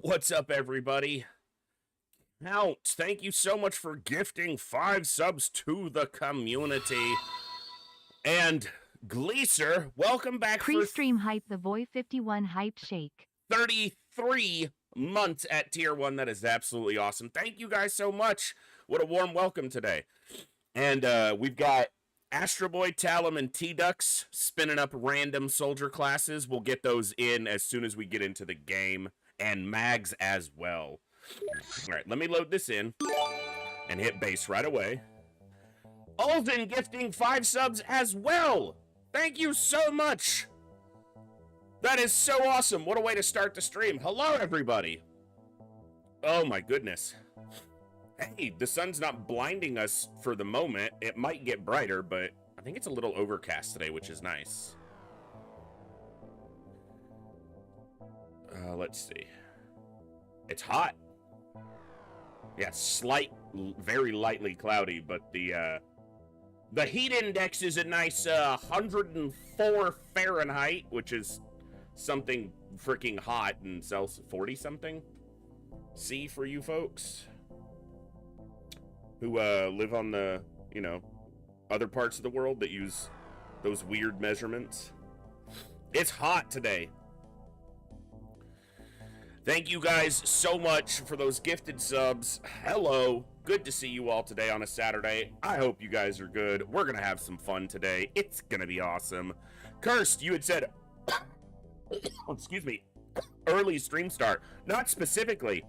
What's up, everybody? Count, thank you so much for gifting 5 subs to the community. And Gleaser, welcome back Pre-stream hype the Voy 51 hype shake. 33 months at tier 1. That is absolutely awesome. Thank you guys so much. What a warm welcome today. And we've got Astro Boy, Talum, and T-Dux spinning up random soldier classes. We'll get those in as soon as we get into the game. And Mags as well. All right, let me load this in and hit base right away. Alden gifting 5 subs as well. Thank you so much. That is so awesome. What a way to start the stream. Hello, everybody. Oh, my goodness. Hey, the sun's not blinding us for the moment. It might get brighter, but I think it's a little overcast today, which is nice. Let's see. It's hot. Yeah, very lightly cloudy, but the heat index is a nice 104 Fahrenheit, which is something freaking hot, and Celsius 40 something C for you folks who live on the, other parts of the world that use those weird measurements. It's hot today. Thank you guys so much for those gifted subs. Hello. Good to see you all today on a Saturday. I hope you guys are good. We're going to have some fun today. It's going to be awesome. Cursed, you had said, excuse me, early stream start. Not specifically.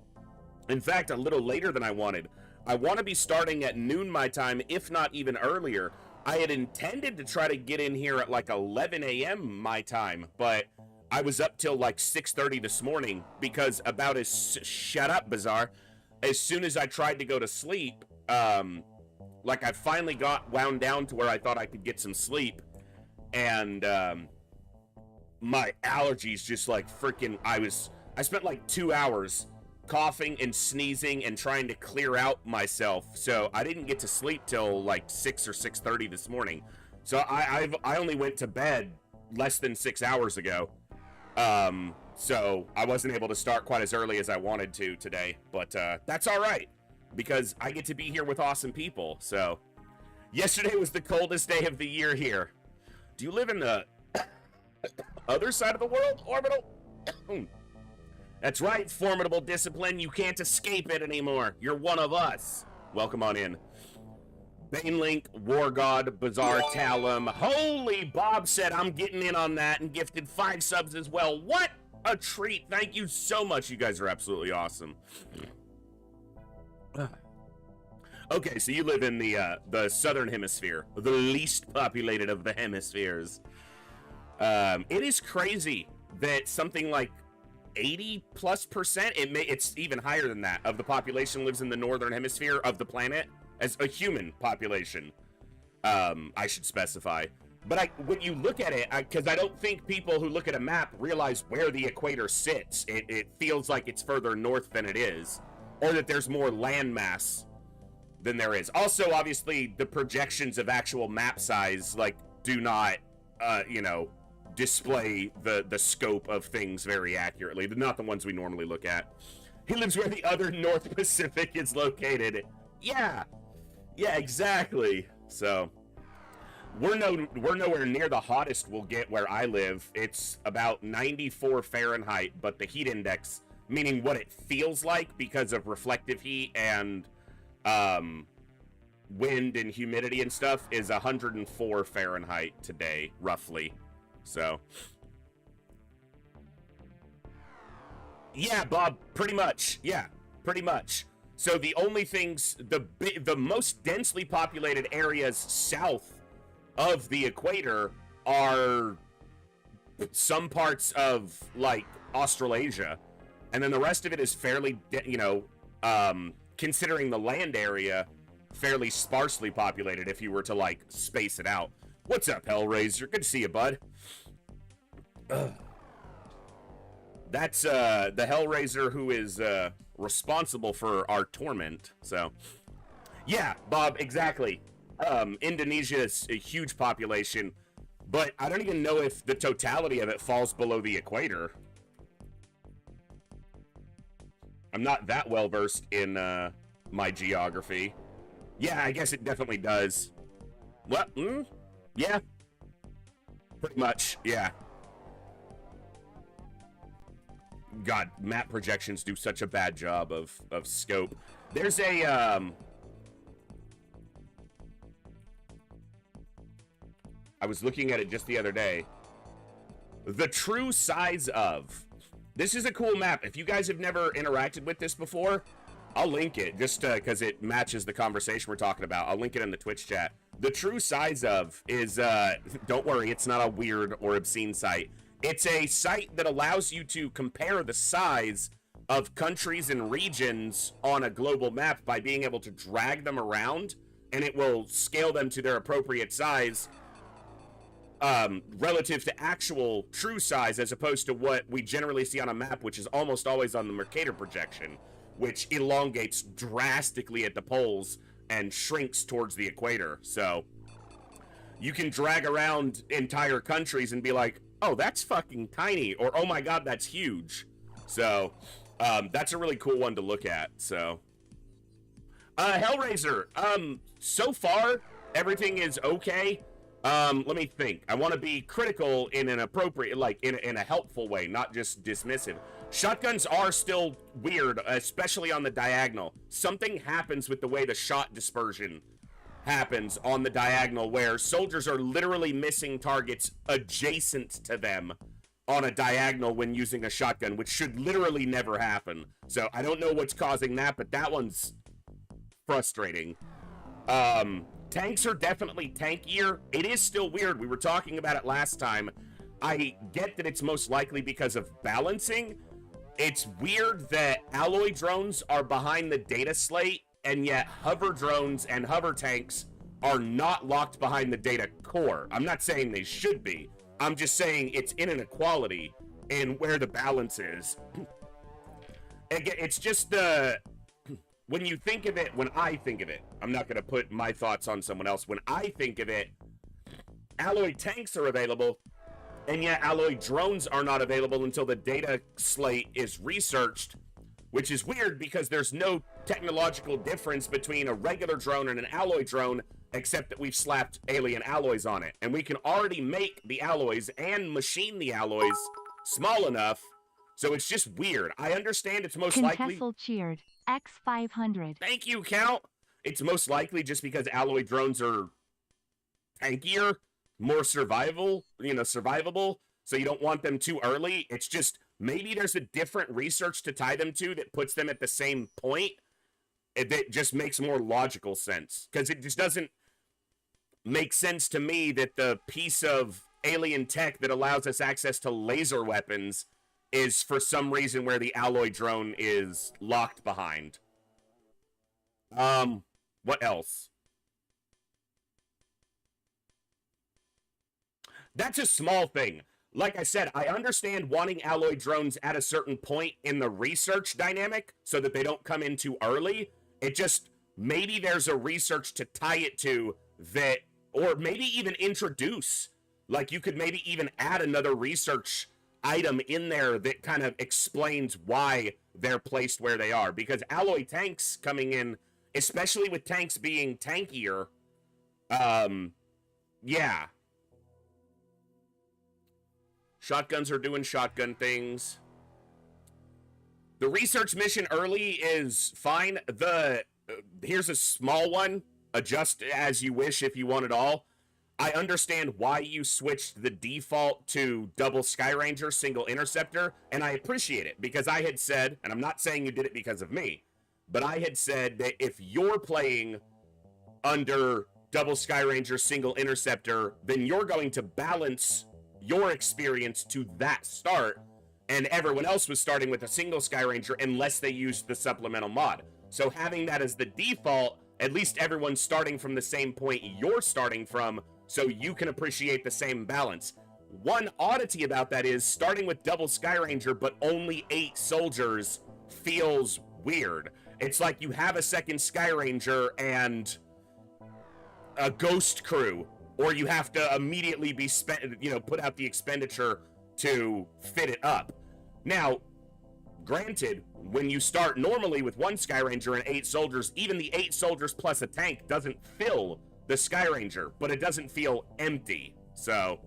In fact, a little later than I wanted. I want to be starting at noon my time, if not even earlier. I had intended to try to get in here at like 11 a.m. my time, but I was up till like 6:30 this morning because shut up, Bizarre. As soon as I tried to go to sleep, like I finally got wound down to where I thought I could get some sleep, and my allergies just like freaking, I spent like 2 hours coughing and sneezing and trying to clear out myself, so I didn't get to sleep till like 6 or 6:30 this morning. So I only went to bed less than 6 hours ago. So I wasn't able to start quite as early as I wanted to today, but that's all right because I get to be here with awesome people. So yesterday was the coldest day of the year here. Do you live in the other side of the world, Orbital? That's right, Formidable Discipline. You can't escape it anymore. You're one of us. Welcome on in. Banelink, War God, Bizarre, Talum. Holy, Bob said I'm getting in on that and gifted 5 subs as well. What a treat. Thank you so much. You guys are absolutely awesome. Okay, so you live in the southern hemisphere, the least populated of the hemispheres. It is crazy that something like 80+%, it's even higher than that, of the population lives in the northern hemisphere of the planet. As a human population, I should specify. But when you look at it, because I don't think people who look at a map realize where the equator sits. It feels like it's further north than it is, or that there's more land mass than there is. Also, obviously, the projections of actual map size, do not, display the scope of things very accurately. They're not the ones we normally look at. He lives where the other North Pacific is located. Yeah. Yeah, exactly. So we're nowhere near the hottest we'll get where I live. It's about 94 Fahrenheit, but the heat index, meaning what it feels like because of reflective heat and wind and humidity and stuff, is 104 Fahrenheit today, roughly. So yeah, Bob, pretty much. Yeah, pretty much. So the only things, the most densely populated areas south of the equator are some parts of, Australasia. And then the rest of it is fairly, considering the land area, fairly sparsely populated if you were to, space it out. What's up, Hellraiser? Good to see you, bud. That's the Hellraiser who is responsible for our torment. So yeah, Bob, exactly. Indonesia is a huge population, but I don't even know if the totality of it falls below the equator. I'm not that well versed in my geography. Yeah, I guess it definitely does. What? Yeah. Pretty much, yeah. God, map projections do such a bad job of scope. There's a, I was looking at it just the other day. The true size of. This is a cool map. If you guys have never interacted with this before, I'll link it just because it matches the conversation we're talking about. I'll link it in the Twitch chat. The true size of is, don't worry, it's not a weird or obscene site. It's a site that allows you to compare the size of countries and regions on a global map by being able to drag them around, and it will scale them to their appropriate size relative to actual true size, as opposed to what we generally see on a map, which is almost always on the Mercator projection, which elongates drastically at the poles and shrinks towards the equator. So you can drag around entire countries and be like, oh, that's fucking tiny, or oh my god, that's huge. So that's a really cool one to look at. So Hellraiser, so far everything is okay. Let me think. I want to be critical in an appropriate, like in a helpful way, not just dismissive. Shotguns are still weird, especially on the diagonal. Something happens with the way the shot dispersion happens on the diagonal, where soldiers are literally missing targets adjacent to them on a diagonal when using a shotgun, which should literally never happen. So I don't know what's causing that, but that one's frustrating. Tanks are definitely tankier. It is still weird. We were talking about it last time. I get that it's most likely because of balancing. It's weird that alloy drones are behind the data slate, and yet hover drones and hover tanks are not locked behind the data core. I'm not saying they should be. I'm just saying it's an inequality in where the balance is. It's just when you think of it, when I think of it, I'm not going to put my thoughts on someone else. When I think of it, alloy tanks are available, and yet alloy drones are not available until the data slate is researched, which is weird because there's no technological difference between a regular drone and an alloy drone, except that we've slapped alien alloys on it. And we can already make the alloys and machine the alloys small enough, so it's just weird. I understand it's most likely... Contessel cheered. X500. Thank you, Count. It's most likely just because alloy drones are tankier, more survivable, so you don't want them too early. It's just maybe there's a different research to tie them to that puts them at the same point. It just makes more logical sense, because it just doesn't make sense to me that the piece of alien tech that allows us access to laser weapons is for some reason where the alloy drone is locked behind. What else? That's a small thing. Like I said, I understand wanting alloy drones at a certain point in the research dynamic so that they don't come in too early. It just, maybe there's a research to tie it to that, or maybe even introduce. Like, you could maybe even add another research item in there that kind of explains why they're placed where they are. Because alloy tanks coming in, especially with tanks being tankier, yeah. Shotguns are doing shotgun things. The research mission early is fine. Here's a small one. Adjust as you wish if you want it all. I understand why you switched the default to double Skyranger, single Interceptor, and I appreciate it, because I had said, and I'm not saying you did it because of me, but I had said that if you're playing under double Skyranger, single Interceptor, then you're going to balance your experience to that start, and everyone else was starting with a single Skyranger unless they used the supplemental mod. So having that as the default, at least everyone's starting from the same point you're starting from, so you can appreciate the same balance. One oddity about that is starting with double Skyranger but only 8 soldiers feels weird. It's like you have a second Skyranger and a ghost crew, or you have to immediately be put out the expenditure to fit it up. Now, Granted, when you start normally with 1 Sky Ranger and 8 soldiers, even the 8 soldiers plus a tank doesn't fill the Sky Ranger, but it doesn't feel empty. So,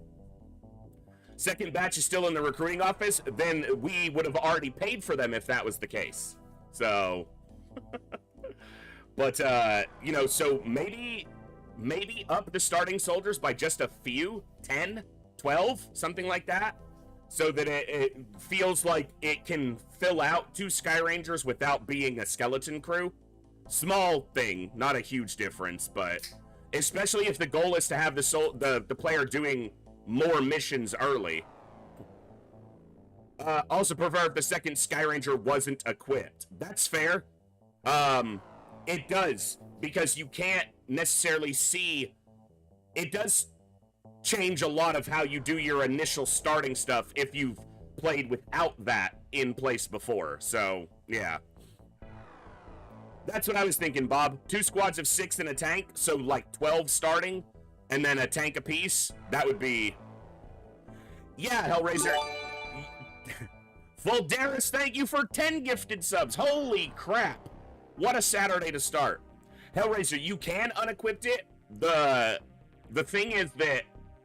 second batch is still in the recruiting office, then we would have already paid for them if that was the case. So, but, you know, so maybe up the starting soldiers by just a few, 10, 12, something like that, so that it feels like it can fill out 2 Sky Rangers without being a skeleton crew. Small thing, not a huge difference, but especially if the goal is to have the player doing more missions early. Also prefer if the second Sky Ranger wasn't equipped. That's fair. It does, because you can't necessarily see. It does change a lot of how you do your initial starting stuff if you've played without that in place before. So, yeah. That's what I was thinking, Bob. 2 squads of 6 in a tank, so like 12 starting, and then a tank apiece. That would be... Yeah, Hellraiser. Voldaris, thank you for 10 gifted subs. Holy crap. What a Saturday to start. Hellraiser, you can unequip it. The thing is that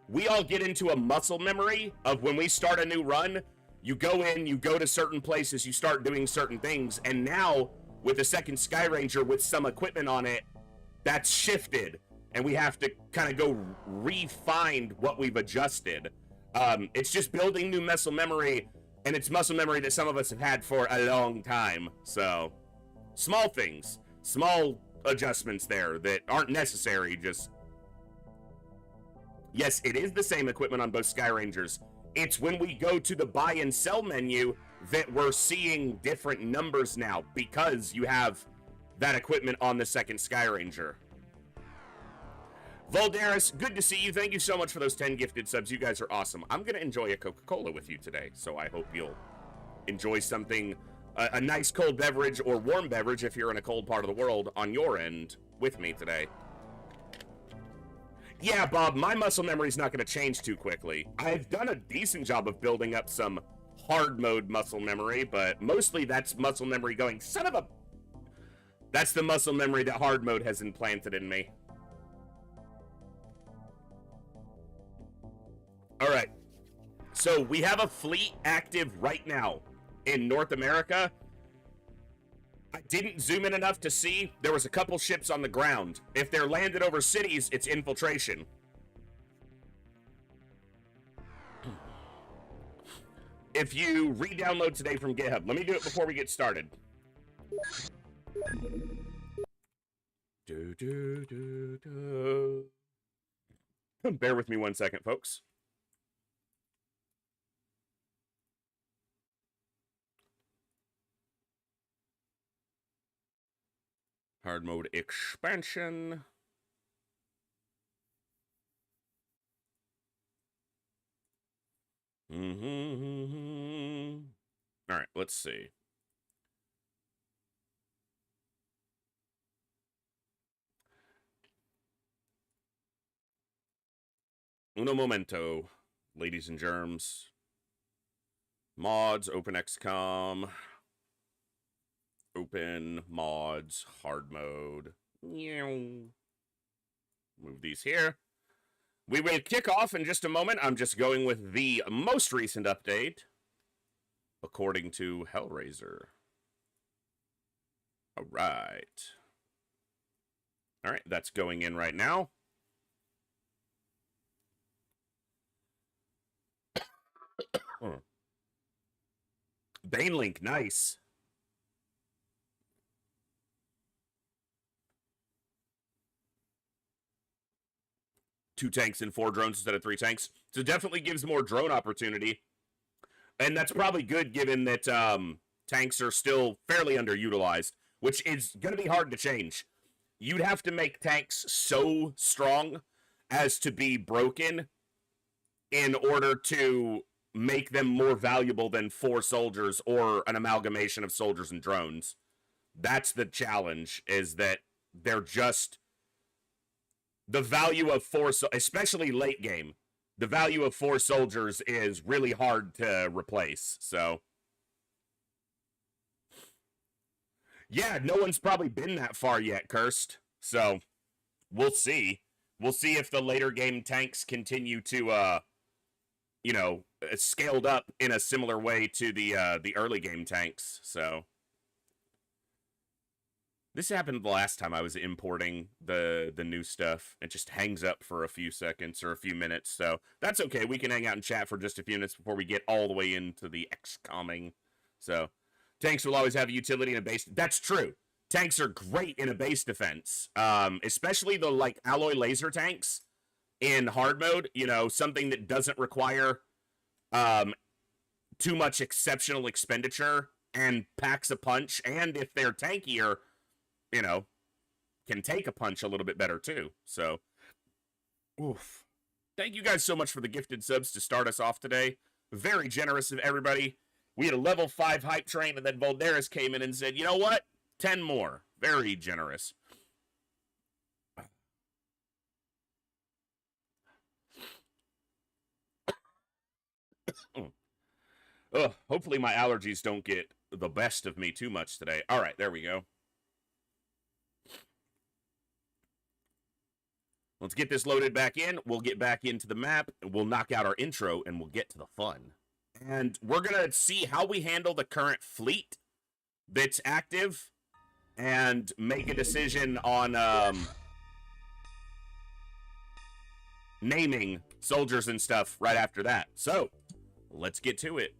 we all get into a muscle memory of when we start a new run, you go in, you go to certain places, you start doing certain things, and now with the second Sky Ranger with some equipment on it, that's shifted, and we have to kind of go refine what we've adjusted. It's just building new muscle memory, and it's muscle memory that some of us have had for a long time. So, small things, small adjustments there that aren't necessary, just... Yes, it is the same equipment on both Sky Rangers. It's when we go to the buy and sell menu that we're seeing different numbers now, because you have that equipment on the second Sky Ranger. Voldaris, good to see you. Thank you so much for those 10 gifted subs. You guys are awesome. I'm going to enjoy a Coca-Cola with you today, so I hope you'll enjoy something, a nice cold beverage or warm beverage if you're in a cold part of the world on your end with me today. Yeah, Bob, my muscle memory's not going to change too quickly. I've done a decent job of building up some hard mode muscle memory, but mostly that's muscle memory going, son of a... That's the muscle memory that hard mode has implanted in me. All right. So we have a fleet active right now in North America. I didn't zoom in enough to see. There was a couple ships on the ground. If they're landed over cities, it's infiltration. If you re-download today from GitHub, let me do it before we get started. Bear with me 1 second, folks. Hard mode expansion. All right, let's see. Uno momento, ladies and germs. Mods, open XCOM. Open mods, hard mode. Move these here. We will kick off in just a moment. I'm just going with the most recent update, according to Hellraiser. All right. All right, that's going in right now. Banelink, nice. Two tanks and 4 drones instead of 3 tanks. So definitely gives more drone opportunity. And that's probably good given that tanks are still fairly underutilized, which is going to be hard to change. You'd have to make tanks so strong as to be broken in order to make them more valuable than 4 soldiers or an amalgamation of soldiers and drones. That's the challenge, is that they're just... The value of 4, especially late game, the value of 4 soldiers is really hard to replace, so... Yeah, no one's probably been that far yet, Cursed. So, we'll see. We'll see if the later game tanks continue to, scaled up in a similar way to the early game tanks. So, this happened the last time I was importing the new stuff. It just hangs up for a few seconds or a few minutes. So, that's okay. We can hang out and chat for just a few minutes before we get all the way into the XCOMing. So, tanks will always have utility in a base. That's true. Tanks are great in a base defense, especially the like alloy laser tanks in hard mode. You know, something that doesn't require too much exceptional expenditure and packs a punch. And if they're tankier, you know, can take a punch a little bit better too. So, oof. Thank you guys so much for the gifted subs to start us off today. Very generous of everybody. We had a level 5 hype train, and then Voldaris came in and said, you know what? 10 more. Very generous. Hopefully my allergies don't get the best of me too much today. All right, there we go. Let's get this loaded back in. We'll get back into the map. We'll knock out our intro, and we'll get to the fun. And we're going to see how we handle the current fleet that's active and make a decision on naming soldiers and stuff right after that. So, let's get to it.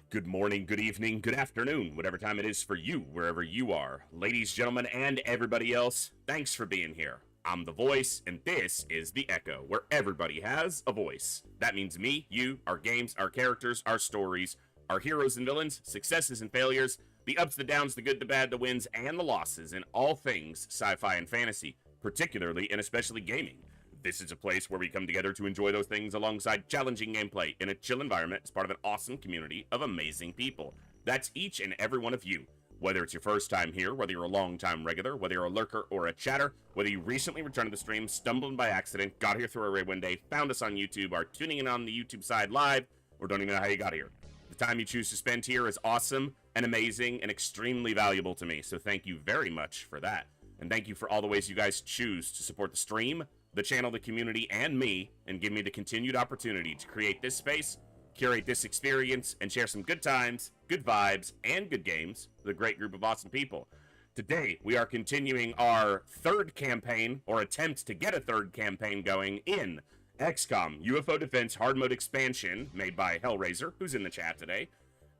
Good morning, good evening, good afternoon, whatever time it is for you, wherever you are. Ladies, gentlemen, and everybody else, thanks for being here. I'm the voice, and this is the Echo, where everybody has a voice. That means me, you, our games, our characters, our stories, our heroes and villains, successes and failures, the ups, the downs, the good, the bad, the wins, and the losses in all things sci-fi and fantasy, particularly and especially gaming. This is a place where we come together to enjoy those things alongside challenging gameplay in a chill environment as part of an awesome community of amazing people. That's each and every one of you. Whether it's your first time here, whether you're a long-time regular, whether you're a lurker or a chatter, whether you recently returned to the stream, stumbled by accident, got here through a raid one day, found us on YouTube, are tuning in on the YouTube side live, or don't even know how you got here. The time you choose to spend here is awesome and amazing and extremely valuable to me, so thank you very much for that. And thank you for all the ways you guys choose to support the stream, the channel, the community, and me, and give me the continued opportunity to create this space, curate this experience, and share some good times, good vibes, and good games with a great group of awesome people. Today, we are continuing our third campaign, or attempt to get a third campaign going in XCOM UFO Defense Hard Mode Expansion, made by Hellraiser, who's in the chat today.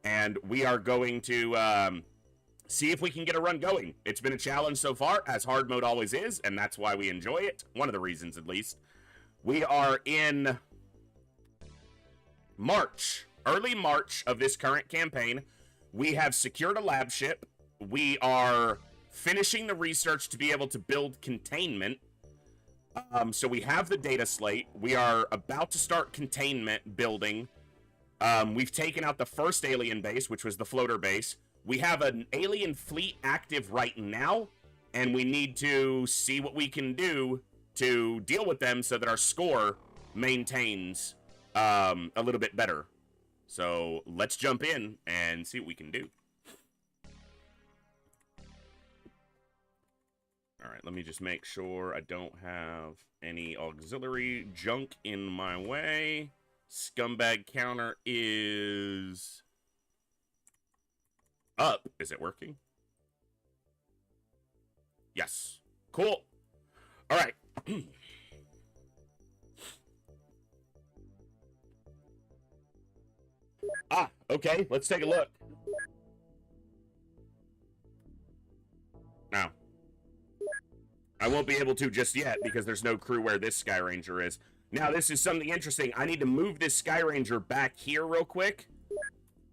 And we are going to see if we can get a run going. It's been a challenge so far, as hard mode always is, and that's why we enjoy it. One of the reasons, at least. We are in March, early March of this current campaign. We have secured a lab ship. We are finishing the research to be able to build containment. So we have the data slate. We are about to start containment building. We've taken out the first alien base, which was the floater base. We have an alien fleet active right now, and we need to see what we can do to deal with them so that our score maintains a little bit better. So let's jump in and see what we can do. All right, let me just make sure I don't have any auxiliary junk in my way. Scumbag counter is up. Is it working? Yes. Cool. All right. Okay. Let's take a look. Now, I won't be able to just yet because there's no crew where this Sky Ranger is. Now, this is something interesting. I need to move this Sky Ranger back here real quick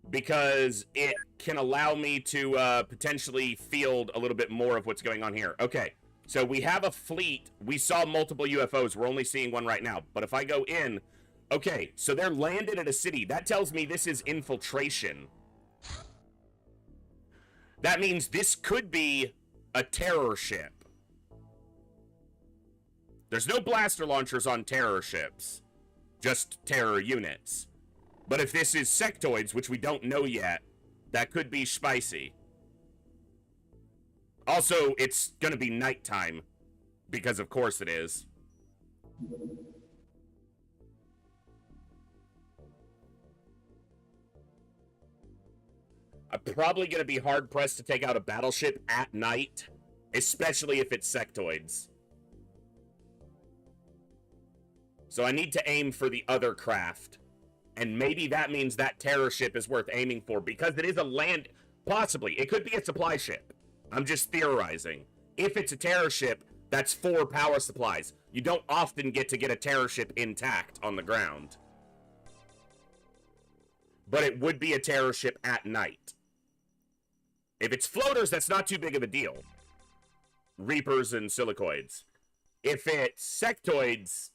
because it can allow me to potentially field a little bit more of what's going on here. Okay, so we have a fleet. We saw multiple UFOs. We're only seeing one right now. But if I go in, okay, so they're landed at a city. That tells me this is infiltration. That means this could be a terror ship. There's no blaster launchers on terror ships, just terror units. But if this is sectoids, which we don't know yet, that could be spicy. Also, it's gonna be nighttime, because of course it is. I'm probably gonna be hard-pressed to take out a battleship at night, especially if it's sectoids. So I need to aim for the other craft. And maybe that means that terror ship is worth aiming for, because it is a land... Possibly. It could be a supply ship. I'm just theorizing. If it's a terror ship, that's 4 power supplies. You don't often get a terror ship intact on the ground. But it would be a terror ship at night. If it's floaters, that's not too big of a deal. Reapers and silicoids. If it's sectoids,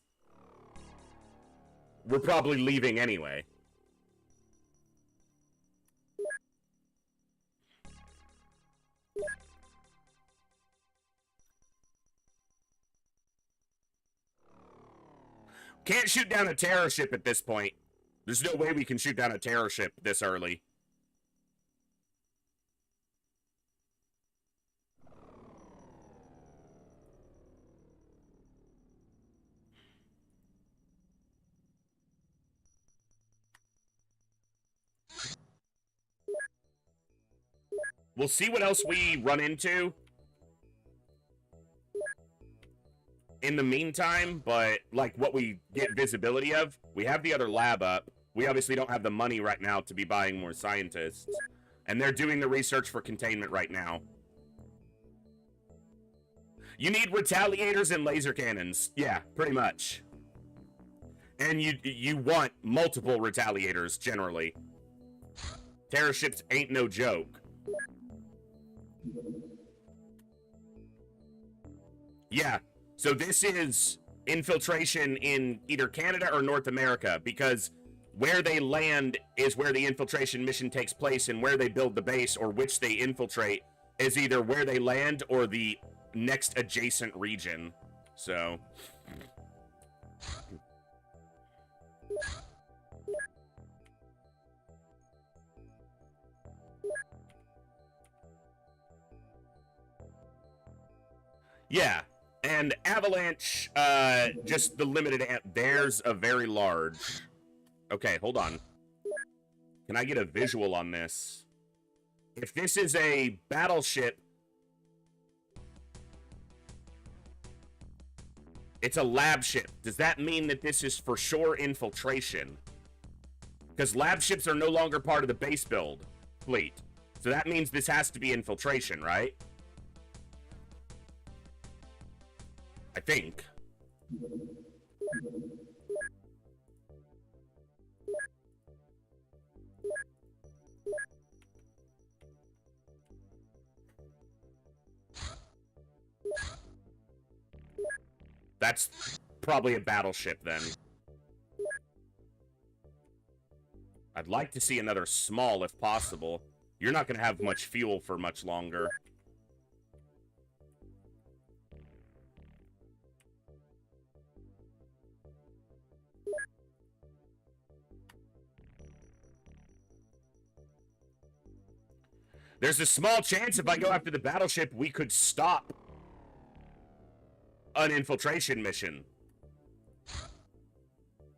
we're probably leaving anyway. Can't shoot down a terror ship at this point. There's no way we can shoot down a terror ship this early. We'll see what else we run into in the meantime, but like what we get visibility of. We have the other lab up. We obviously don't have the money right now to be buying more scientists. And they're doing the research for containment right now. You need retaliators and laser cannons. Yeah, pretty much. And you want multiple retaliators, generally. Terror ships ain't no joke. Yeah, so this is infiltration in either Canada or North America, because where they land is where the infiltration mission takes place, and where they build the base or which they infiltrate is either where they land or the next adjacent region. So... yeah. And Avalanche, just the limited... There's a very large... Okay, hold on. Can I get a visual on this? If this is a battleship... It's a lab ship. Does that mean that this is for sure infiltration? Because lab ships are no longer part of the base build fleet. So that means this has to be infiltration, right? I think. That's probably a battleship then. I'd like to see another small if possible. You're not going to have much fuel for much longer. There's a small chance if I go after the battleship, we could stop an infiltration mission.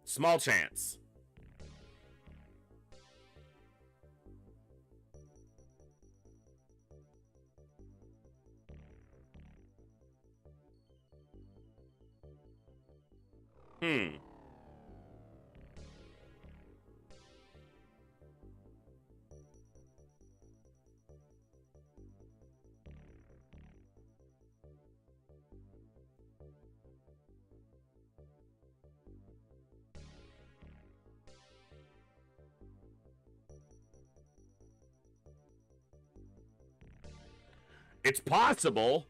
Small chance. It's possible.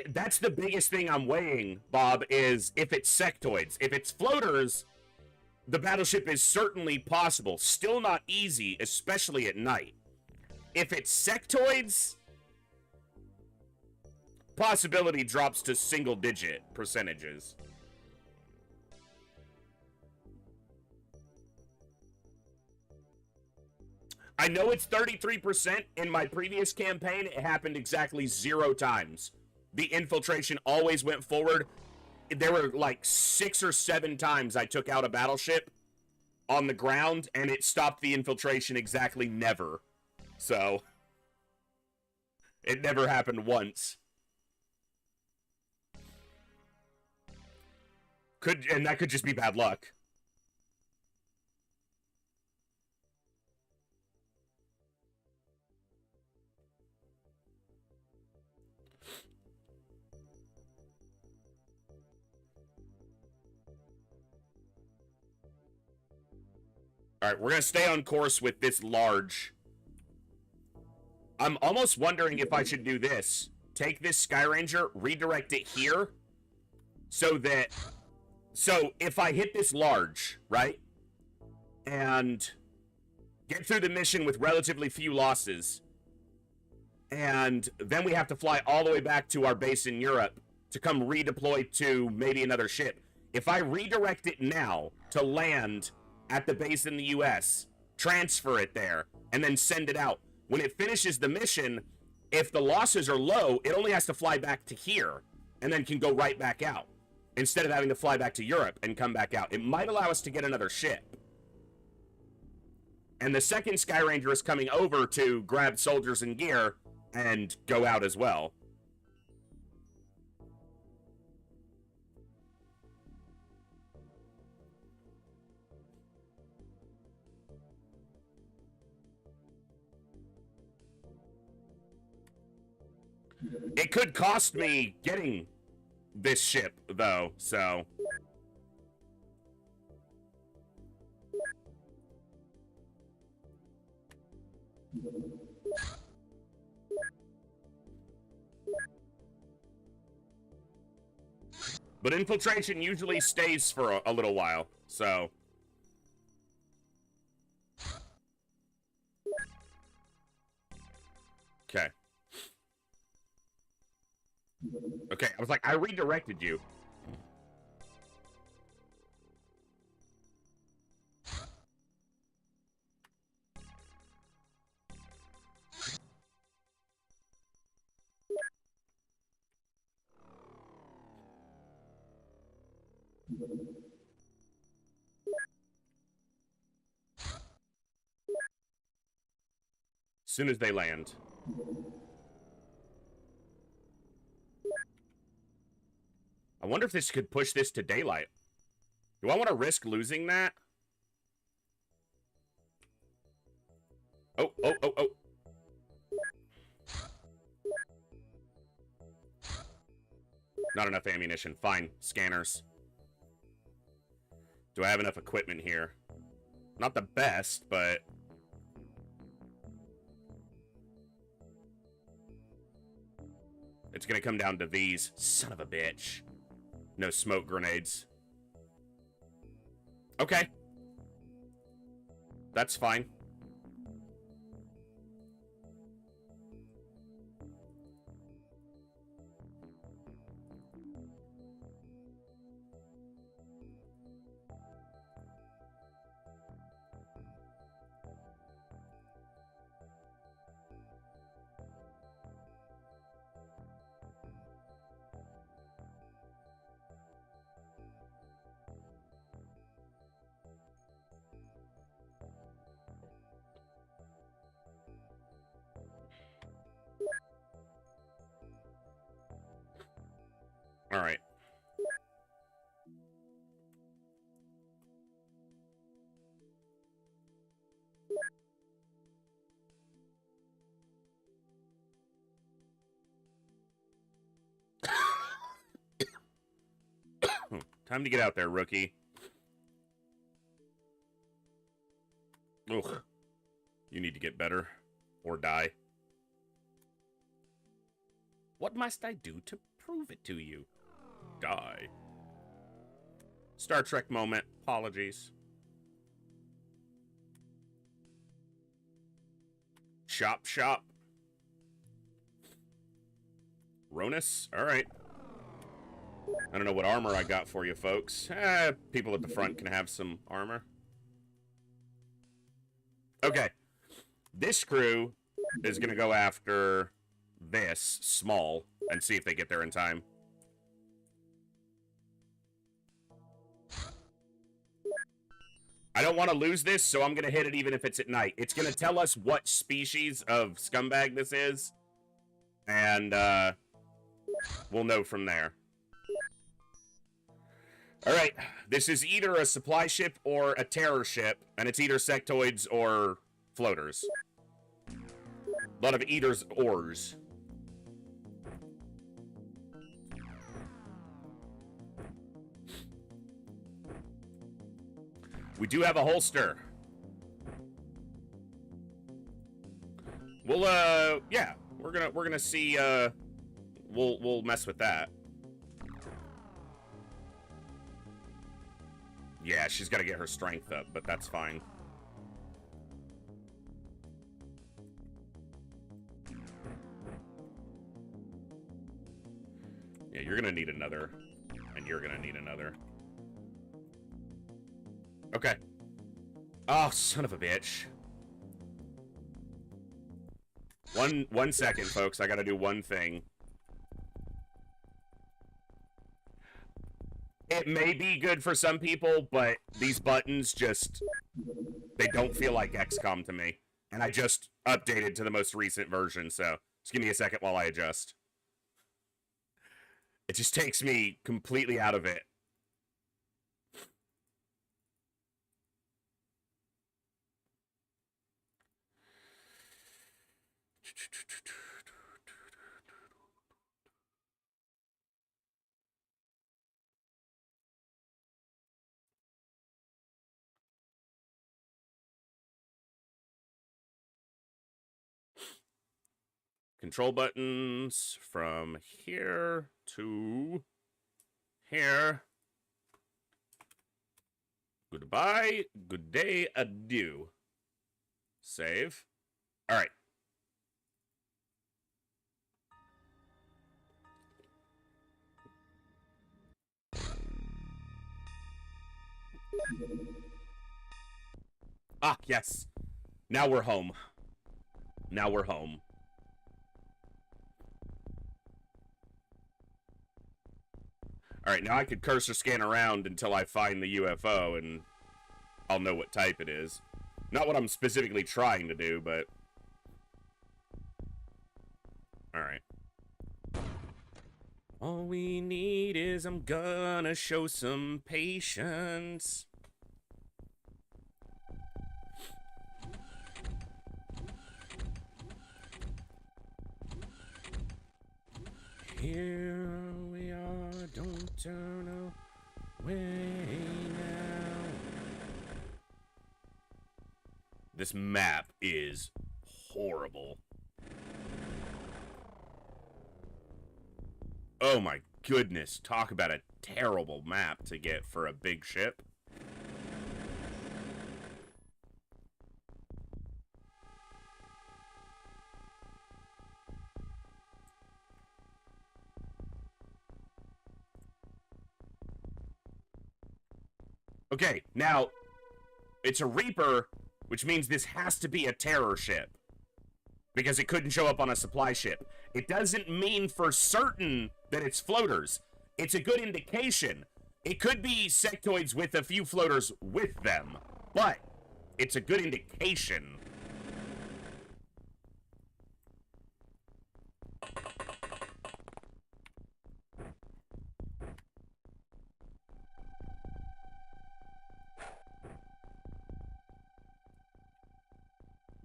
That's the biggest thing I'm weighing, Bob, is if it's sectoids. If it's floaters, the battleship is certainly possible. Still not easy, especially at night. If it's sectoids, possibility drops to single-digit percentages. I know it's 33%. In my previous campaign, it happened exactly 0 times. The infiltration always went forward. There were like 6 or 7 times I took out a battleship on the ground, and it stopped the infiltration exactly never. So, it never happened once. And that could just be bad luck. Alright, we're gonna stay on course with this large. I'm almost wondering if I should do this. Take this Sky Ranger, redirect it here, so if I hit this large, right, and get through the mission with relatively few losses, and then we have to fly all the way back to our base in Europe to come redeploy to maybe another ship. If I redirect it now to land at the base in the US, transfer it there, and then send it out, when it finishes the mission, if the losses are low, it only has to fly back to here, and then can go right back out, instead of having to fly back to Europe and come back out. It might allow us to get another ship. And the second Sky Ranger is coming over to grab soldiers and gear and go out as well. It could cost me getting this ship, though, so... But infiltration usually stays for a little while, so... Okay. Okay, I was like, I redirected you. As soon as they land. I wonder if this could push this to daylight. Do I want to risk losing that? Oh, oh, oh, oh. Not enough ammunition. Fine. Scanners. Do I have enough equipment here? Not the best, but... It's gonna come down to these. Son of a bitch. No smoke grenades. Okay. That's fine. All right. Time to get out there, rookie. Ugh. You need to get better or die. What must I do to prove it to you? Die. Star Trek moment. Apologies. Chop shop. Ronus? Alright. I don't know what armor I got for you, folks. People at the front can have some armor. Okay. This crew is going to go after this small and see if they get there in time. I don't want to lose this, so I'm going to hit it even if it's at night. It's going to tell us what species of scumbag this is, and we'll know from there. All right, this is either a supply ship or a terror ship, and it's either sectoids or floaters. A lot of eaters ors. We do have a holster. We'll yeah, we're gonna see. We'll mess with that. Yeah, she's got to get her strength up, but that's fine. Yeah, you're gonna need another, and you're gonna need another. Okay. Oh, son of a bitch. One second, folks. I gotta do one thing. It may be good for some people, but these buttons just... they don't feel like XCOM to me. And I just updated to the most recent version, so just give me a second while I adjust. It just takes me completely out of it. Control buttons from here to here. Goodbye, good day, adieu. Save. All right. Ah, yes. Now we're home. Now we're home. All right, now I could cursor scan around until I find the UFO, and I'll know what type it is. Not what I'm specifically trying to do, but... all right. All we need is I'm gonna show some patience. Here we are, don't turn away now. This map is horrible. Oh my goodness, talk about a terrible map to get for a big ship. Okay, now, it's a Reaper, which means this has to be a terror ship. Because it couldn't show up on a supply ship. It doesn't mean for certain that it's floaters. It's a good indication. It could be sectoids with a few floaters with them. But, it's a good indication.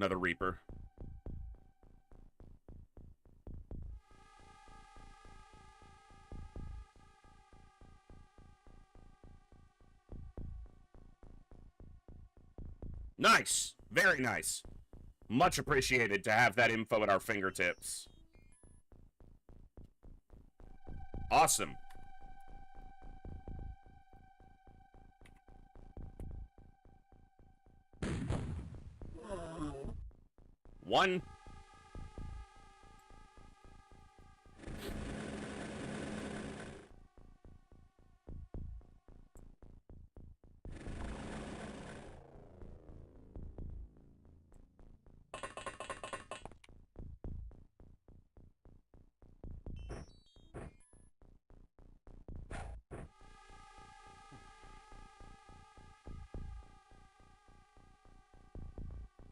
Another Reaper. Nice. Very nice. Much appreciated to have that info at our fingertips. Awesome. One.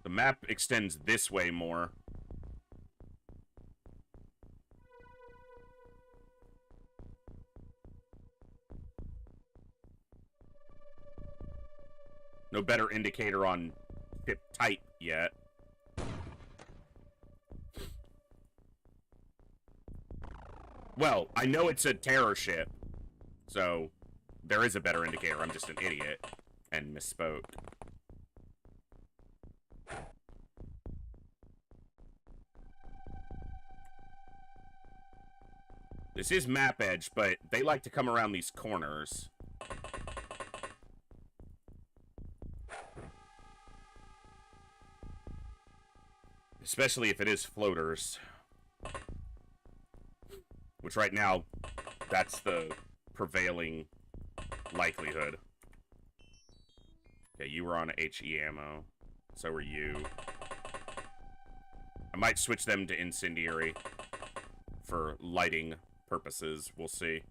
The map extends this way more. No better indicator on ship type yet. Well, I know it's a terror ship, so there is a better indicator. I'm just an idiot and misspoke. This is map edge, but they like to come around these corners. Especially if it is floaters. Which right now, that's the prevailing likelihood. Okay, you were on HE ammo. So were you. I might switch them to incendiary for lighting purposes. We'll see.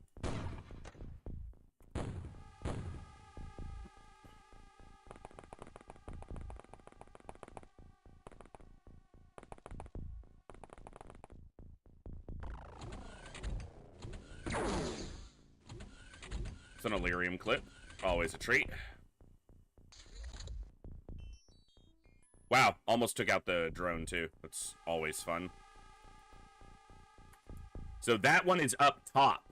It's an Illyrium clip. Always a treat. Wow, almost took out the drone too. That's always fun. So that one is up top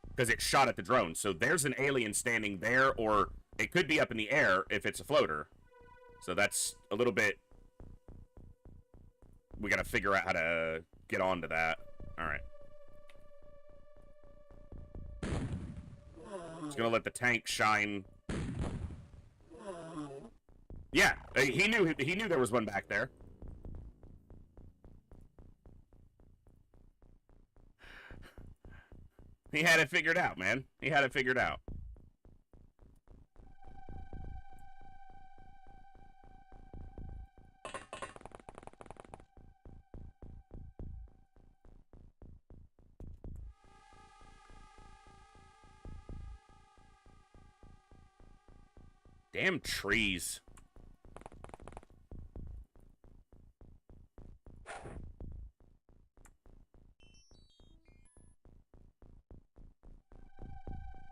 because it shot at the drone. So there's an alien standing there, or it could be up in the air if it's a floater. So that's a little bit... We gotta figure out how to get onto that. Alright. Just gonna let the tank shine. Yeah, he knew there was one back there. He had it figured out, man. He had it figured out. Damn trees.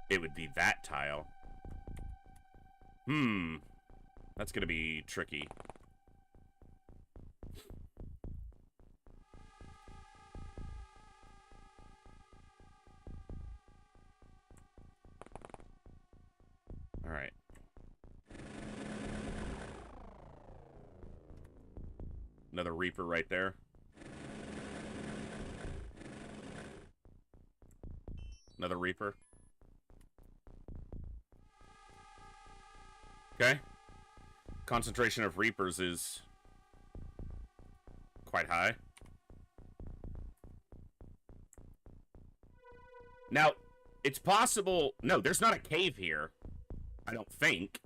It would be that tile. That's gonna be tricky. Alright. Another Reaper right there. Another Reaper. Okay. Concentration of Reapers is quite high. Now, it's possible... No, there's not a cave here. I don't think.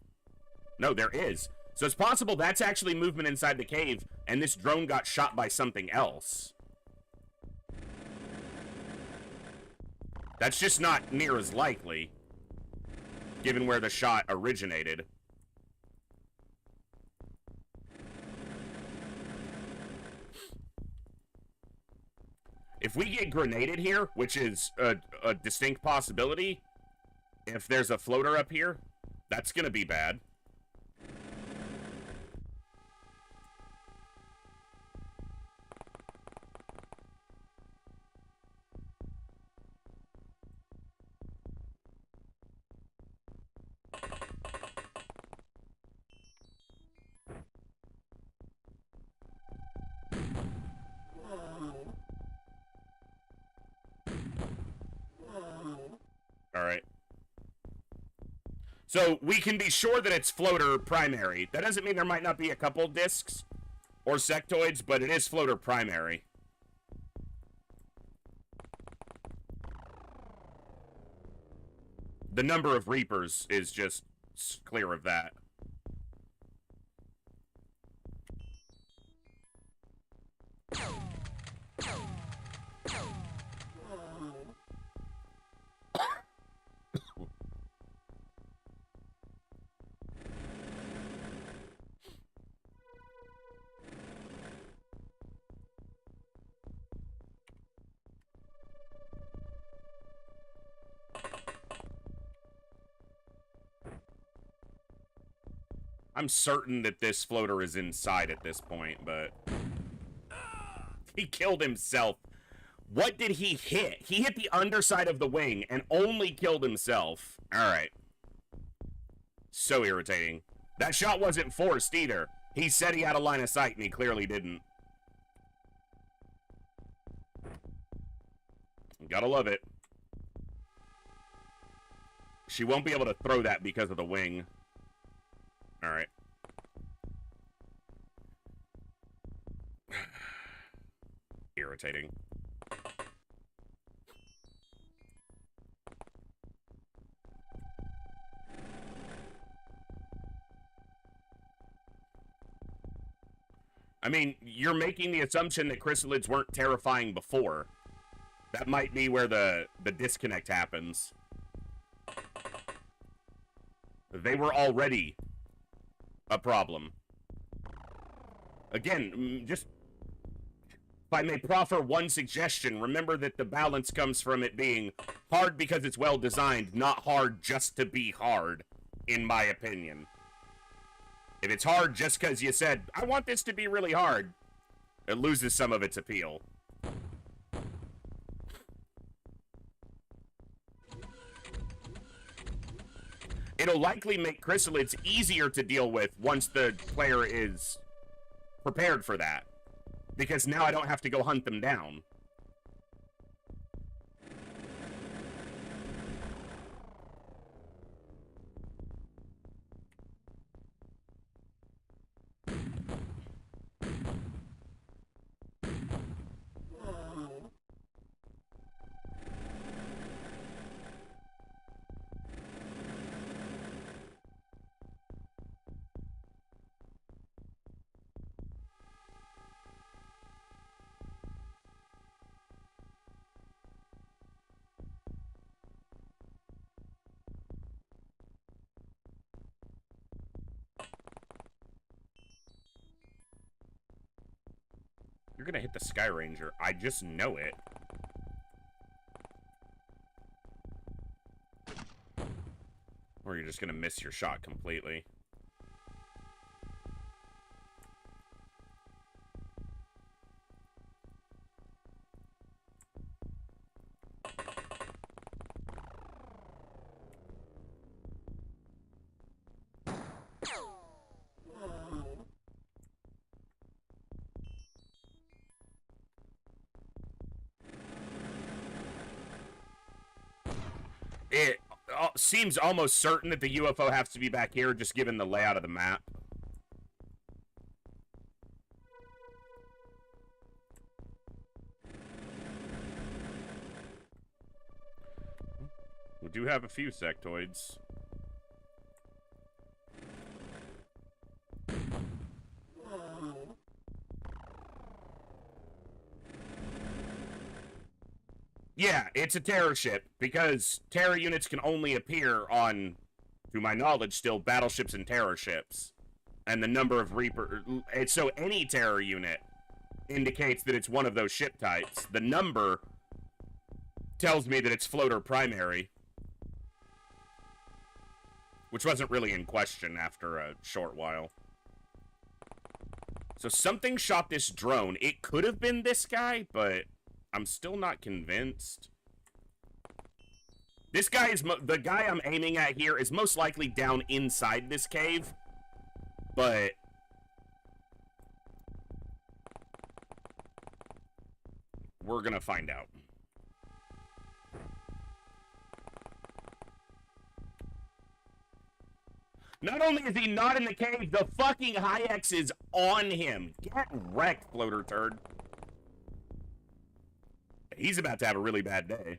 No, there is. So it's possible that's actually movement inside the cave, and this drone got shot by something else. That's just not near as likely, given where the shot originated. If we get grenaded here, which is a distinct possibility, if there's a floater up here, that's gonna be bad. Alright. So, we can be sure that it's floater primary. That doesn't mean there might not be a couple discs or sectoids, but it is floater primary. The number of Reapers is just clear of that. I'm certain that this floater is inside at this point, but... He killed himself. What did he hit? He hit the underside of the wing and only killed himself. Alright. So irritating. That shot wasn't forced either. He said he had a line of sight and he clearly didn't. Gotta love it. She won't be able to throw that because of the wing. Alright. Irritating. I mean, you're making the assumption that chrysalids weren't terrifying before. That might be where the disconnect happens. They were already a problem. Again, just if I may proffer one suggestion, remember that the balance comes from it being hard because it's well designed, not hard just to be hard, in my opinion. If it's hard just because you said, I want this to be really hard, it loses some of its appeal. It'll likely make chrysalids easier to deal with once the player is prepared for that. Because now I don't have to go hunt them down. You're gonna hit the Sky Ranger. I just know it. Or you're just gonna miss your shot completely. It seems almost certain that the UFO has to be back here, just given the layout of the map. We do have a few sectoids. Yeah, it's a terror ship, because terror units can only appear on, to my knowledge still, battleships and terror ships. And the number of Reaper... So any terror unit indicates that it's one of those ship types. The number tells me that it's floater primary. Which wasn't really in question after a short while. So something shot this drone. It could have been this guy, but... I'm still not convinced. This guy is... the guy I'm aiming at here is most likely down inside this cave. But... we're gonna find out. Not only is he not in the cave, the fucking Hayeks is on him. Get wrecked, floater turd. He's about to have a really bad day.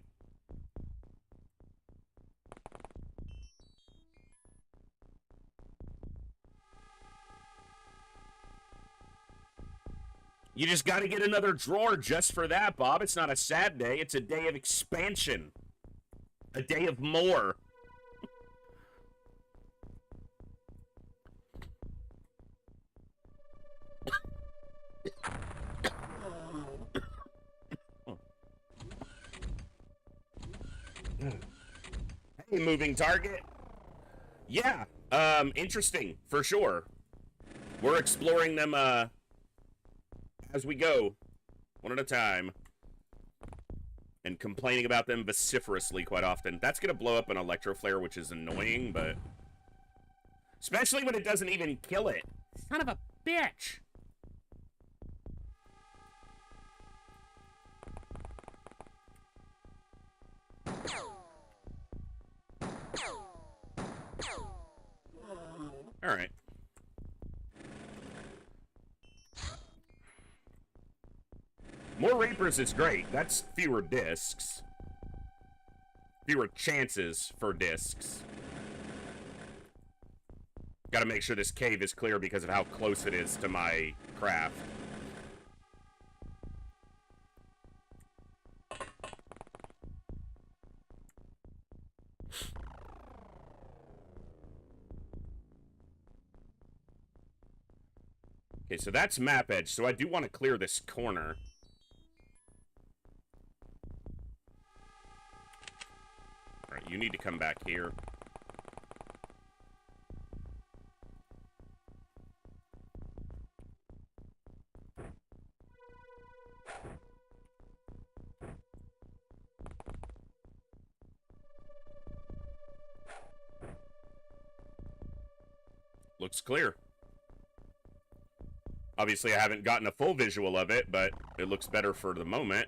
You just got to get another drawer just for that, Bob. It's not a sad day. It's a day of expansion. A day of more. Hey, moving target. Yeah, Interesting, for sure. We're exploring them, as we go, one at a time. And complaining about them vociferously quite often. That's gonna blow up an electro flare, which is annoying, but... especially when it doesn't even kill it. Son of a bitch! Alright. More Reapers is great. That's fewer discs. Fewer chances for discs. Gotta make sure this cave is clear because of how close it is to my craft. Okay, so that's map edge, so I do want to clear this corner. Alright, you need to come back here. Looks clear. Obviously, I haven't gotten a full visual of it, but it looks better for the moment.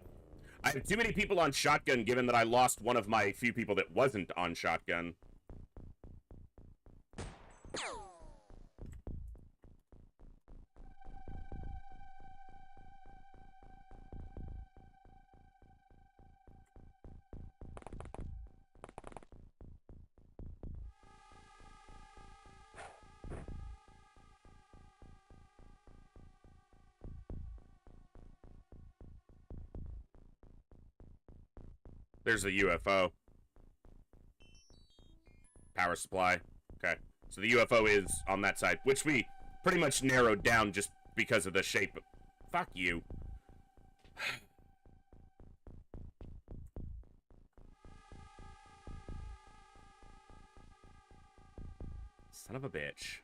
I have too many people on shotgun, given that I lost one of my few people that wasn't on shotgun. There's a UFO. Power supply. Okay. So the UFO is on that side, which we pretty much narrowed down just because of the shape. Fuck you. Son of a bitch.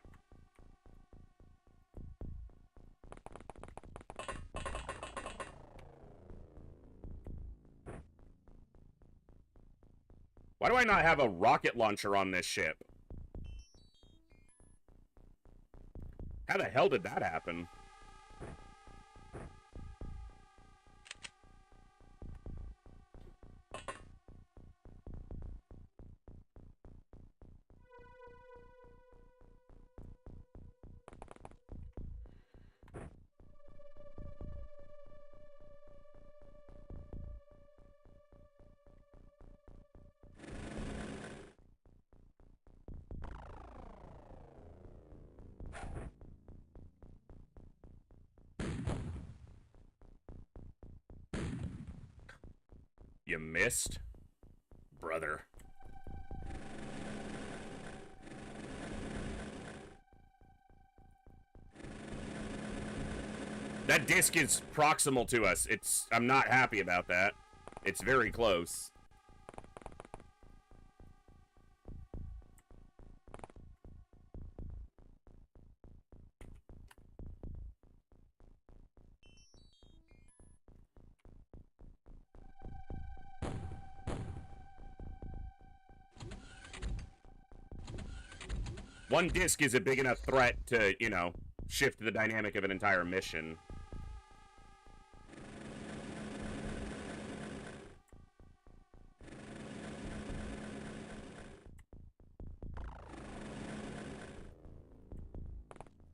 Why do I not have a rocket launcher on this ship? How the hell did that happen? You missed? Brother. That disc is proximal to us. I'm not happy about that. It's very close. One disc is a big enough threat to, you know, shift the dynamic of an entire mission.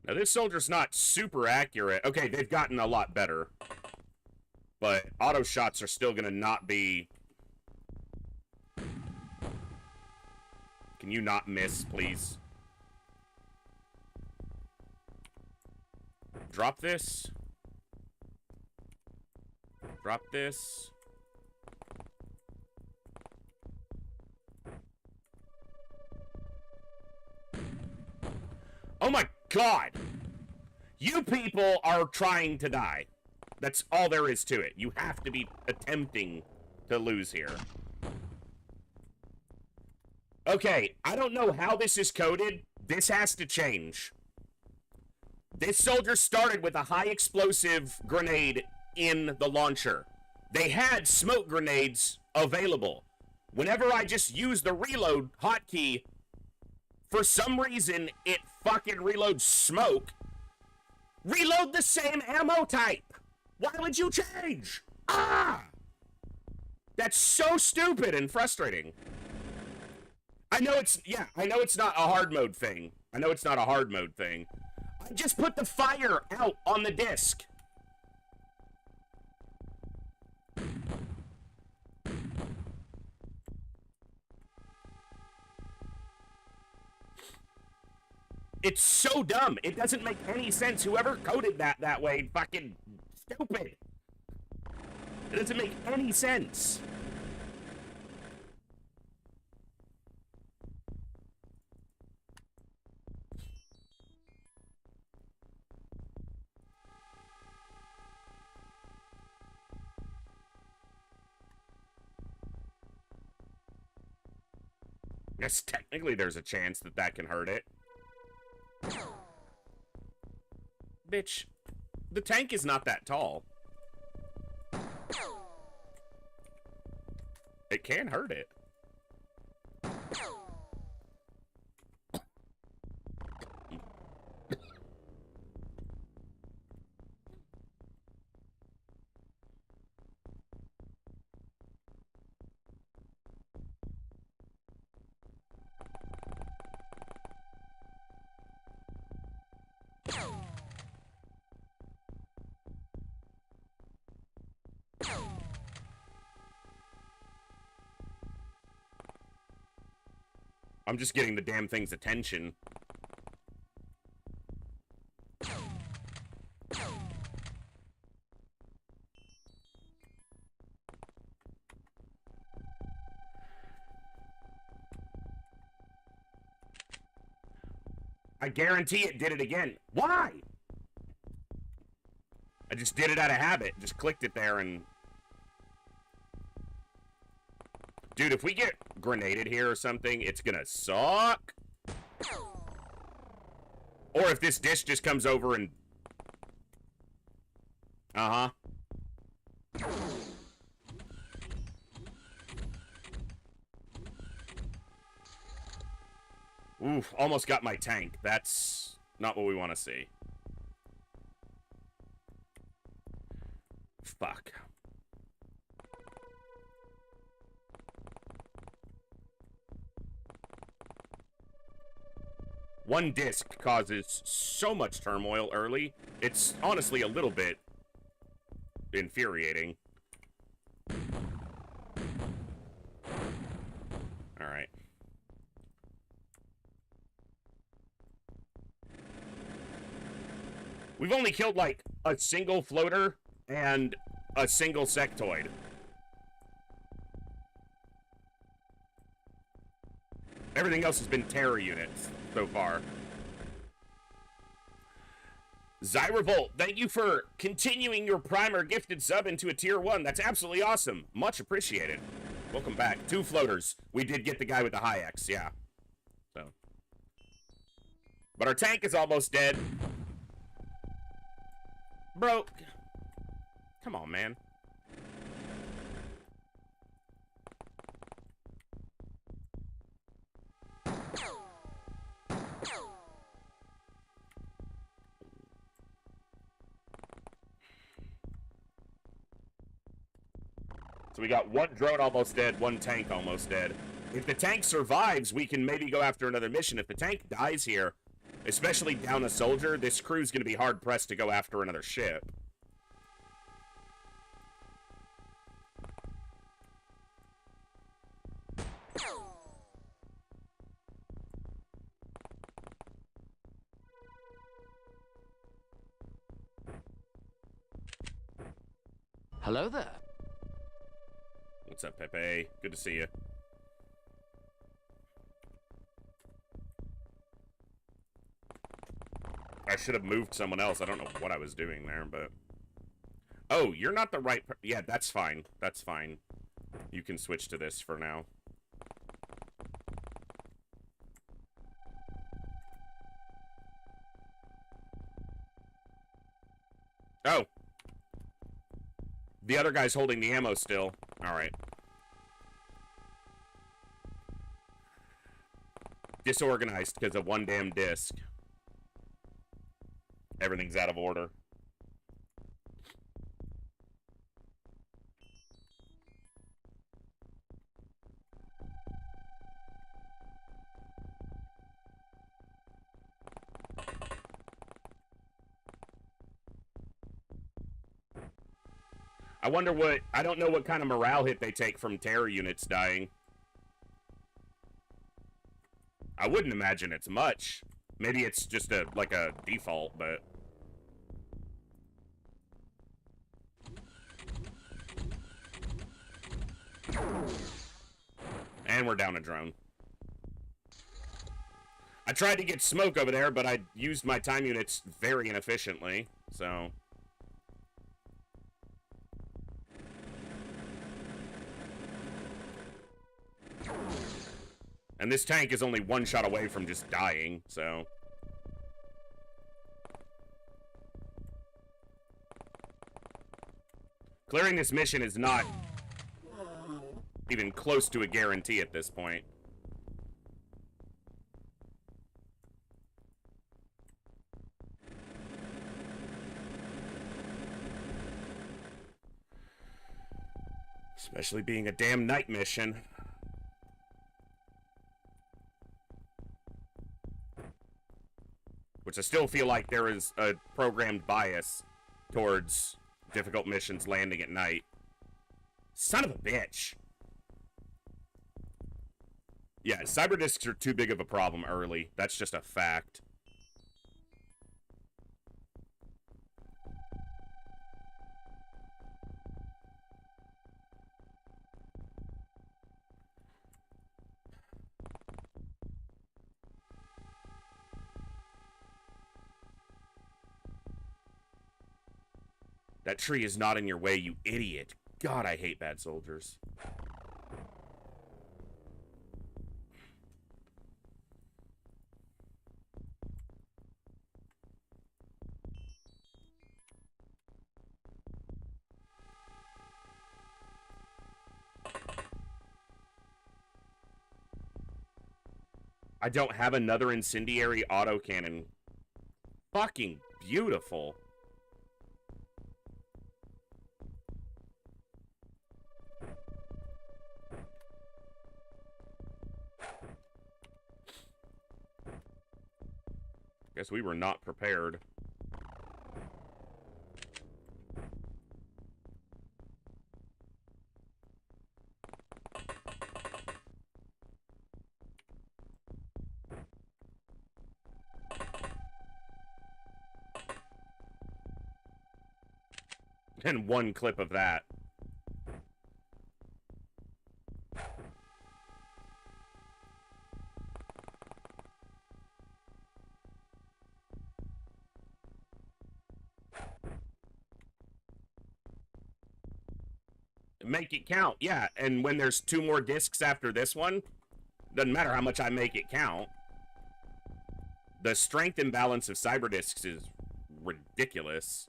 Now, this soldier's not super accurate. Okay, they've gotten a lot better. But auto shots are still gonna not be... Can you not miss, please? Drop this. Drop this. Oh my God! You people are trying to die. That's all there is to it. You have to be attempting to lose here. Okay, I don't know how this is coded. This has to change. This soldier started with a high explosive grenade in the launcher. They had smoke grenades available. Whenever I just use the reload hotkey, for some reason, it fucking reloads smoke. Reload the same ammo type. Why would you change? Ah! That's so stupid and frustrating. I know it's not a hard mode thing. I just put the fire out on the disc. It's so dumb. It doesn't make any sense. Whoever coded that way, fucking stupid. It doesn't make any sense. Yes, technically there's a chance that can hurt it. Bitch, the tank is not that tall. It can hurt it. I'm just getting the damn thing's attention. I guarantee it did it again. Why? I just did it out of habit. Just clicked it there and... Dude, if we get grenaded here or something, it's gonna suck. Or if this dish just comes over and... Uh-huh. Oof, almost got my tank. That's not what we want to see. Fuck. One disc causes so much turmoil early. It's honestly a little bit infuriating. Alright. We've only killed, like, a single floater and a single sectoid. Everything else has been terror units so far. Zyrevolt, thank you for continuing your primer gifted sub into a tier 1. That's absolutely awesome. Much appreciated. Welcome back. 2 floaters. We did get the guy with the high X, yeah. So. But our tank is almost dead. Bro. Come on, man. So we got 1 drone almost dead, 1 tank almost dead. If the tank survives, we can maybe go after another mission. If the tank dies here, especially down a soldier, this crew's going to be hard-pressed to go after another ship. Hello there. What's up, Pepe? Good to see you. I should have moved someone else. I don't know what I was doing there, but... Oh, you're not the right... Yeah, that's fine. That's fine. You can switch to this for now. Oh. The other guy's holding the ammo still. Alright. Disorganized because of one damn disc. Everything's out of order. I wonder what... I don't know what kind of morale hit they take from terror units dying. I wouldn't imagine it's much. Maybe it's just like a default, but... And we're down a drone. I tried to get smoke over there, but I used my time units very inefficiently, so... And this tank is only one shot away from just dying, so... Clearing this mission is not even close to a guarantee at this point. Especially being a damn night mission. Which I still feel like there is a programmed bias towards difficult missions landing at night. Son of a bitch. Yeah, cyber discs are too big of a problem early. That's just a fact. That tree is not in your way, you idiot. God, I hate bad soldiers. I don't have another incendiary autocannon. Fucking beautiful. Guess we were not prepared. And one clip of that. Make it count, yeah. And when there's 2 more discs after this one, doesn't matter how much I make it count. The strength imbalance of cyber discs is ridiculous.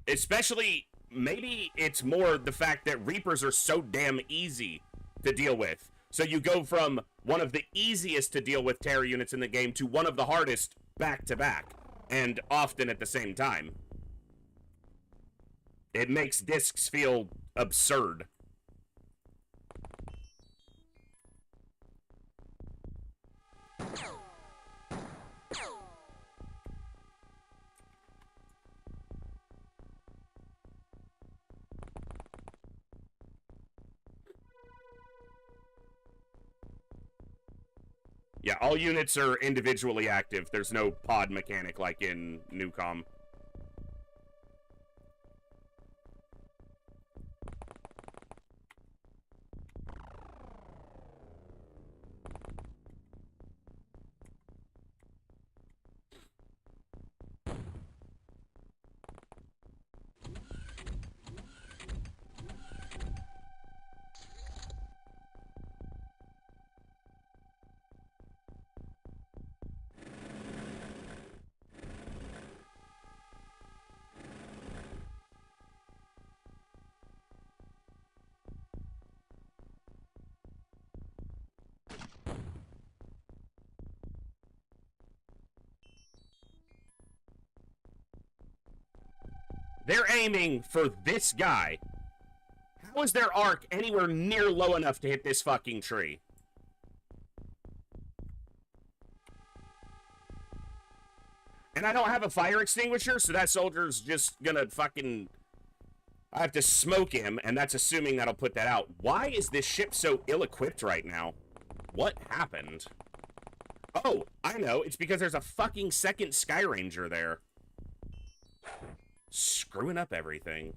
Especially, maybe it's more the fact that Reapers are so damn easy to deal with. So you go from one of the easiest to deal with terror units in the game to one of the hardest back to back, and often at the same time. It makes discs feel absurd. Yeah, all units are individually active. There's no pod mechanic like in Newcom. They're aiming for this guy. How is their arc anywhere near low enough to hit this fucking tree? And I don't have a fire extinguisher, so that soldier's just gonna fucking... I have to smoke him, and that's assuming that'll put that out. Why is this ship so ill-equipped right now? What happened? Oh, I know. It's because there's a fucking second Sky Ranger there. Screwing up everything.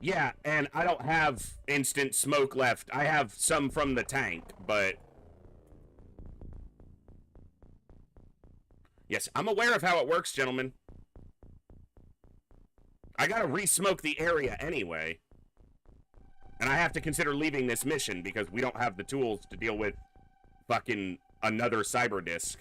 Yeah, and I don't have instant smoke left. I have some from the tank, but... Yes, I'm aware of how it works, gentlemen. I gotta re-smoke the area anyway. And I have to consider leaving this mission because we don't have the tools to deal with fucking another cyber disc.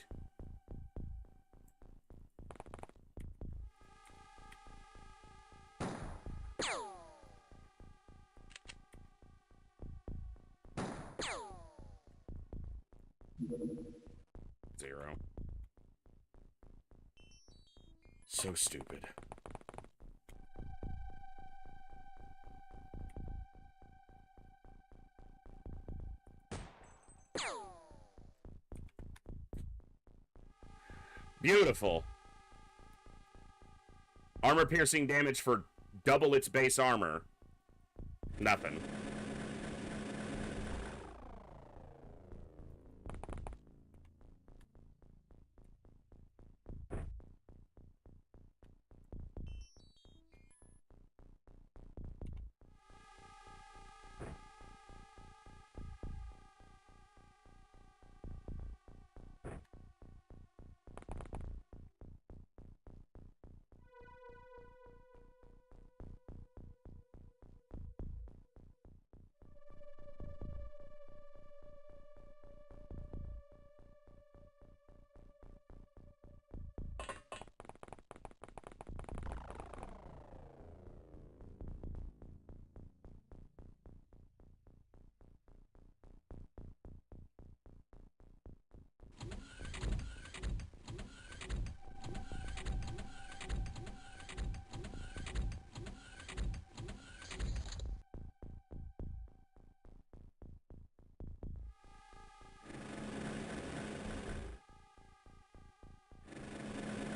Zero. So stupid. Beautiful. Armor piercing damage for double its base armor. Nothing.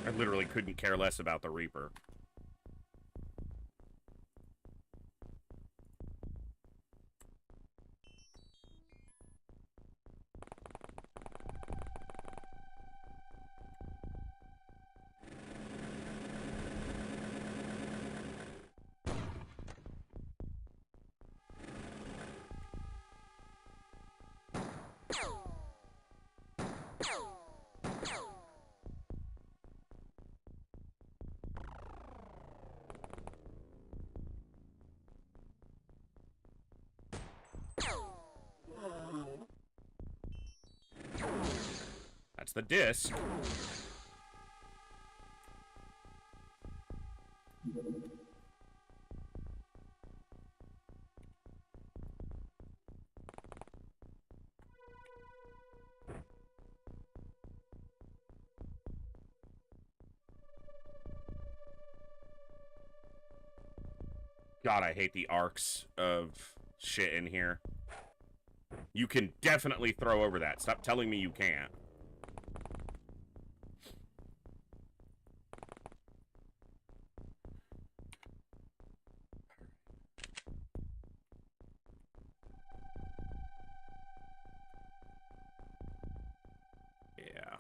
I literally couldn't care less about the Reaper. That's the disc. God, I hate the arcs of shit in here. You can definitely throw over that. Stop telling me you can't. Yeah.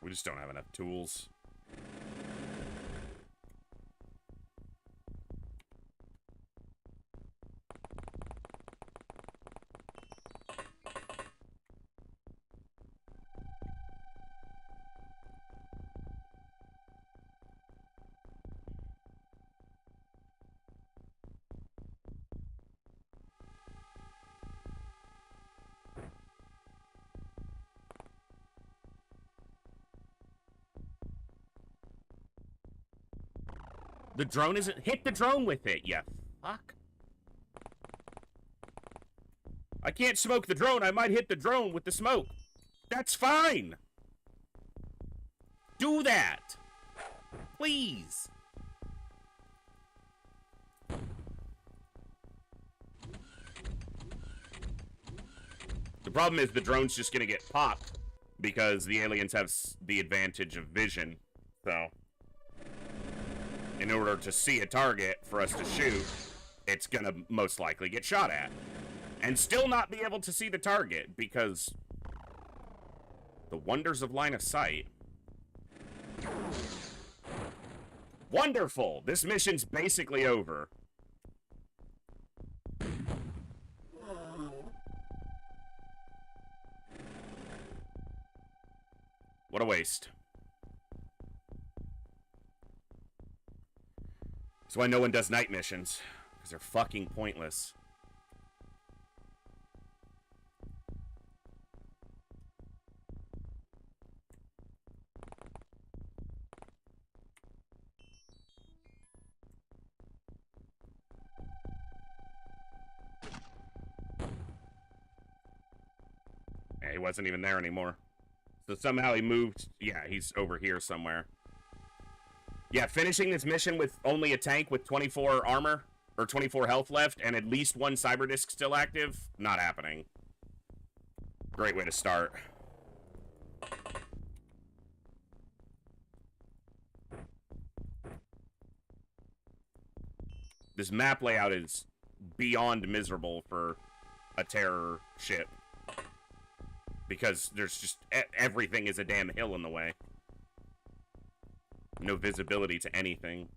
We just don't have enough tools. The drone isn't... Hit the drone with it, you fuck. I can't smoke the drone. I might hit the drone with the smoke. That's fine. Do that. Please. The problem is the drone's just gonna get popped because the aliens have the advantage of vision. So, in order to see a target for us to shoot, it's gonna most likely get shot at. And still not be able to see the target because the wonders of line of sight. Wonderful! This mission's basically over. What a waste. That's why no one does night missions, because they're fucking pointless. Yeah, he wasn't even there anymore. So somehow he moved. Yeah, he's over here somewhere. Yeah, finishing this mission with only a tank with 24 armor, or 24 health left, and at least one cyber disc still active, not happening. Great way to start. This map layout is beyond miserable for a terror ship. Because there's just... everything is a damn hill in the way. No visibility to anything.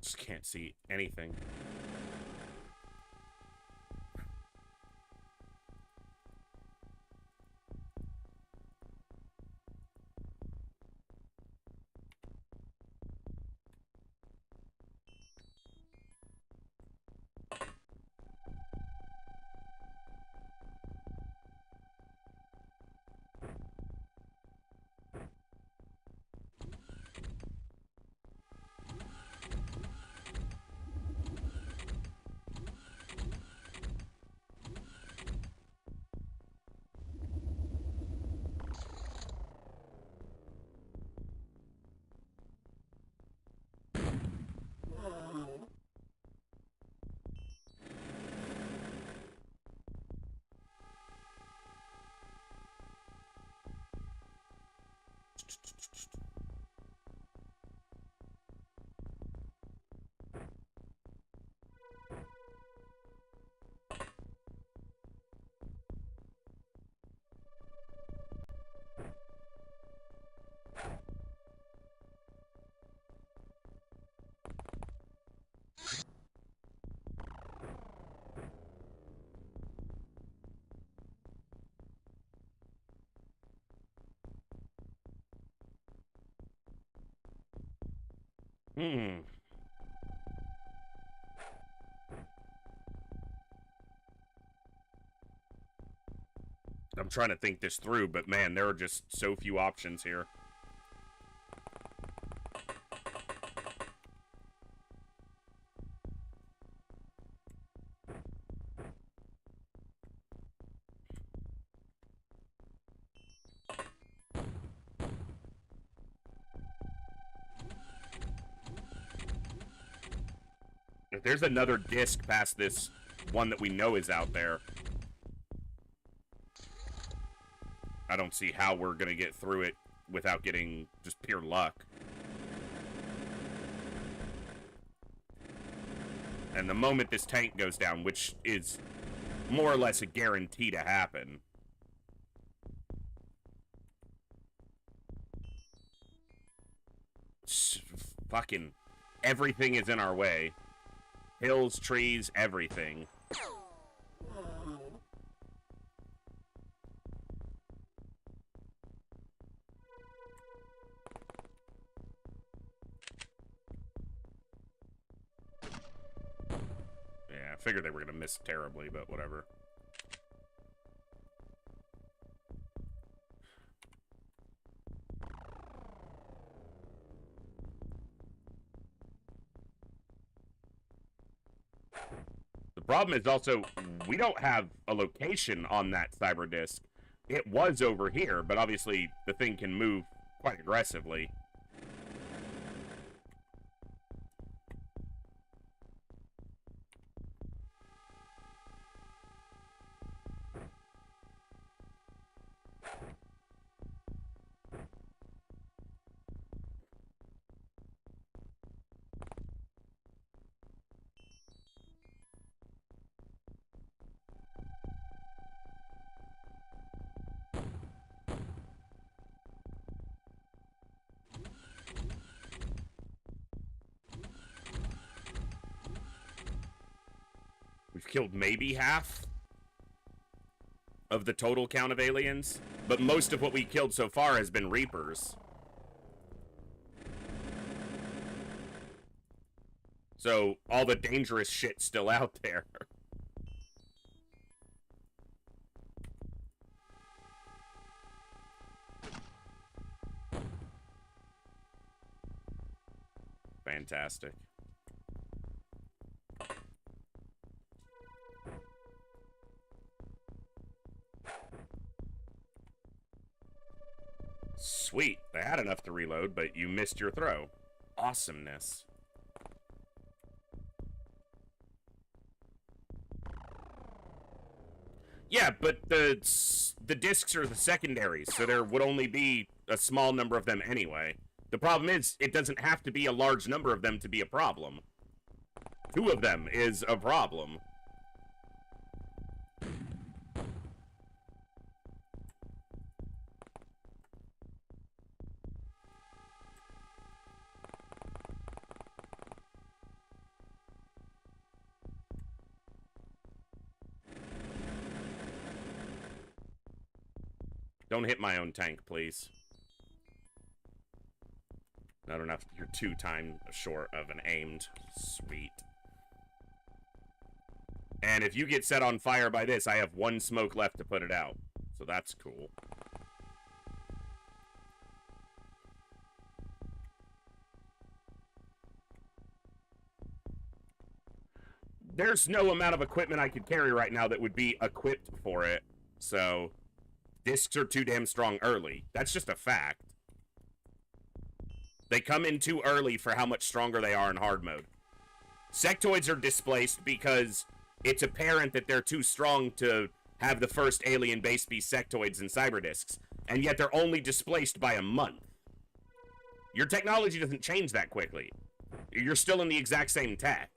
Just can't see anything. Hmm. I'm trying to think this through, but man, there are just so few options here. If there's another disc past this one that we know is out there, I don't see how we're gonna get through it without getting just pure luck. And the moment this tank goes down, which is more or less a guarantee to happen, Fucking everything is in our way. Hills, trees, everything. Yeah, I figured they were gonna miss terribly, but whatever. The problem is also, we don't have a location on that cyber disk. It was over here, but obviously the thing can move quite aggressively. We've killed maybe half of the total count of aliens, but most of what we killed so far has been Reapers. So all the dangerous shit's still out there. Fantastic. Sweet. They had enough to reload, but you missed your throw. Awesomeness. Yeah, but the discs are the secondaries, so there would only be a small number of them anyway. The problem is, it doesn't have to be a large number of them to be a problem. 2 of them is a problem. Don't hit my own tank, please. Not enough. You're 2 times short of an aimed. Sweet. And if you get set on fire by this, I have 1 smoke left to put it out. So that's cool. There's no amount of equipment I could carry right now that would be equipped for it. So, discs are too damn strong early. That's just a fact. They come in too early for how much stronger they are in hard mode. Sectoids are displaced because it's apparent that they're too strong to have the first alien base be sectoids and cyberdiscs, and yet they're only displaced by a month. Your technology doesn't change that quickly. You're still in the exact same tech.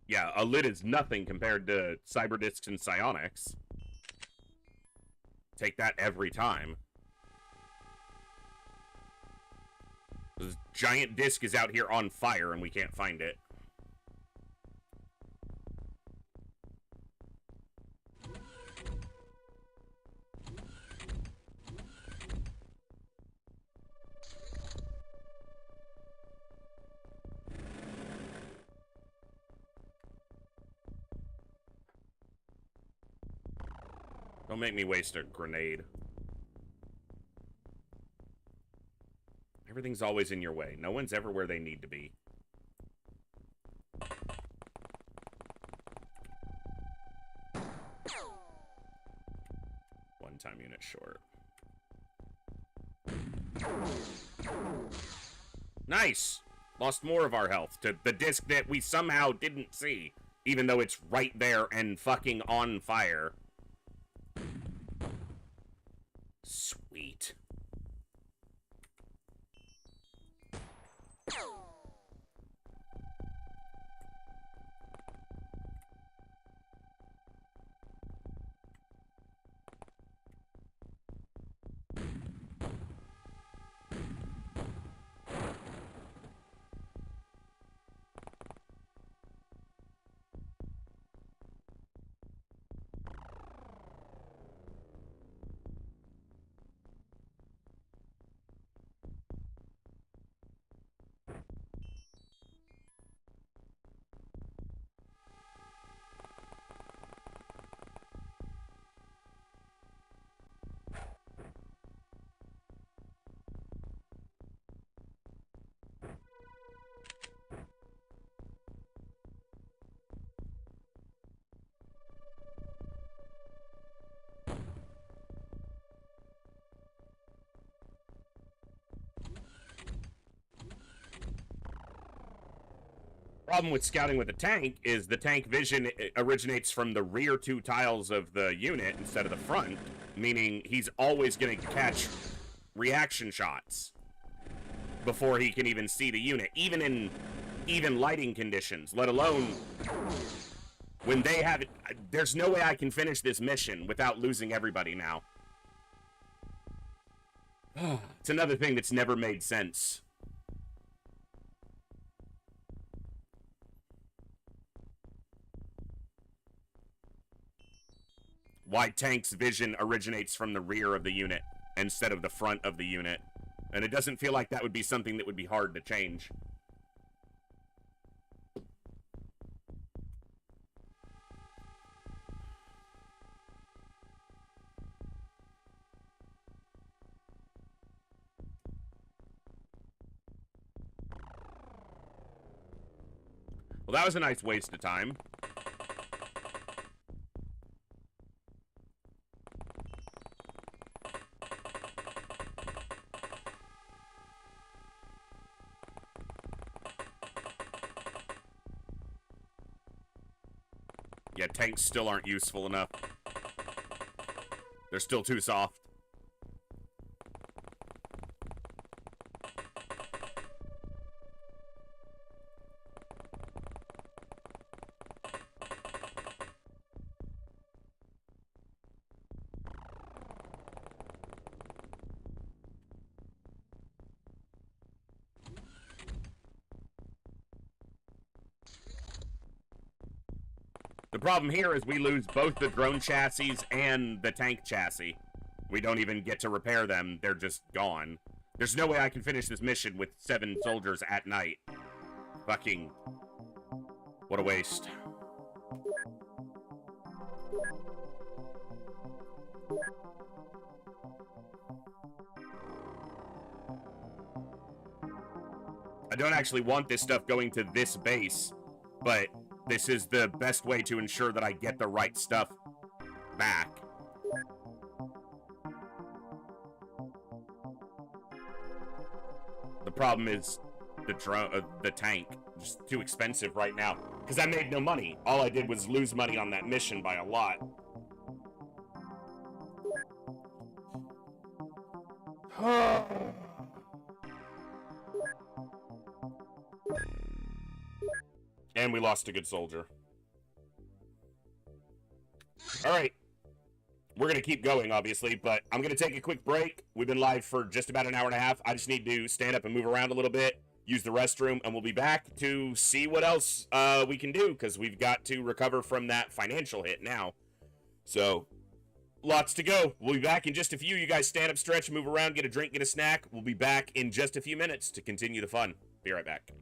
Yeah, a lid is nothing compared to cyberdiscs and psionics. Take that every time. This giant disc is out here on fire and we can't find it. Don't make me waste a grenade. Everything's always in your way. No one's ever where they need to be. One-time unit short. Nice! Lost more of our health to the disc that we somehow didn't see, even though it's right there and fucking on fire. Sweet. Problem with scouting with a tank is the tank vision originates from the rear two tiles of the unit instead of the front, meaning he's always going to catch reaction shots before he can even see the unit, even in even lighting conditions, let alone when they have it. There's no way I can finish this mission without losing everybody now. It's another thing that's never made sense. Why tank's vision originates from the rear of the unit instead of the front of the unit. And it doesn't feel like that would be something that would be hard to change. Well, that was a nice waste of time. Yeah, tanks still aren't useful enough. They're still too soft. The problem here is we lose both the drone chassis and the tank chassis. We don't even get to repair them. They're just gone. There's no way I can finish this mission with 7 soldiers at night. Fucking... what a waste. I don't actually want this stuff going to this base, but this is the best way to ensure that I get the right stuff back. The problem is the tank. Just too expensive right now. Because I made no money. All I did was lose money on that mission by a lot. And we lost a good soldier. Alright. we're going to keep going, obviously, but I'm going to take a quick break. We've been live for just about an hour and a half. I just need to stand up and move around a little bit, use the restroom, and we'll be back to see what else we can do, because we've got to recover from that financial hit now. So, lots to go. We'll be back in just a few. You guys stand up, stretch, move around, get a drink, get a snack. We'll be back in just a few minutes to continue the fun. Be right back.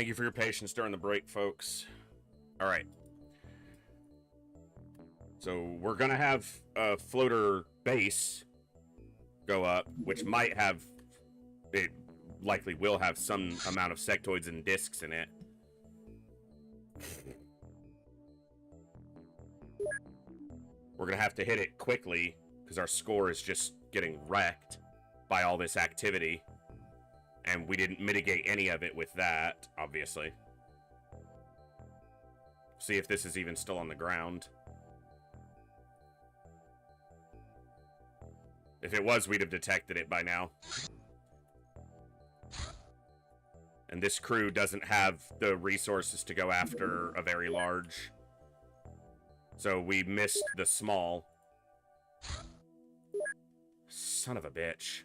Thank you for your patience during the break, folks. All right. So we're going to have a floater base go up, which might have, it likely will have some amount of sectoids and discs in it. We're going to have to hit it quickly because our score is just getting wrecked by all this activity. And we didn't mitigate any of it with that, obviously. See if this is even still on the ground. If it was, we'd have detected it by now. And this crew doesn't have the resources to go after a very large. So we missed the small. Son of a bitch.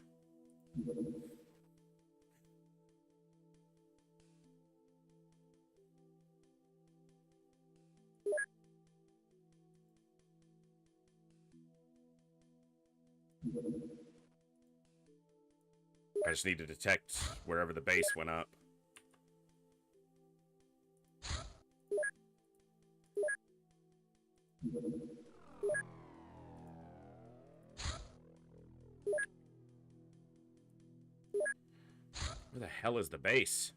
I just need to detect wherever the base went up. Where the hell is the base?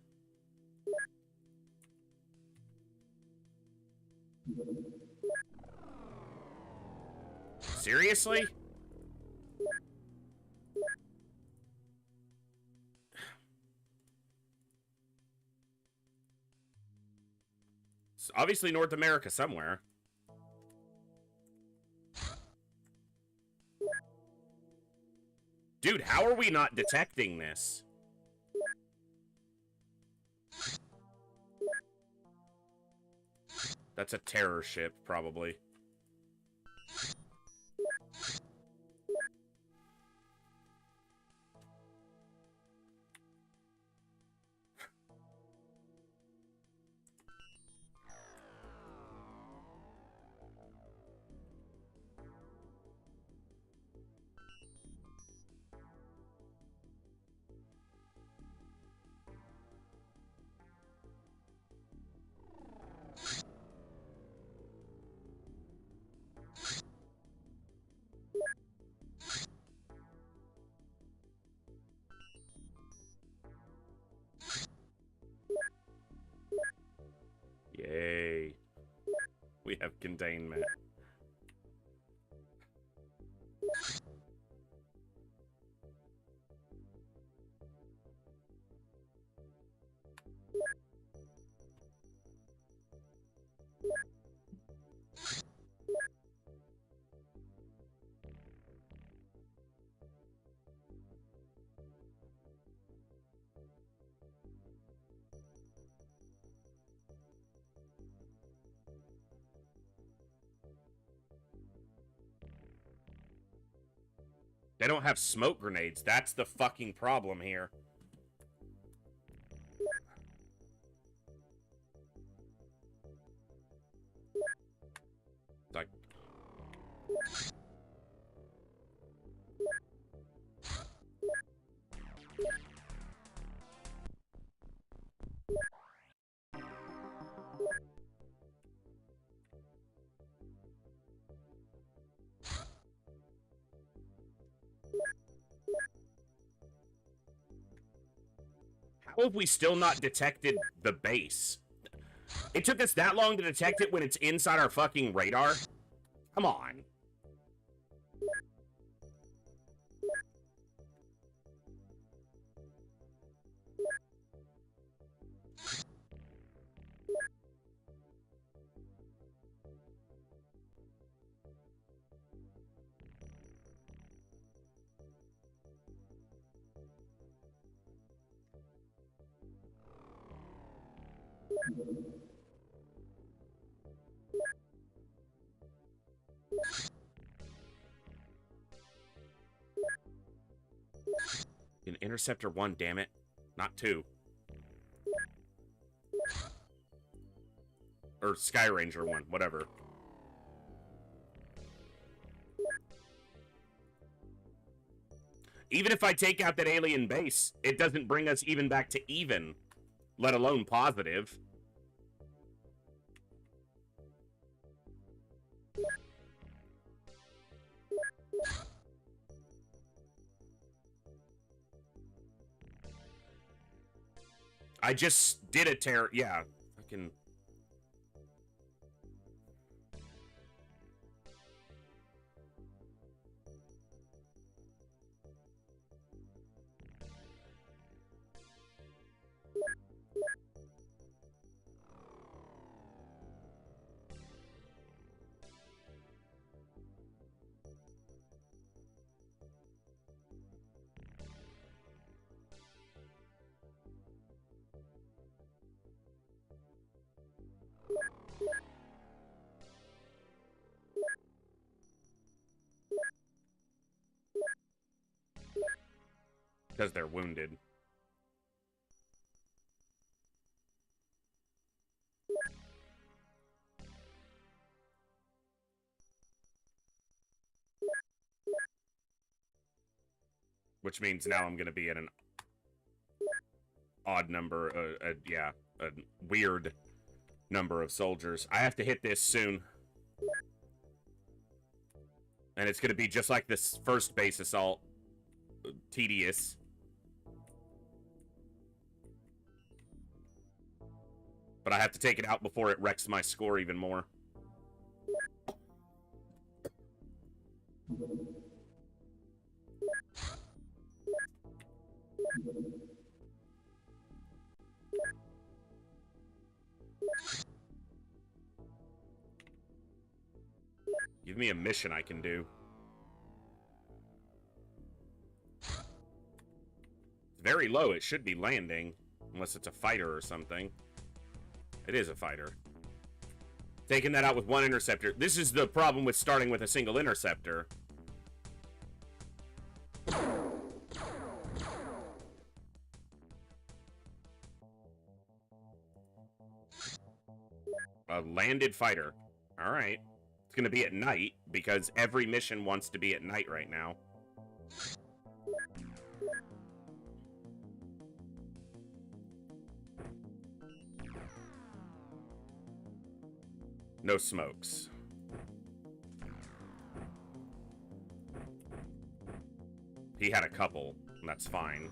Seriously? It's obviously North America somewhere. Dude, how are we not detecting this? That's a terror ship, probably. Yay. We have containment. They don't have smoke grenades. That's the fucking problem here. Like... How have we still not detected the base? It took us that long to detect it when it's inside our fucking radar? Come on. An Interceptor 1, damn it. Not 2. Or Sky Ranger 1, whatever. Even if I take out that alien base, it doesn't bring us even back to even, let alone positive. I just did a terror. Yeah, fucking. Because they're wounded. Which means now I'm going to be at an odd number, yeah, a weird number of soldiers. I have to hit this soon. And it's going to be just like this first base assault. Tedious. But I have to take it out before it wrecks my score even more. Give me a mission I can do. It's very low. It should be landing. Unless it's a fighter or something. It is a fighter. Taking that out with one interceptor. This is the problem with starting with a single interceptor. A landed fighter. Alright. It's going to be at night, because every mission wants to be at night right now. No smokes. He had a couple, and that's fine.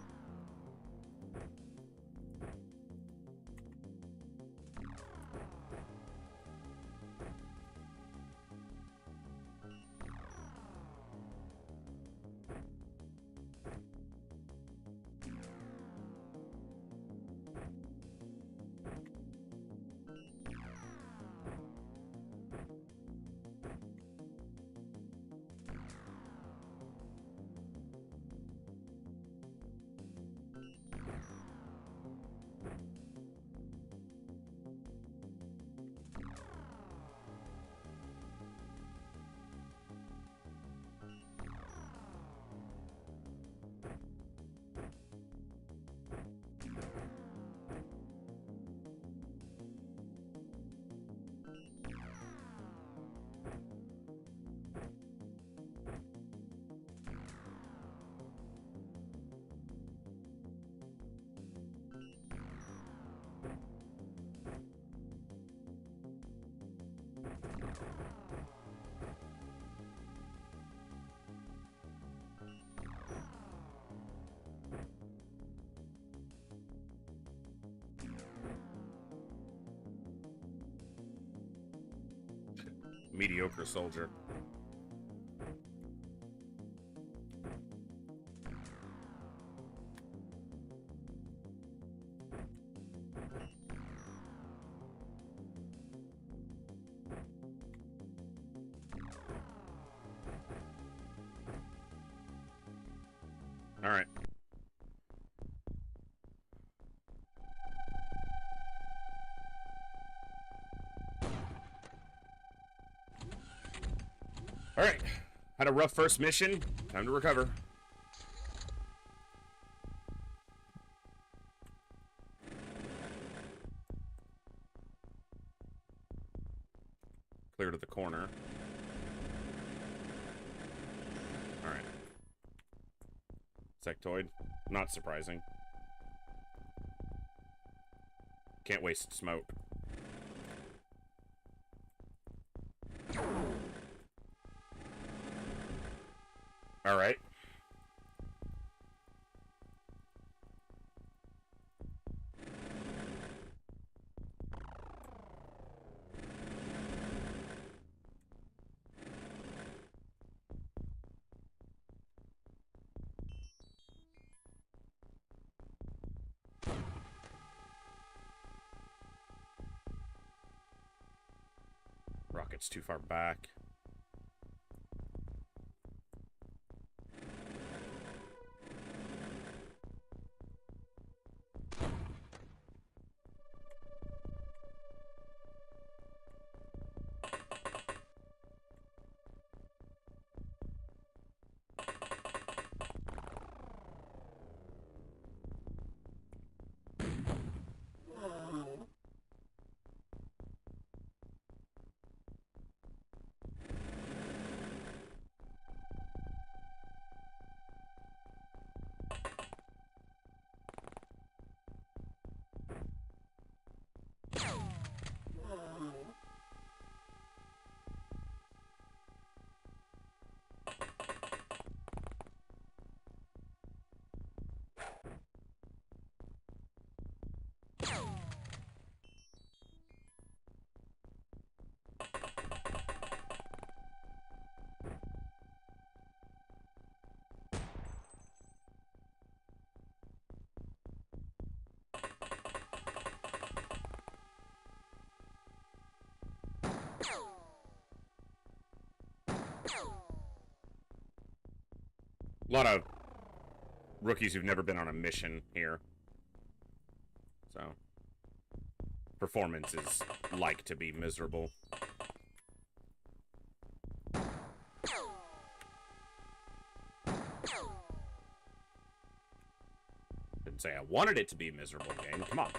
Mediocre soldier. All right. All right. Had a rough first mission. Time to recover. Clear to the corner. All right. Sectoid. Not surprising. Can't waste smoke. All right. Rocket's too far back. A lot of rookies who've never been on a mission here. So, performances like to be miserable. Didn't say I wanted it to be miserable, game. Come on.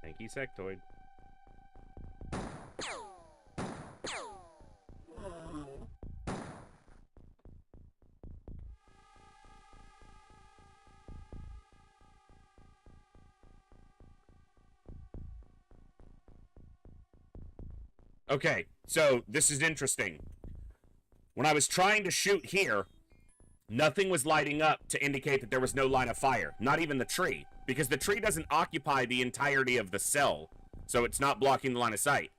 Thank you, sectoid. Okay, so this is interesting. When I was trying to shoot here, nothing was lighting up to indicate that there was no line of fire. Not even the tree. Because the tree doesn't occupy the entirety of the cell. So it's not blocking the line of sight.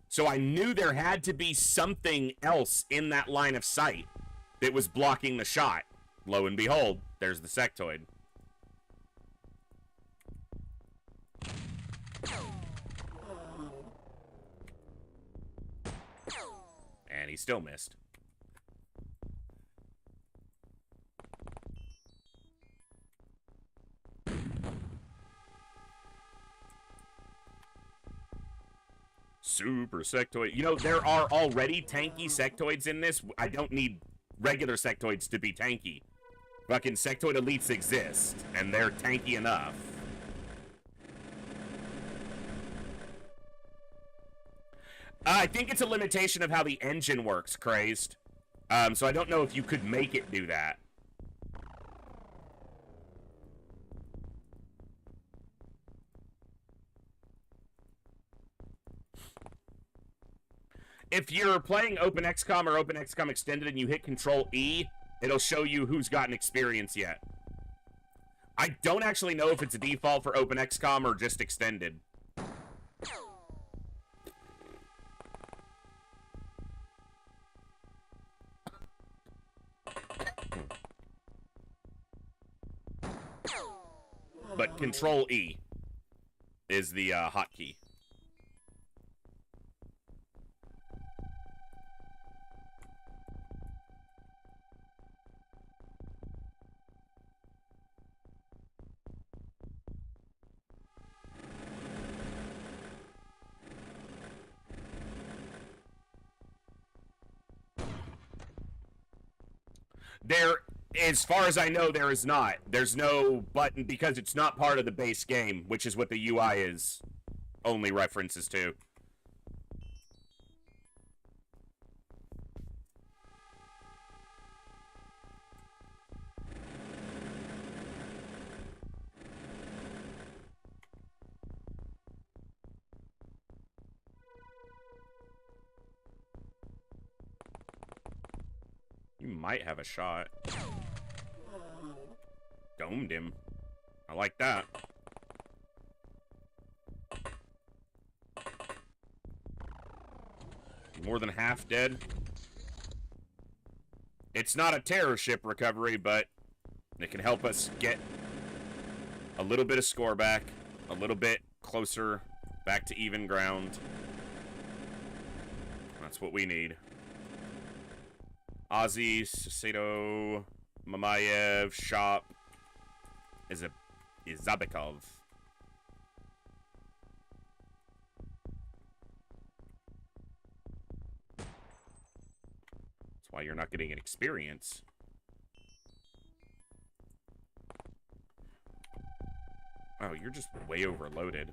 So I knew there had to be something else in that line of sight that was blocking the shot. Lo and behold, there's the sectoid. And he still missed. Super sectoid. You know, there are already tanky sectoids in this. I don't need regular sectoids to be tanky. Fucking sectoid elites exist, and they're tanky enough. I think it's a limitation of how the engine works, Crazed. So I don't know if you could make it do that. If you're playing OpenXCOM or OpenXCOM Extended and you hit Control E, it'll show you who's gotten experience yet. I don't actually know if it's a default for OpenXCOM or just Extended. But Control E is the hotkey. There, as far as I know, there is not. There's no button because it's not part of the base game, which is what the UI is only references to. You might have a shot. Domed him. I like that. More than half dead. It's not a terror ship recovery, but it can help us get a little bit of score back, a little bit closer back to even ground. That's what we need. Ozzy, Sato, Mamayev, Shop, Izabikov. That's why you're not getting an experience. Oh, you're just way overloaded.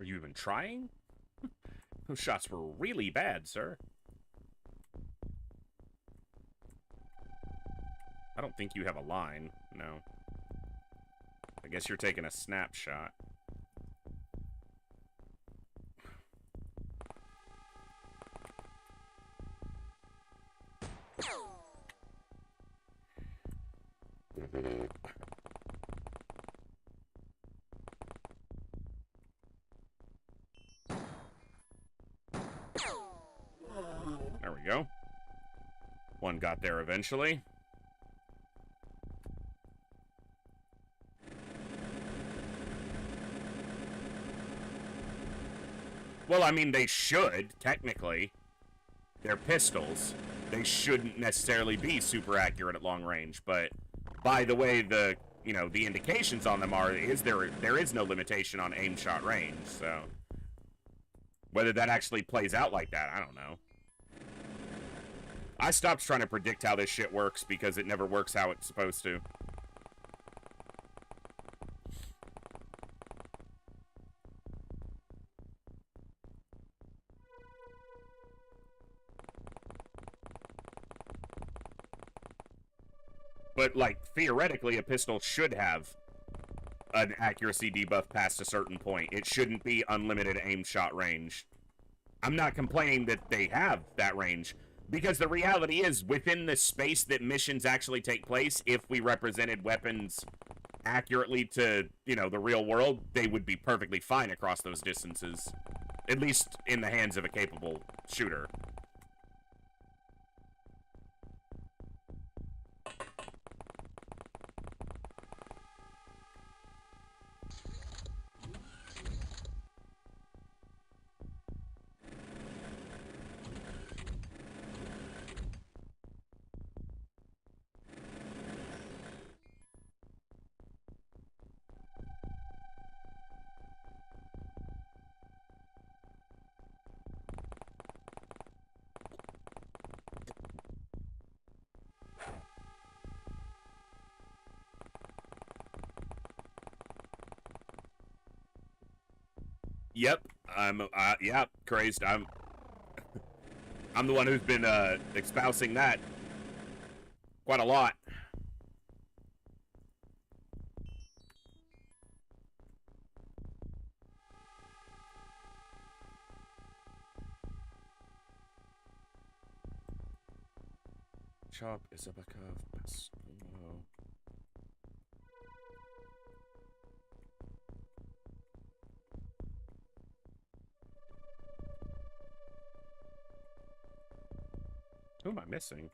you even trying? Those shots were really bad, sir. I don't think you have a line, no. I guess you're taking a snapshot. There we go. One got there eventually. Well, I mean, they should, technically. They're pistols. They shouldn't necessarily be super accurate at long range, but by the way the, you know, the indications on them are, there is no limitation on aim shot range, so whether that actually plays out like that, I don't know. I stopped trying to predict how this shit works because it never works how it's supposed to. But, like, theoretically, a pistol should have an accuracy debuff past a certain point. It shouldn't be unlimited aim shot range. I'm not complaining that they have that range, because the reality is, within the space that missions actually take place, if we represented weapons accurately to, you know, the real world, they would be perfectly fine across those distances. At least in the hands of a capable shooter. Yep, yeah, crazed. I'm the one who's been, espousing that quite a lot. Chop Isabakov Pastolo. Who am I missing?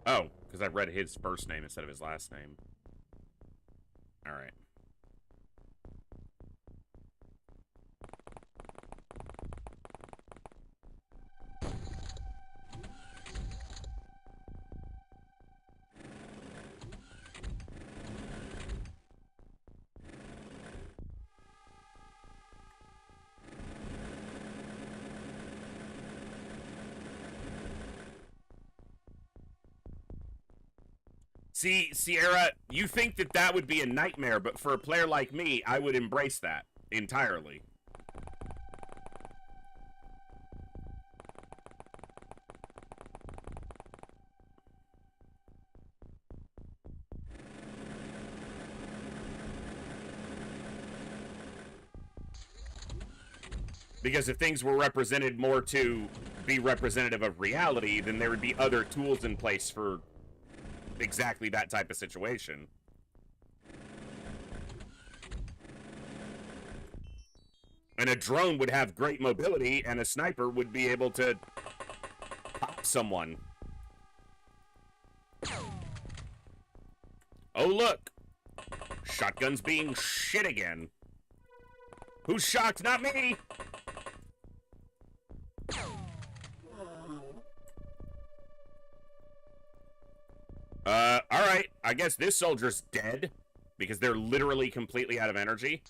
Oh, because I read his first name instead of his last name. Alright. See, Sierra, you think that that would be a nightmare, but for a player like me, I would embrace that entirely. Because if things were represented more to be representative of reality, then there would be other tools in place for exactly that type of situation. And a drone would have great mobility, and a sniper would be able to pop someone. Oh, look! Shotgun's being shit again. Who's shocked? Not me! Alright, I guess this soldier's dead, because they're literally completely out of energy.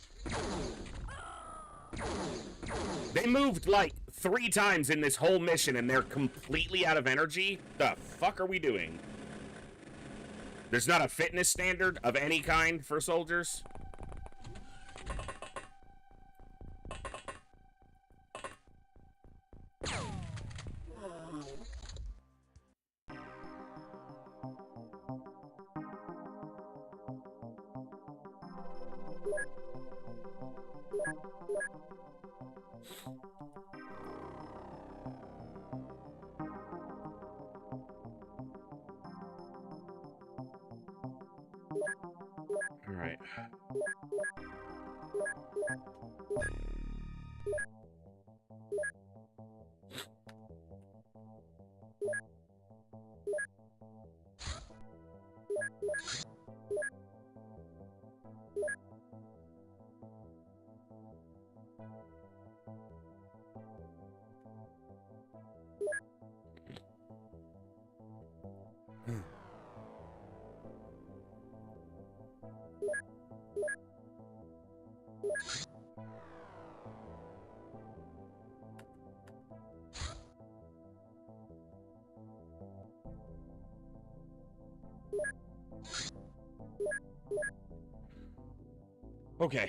They moved, like, 3 times in this whole mission, and they're completely out of energy? The fuck are we doing? There's not a fitness standard of any kind for soldiers? All right. Okay.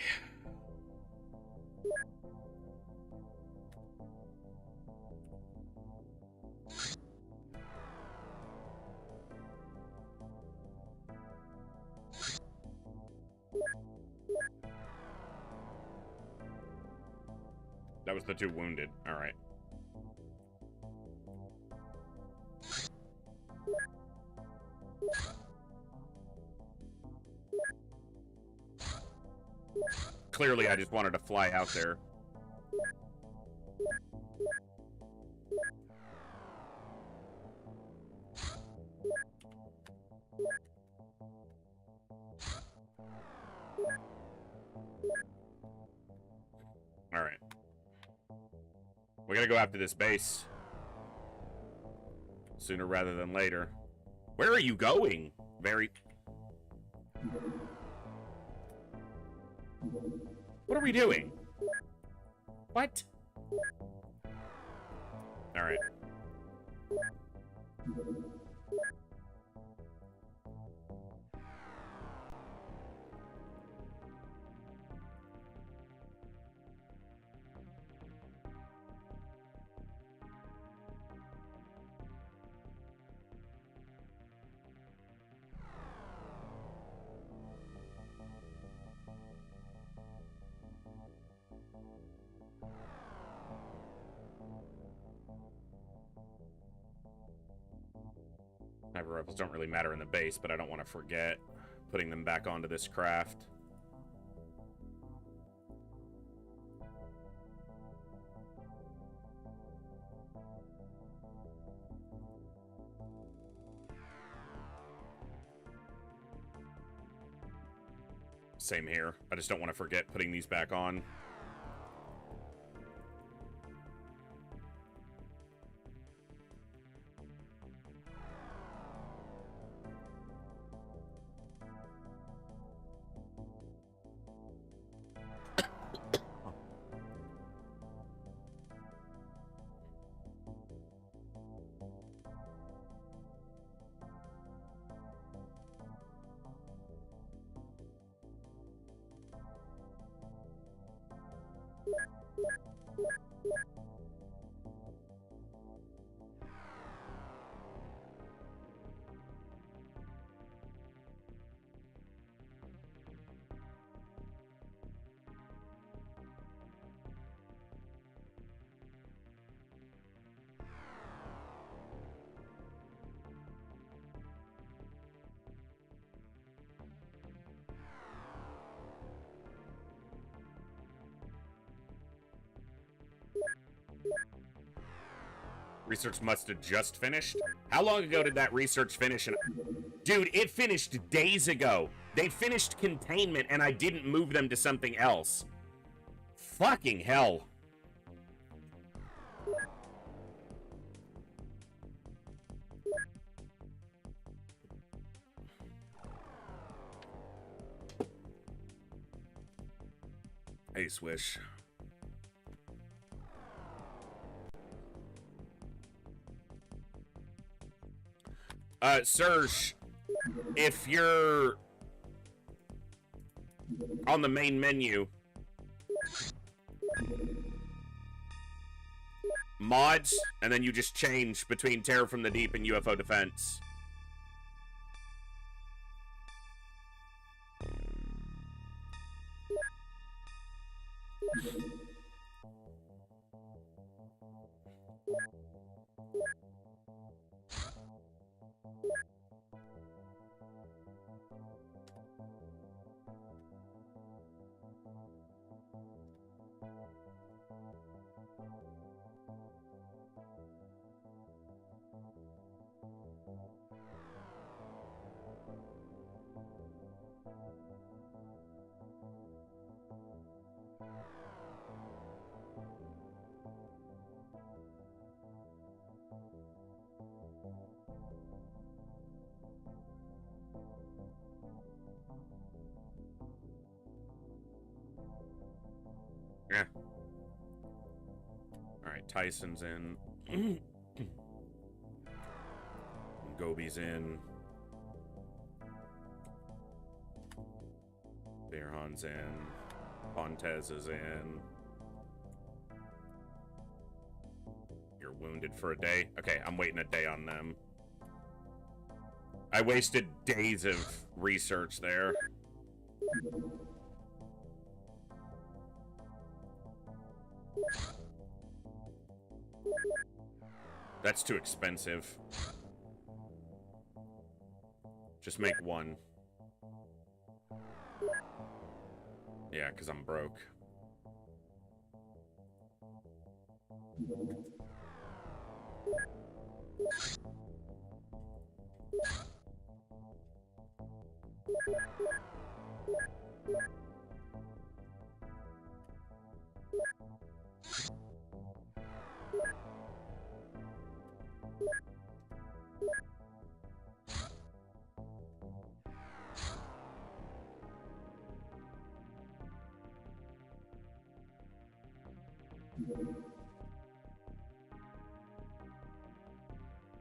That was the 2 wounded. All right. Clearly, I just wanted to fly out there. All right. We gotta go after this base. Sooner rather than later. Where are you going? Very... What are we doing? What? All right. Sniper rifles don't really matter in the base, but I don't want to forget putting them back onto this craft. Same here. I just don't want to forget putting these back on. Research must have just finished? How long ago did that research finish? Dude, it finished days ago. They finished containment and I didn't move them to something else. Fucking hell. Hey, Swish. Serge, if you're on the main menu, mods, and then you just change between Terror from the Deep and UFO Defense. Yeah. Alright, Tyson's in. Gobi's in. Beerhan's in. Fontez is in. You're wounded for a day? Okay, I'm waiting a day on them. I wasted days of research there. That's too expensive. Just make one. Yeah, because I'm broke.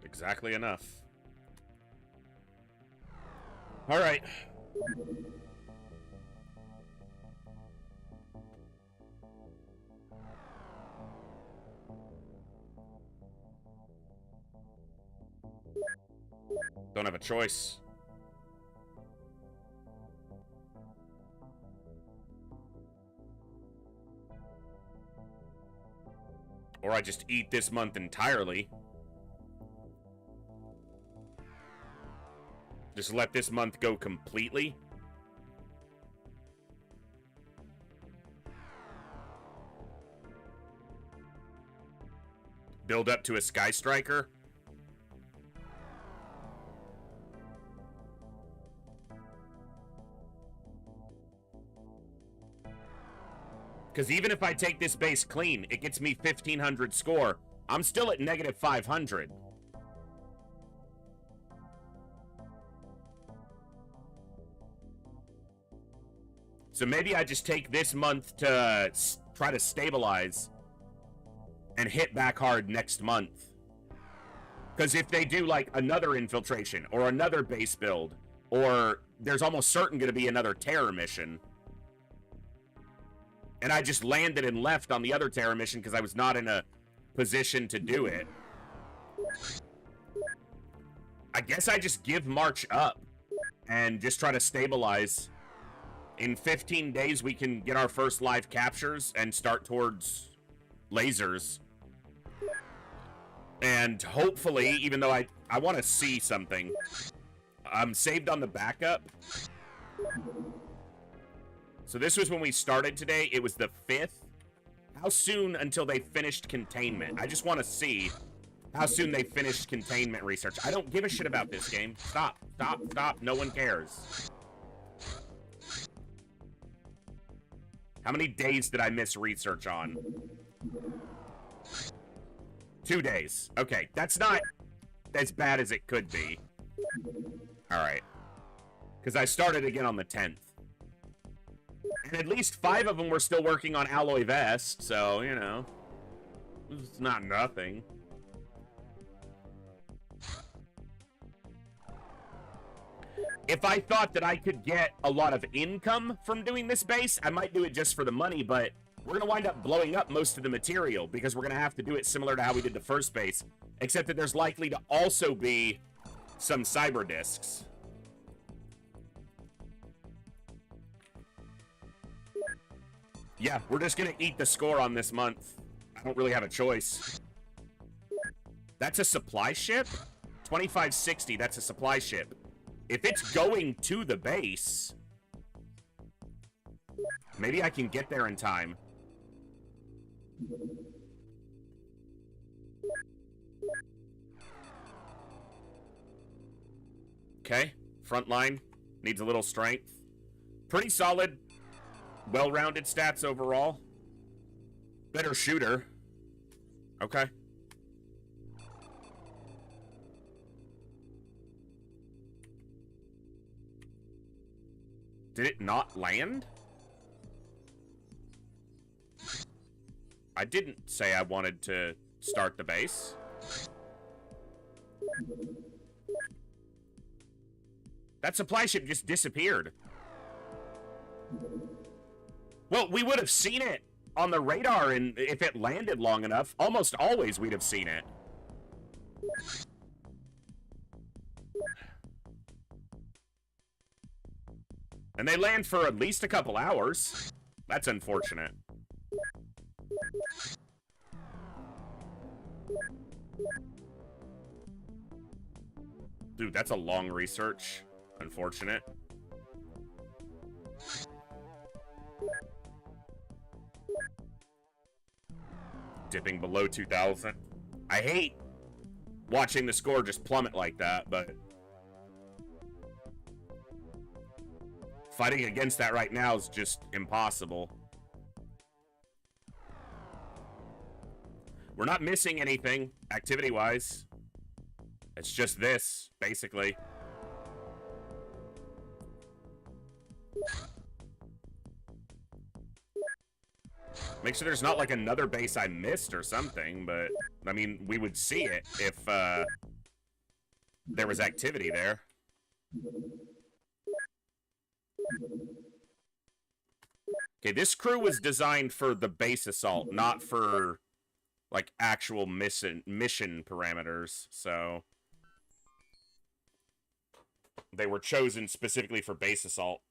Exactly enough. All right. Don't have a choice. Or I just eat this month entirely. Just let this month go completely. Build up to a Sky Striker. Because even if I take this base clean, it gets me 1,500 score. I'm still at negative 500. So maybe I just take this month to try to stabilize and hit back hard next month. Because if they do like another infiltration or another base build, or there's almost certain going to be another terror mission, and I just landed and left on the other terror mission because I was not in a position to do it, I guess I just give March up and just try to stabilize. In 15 days, we can get our first live captures and start towards lasers. And hopefully, even though I want to see something, I'm saved on the backup. So this was when we started today. It was the 5th. How soon until they finished containment? I just want to see how soon they finished containment research. I don't give a shit about this game. Stop, stop, stop. No one cares. How many days did I miss research on? 2 days. Okay, that's not as bad as it could be. Alright. Because I started again on the 10th. And at least 5 of them were still working on Alloy Vest, so, you know. It's not nothing. If I thought that I could get a lot of income from doing this base, I might do it just for the money, but we're going to wind up blowing up most of the material because we're going to have to do it similar to how we did the first base, except that there's likely to also be some cyber disks. Yeah, we're just going to eat the score on this month. I don't really have a choice. That's a supply ship? 2560, that's a supply ship. If it's going to the base, maybe I can get there in time. Okay, front line needs a little strength. Pretty solid, well-rounded stats overall. Better shooter. Okay. Did it not land? I didn't say I wanted to start the base. That supply ship just disappeared. Well, we would have seen it on the radar, and if it landed long enough, almost always we'd have seen it. And they land for at least a couple hours. That's unfortunate. Dude, that's a long research. Unfortunate. Dipping below 2,000. I hate watching the score just plummet like that, but fighting against that right now is just impossible. We're not missing anything, activity-wise. It's just this, basically. Make sure there's not, like, another base I missed or something, but, I mean, we would see it if, there was activity there. Okay, this crew was designed for the base assault, not for, like, actual mission parameters, so they were chosen specifically for base assault.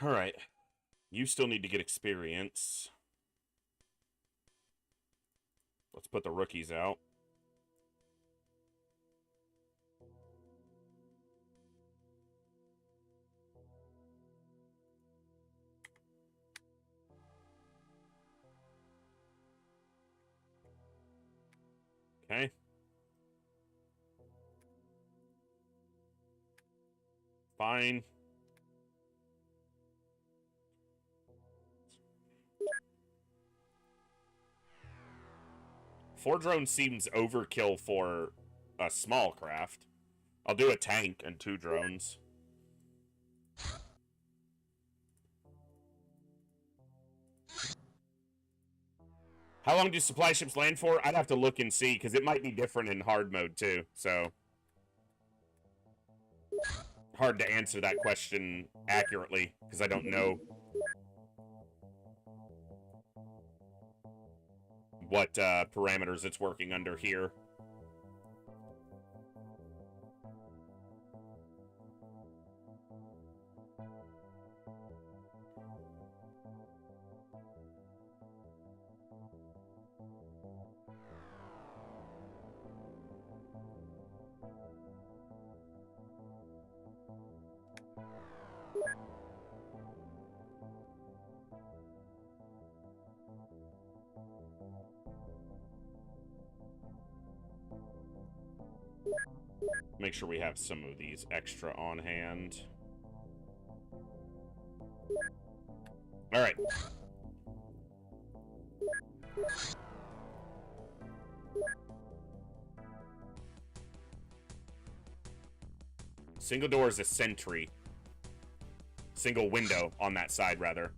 All right. You still need to get experience. Let's put the rookies out. Okay. Fine. Four drones seems overkill for a small craft. I'll do a tank and 2 drones. How long do supply ships land for? I'd have to look and see, because it might be different in hard mode, too. So, hard to answer that question accurately, because I don't know what parameters it's working under here. Make sure we have some of these extra on hand. All right. Single door is a sentry. Single window on that side, rather.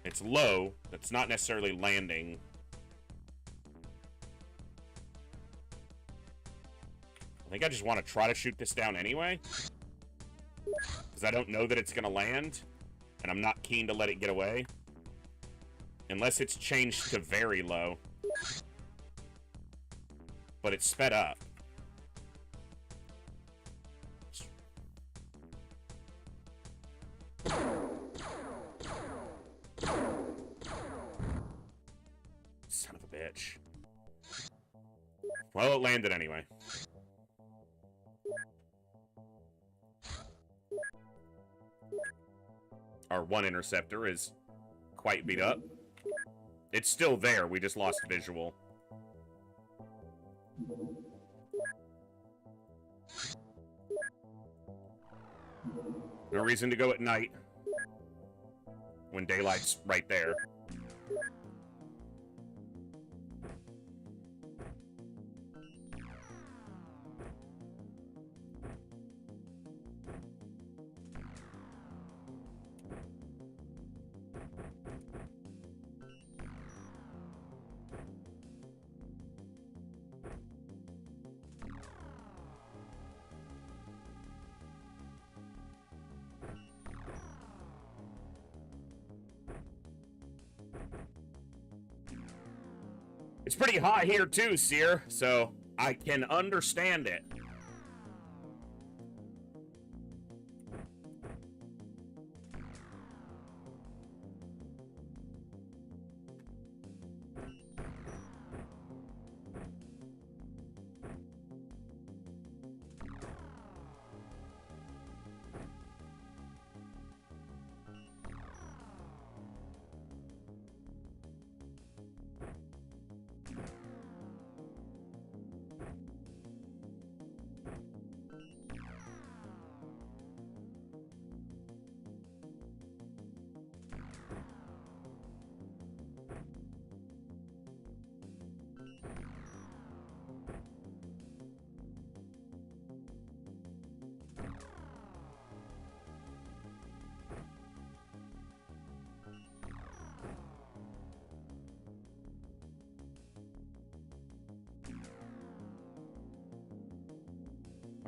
It's low. That's not necessarily landing. I think I just want to try to shoot this down anyway. Because I don't know that it's going to land. And I'm not keen to let it get away. Unless it's changed to very low. But it's sped up. Son of a bitch. Well, it landed anyway. Our one interceptor is quite beat up. It's still there, we just lost visual. No reason to go at night when daylight's right there. It's pretty hot here too, Seer, so I can understand it.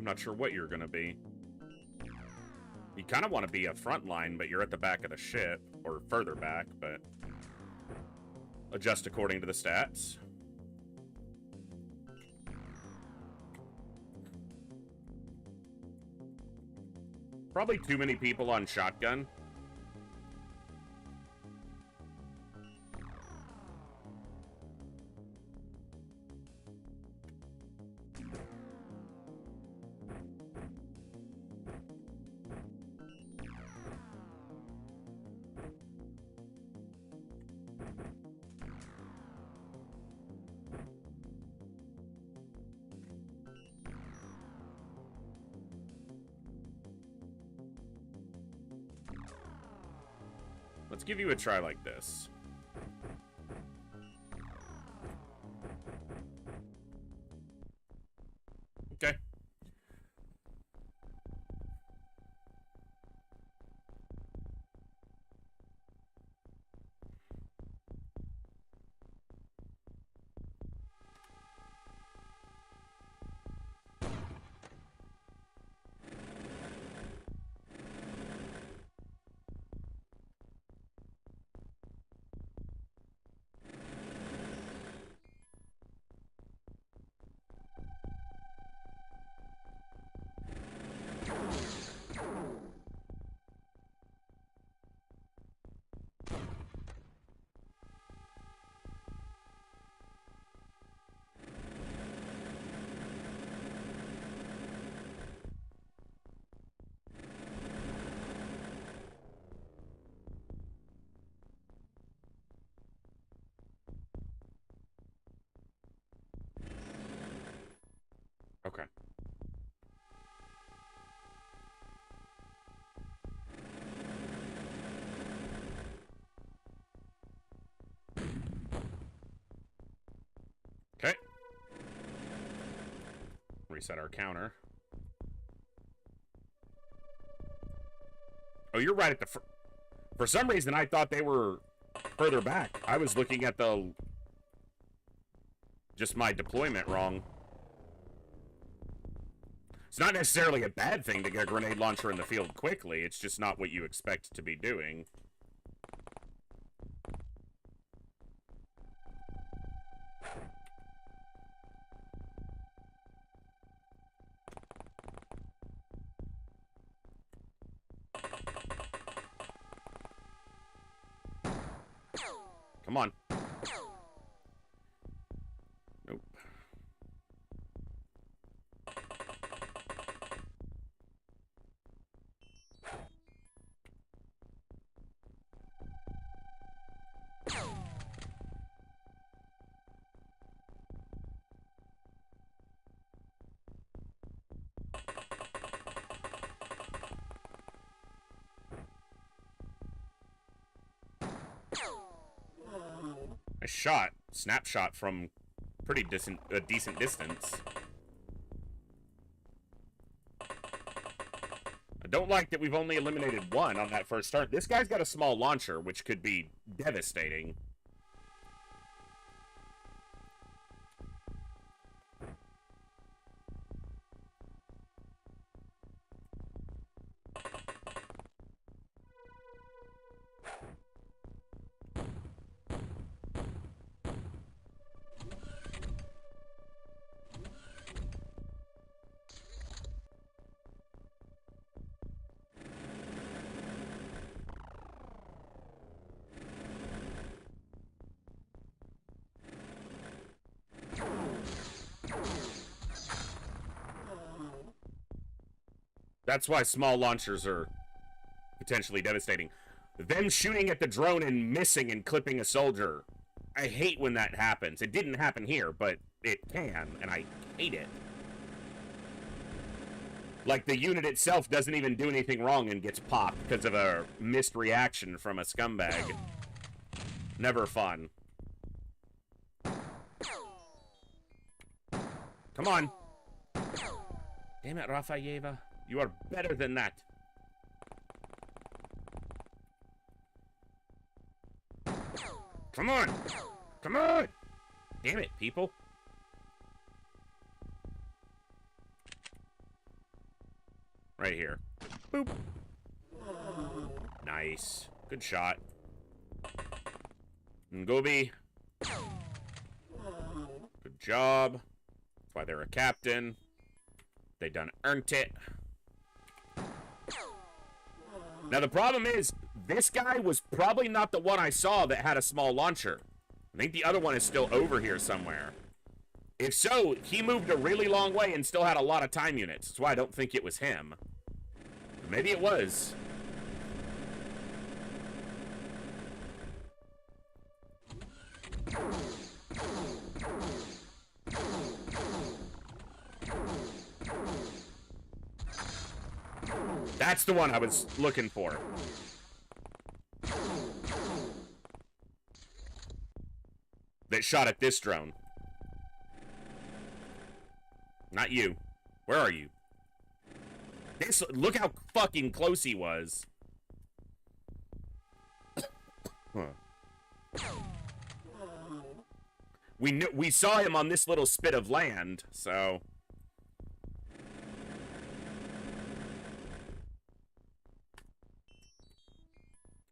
I'm not sure what you're gonna be. You kind of want to be a front line, but you're at the back of the ship, or further back, but adjust according to the stats. Probably too many people on shotgun. Let's give you a try like this. Okay. reset our counter. Oh, you're right at the... For some reason, I thought they were further back. I was looking at the... Just my deployment wrong. It's not necessarily a bad thing to get a grenade launcher in the field quickly. It's just not what you expect to be doing. Come on. Nope. A shot, snapshot from pretty decent distance. I don't like that we've only eliminated one on that first start. This guy's got a small launcher, which could be devastating. That's why small launchers are potentially devastating. Them shooting at the drone and missing and clipping a soldier. I hate when that happens. It didn't happen here, but it can, and I hate it. Like, the unit itself doesn't even do anything wrong and gets popped because of a missed reaction from a scumbag. Never fun. Come on. Damn it, Rafaeva. You are better than that. Come on! Come on! Damn it, people. Right here. Boop. Nice. Good shot. Ngobi. Good job. That's why they're a captain. They done earned it. Now, the problem is, this guy was probably not the one I saw that had a small launcher. I think the other one is still over here somewhere. If so, he moved a really long way and still had a lot of time units. That's why I don't think it was him. Maybe it was. That's the one I was looking for. That shot at this drone. Not you. Where are you? This, look how fucking close he was. Huh. We saw him on this little spit of land, so...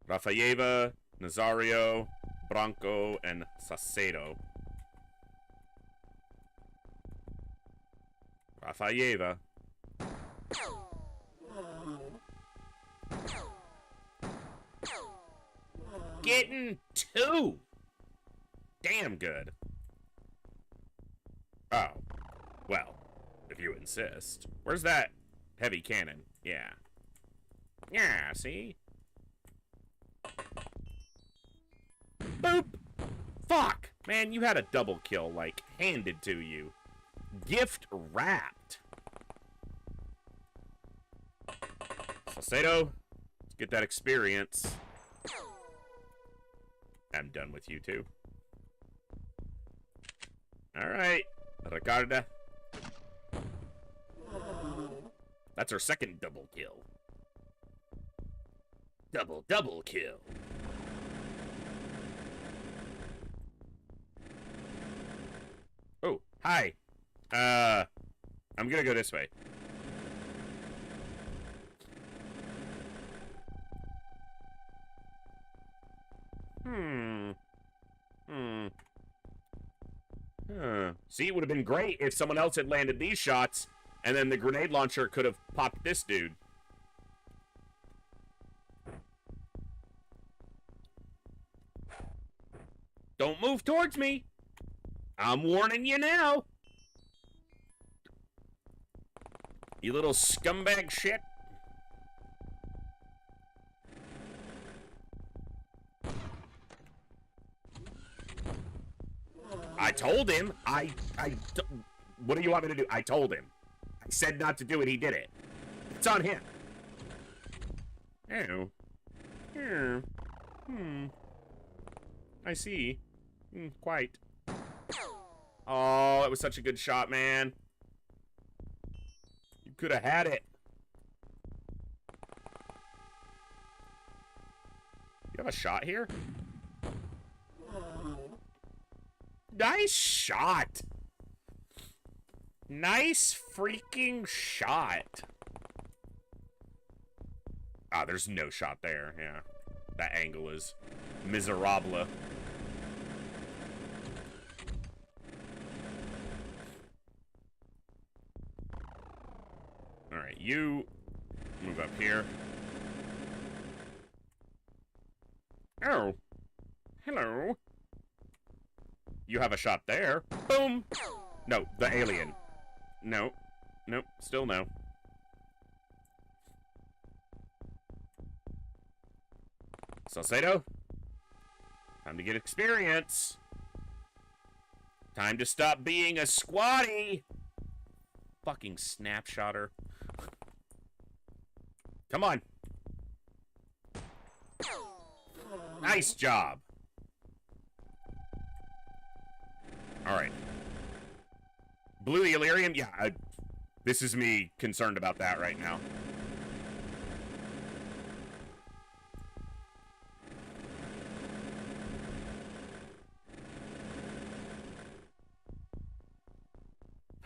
Rafaeva, Nazario, Branco, and Sacedo. Rafaeva. Getting 2! Damn good. Oh. Well, if you insist. Where's that heavy cannon? Yeah. Yeah, see? Boop! Fuck! Man, you had a double kill, like, handed to you. Gift wrapped. Salcedo, let's get that experience. I'm done with you two. Alright, Ricarda. That's our second double kill. Double kill. Oh, hi. I'm gonna go this way. See, it would have been great if someone else had landed these shots, and then the grenade launcher could have popped this dude. Don't move towards me. I'm warning you now. You little scumbag shit. I told him. What do you want me to do? I told him. I said not to do it. He did it. It's on him. Oh. Yeah. I see. Quite. Oh, it was such a good shot, man. You could have had it. You have a shot here? Nice shot. Nice freaking shot. Ah, there's no shot there. Yeah. That angle is miserable. Alright, you move up here. Oh. Hello. You have a shot there. Boom! No, the alien. No. Nope, still no. Salcedo? Time to get experience. Time to stop being a squatty! Fucking snapshotter. Come on. Nice job. Alright. Blue the Illyrian? Yeah, this is me concerned about that right now.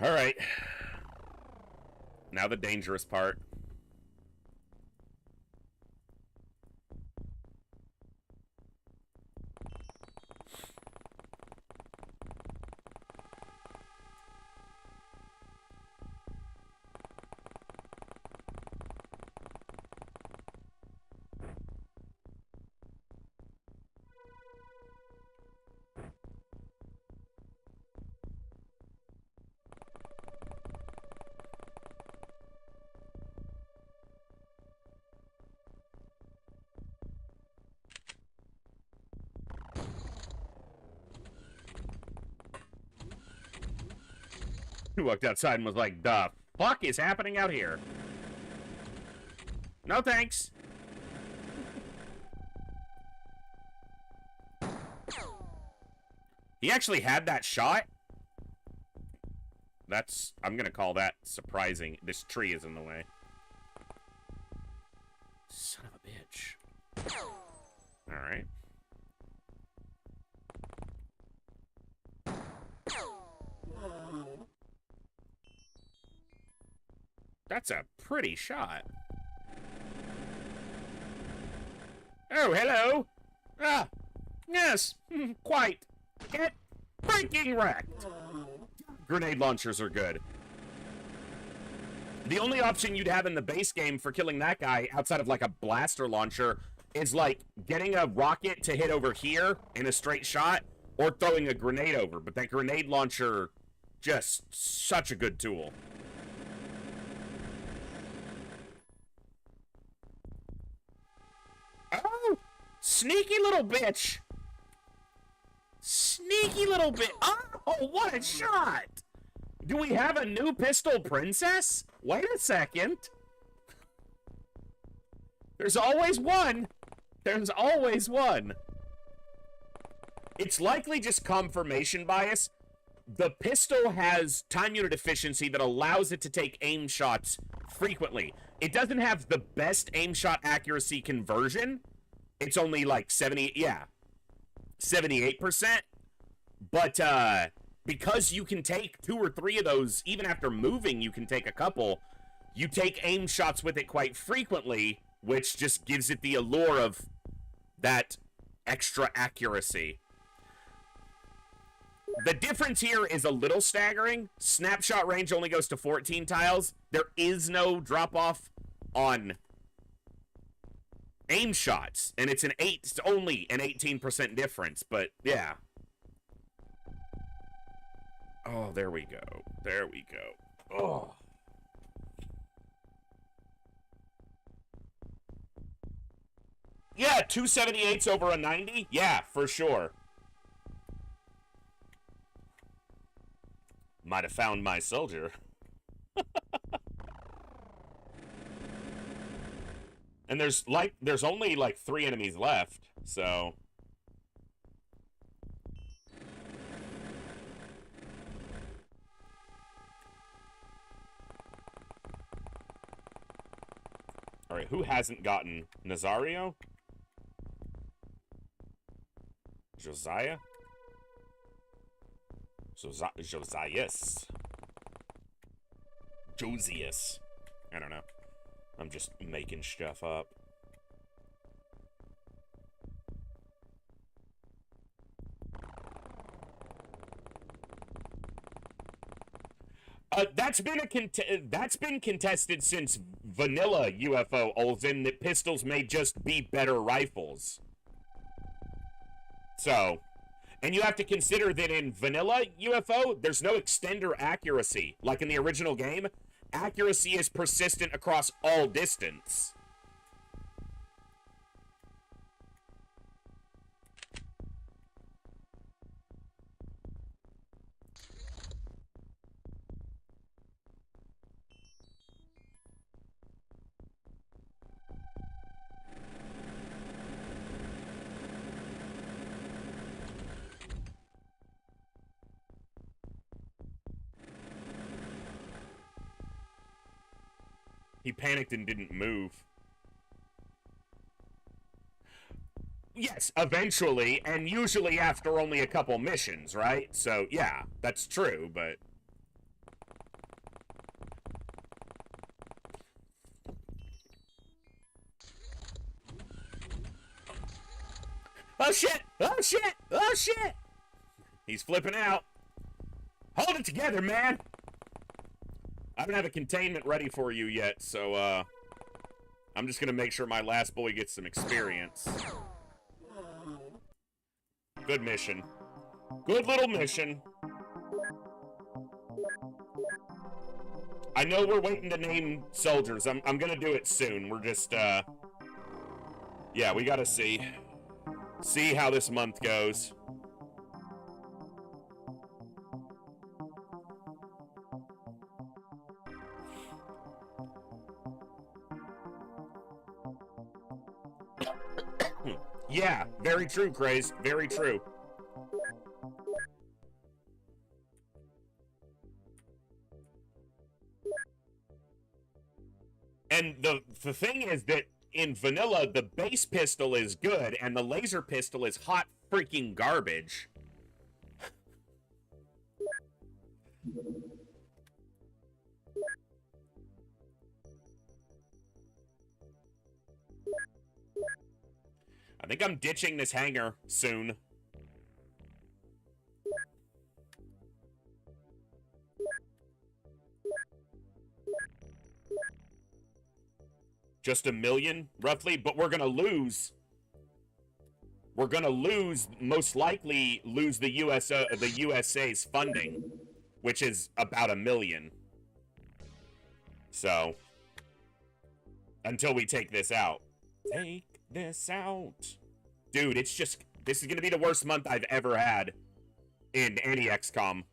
Alright. Now the dangerous part. He walked outside and was like, the fuck is happening out here? No thanks. He actually had that shot? I'm gonna call that surprising. This tree is in the way. Son of a bitch. Alright. That's a pretty shot. Oh, hello. Ah, yes, quite. Get freaking wrecked. Grenade launchers are good. The only option you'd have in the base game for killing that guy, outside of like a blaster launcher, is like getting a rocket to hit over here in a straight shot, or throwing a grenade over. But that grenade launcher, just such a good tool. Oh! Sneaky little bitch! Sneaky little bit. Oh, what a shot! Do we have a new pistol princess? Wait a second. There's always one. There's always one. It's likely just confirmation bias. The pistol has time unit efficiency that allows it to take aim shots frequently. It doesn't have the best aim shot accuracy conversion. It's only like 78%. But because you can take 2 or 3 of those, even after moving, you can take a couple. You take aim shots with it quite frequently, which just gives it the allure of that extra accuracy. The difference here is a little staggering. Snapshot range only goes to 14 tiles. There is no drop-off on aim shots, and it's only an 18% difference, but yeah. Oh, there we go. There we go. Oh. Yeah, 278s over a 90? Yeah, for sure. Might have found my soldier. And there's only like 3 enemies left, so. All right, who hasn't gotten Nazario? Josiah? Josias. Josias. I don't know. I'm just making stuff up. That's been contested since vanilla UFO, Olsen, that pistols may just be better rifles. So, and you have to consider that in vanilla UFO, there's no extender accuracy. Like in the original game, accuracy is persistent across all distance. He panicked and didn't move. Yes, eventually, and usually after only a couple missions, right? So, yeah, that's true, but... Oh, shit! Oh, shit! Oh, shit! He's flipping out. Hold it together, man! I don't have a containment ready for you yet, so, I'm just gonna make sure my last boy gets some experience. Good mission. Good little mission. I know we're waiting to name soldiers. I'm gonna do it soon. We're just, yeah, we gotta see. See how this month goes. Yeah, very true, Craze. Very true. And the thing is that in vanilla, the base pistol is good, and the laser pistol is hot freaking garbage. I think I'm ditching this hangar soon. Just 1 million, roughly, but we're gonna lose. We're gonna lose, most likely lose the USA's funding, which is about 1 million. So, until we take this out. Take this out. Dude, it's just, this is gonna be the worst month I've ever had in any XCOM.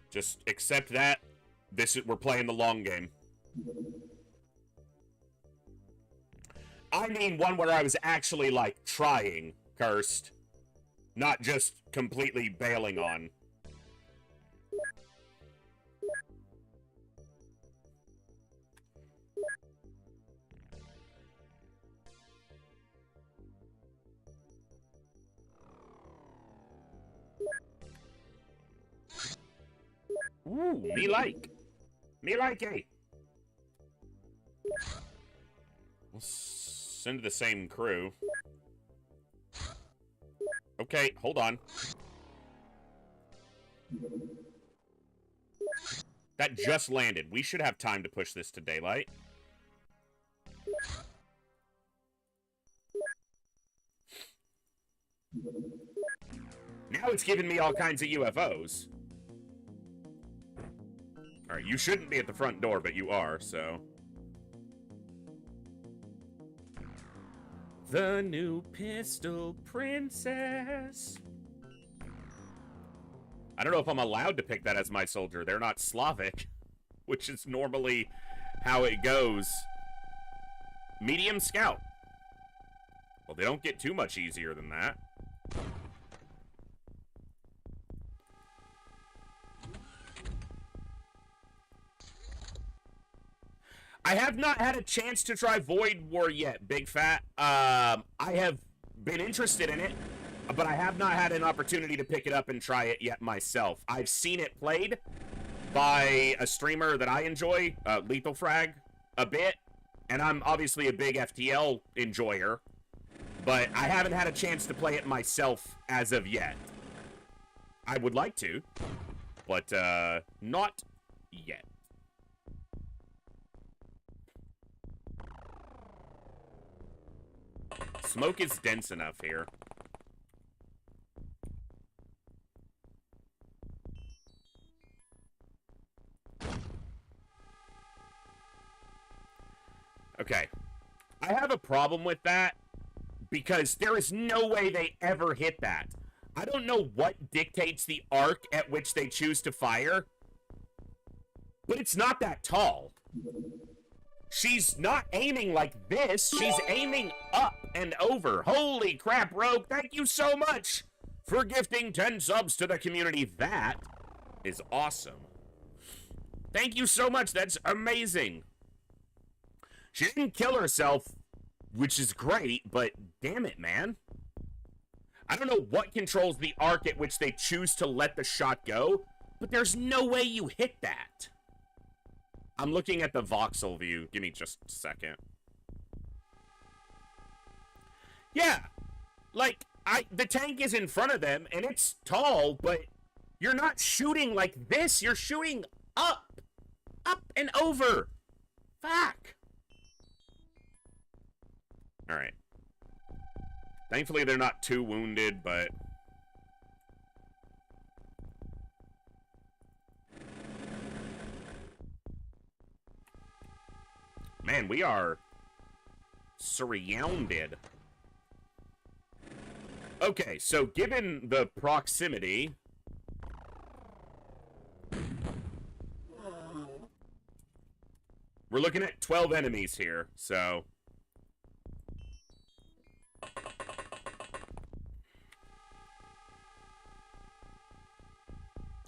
Just accept that. We're playing the long game. I mean one where I was actually, like, trying, Cursed. Not just completely bailing on. Ooh, me like. Me like it. We'll send the same crew. Okay, hold on. That just landed. We should have time to push this to daylight. Now it's giving me all kinds of UFOs. Alright, you shouldn't be at the front door, but you are, so... The new pistol princess. I don't know if I'm allowed to pick that as my soldier. They're not Slavic, which is normally how it goes. Medium scout. Well, they don't get too much easier than that. I have not had a chance to try Void War yet, Big Fat. I have been interested in it, but I have not had an opportunity to pick it up and try it yet myself. I've seen it played by a streamer that I enjoy, Lethal Frag, a bit, and I'm obviously a big FTL enjoyer, but I haven't had a chance to play it myself as of yet. I would like to, but not yet. Smoke is dense enough here. Okay. I have a problem with that because there is no way they ever hit that. I don't know what dictates the arc at which they choose to fire, but it's not that tall. She's not aiming like this. She's aiming up and over. Holy crap, Rogue. Thank you so much for gifting 10 subs to the community. That is awesome. Thank you so much. That's amazing. She didn't kill herself, which is great, but damn it, man. I don't know what controls the arc at which they choose to let the shot go, but there's no way you hit that. I'm looking at the voxel view. Give me just a second. Yeah. Like, the tank is in front of them, and it's tall, but you're not shooting like this. You're shooting up. Up and over. Fuck. Alright. Thankfully, they're not too wounded, but... Man, we are surrounded. Okay, so given the proximity... We're looking at 12 enemies here, so...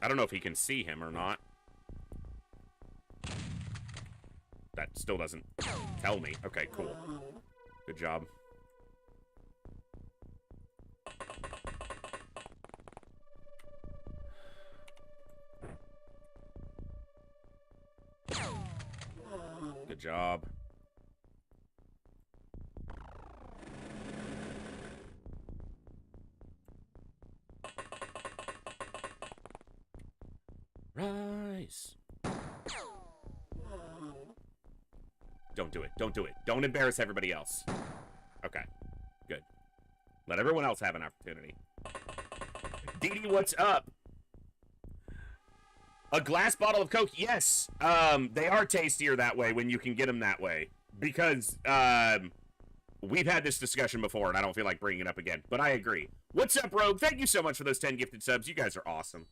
I don't know if he can see him or not. That still doesn't tell me. Okay, cool. Good job. Good job. Rise. Don't do it. Don't do it. Don't embarrass everybody else. Okay. Good. Let everyone else have an opportunity. Dee Dee, what's up? A glass bottle of Coke? Yes. They are tastier that way when you can get them that way. Because, we've had this discussion before, and I don't feel like bringing it up again. But I agree. What's up, Rogue? Thank you so much for those 10 gifted subs. You guys are awesome.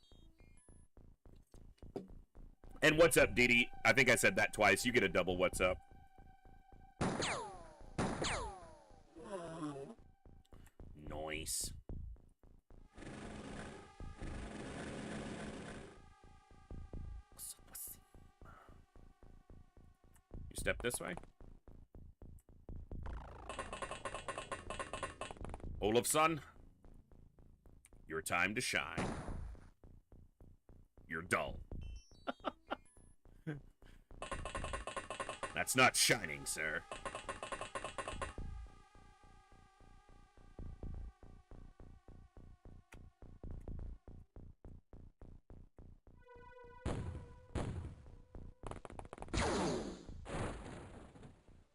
And what's up, Didi? I think I said that twice. You get a double what's up. Nice. You step this way. Olafson, your time to shine. You're dull. That's not shining, sir.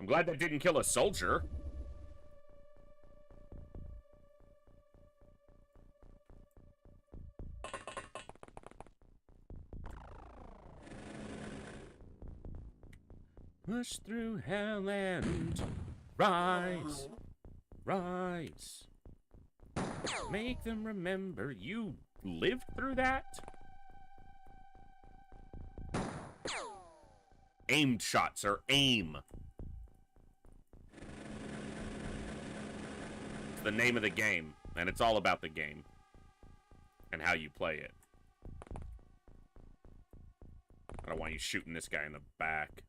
I'm glad that didn't kill a soldier. Push through hell and rise, rise. Make them remember you lived through that. Aimed shots are aim. It's the name of the game, and it's all about the game and how you play it. I don't want you shooting this guy in the back.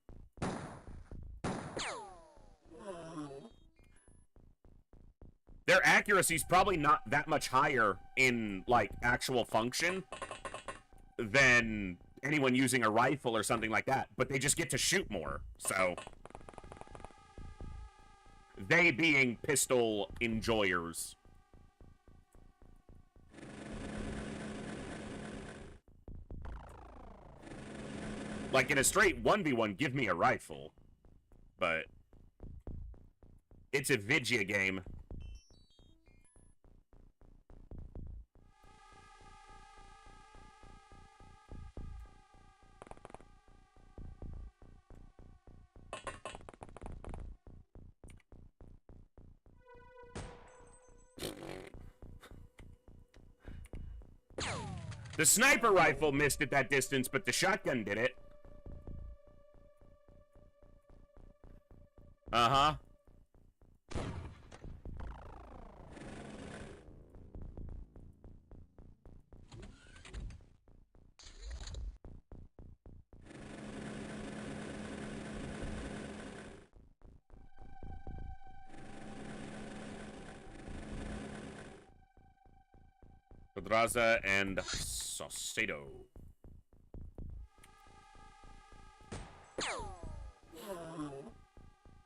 Their accuracy's probably not that much higher in, like, actual function than anyone using a rifle or something like that, but they just get to shoot more, so... They being pistol enjoyers. Like, in a straight 1v1, give me a rifle. But... it's a Vidya game. The sniper rifle missed at that distance, but the shotgun did it. Uh-huh. Pedraza and Saucedo.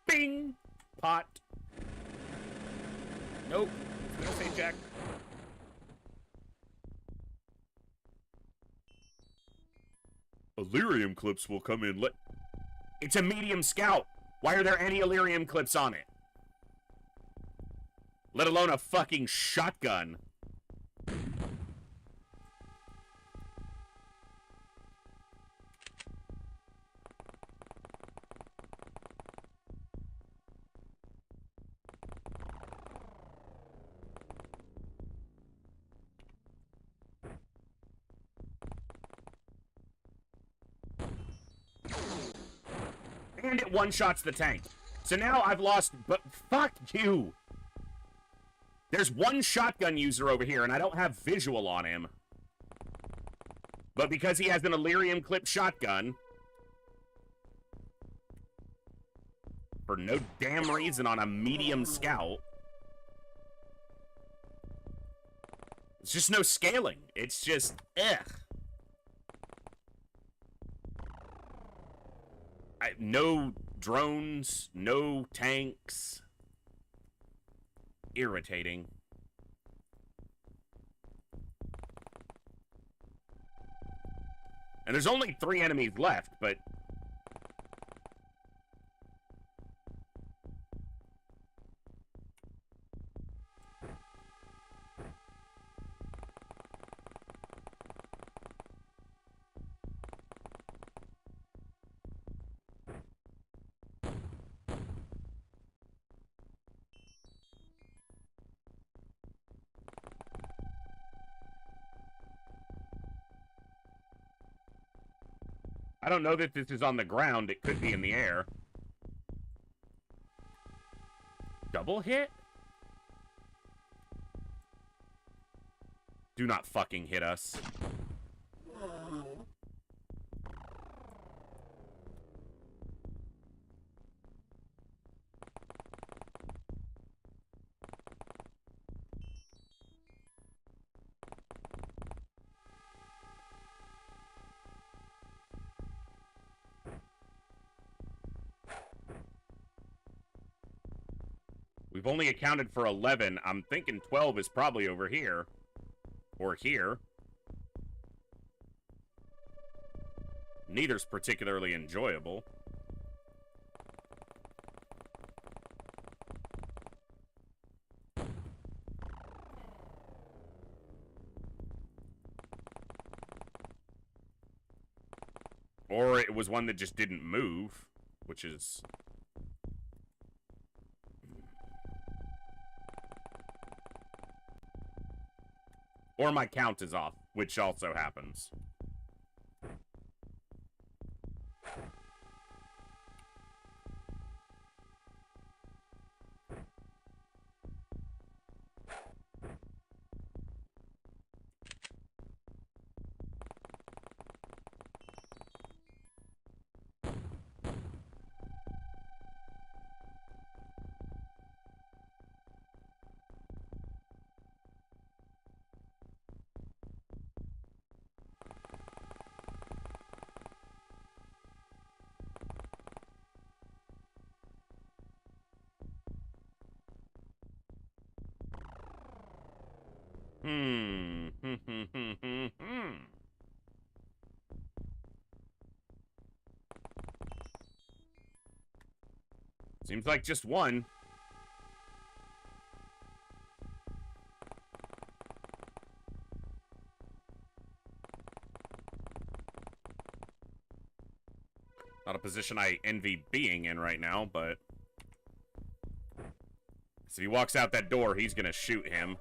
Bing! Pot. Nope. I was gonna say Jack. Illyrium clips will come in. It's a medium scout. Why are there any Illyrium clips on it? Let alone a fucking shotgun. And it one-shots the tank. So now I've lost... But fuck you! There's one shotgun user over here, and I don't have visual on him. But because he has an Illyrium clip shotgun... for no damn reason on a medium scout... it's just no scaling. It's just... ugh. No drones, no tanks. Irritating. And there's only 3 enemies left, but... I don't know that this is on the ground. It could be in the air. Double hit? Do not fucking hit us. We've only accounted for 11. I'm thinking 12 is probably over here. Or here. Neither's particularly enjoyable. Or it was one that just didn't move, which is... Or my count is off, which also happens. Seems like just one. Not a position I envy being in right now, but... So if he walks out that door, he's gonna shoot him.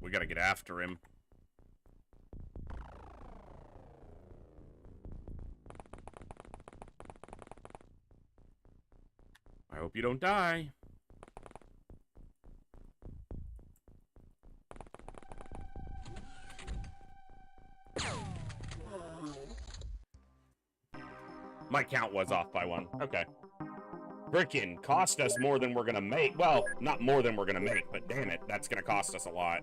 We gotta get after him. I hope you don't die. My count was off by one. Okay. Frickin' cost us more than we're gonna make. Well, not more than we're gonna make, but damn it, that's gonna cost us a lot.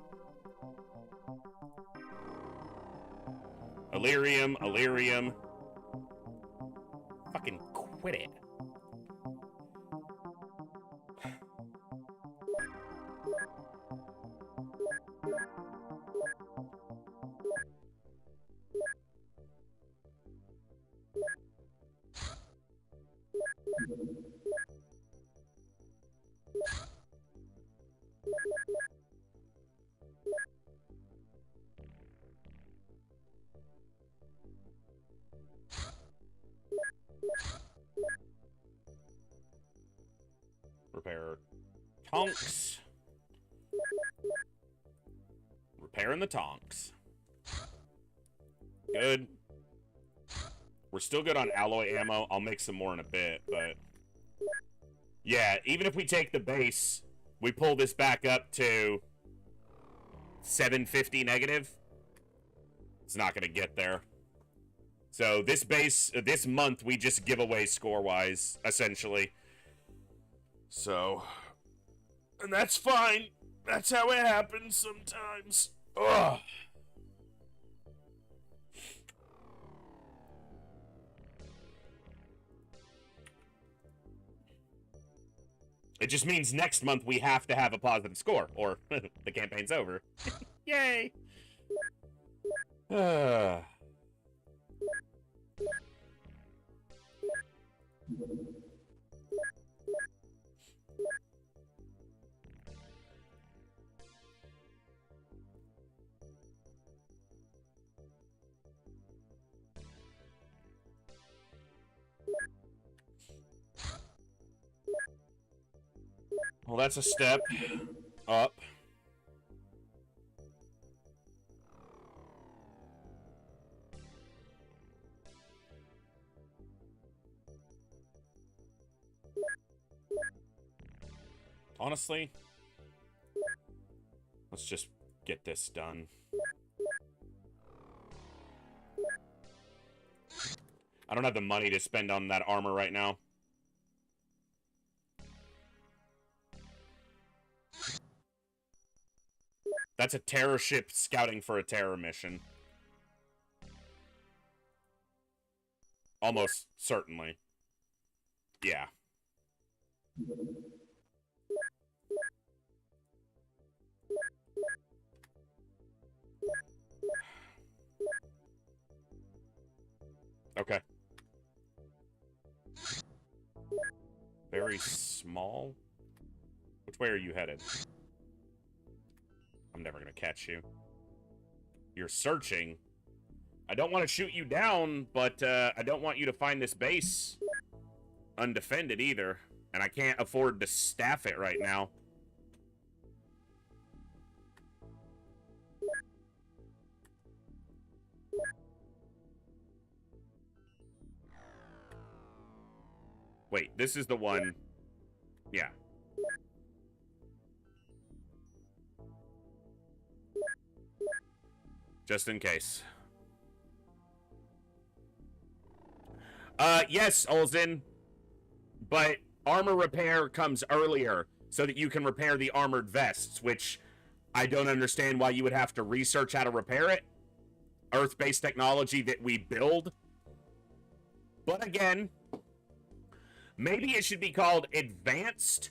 Illyrium, Illyrium. Fucking quit it. Repair tonks. Repairing the tonks. Good. We're still good on alloy ammo. I'll make some more in a bit, but... Yeah, even if we take the base, we pull this back up to 750 negative. It's not going to get there. So this base, this month, we just give away score-wise, essentially. So, and that's fine. That's how it happens sometimes. Ugh. It just means next month we have to have a positive score, or the campaign's over. Yay! Well, that's a step up. Honestly, let's just get this done. I don't have the money to spend on that armor right now. That's a terror ship scouting for a terror mission. Almost certainly. Yeah. Okay. Very small? Which way are you headed? I'm never gonna catch you. You're searching. I don't want to shoot you down, but I don't want you to find this base undefended either. And I can't afford to staff it right now. Wait, this is the one. Yeah. Just in case. Yes, Olzen. But armor repair comes earlier so that you can repair the armored vests, which I don't understand why you would have to research how to repair it. Earth-based technology that we build. But again, maybe it should be called advanced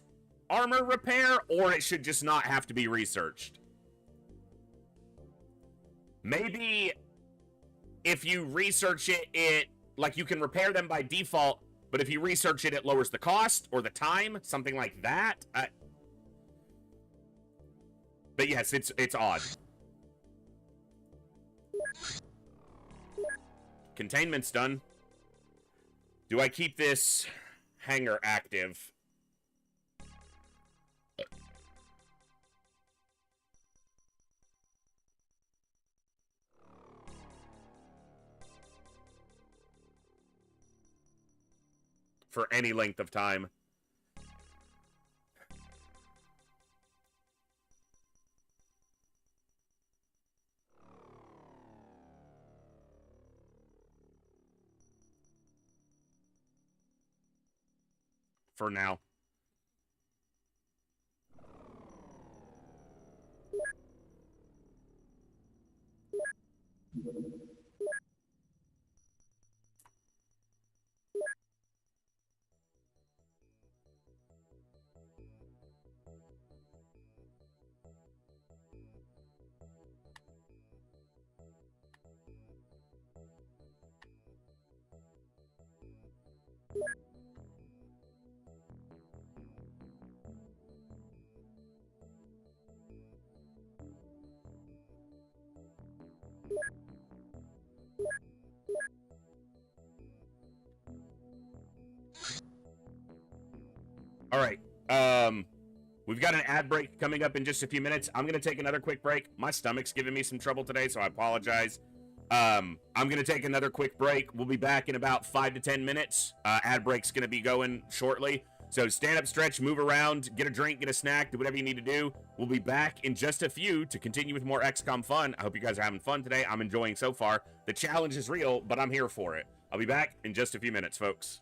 armor repair, or it should just not have to be researched. Maybe if you research it, like, you can repair them by default, but if you research it, it lowers the cost or the time, something like that. But yes, it's odd. Containment's done. Do I keep this hangar active? For any length of time. For now. All right. We've got an ad break coming up in just a few minutes. I'm going to take another quick break. My stomach's giving me some trouble today, so I apologize. I'm going to take another quick break. We'll be back in about 5 to 10 minutes. Ad break's going to be going shortly. So stand up, stretch, move around, get a drink, get a snack, do whatever you need to do. We'll be back in just a few to continue with more XCOM fun. I hope you guys are having fun today. I'm enjoying so far. The challenge is real, but I'm here for it. I'll be back in just a few minutes, folks.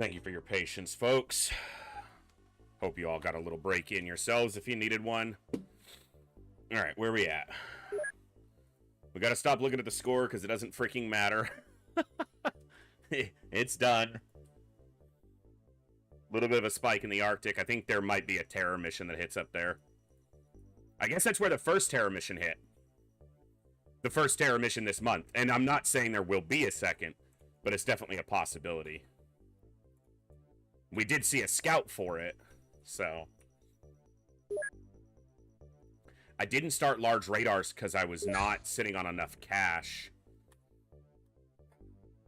Thank you for your patience, folks. Hope you all got a little break in yourselves if you needed one. All right, where are we at? We got to stop looking at the score because it doesn't freaking matter. It's done. A little bit of a spike in the Arctic. I think there might be a terror mission that hits up there. I guess that's where the first terror mission hit. The first terror mission this month. And I'm not saying there will be a second, but it's definitely a possibility. We did see a scout for it, so. I didn't start large radars because I was not sitting on enough cash.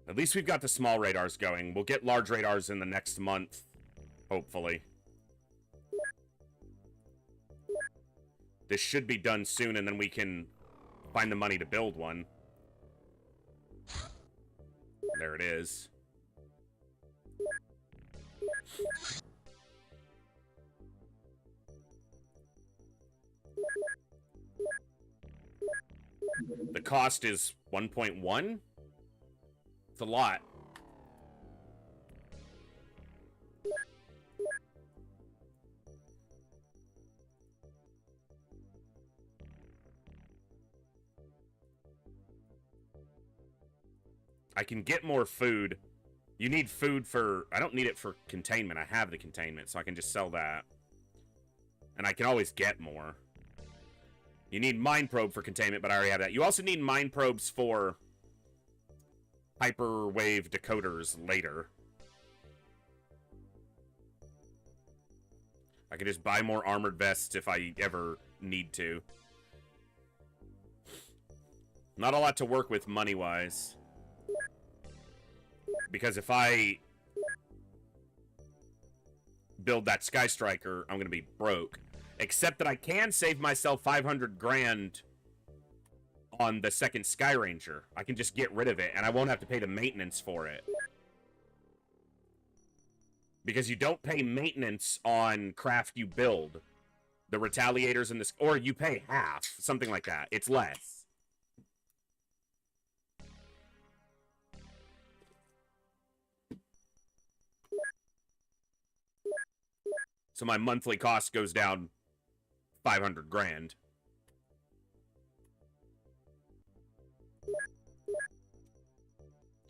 At least we've got the small radars going. We'll get large radars in the next month, hopefully. This should be done soon, and then we can find the money to build one. There it is. The cost is 1.1? It's a lot. I can get more food. You need food for... I don't need it for containment. I have the containment, so I can just sell that. And I can always get more. You need mine probe for containment, but I already have that. You also need mine probes for hyperwave decoders later. I can just buy more armored vests if I ever need to. Not a lot to work with money-wise. Because if I build that Sky Striker, I'm going to be broke. Except that I can save myself 500 grand on the second Sky Ranger. I can just get rid of it, and I won't have to pay the maintenance for it. Because you don't pay maintenance on craft you build. The Retaliators and this... Or you pay half. Something like that. It's less. So my monthly cost goes down 500 grand.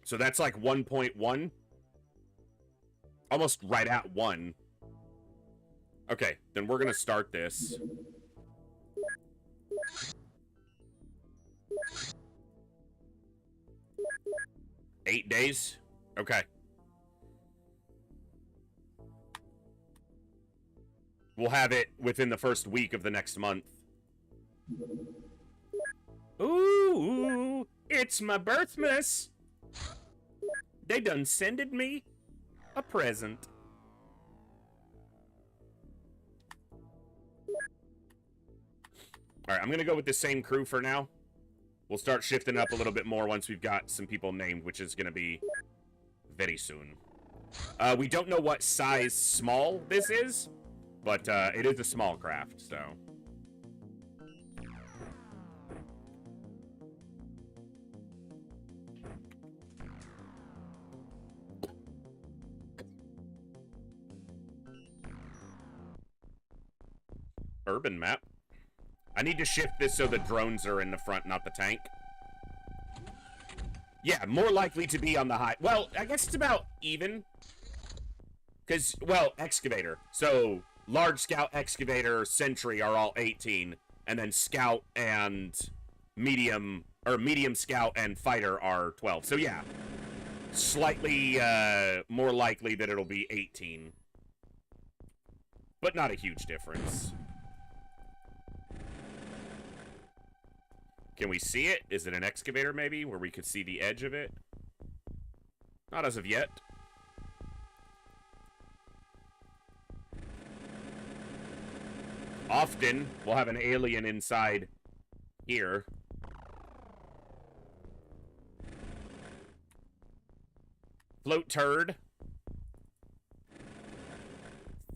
So that's like 1.1. Almost right at 1. Okay, then we're going to start this. Eight days? Okay. We'll have it within the first week of the next month. Ooh, it's my birthmas. They done sended me a present. All right, I'm going to go with the same crew for now. We'll start shifting up a little bit more once we've got some people named, which is going to be very soon. We don't know what size small this is. But it is a small craft, so. Urban map. I need to shift this so the drones are in the front, not the tank. Yeah, more likely to be on the high. Well, I guess it's about even. Because, well, excavator. So... Large Scout, Excavator, Sentry are all 18, and then Scout and Medium Scout and Fighter are 12. So yeah, slightly more likely that it'll be 18. But not a huge difference. Can we see it? Is it an Excavator maybe, where we could see the edge of it? Not as of yet. Often, we'll have an alien inside here. Float turd.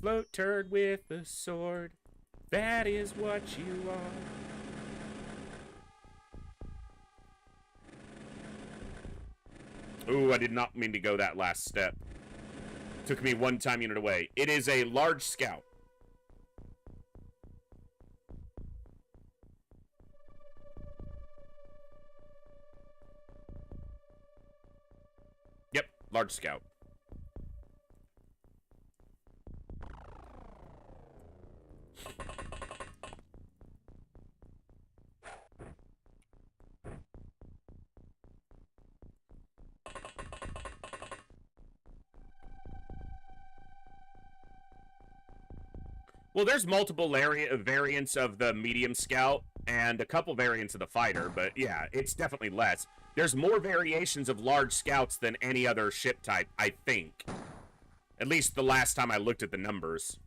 Float turd with a sword. That is what you are. Ooh, I did not mean to go that last step. Took me 1 time unit away. It is a large scout. Yep, large scout. Well, there's multiple variants of the medium scout and a couple variants of the fighter, but yeah, it's definitely less. There's more variations of large scouts than any other ship type, I think. At least the last time I looked at the numbers.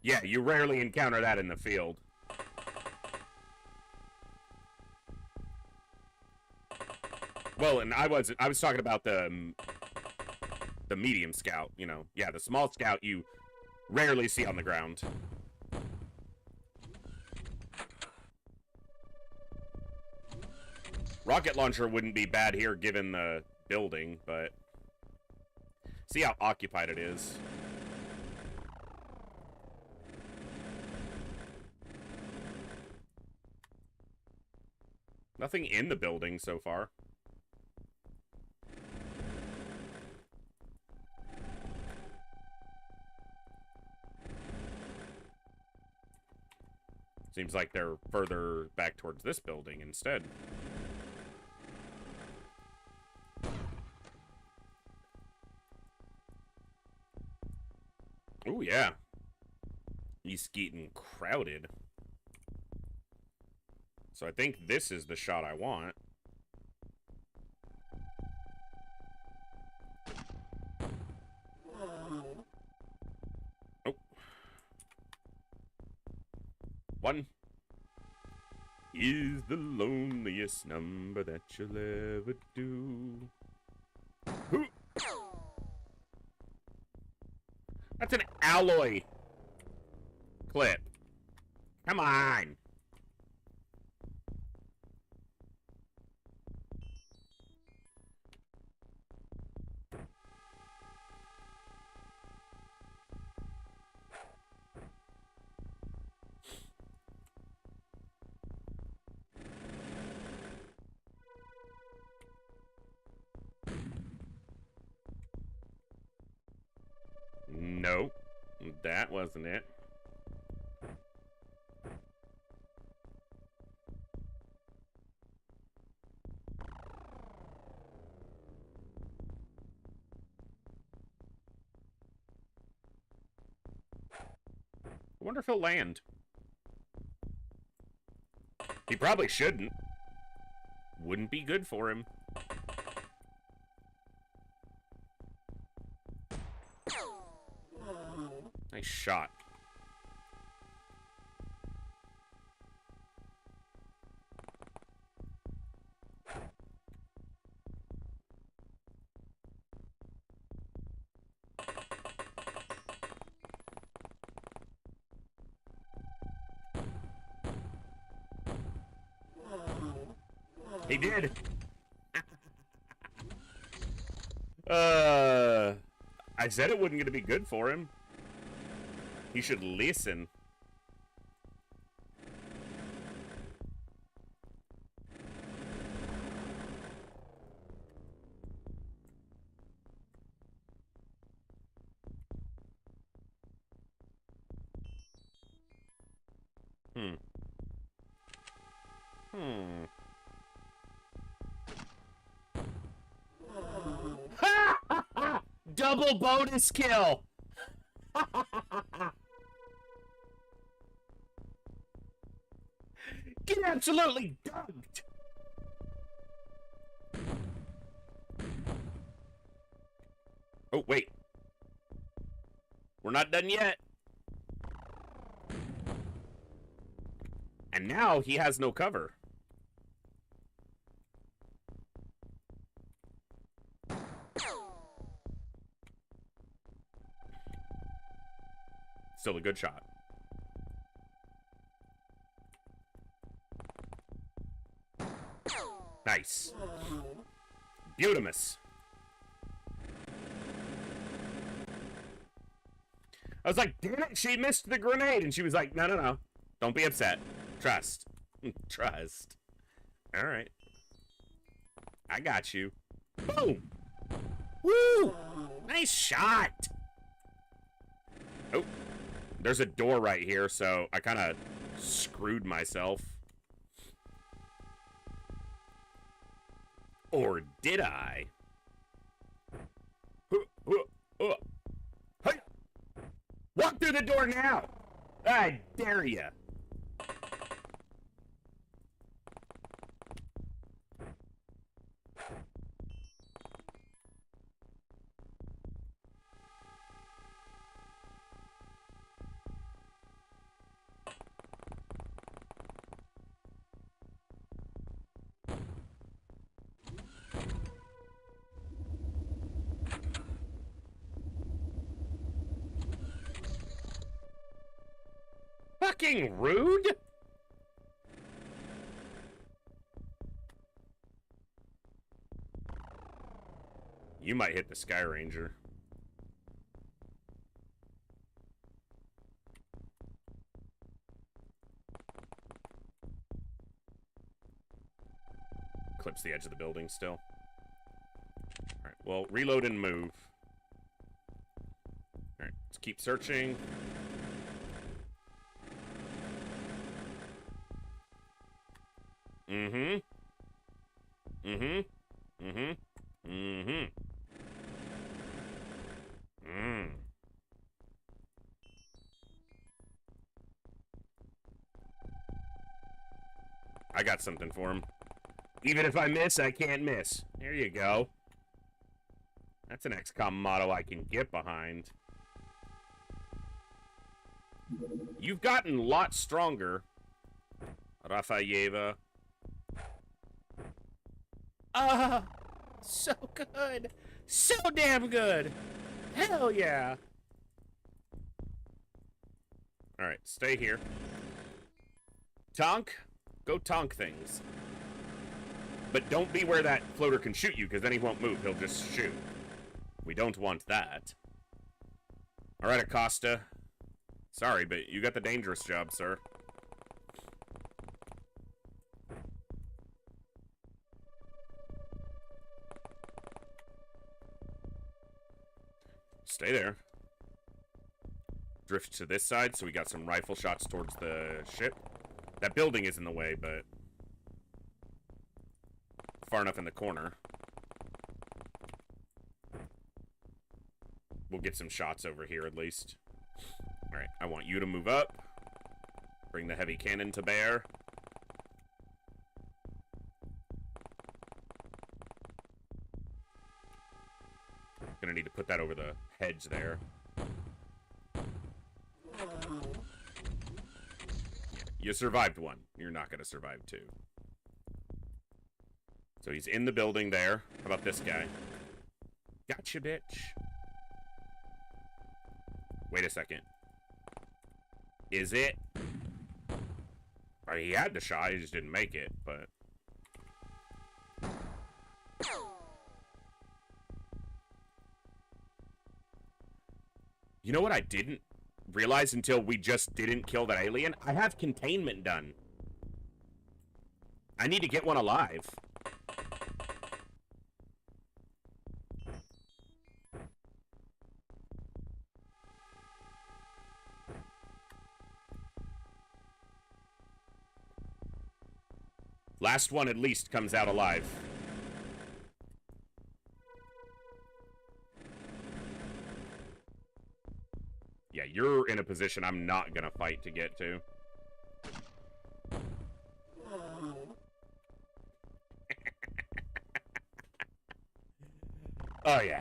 Yeah, you rarely encounter that in the field. Well, and I was talking about the medium scout, you know. Yeah, the small scout you rarely see on the ground. Rocket launcher wouldn't be bad here given the building, but see how occupied it is. Nothing in the building so far. Seems like they're further back towards this building instead. Oh, yeah. He's getting crowded. So I think this is the shot I want. Oh. One is the loneliest number that you'll ever do. Hoo. That's an alloy clip. Come on. No, that wasn't it. I wonder if he'll land. He probably shouldn't. Wouldn't be good for him. Nice shot. He did. I said it wasn't going to be good for him. He should listen. Double bonus kill. Get absolutely dunked! Oh, wait. We're not done yet. And now he has no cover. Still a good shot. Nice. Beautimus. I was like, damn it, she missed the grenade. And she was like, no, no, no. Don't be upset. Trust. Trust. All right. I got you. Boom. Woo. Nice shot. Oh, there's a door right here, so I kind of screwed myself. Or did I? Hey! Walk through the door now! I dare ya! Fucking rude! You might hit the Sky Ranger. Clips the edge of the building still. Alright, well, reload and move. Alright, let's keep searching. Mm-hmm. Mm-hmm. Mm-hmm. Mm-hmm. Mm. I got something for him. Even if I miss, I can't miss. There you go. That's an XCOM motto I can get behind. You've gotten a lot stronger, Rafaela. Ah, so good. So damn good. Hell yeah. Alright, stay here. Tonk, go tonk things. But don't be where that floater can shoot you, because then he won't move. He'll just shoot. We don't want that. Alright, Acosta. Sorry, but you got the dangerous job, sir. Stay there. Drift to this side, so we got some rifle shots towards the ship. That building is in the way, but far enough in the corner. We'll get some shots over here at least. Alright, I want you to move up. Bring the heavy cannon to bear. Gonna need to put that over the hedge there. Yeah, you survived one. You're not gonna survive two. So he's in the building there. How about this guy? Gotcha, bitch. Wait a second. Is it? He had the shot, he just didn't make it, but... You know what I didn't realize until we just didn't kill that alien? I have containment done. I need to get one alive. Last one at least comes out alive. Yeah, you're in a position I'm not gonna fight to get to. Oh, yeah.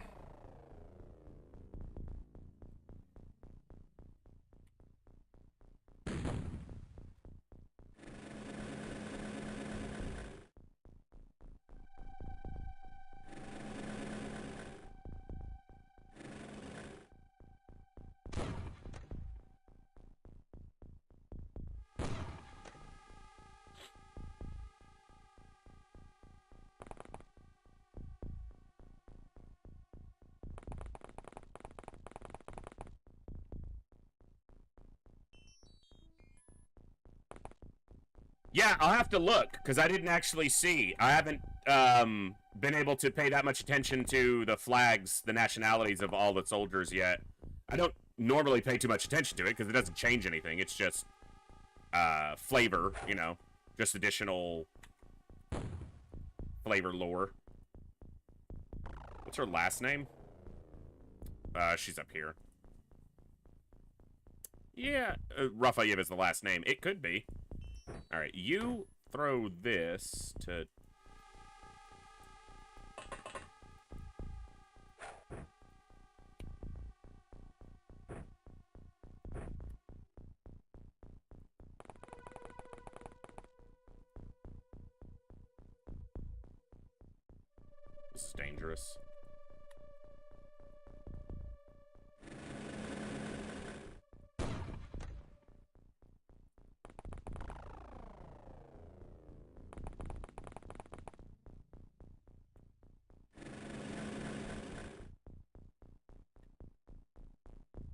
Yeah, I'll have to look, because I didn't actually see. I haven't been able to pay that much attention to the flags, the nationalities of all the soldiers yet. I don't normally pay too much attention to it, because it doesn't change anything. It's just flavor, you know, just additional flavor lore. What's her last name? She's up here. Yeah, Rafayev is the last name. It could be. All right, you throw this to... This is dangerous.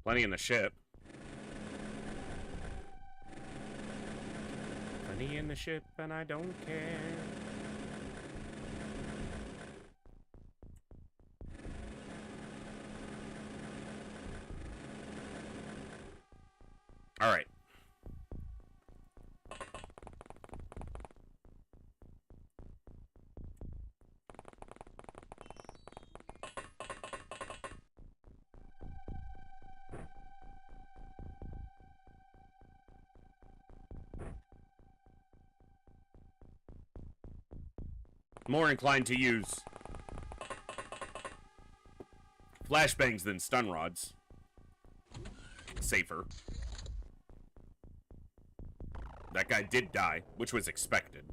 Plenty in the ship. Plenty in the ship, and I don't care. All right. More inclined to use flashbangs than stun rods. Safer. That guy did die, which was expected.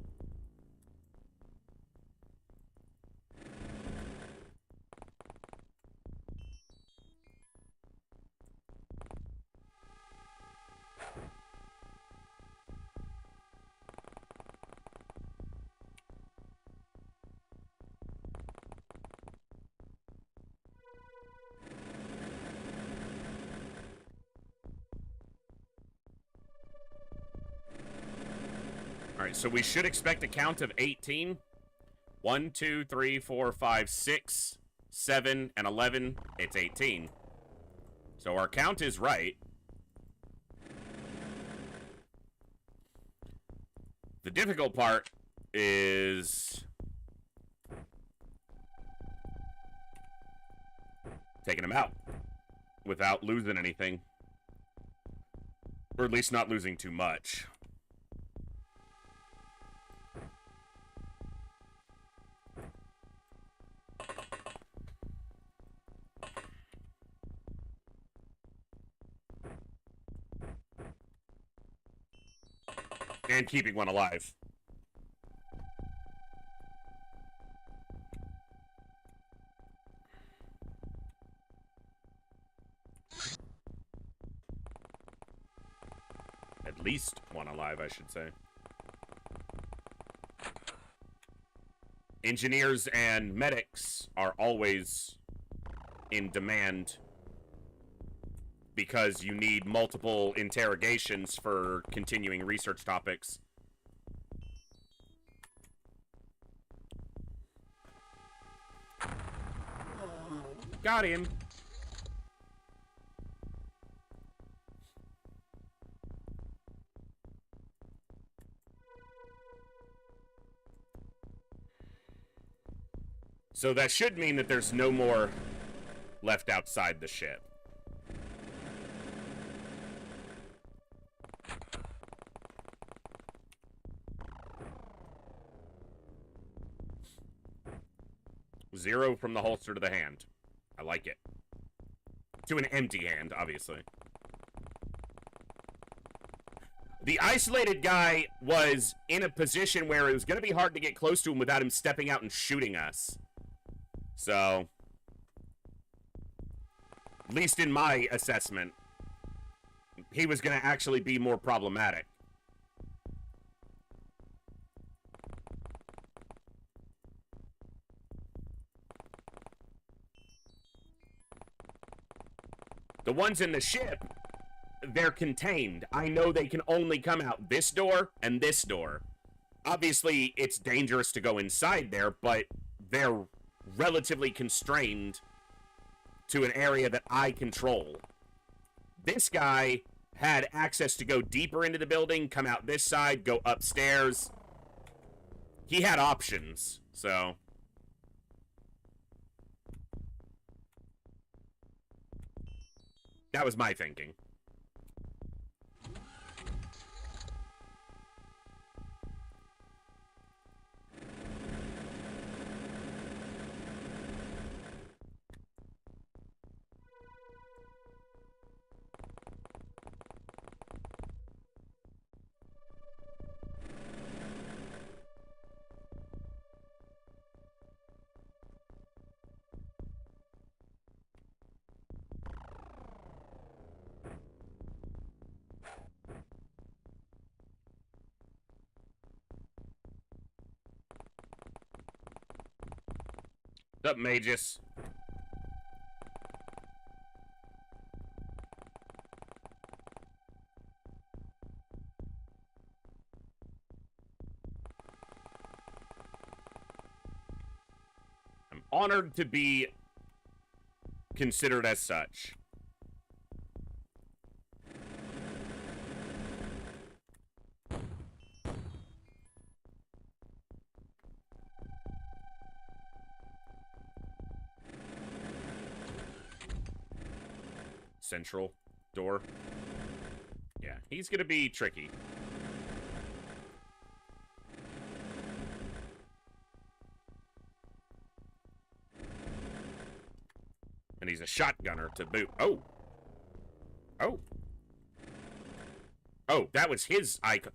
Alright, so we should expect a count of 18. 1, 2, 3, 4, 5, 6, 7, and 11. It's 18. So our count is right. The difficult part is taking them out without losing anything. Or at least not losing too much. And keeping one alive. At least one alive, I should say. Engineers and medics are always in demand because you need multiple interrogations for continuing research topics. Got him. So that should mean that there's no more left outside the ship. 0 from the holster to the hand. I like it. To an empty hand, obviously. The isolated guy was in a position where it was going to be hard to get close to him without him stepping out and shooting us. So, at least in my assessment, he was going to actually be more problematic. The ones in the ship, they're contained. I know they can only come out this door and this door. Obviously, it's dangerous to go inside there, but they're relatively constrained to an area that I control. This guy had access to go deeper into the building, come out this side, go upstairs. He had options, so... That was my thinking. What's up, Magus? I'm honored to be considered as such. Central door. Yeah, he's gonna be tricky. And he's a shotgunner to boot. Oh. Oh. Oh, that was his icon.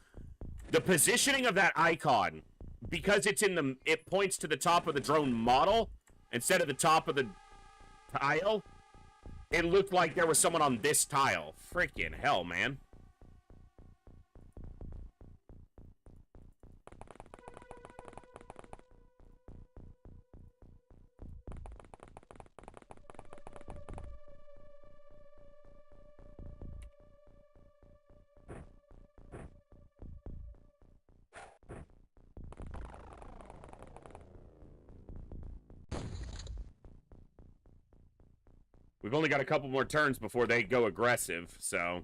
The positioning of that icon, because it's in the, it points to the top of the drone model instead of the top of the tile. It looked like there was someone on this tile. Freaking hell, man. We've only got a couple more turns before they go aggressive, so...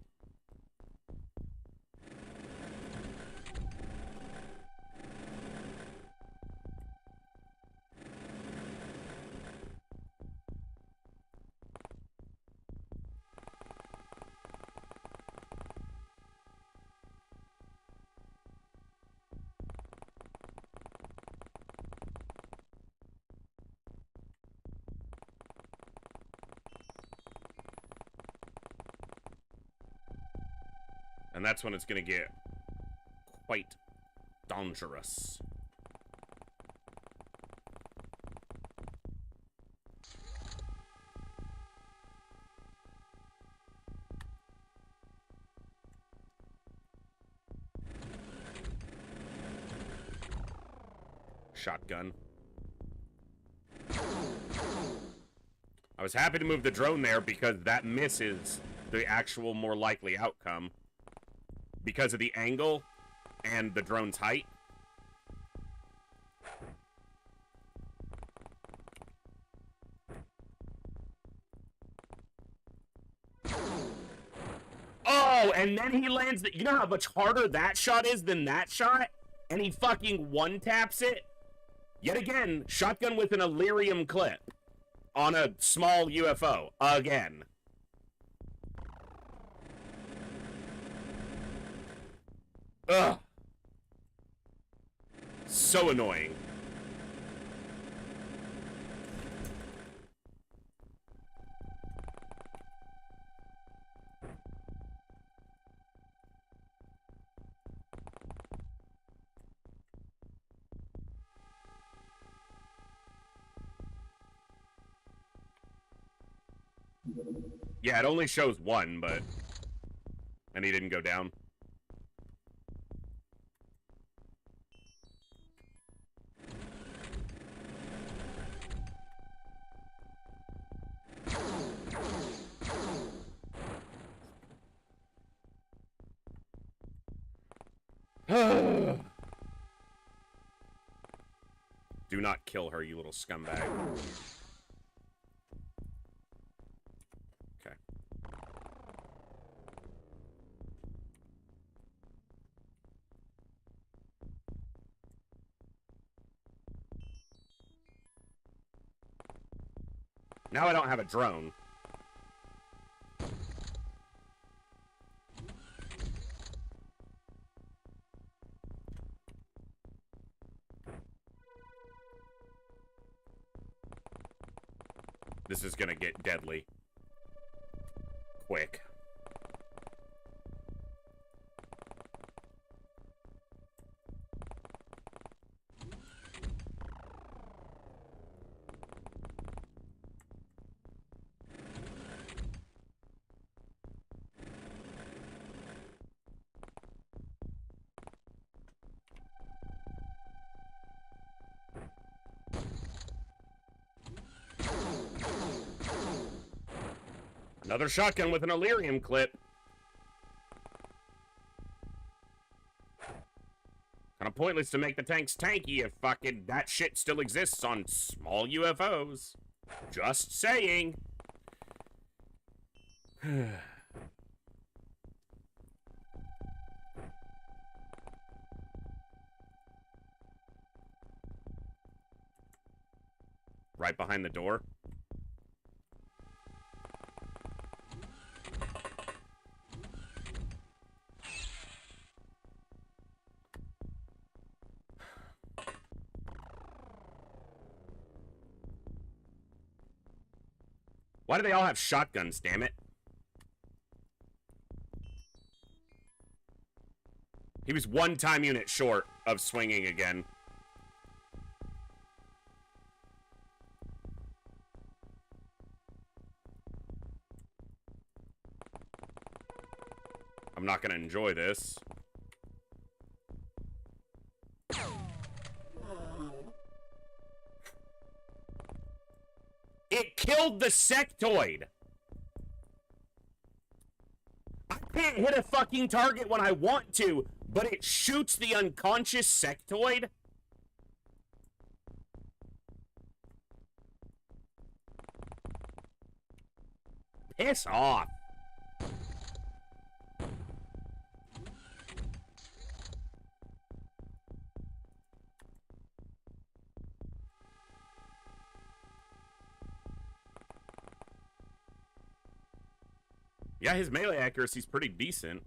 And that's when it's going to get quite dangerous. Shotgun. I was happy to move the drone there because that misses the actual more likely outcome. Because of the angle and the drone's height. Oh, and then he lands the... You know how much harder that shot is than that shot? And he fucking one-taps it? Yet again, shotgun with an Illyrium clip on a small UFO. Again. Ugh. So annoying. Yeah, it only shows one, but... And he didn't go down. Do not kill her, you little scumbag. Okay. Now I don't have a drone. This is gonna get deadly. Quick. Another shotgun with an Illyrium clip. Kind of pointless to make the tanks tanky if fucking that shit still exists on small UFOs. Just saying. Right behind the door. Why do they all have shotguns, damn it? He was one time unit short of swinging again. I'm not gonna enjoy this. It killed the sectoid! I can't hit a fucking target when I want to, but it shoots the unconscious sectoid? Piss off. Yeah, his melee accuracy's pretty decent.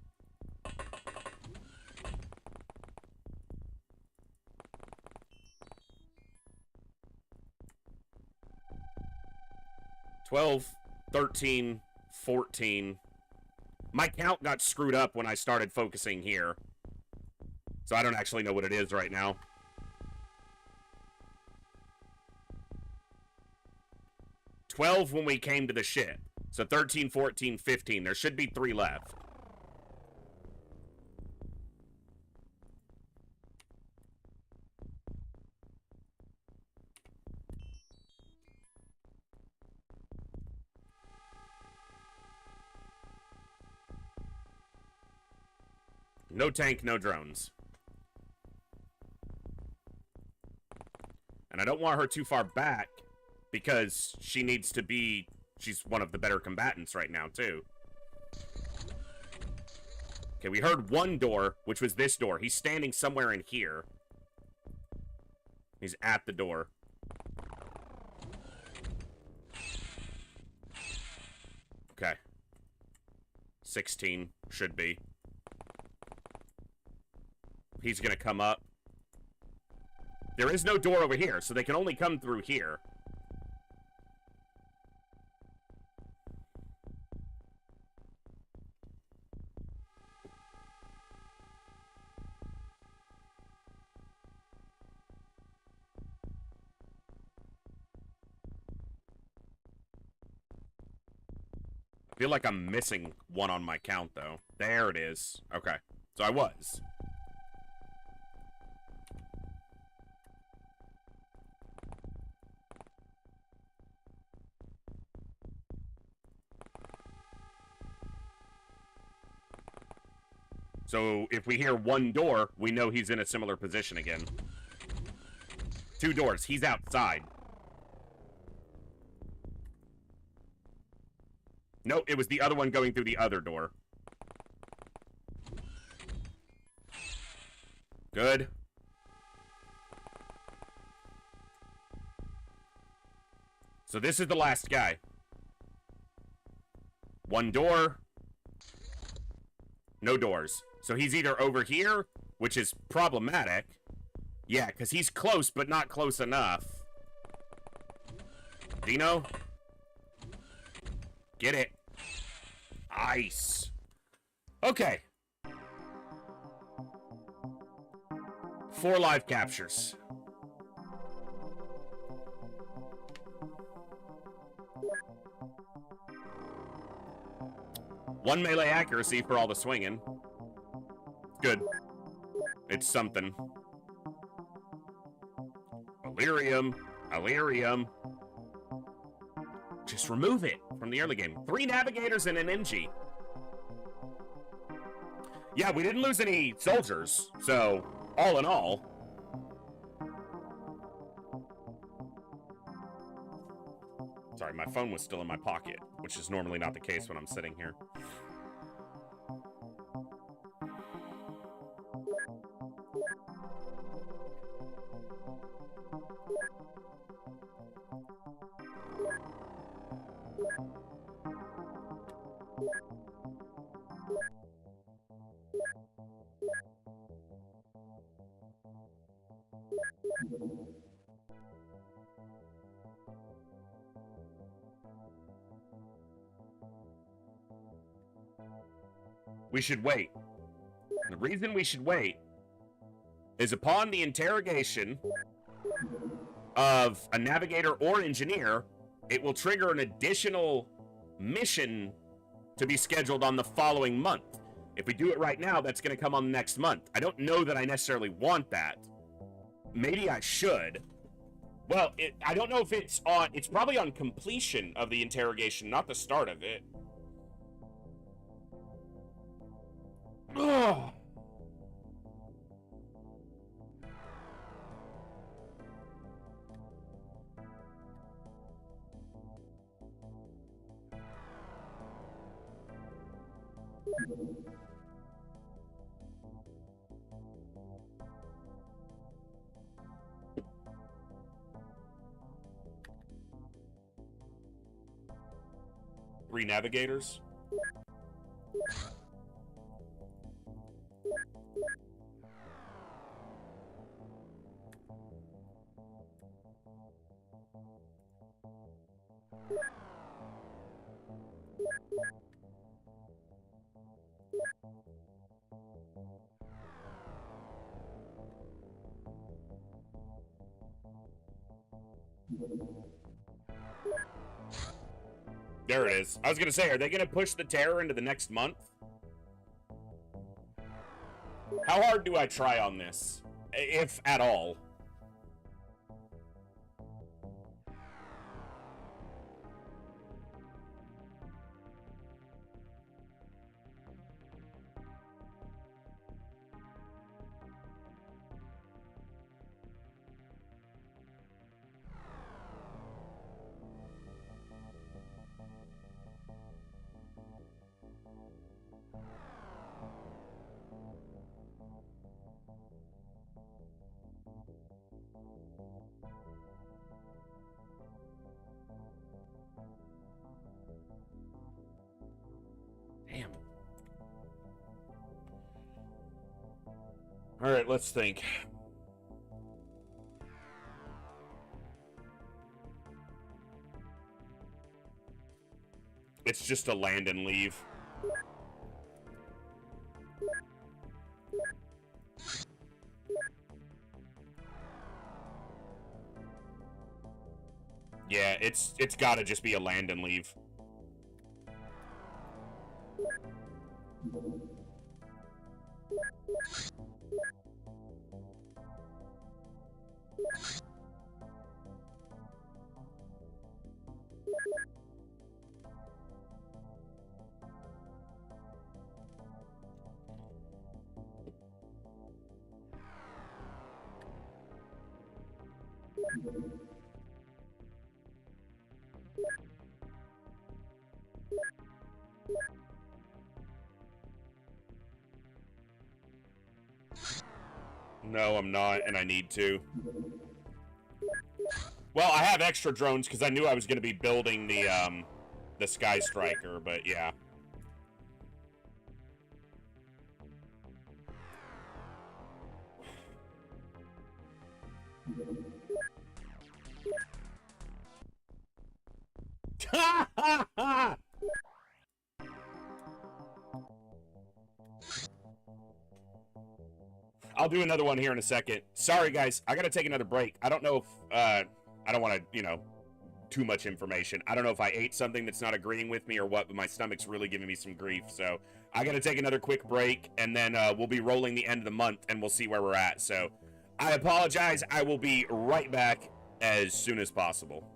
$12, $13, $14. My count got screwed up when I started focusing here. So I don't actually know what it is right now. $12 when we came to the ship. So 13, 14, 15. There should be 3 left. No tank, no drones. And I don't want her too far back because she needs to be... She's one of the better combatants right now, too. Okay, we heard one door, which was this door. He's standing somewhere in here. He's at the door. Okay. 16 should be. He's gonna come up. There is no door over here, so they can only come through here. Feel like I'm missing one on my count, though. There it is. Okay. So I was. So if we hear one door, we know he's in a similar position again. 2 doors. He's outside. No, it was the other one going through the other door. Good. So this is the last guy. 1 door. No doors. So he's either over here, which is problematic. Yeah, because he's close, but not close enough. Dino? Get it. Ice. Okay. 4 live captures. One melee accuracy for all the swinging. Good. It's something. Illyrium. Illyrium. Just remove it from the early game. 3 navigators and an MG. Yeah, we didn't lose any soldiers, so all in all. Sorry, my phone was still in my pocket, which is normally not the case when I'm sitting here. We should wait. The reason we should wait is upon the interrogation of a navigator or engineer, it will trigger an additional mission to be scheduled on the following month. If we do it right now, that's going to come on next month. I don't know that I necessarily want that. Maybe I should. Well, I don't know if it's on... It's probably on completion of the interrogation, not the start of it. Ugh. Three navigators. There it is. I was gonna say, are they gonna push the terror into the next month? How hard do I try on this? If at all. Damn. All right, let's think. It's just a land and leave. Yeah, it's got to just be a land and leave. No, I'm not, and I need to. Well, I have extra drones because I knew I was going to be building the Sky Striker, but yeah. I'll do another one here in a second. Sorry, guys. I gotta take another break. I don't know if, I don't want to, you know, too much information. I don't know if I ate something that's not agreeing with me or what, but my stomach's really giving me some grief. So I gotta take another quick break, and then we'll be rolling the end of the month, and we'll see where we're at. So I apologize. I will be right back as soon as possible.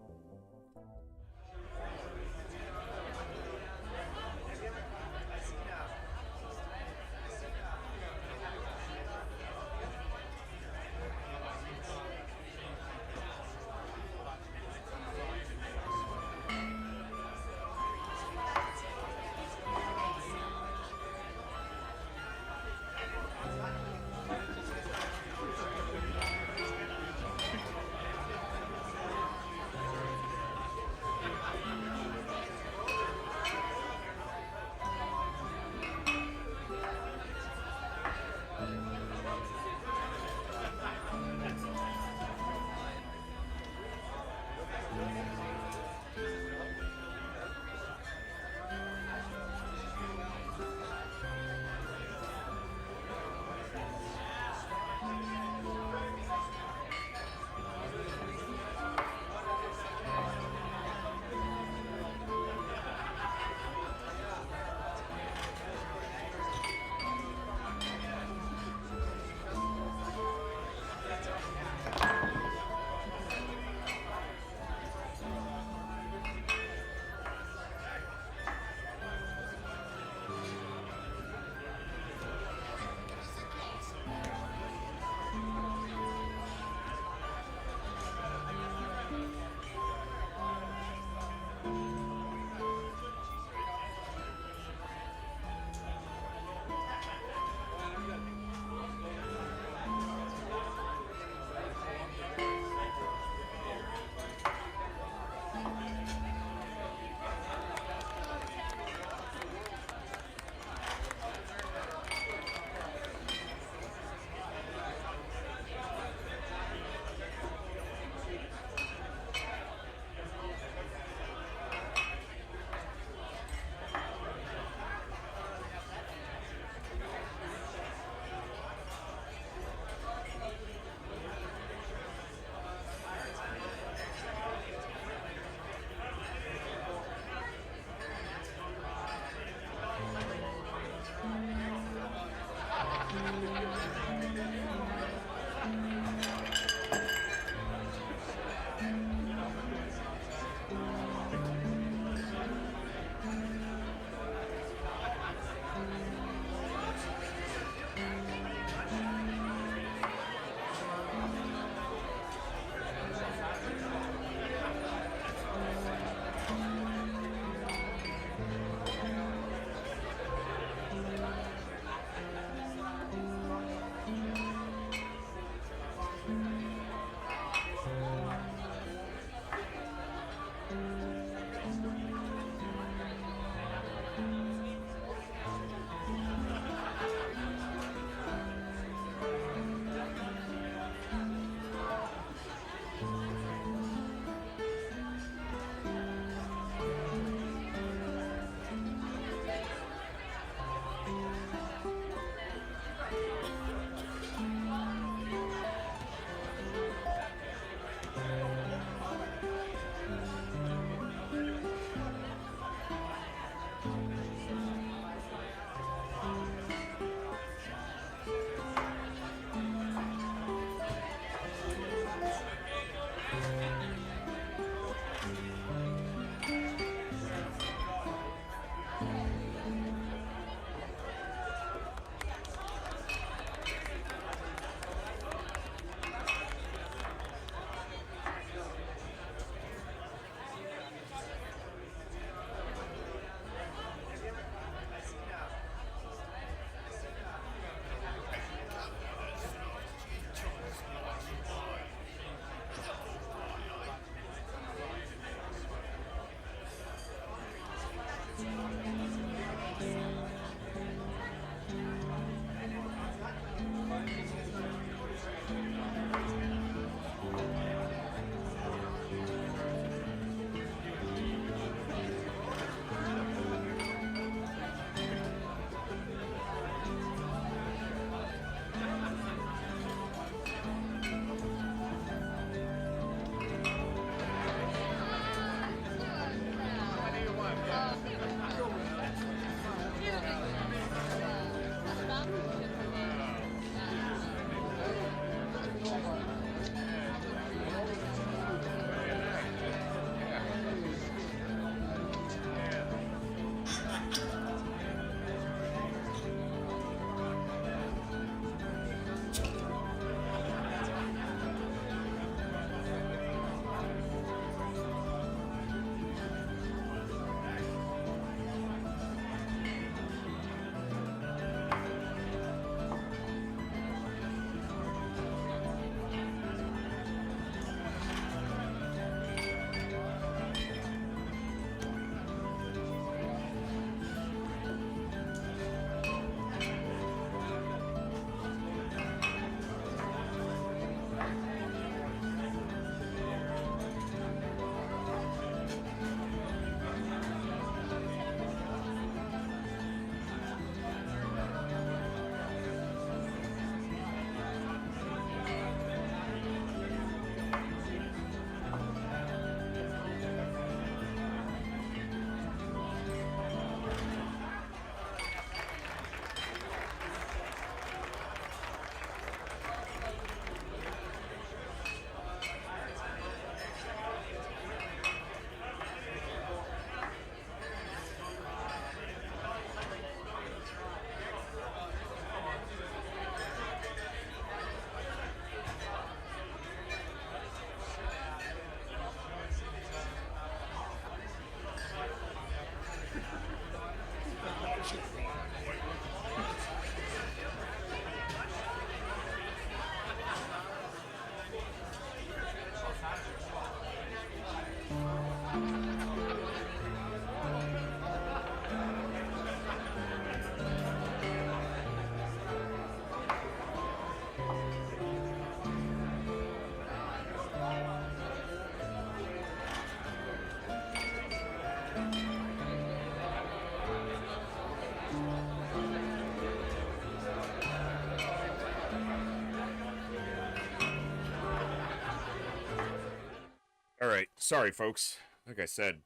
sorry, folks. Like I said,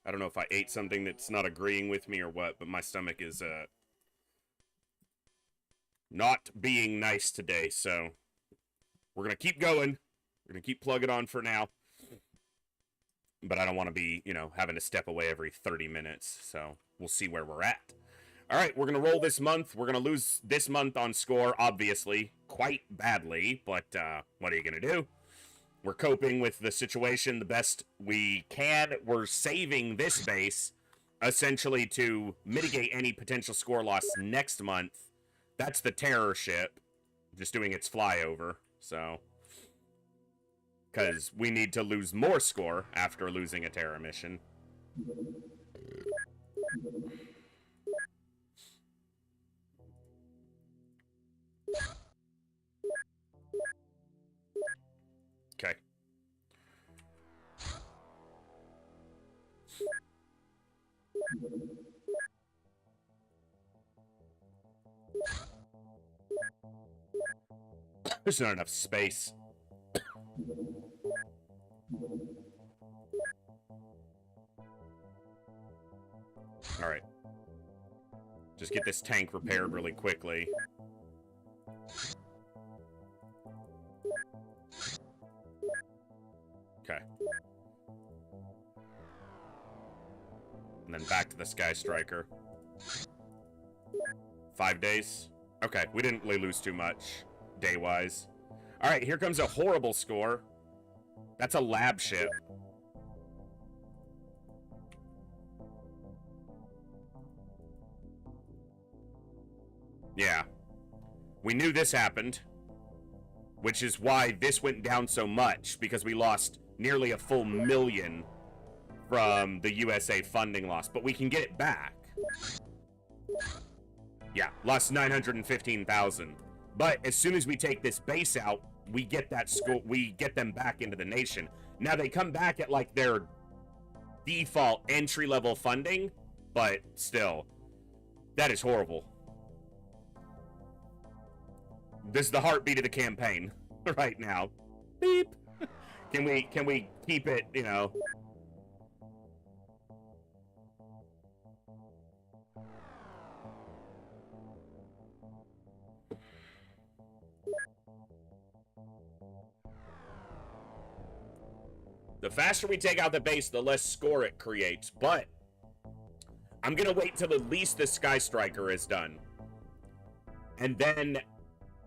I don't know if I ate something that's not agreeing with me or what, but my stomach is, not being nice today, so we're gonna keep going. We're gonna keep plugging on for now. But I don't want to be, you know, having to step away every 30 minutes, so we'll see where we're at. All right, we're going to roll this month. We're going to lose this month on score, obviously, quite badly, but what are you going to do? We're coping with the situation the best we can. We're saving this base, essentially, to mitigate any potential score loss next month. That's the terror ship, just doing its flyover, so... because we need to lose more score after losing a terror mission. Okay. There's not enough space. Alright. Just get this tank repaired really quickly. Okay. And then back to the Sky Striker. 5 days? Okay, we didn't really lose too much, day-wise. Alright, here comes a horrible score. That's a lab ship. Yeah. We knew this happened, which is why this went down so much, because we lost nearly a full million from the USA funding loss, but we can get it back. Yeah, lost 915,000. But as soon as we take this base out, we get that school, we get them back into the nation. Now they come back at like their default entry-level funding, but still, that is horrible. This is the heartbeat of the campaign right now. Beep. Can we keep it, you know? The faster we take out the base, the less score it creates, but I'm gonna wait till at least the Sky Striker is done. And then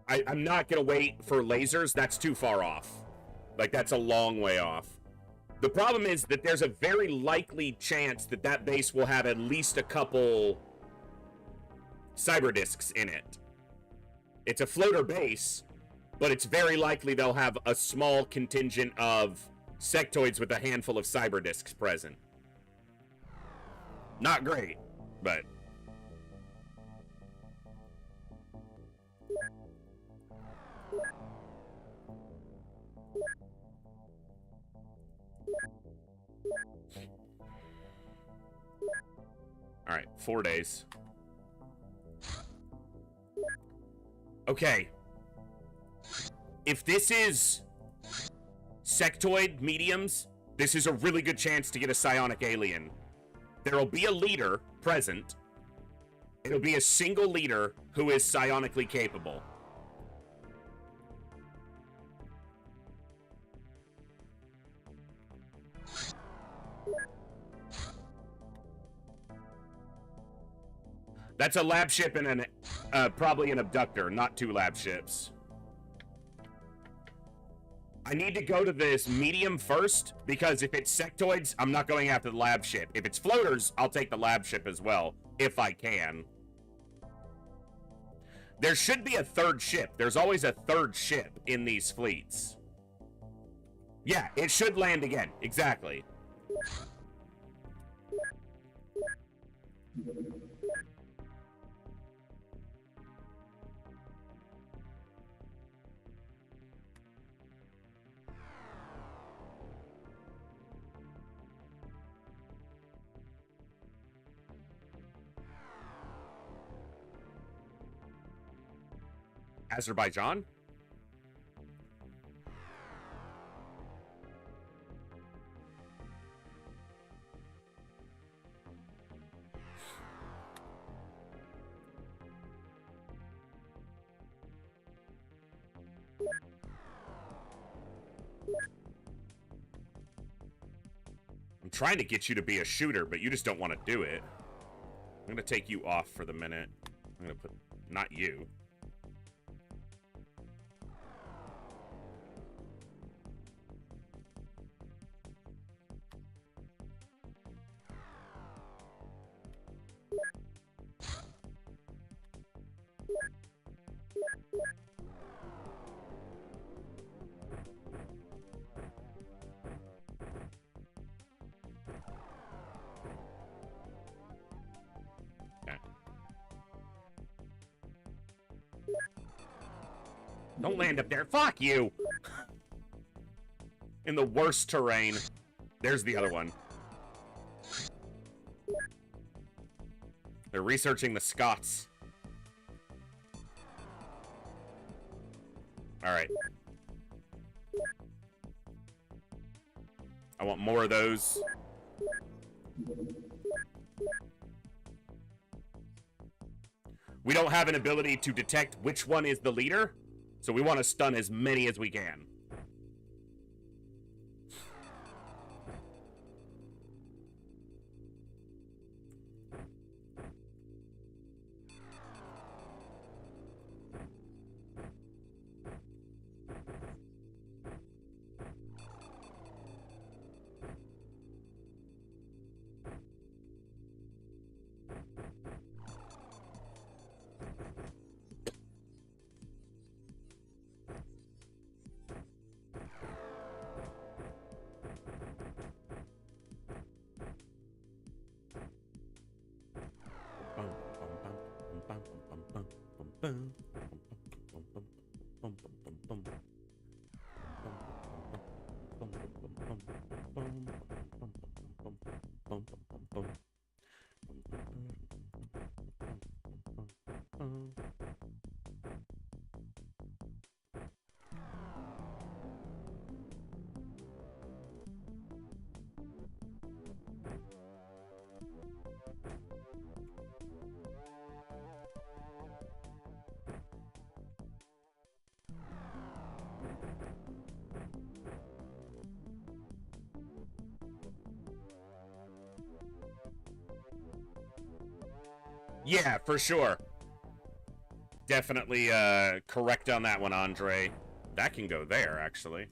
I'm not gonna wait for lasers. That's too far off. Like, that's a long way off. The problem is that there's a very likely chance that that base will have at least a couple cyber discs in it. It's a floater base, but it's very likely they'll have a small contingent of sectoids with a handful of cyber discs present. Not great, but... Alright, 4 days. Okay. If this is sectoid mediums, this is a really good chance to get a psionic alien. There'll be a leader present. It'll be a single leader who is psionically capable. That's a lab ship and an probably an abductor, not 2 lab ships. I need to go to this medium first, because if it's sectoids, I'm not going after the lab ship. If it's floaters, I'll take the lab ship as well, if I can. There should be a 3rd ship. There's always a 3rd ship in these fleets. Yeah, it should land again. Exactly. Azerbaijan? trying to get you to be a shooter, but you just don't want to do it. I'm going to take you off for the minute. I'm going to put... not you. Don't land up there. Fuck you! In the worst terrain. There's the other one. They're researching the Scots. Alright. I want more of those. We don't have an ability to detect which one is the leader, so we want to stun as many as we can. Yeah, for sure. Definitely correct on that one, Andre. That can go there, actually.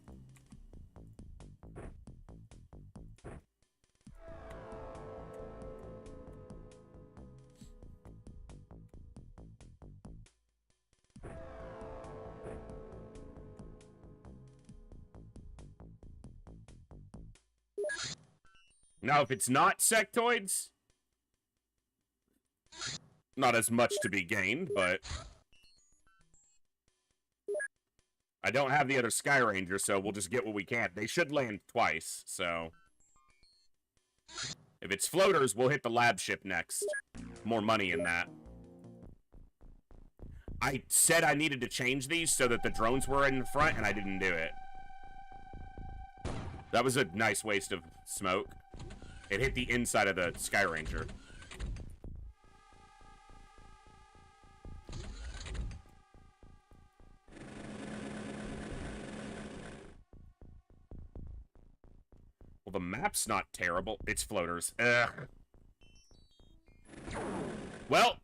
Now, if it's not sectoids, not as much to be gained, but I don't have the other Sky Ranger, so we'll just get what we can. They should land twice, so if it's floaters, we'll hit the lab ship next. More money in that. I said I needed to change these so that the drones were in the front, and I didn't do it. That was a nice waste of smoke. It hit the inside of the Sky Ranger. Well, the map's not terrible. It's floaters. Ugh. Well,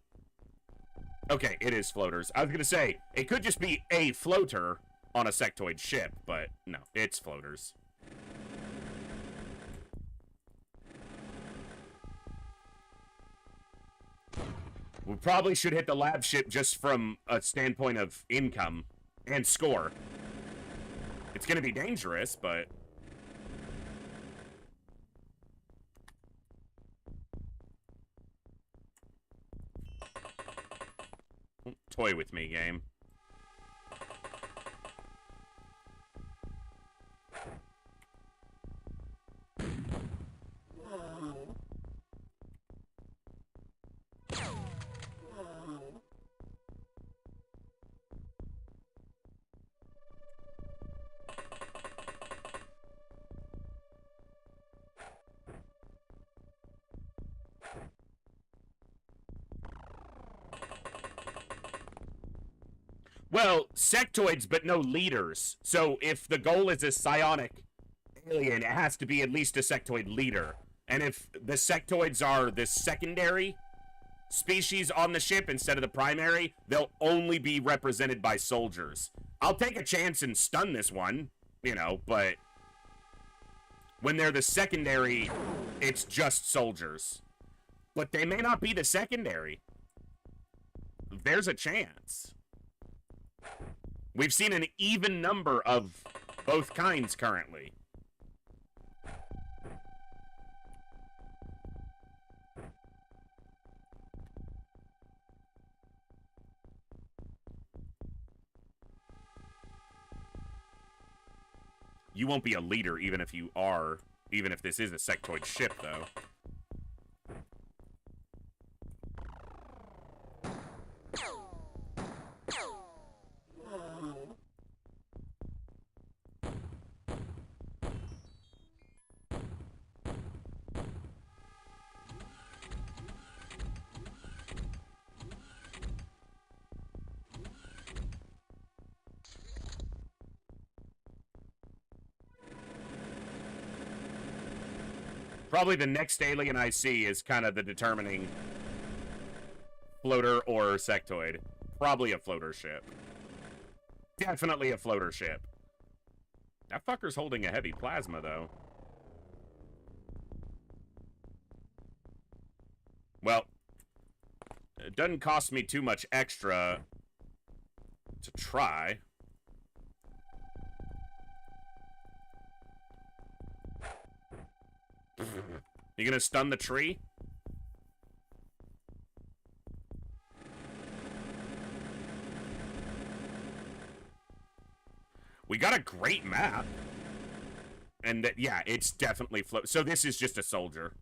okay, it is floaters. I was gonna say, it could just be a floater on a sectoid ship, but no, it's floaters. We probably should hit the lab ship just from a standpoint of income and score. It's gonna be dangerous, but... Don't toy with me, game. Well, sectoids, but no leaders. So if the goal is a psionic alien, it has to be at least a sectoid leader. And if the sectoids are the secondary species on the ship instead of the primary, they'll only be represented by soldiers. I'll take a chance and stun this one, you know, but when they're the secondary, it's just soldiers. But they may not be the secondary. There's a chance. We've seen an even number of both kinds currently. You won't be a leader even if you are, even if this is a sectoid ship, though. Probably the next alien I see is kind of the determining floater or sectoid. Probably a floater ship. Definitely a floater ship. That fucker's holding a heavy plasma, though. Well, it doesn't cost me too much extra to try. You gonna stun the tree? We got a great map. And that, yeah, it's definitely float. So this is just a soldier.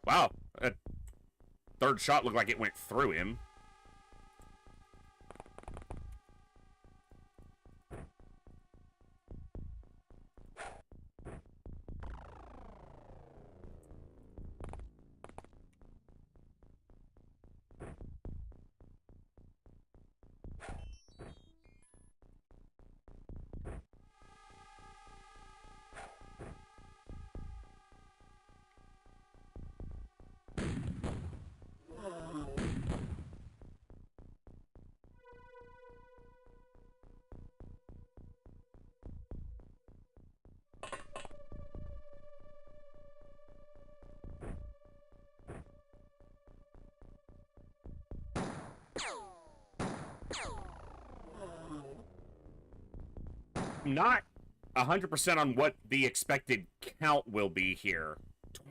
Wow, that third shot looked like it went through him. Not 100% on what the expected count will be here.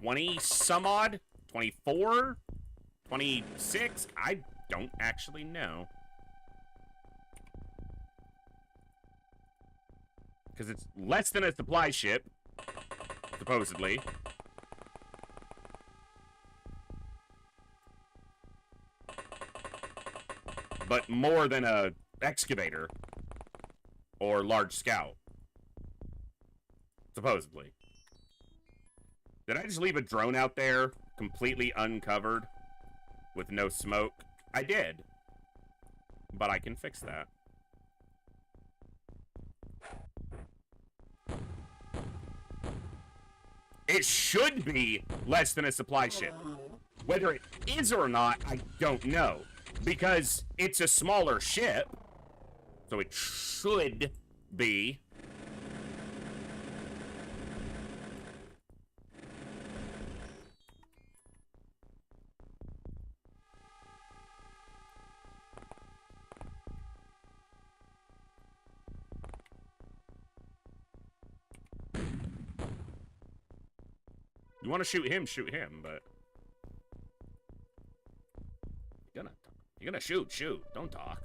20 some odd? 24? 26? I don't actually know. Because it's less than a supply ship, supposedly. But more than a excavator. Or large scout. Supposedly. Did I just leave a drone out there completely uncovered with no smoke? I did. But I can fix that. It should be less than a supply ship. Whether it is or not, I don't know. Because it's a smaller ship. So it should be. You want to shoot him, but you're gonna shoot, don't talk.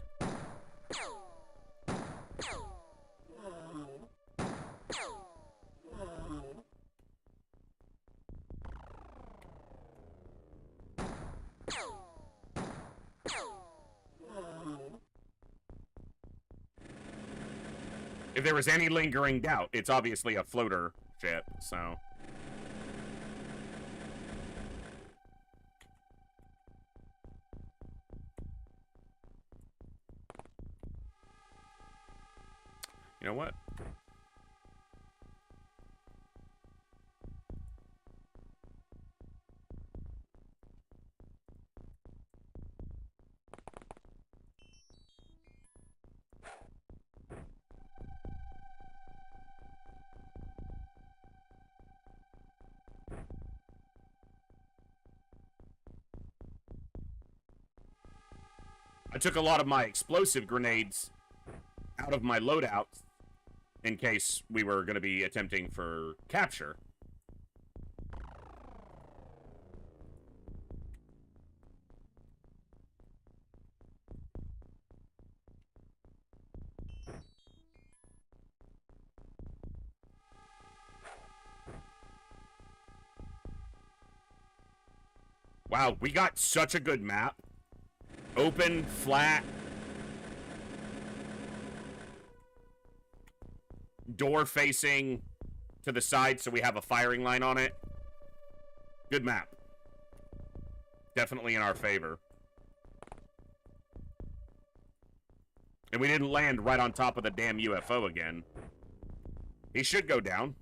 If there was any lingering doubt, it's obviously a floater ship, so. You know what? I took a lot of my explosive grenades out of my loadout in case we were going to be attempting for capture. Wow, we got such a good map. Open, flat. Door facing to the side so we have a firing line on it. Good map. Definitely in our favor. And we didn't land right on top of the damn UFO again. He should go down.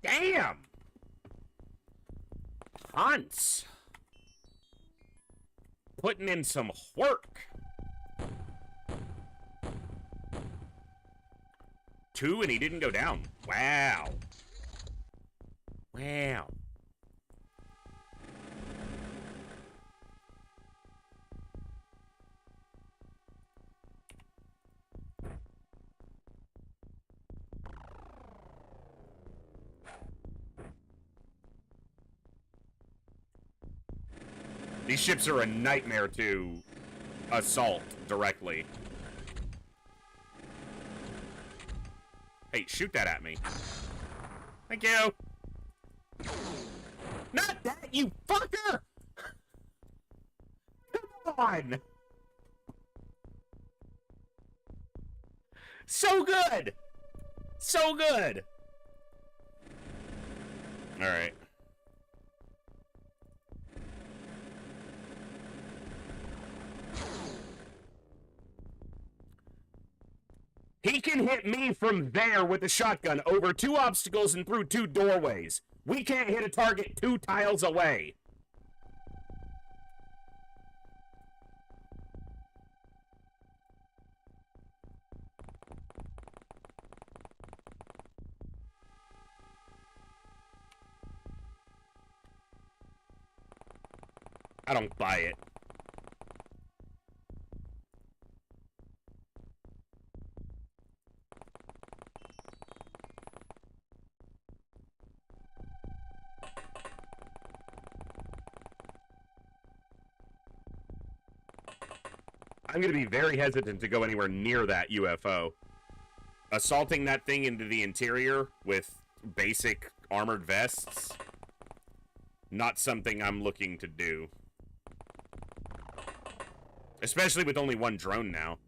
Damn! Hunts. Putting in some work. 2 and he didn't go down. Wow. Wow. These ships are a nightmare to assault directly. Hey, shoot that at me. Thank you. Not that, you fucker! Come on! So good! So good! Alright. He can hit me from there with a shotgun over 2 obstacles and through 2 doorways. We can't hit a target 2 tiles away. I don't buy it. I'm going to be very hesitant to go anywhere near that UFO. Assaulting that thing into the interior with basic armored vests, not something I'm looking to do. Especially with only 1 drone now.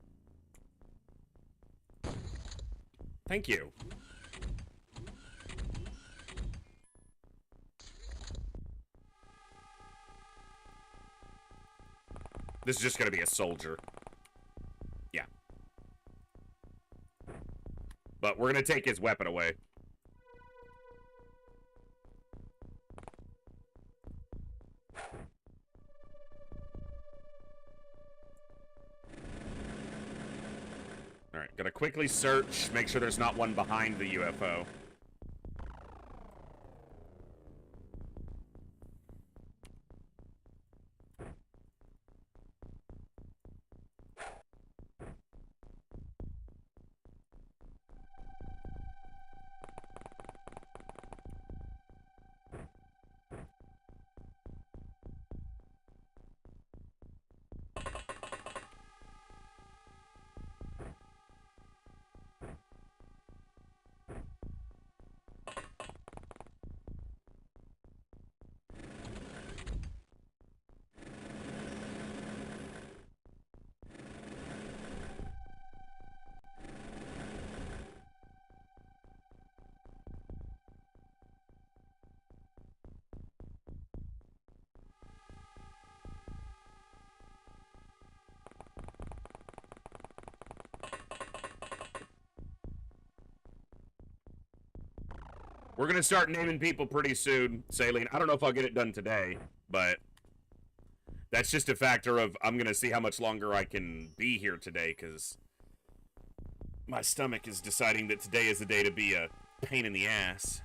Thank you. This is just going to be a soldier. Yeah. But we're going to take his weapon away. Alright, gonna quickly search, make sure there's not one behind the UFO. We're gonna start naming people pretty soon, Saline. I don't know if I'll get it done today, but that's just a factor of I'm gonna see how much longer I can be here today, because my stomach is deciding that today is the day to be a pain in the ass.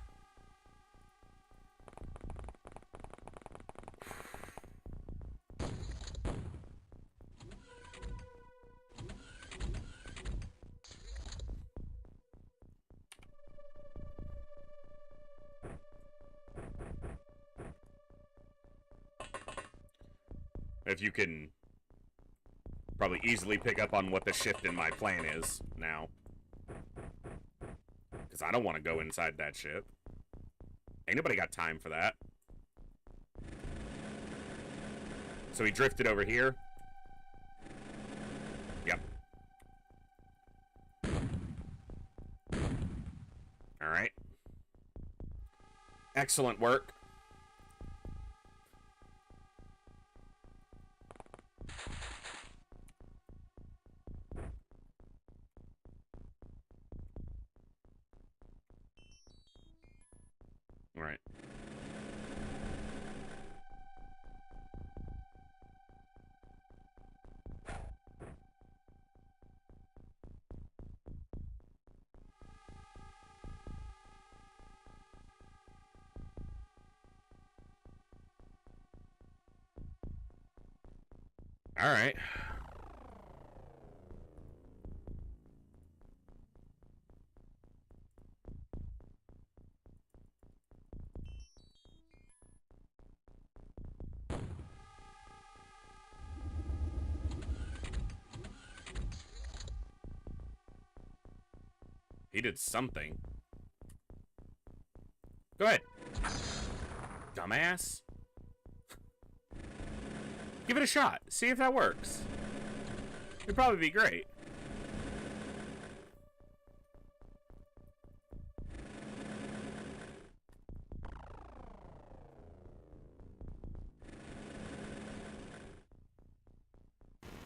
If you can probably easily pick up on what the shift in my plan is now. Because I don't want to go inside that ship. Ain't nobody got time for that. So he drifted over here. Yep. Alright. Excellent work. Right. All right. He did something. Go ahead. Dumbass. Give it a shot. See if that works. It'd probably be great.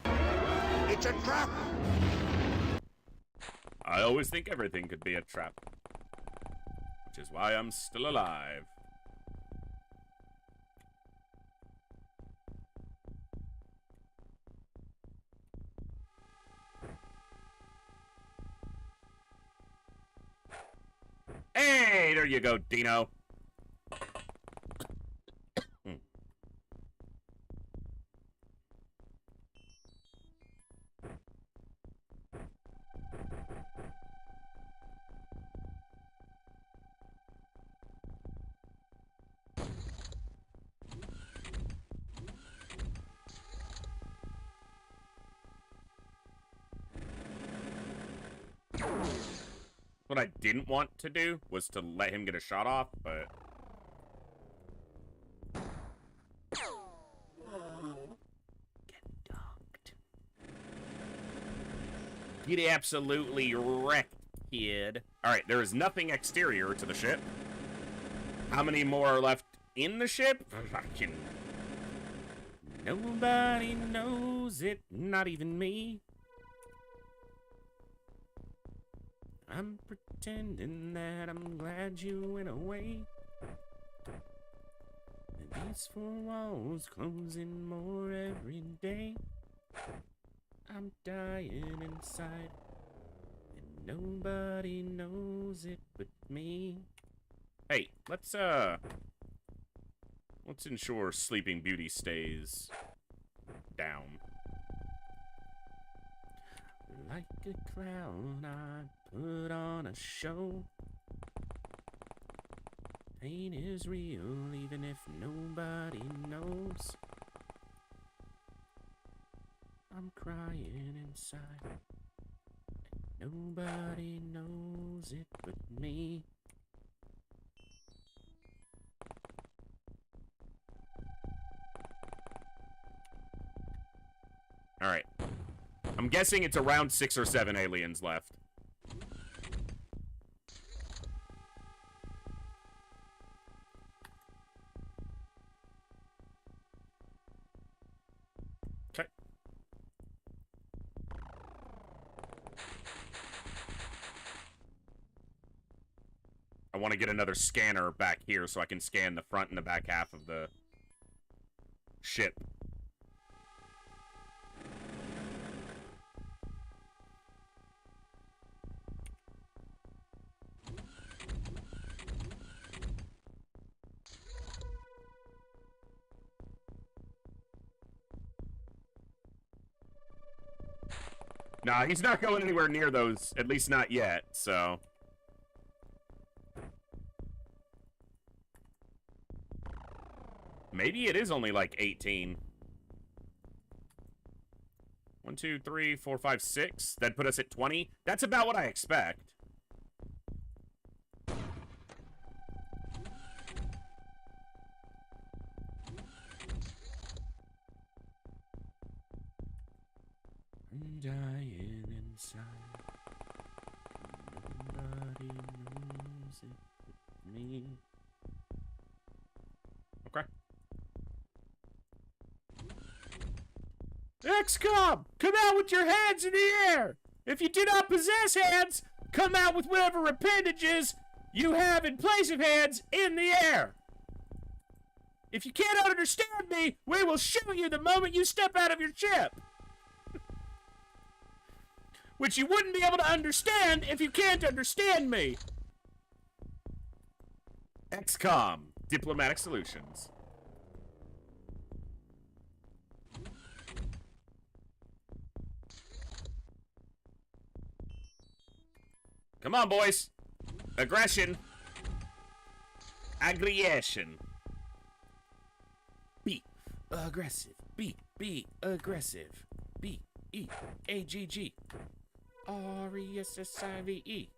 It's a trap! I always think everything could be a trap. Which is why I'm still alive. Hey, there you go, Dino. What I didn't want to do was to let him get a shot off, but... Get dunked. Get absolutely wrecked, kid. Alright, there is nothing exterior to the ship. How many more are left in the ship? Fucking... Nobody knows it, not even me. I'm pretending that I'm glad you went away. And these four walls closing more every day. I'm dying inside, and nobody knows it but me. Hey, let's ensure Sleeping Beauty stays down. Like a clown, I put on a show. Pain is real, even if nobody knows. I'm crying inside. Nobody knows it but me. Alright. I'm guessing it's around 6 or 7 aliens left. Okay. I want to get another scanner back here so I can scan the front and the back half of the ship. Nah, he's not going anywhere near those, at least not yet, so... Maybe it is only like 18. 1, 2, 3, 4, 5, 6. That'd put us at 20. That's about what I expect. I'm dying inside. Nobody knows it but me. Okay. XCOM! Come out with your hands in the air! If you do not possess hands, come out with whatever appendages you have in place of hands in the air! If you cannot understand me, we will shoot you the moment you step out of your ship! Which you wouldn't be able to understand if you can't understand me! XCOM, Diplomatic Solutions. Come on, boys. Aggression. Aggression. Be aggressive. Be aggressive. B-E-A-G-G. R-E-S-S-I-V-E.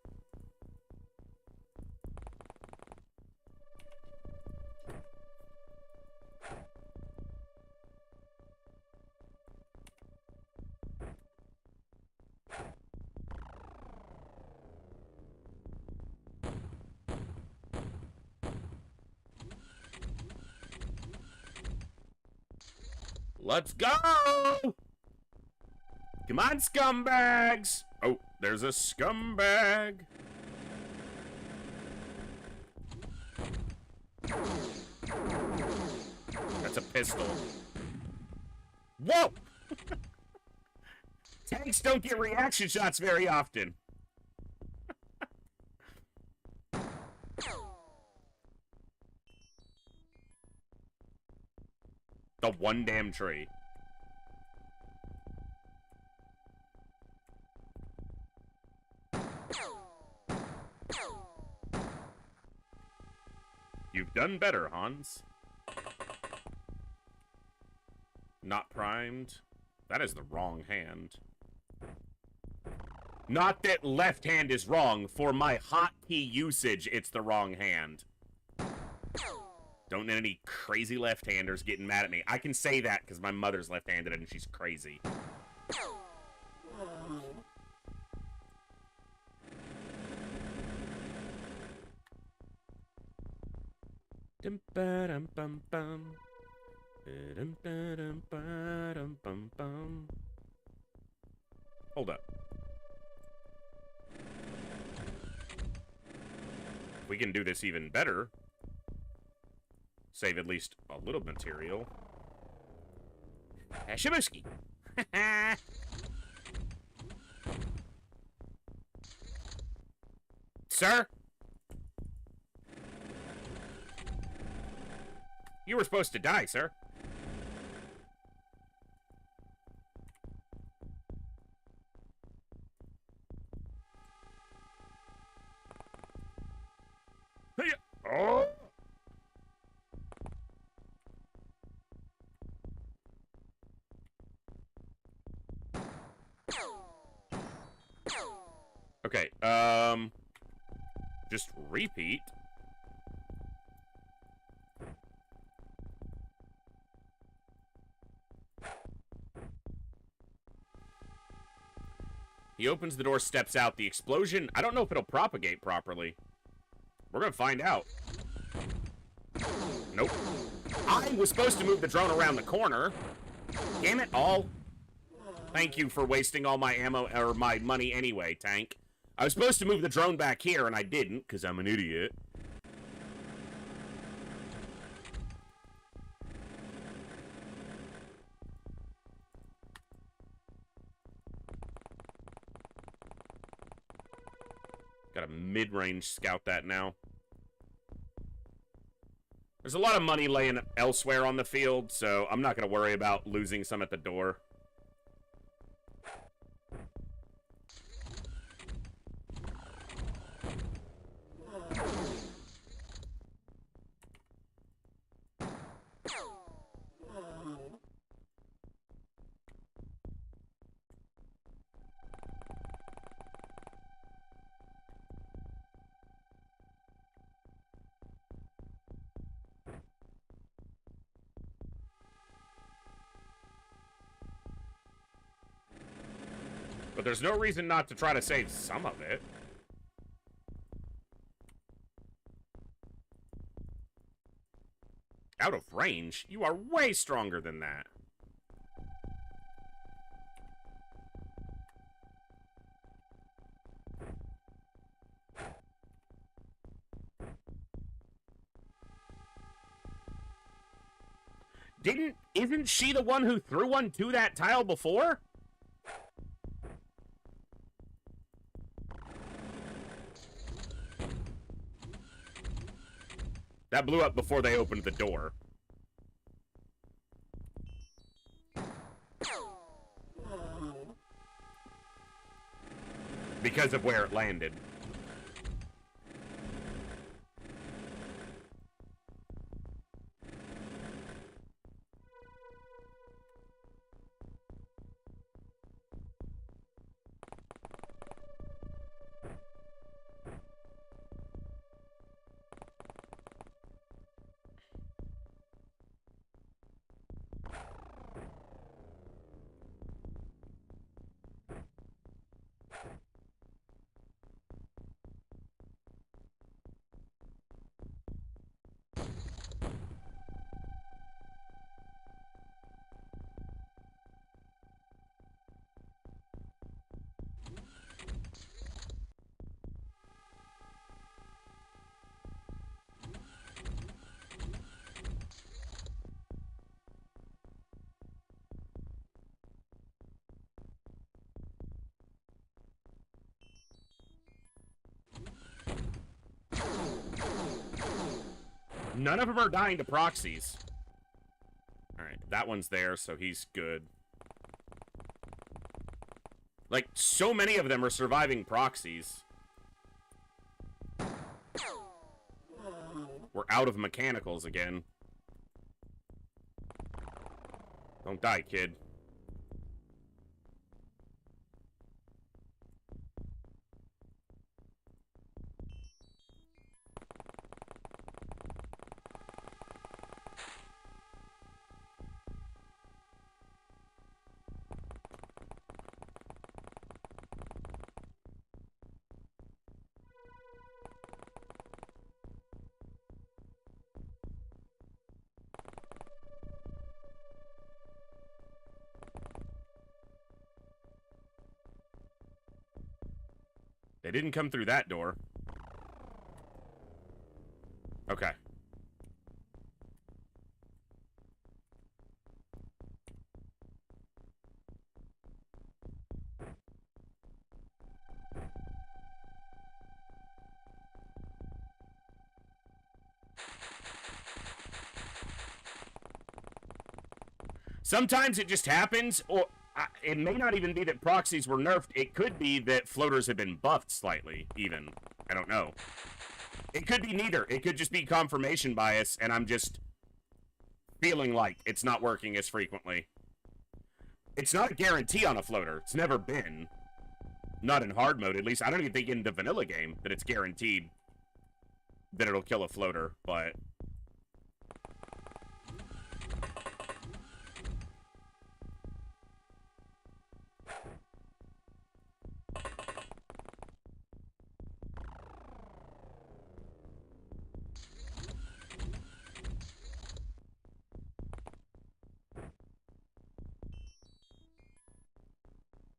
Let's go! Come on, scumbags! Oh, there's a scumbag. That's a pistol. Whoa! Tanks don't get reaction shots very often. The one damn tree. You've done better, Hans. Not primed. That is the wrong hand. Not that left hand is wrong. For my hotkey usage, it's the wrong hand. Don't need any crazy left-handers getting mad at me. I can say that because my mother's left-handed and she's crazy. Dum ba dum bum bum. Dum ba dum ba dum bum bum. Hold up. We can do this even better. Save at least a little material. Shabuski. Sir? You were supposed to die, sir. Oh! Okay, just repeat. He opens the door, steps out. The explosion, I don't know if it'll propagate properly. We're gonna find out. Nope. I was supposed to move the drone around the corner. Damn it all. Thank you for wasting all my ammo, or my money anyway, tank. I was supposed to move the drone back here, and I didn't, because I'm an idiot. Got a mid-range scout that now. There's a lot of money laying elsewhere on the field, so I'm not going to worry about losing some at the door. But there's no reason not to try to save some of it. Out of range? You are way stronger than that. Isn't she the one who threw one to that tile before? That blew up before they opened the door. Because of where it landed. None of them are dying to proxies. Alright, that one's there, so he's good. Like, so many of them are surviving proxies. We're out of mechanicals again. Don't die, kid. They didn't come through that door. Okay. Sometimes it just happens, or it may not even be that proxies were nerfed. It could be that floaters have been buffed slightly, even. I don't know. It could be neither. It could just be confirmation bias, and I'm just feeling like it's not working as frequently. It's not a guarantee on a floater. It's never been. Not in hard mode, at least. I don't even think in the vanilla game that it's guaranteed that it'll kill a floater, but...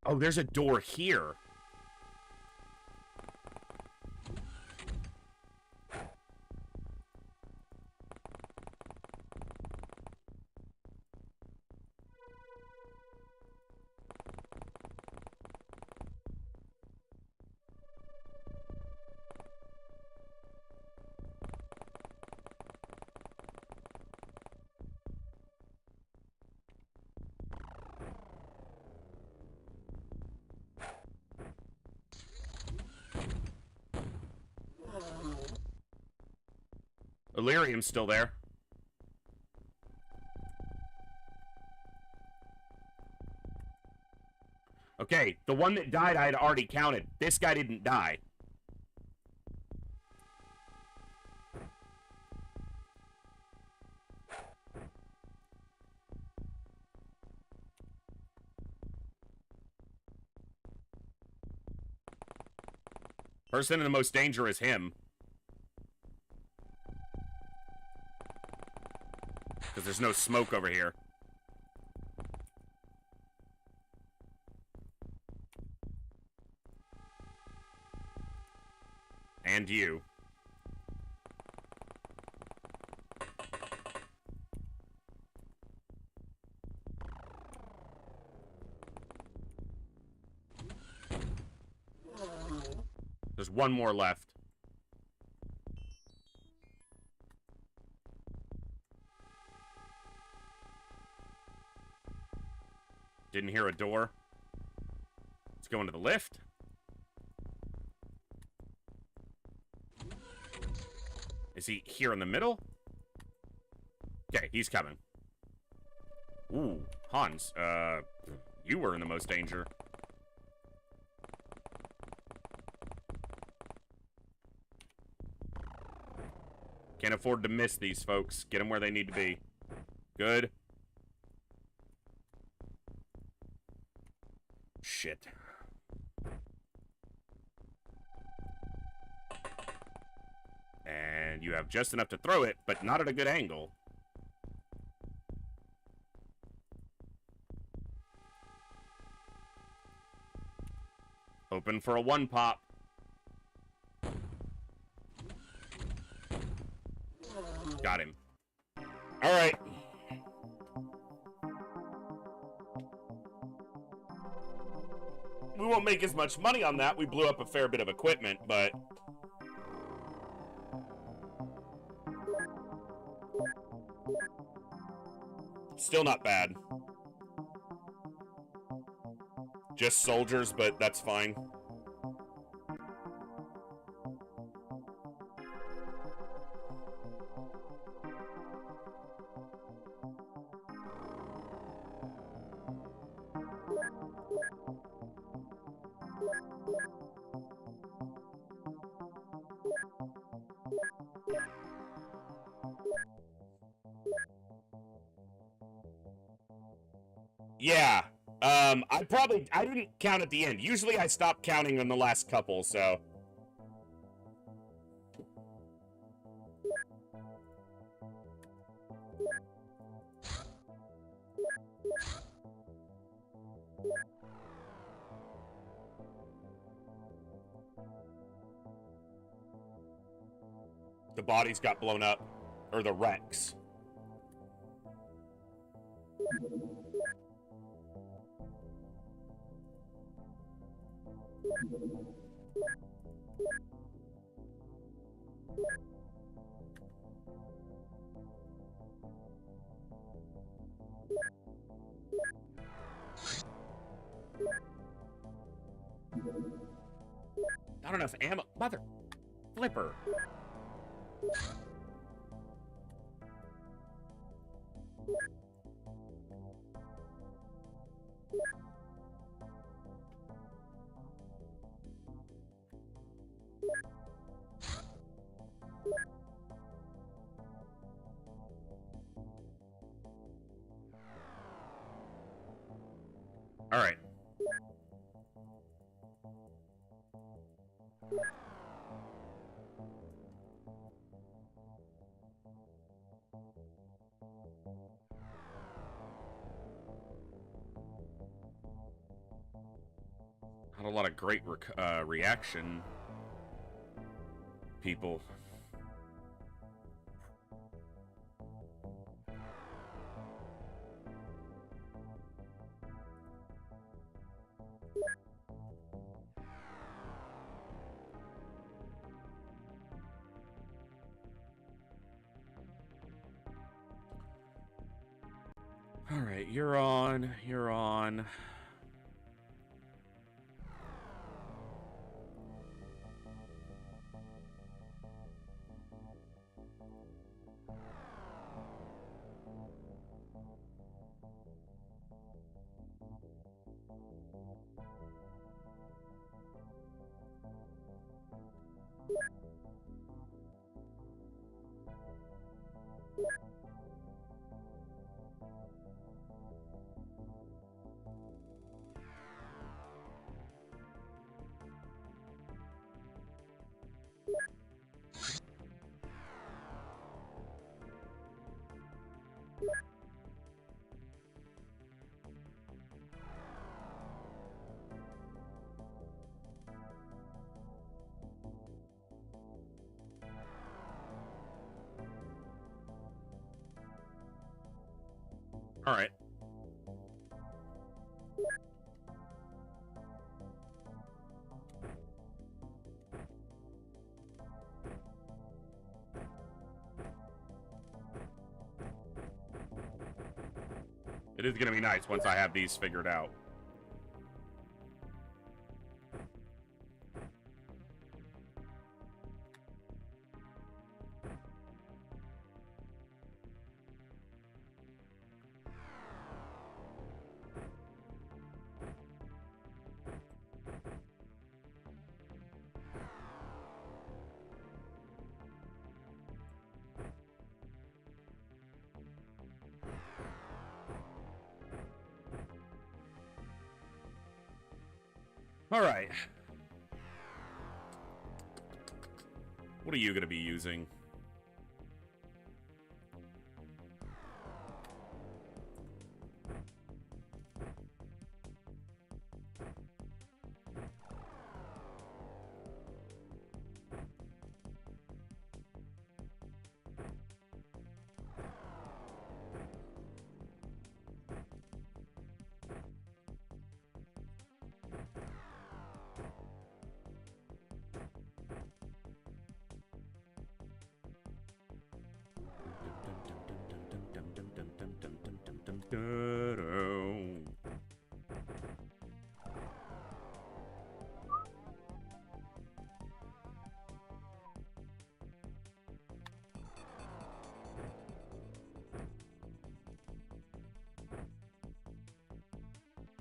Oh, there's a door here. Illyrium's still there. Okay, the one that died I had already counted. This guy didn't die. Person in the most danger is him. Because there's no smoke over here. And you. There's one more left. Didn't hear a door. Let's go into the lift. Is he here in the middle? Okay, he's coming. Ooh, Hans, you were in the most danger. Can't afford to miss these folks. Get them where they need to be. Good. Shit. And you have just enough to throw it, but not at a good angle. Hoping for a one pop. Got him. All right. We won't make as much money on that. We blew up a fair bit of equipment, but... still not bad. Just soldiers, but that's fine. Yeah, I didn't count at the end. Usually I stop counting on the last couple, so. The bodies got blown up, or the wrecks. Not enough ammo. Mother flipper. All right. Not a lot of great reaction, people. All right, you're on. You're on. All right. It is going to be nice once I have these figured out. All right. What are you going to be using?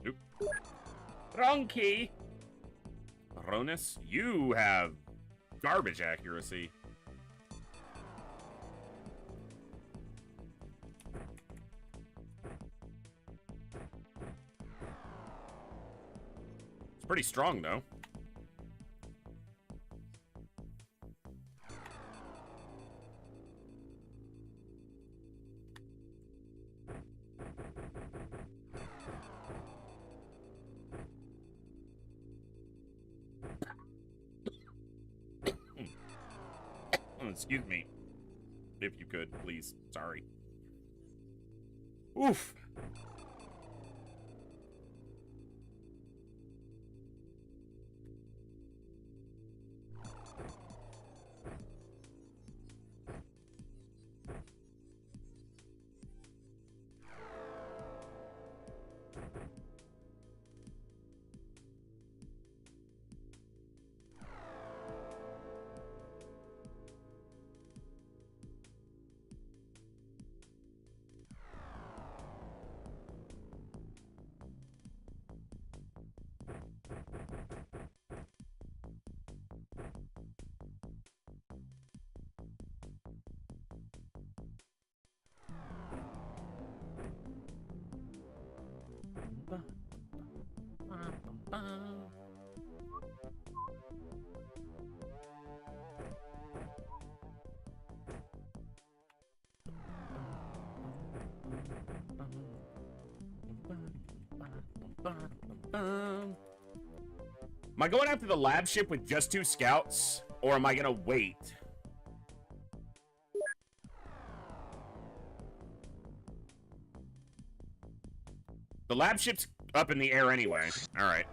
Nope. Wrong key. Ronus, you have garbage accuracy. It's pretty strong, though. Excuse me. If you could, please. Sorry. Oof. Am I going after the lab ship with just 2 scouts, or am I gonna wait? The lab ship's up in the air anyway. Alright.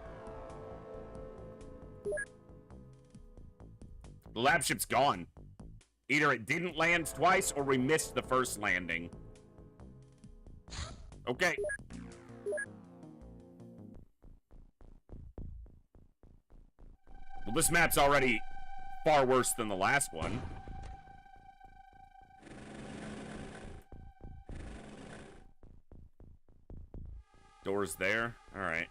The lab ship's gone. Either it didn't land twice, or we missed the first landing. Okay. Well, this map's already far worse than the last one. Doors there. All right.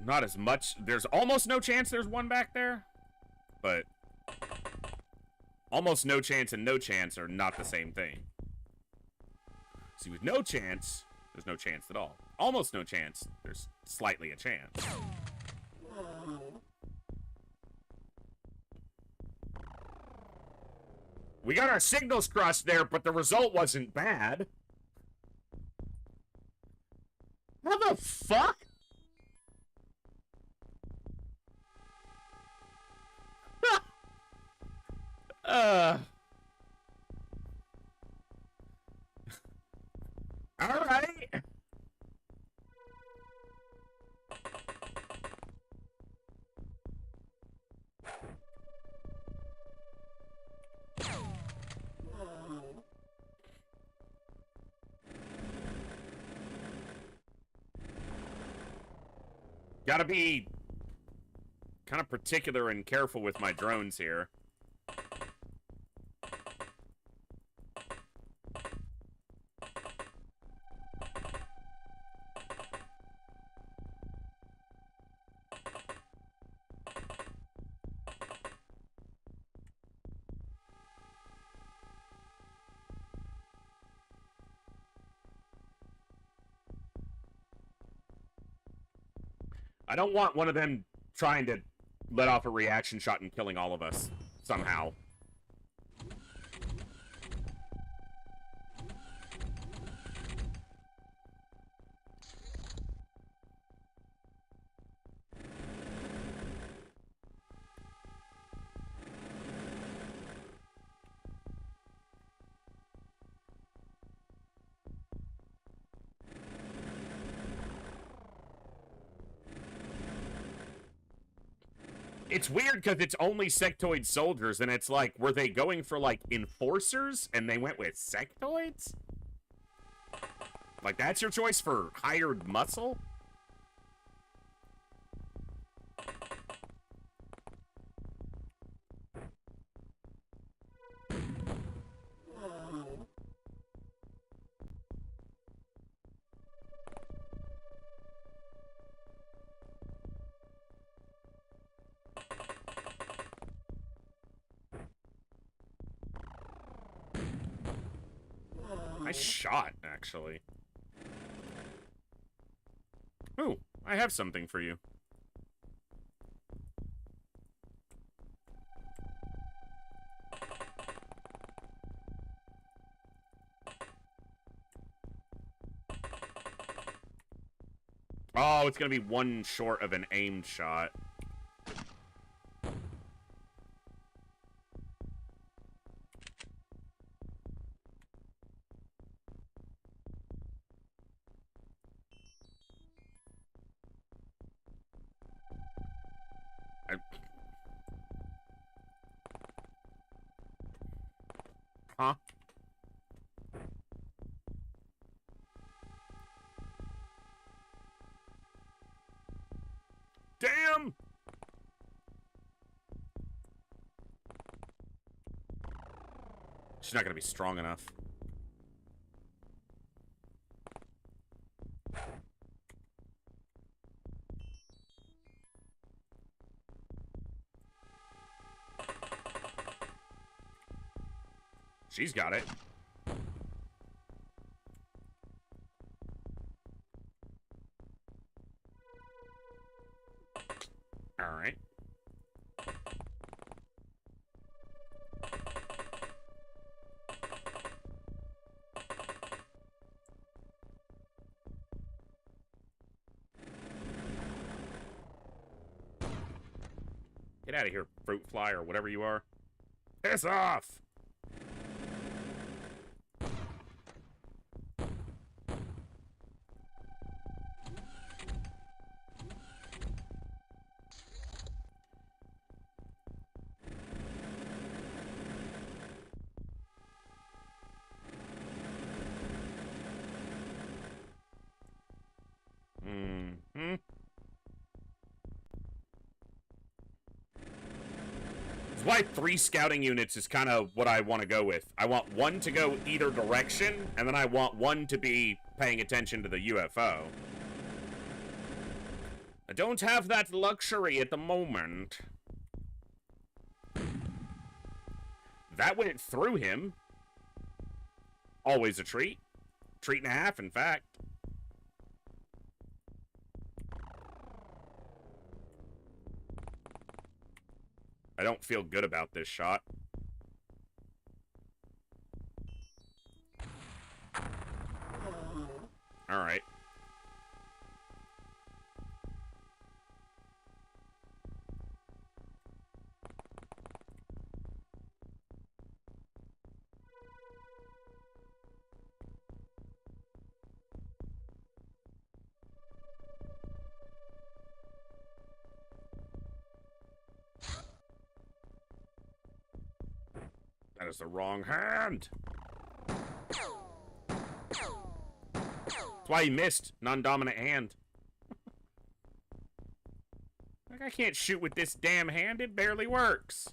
Not as much. There's almost no chance there's one back there, but almost no chance and no chance are not the same thing. See, with no chance, there's no chance at all. Almost no chance, there's slightly a chance. We got our signals crossed there, but the result wasn't bad. How the fuck? All right. Gotta be kind of particular and careful with my drones here. I don't want one of them trying to let off a reaction shot and killing all of us somehow. It's weird because it's only sectoid soldiers, and it's like, were they going for, like, enforcers, and they went with sectoids? Like, that's your choice for hired muscle? Nice shot, actually. Ooh, I have something for you. Oh, it's gonna be one short of an aimed shot. Huh? Damn! She's not gonna be strong enough. She's got it. All right. Get out of here, fruit fly or whatever you are. Piss off! Mm-hmm. That's why 3 scouting units is kind of what I want to go with. I want one to go either direction, and then I want one to be paying attention to the UFO. I don't have that luxury at the moment. That went through him. Always a treat. Treat and a half, in fact. I don't feel good about this shot. All right. is the wrong hand. That's why he missed. Non-dominant hand. Like, I can't shoot with this damn hand. It barely works.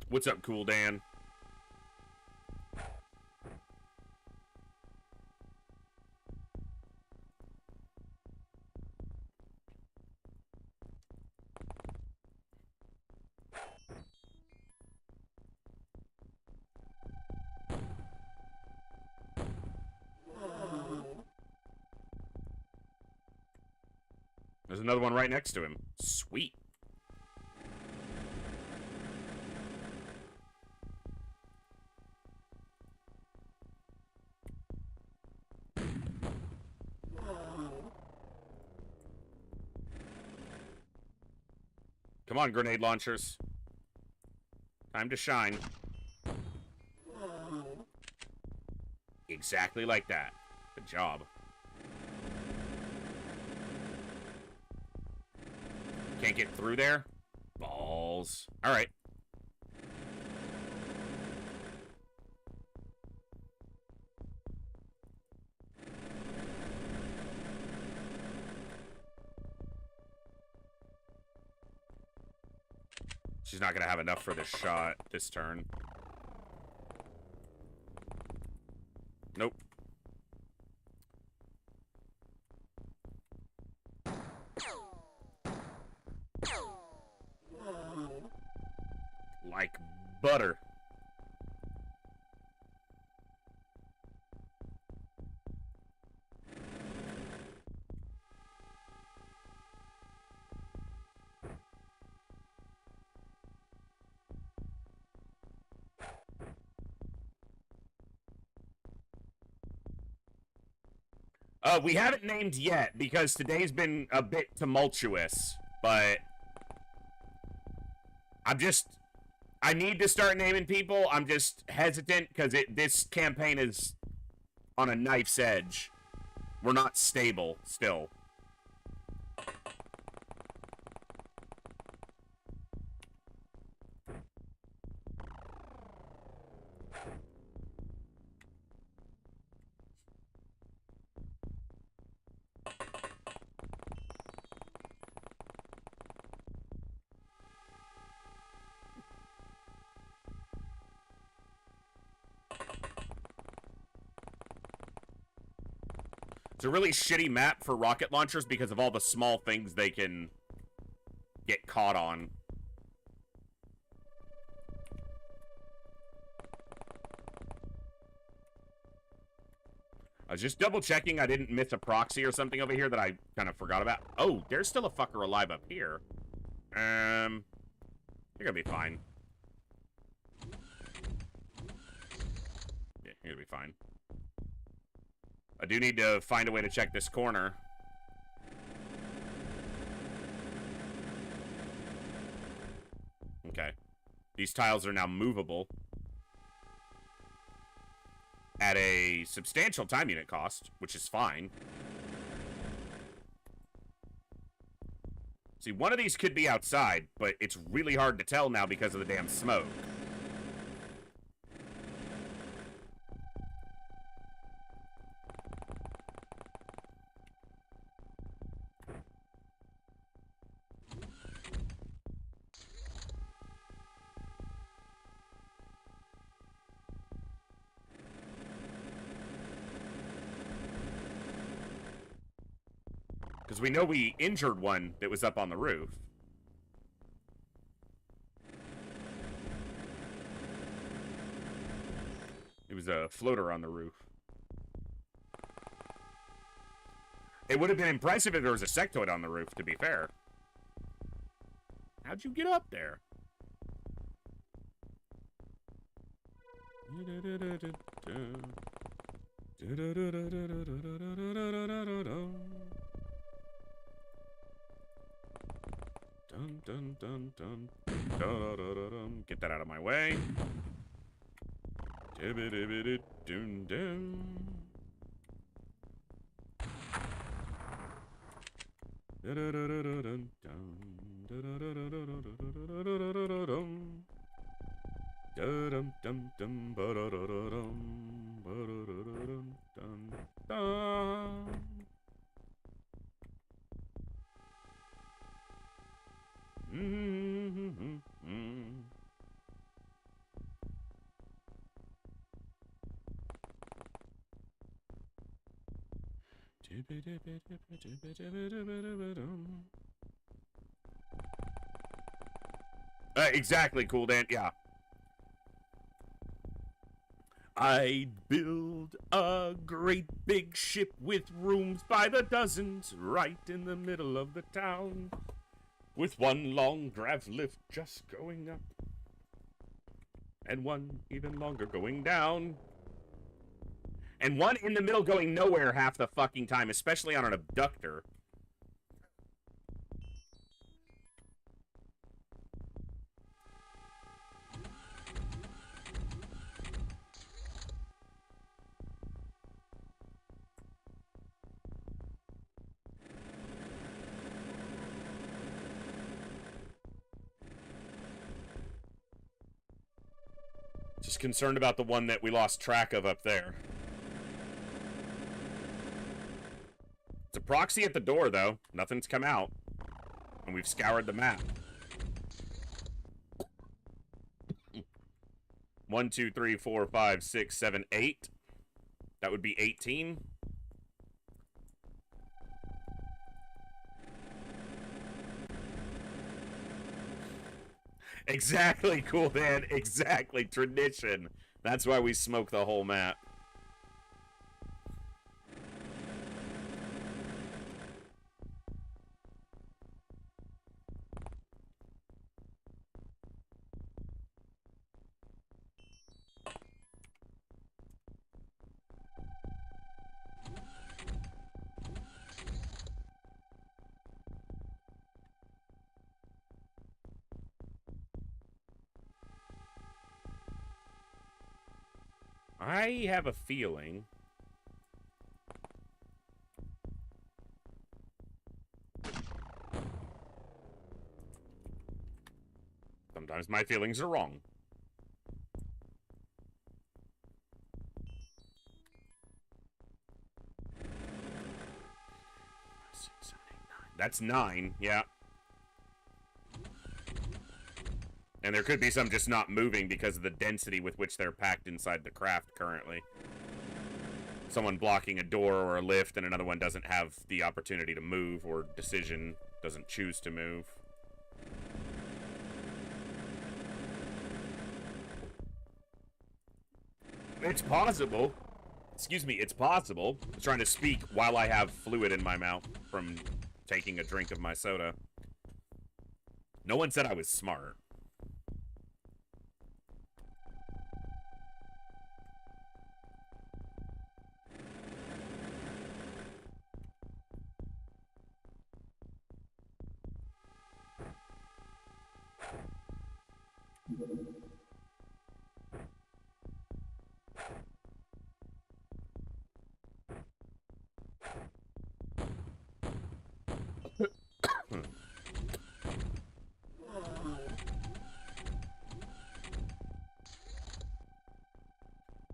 What's up, Cool Dan? There's another one right next to him. Sweet. Come on, grenade launchers. Time to shine. Exactly like that. Good job. Can't get through there? Balls. Alright. She's not gonna have enough for this shot this turn. Nope. Like butter. We haven't named yet because today's been a bit tumultuous, but I need to start naming people. I'm just hesitant because this campaign is on a knife's edge. We're not stable still. It's a really shitty map for rocket launchers because of all the small things they can get caught on. I was just double checking I didn't miss a proxy or something over here that I kind of forgot about. Oh, there's still a fucker alive up here. You're gonna be fine. Yeah, you're gonna be fine. I do need to find a way to check this corner. Okay. These tiles are now movable. At a substantial time unit cost, which is fine. See, one of these could be outside, but it's really hard to tell now because of the damn smoke. Because we know we injured one that was up on the roof. It was a floater on the roof. It would have been impressive if there was a sectoid on the roof, to be fair. How'd you get up there? Dun, dun, dun, dun. Dun, dun, dun, dun, dun. Get that out of my way. Dun, dun. Exactly, Cool Dan. Yeah. I'd build a great big ship with rooms by the dozens right in the middle of the town, with one long grav lift just going up and one even longer going down, and one in the middle going nowhere half the fucking time, especially on an abductor. Just concerned about the one that we lost track of up there. It's a proxy at the door, though. Nothing's come out. And we've scoured the map. 1, 2, 3, 4, 5, 6, 7, 8. That would be 18. Exactly, Cool Dan. Exactly. Tradition. That's why we smoke the whole map. I have a feeling sometimes my feelings are wrong. That's 9, yeah. And there could be some just not moving because of the density with which they're packed inside the craft currently. Someone blocking a door or a lift and another one doesn't have the opportunity to move or decision, doesn't choose to move. It's possible. Excuse me, it's possible. I'm trying to speak while I have fluid in my mouth from taking a drink of my soda. No one said I was smart.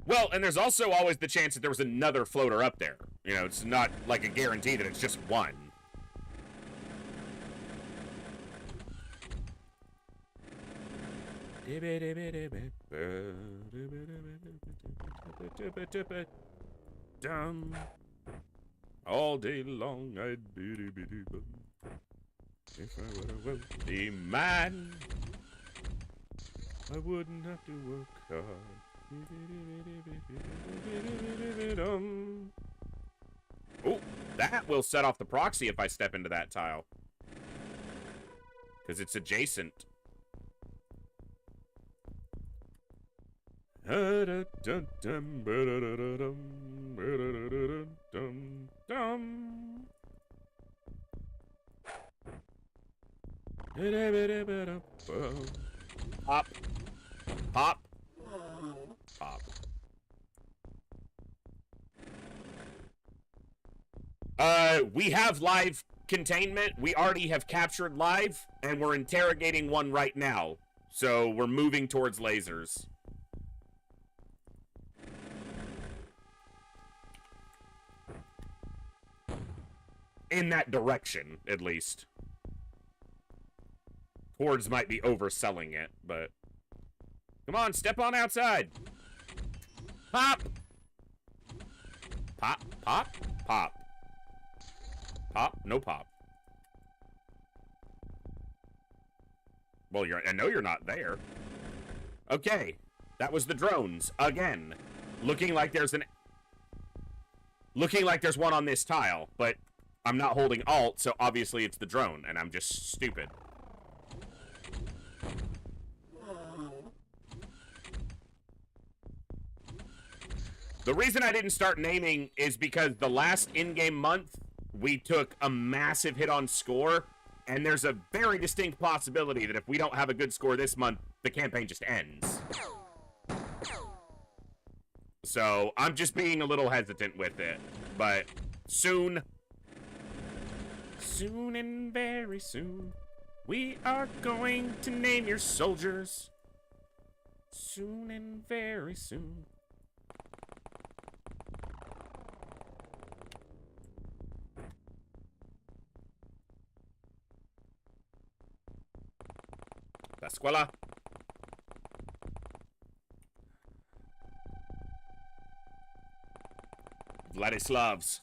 Well, and there's also always the chance that there was another floater up there. You know, it's not like a guarantee that it's just one. All day long I'd biddy-biddy-bum. If I were a wealthy man, I wouldn't have to work hard. Oh, that will set off the proxy if I step into that tile. Because it's adjacent. Pop. Pop. Pop. We have live containment, we already have captured live, and we're interrogating one right now. So we're moving towards lasers. In that direction, at least. Hordes might be overselling it, but... Come on, step on outside! Pop! Pop, pop, pop. Pop, no pop. Well, I know you're not there. Okay, that was the drones, again. Looking like there's one on this tile, but I'm not holding Alt, so obviously it's the drone, and I'm just stupid. The reason I didn't start naming is because the last in-game month, we took a massive hit on score, and there's a very distinct possibility that if we don't have a good score this month, the campaign just ends. So, I'm just being a little hesitant with it, but soon and very soon, we are going to name your soldiers. Soon and very soon. La escuela. Vladislavs.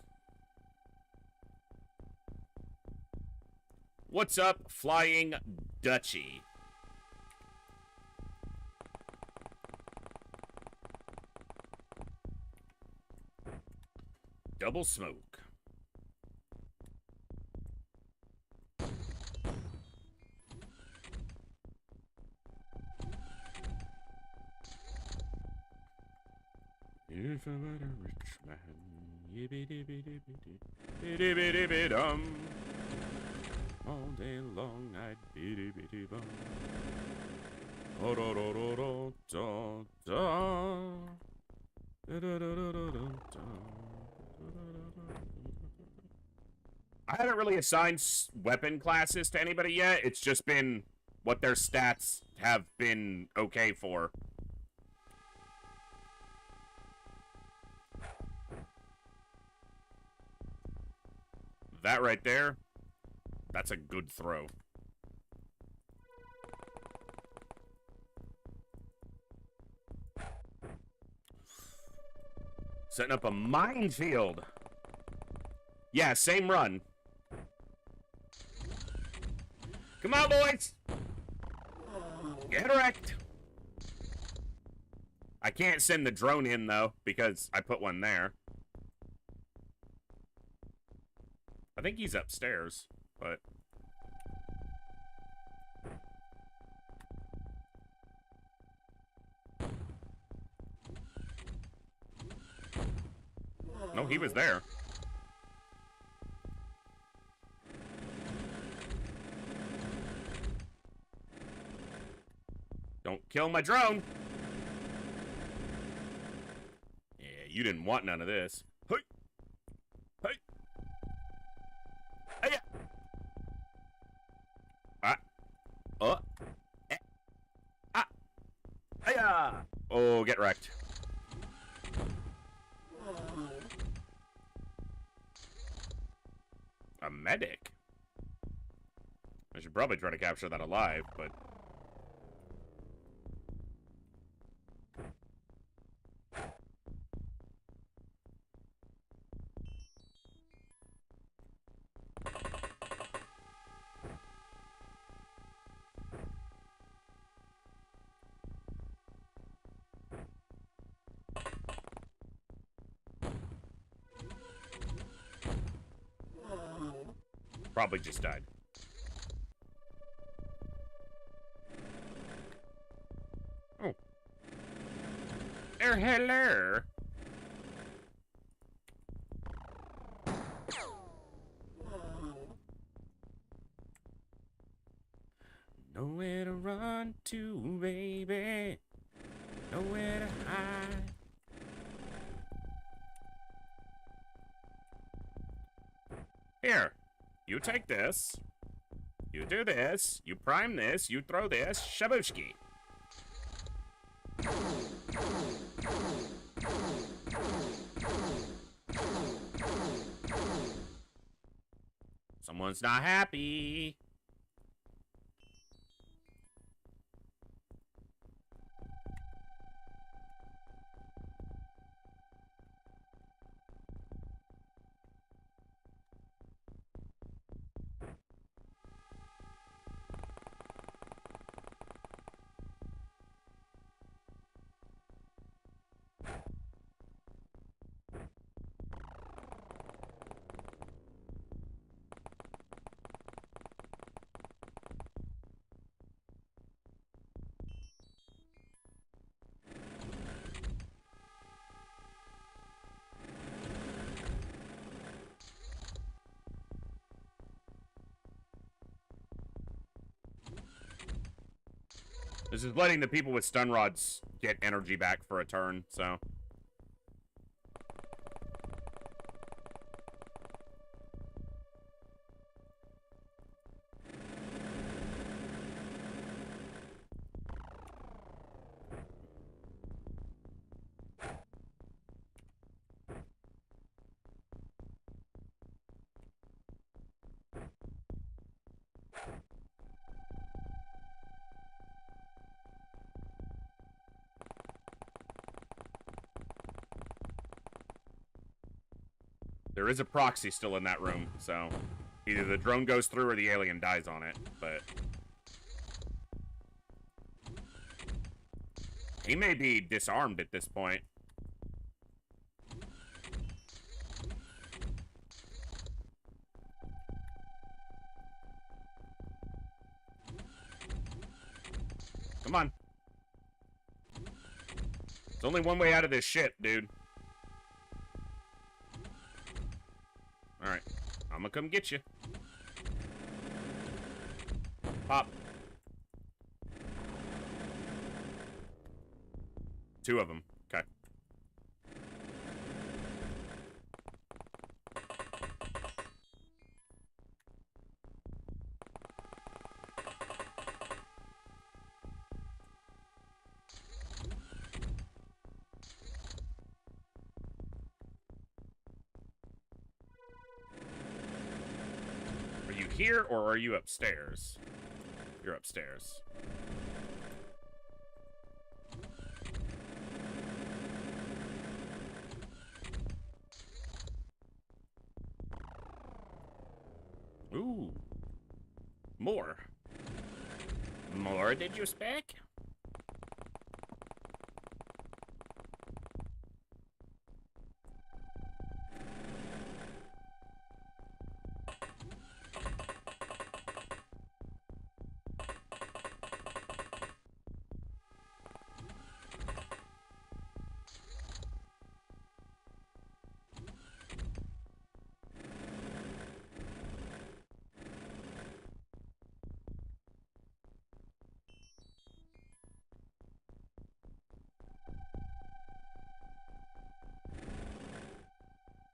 What's up, Flying Dutchie? Double smoke. If I were a rich man, yibbidi-bidi-bidi-bidi-bidi-bidi-dum. All day long I'd biddy-biddy-bum. I haven't really assigned weapon classes to anybody yet. It's just been what their stats have been okay for. That right there, that's a good throw. Setting up a minefield. Yeah, same run. Come on, boys. Get wrecked. I can't send the drone in, though, because I put one there. I think he's upstairs, but... No, he was there. Don't kill my drone! Yeah, you didn't want none of this. Hey! Hey! Hey! Ah! Eh! Ah! Hey! Oh, get wrecked. A medic? I should probably try to capture that alive, but... Probably just died. Oh. Hello. Nowhere to run to, baby. Nowhere to hide. Here. You take this. You do this. You prime this. You throw this. Shabushki. Someone's not happy. This is letting the people with stun rods get energy back for a turn, so. There is a proxy still in that room, so either the drone goes through or the alien dies on it, but he may be disarmed at this point. Come on. There's only one way out of this shit, dude. Alright. I'm gonna come get you. Pop. 2 of them. Okay. Here, or are you upstairs? You're upstairs. Ooh. More. More, did you spec?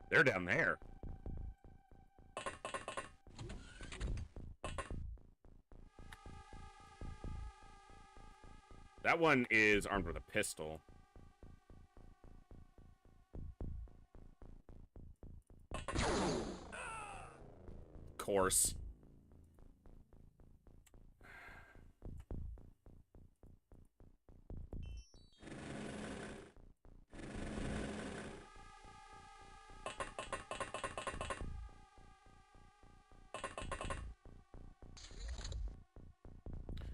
They're down there. That one is armed with a pistol. Of course.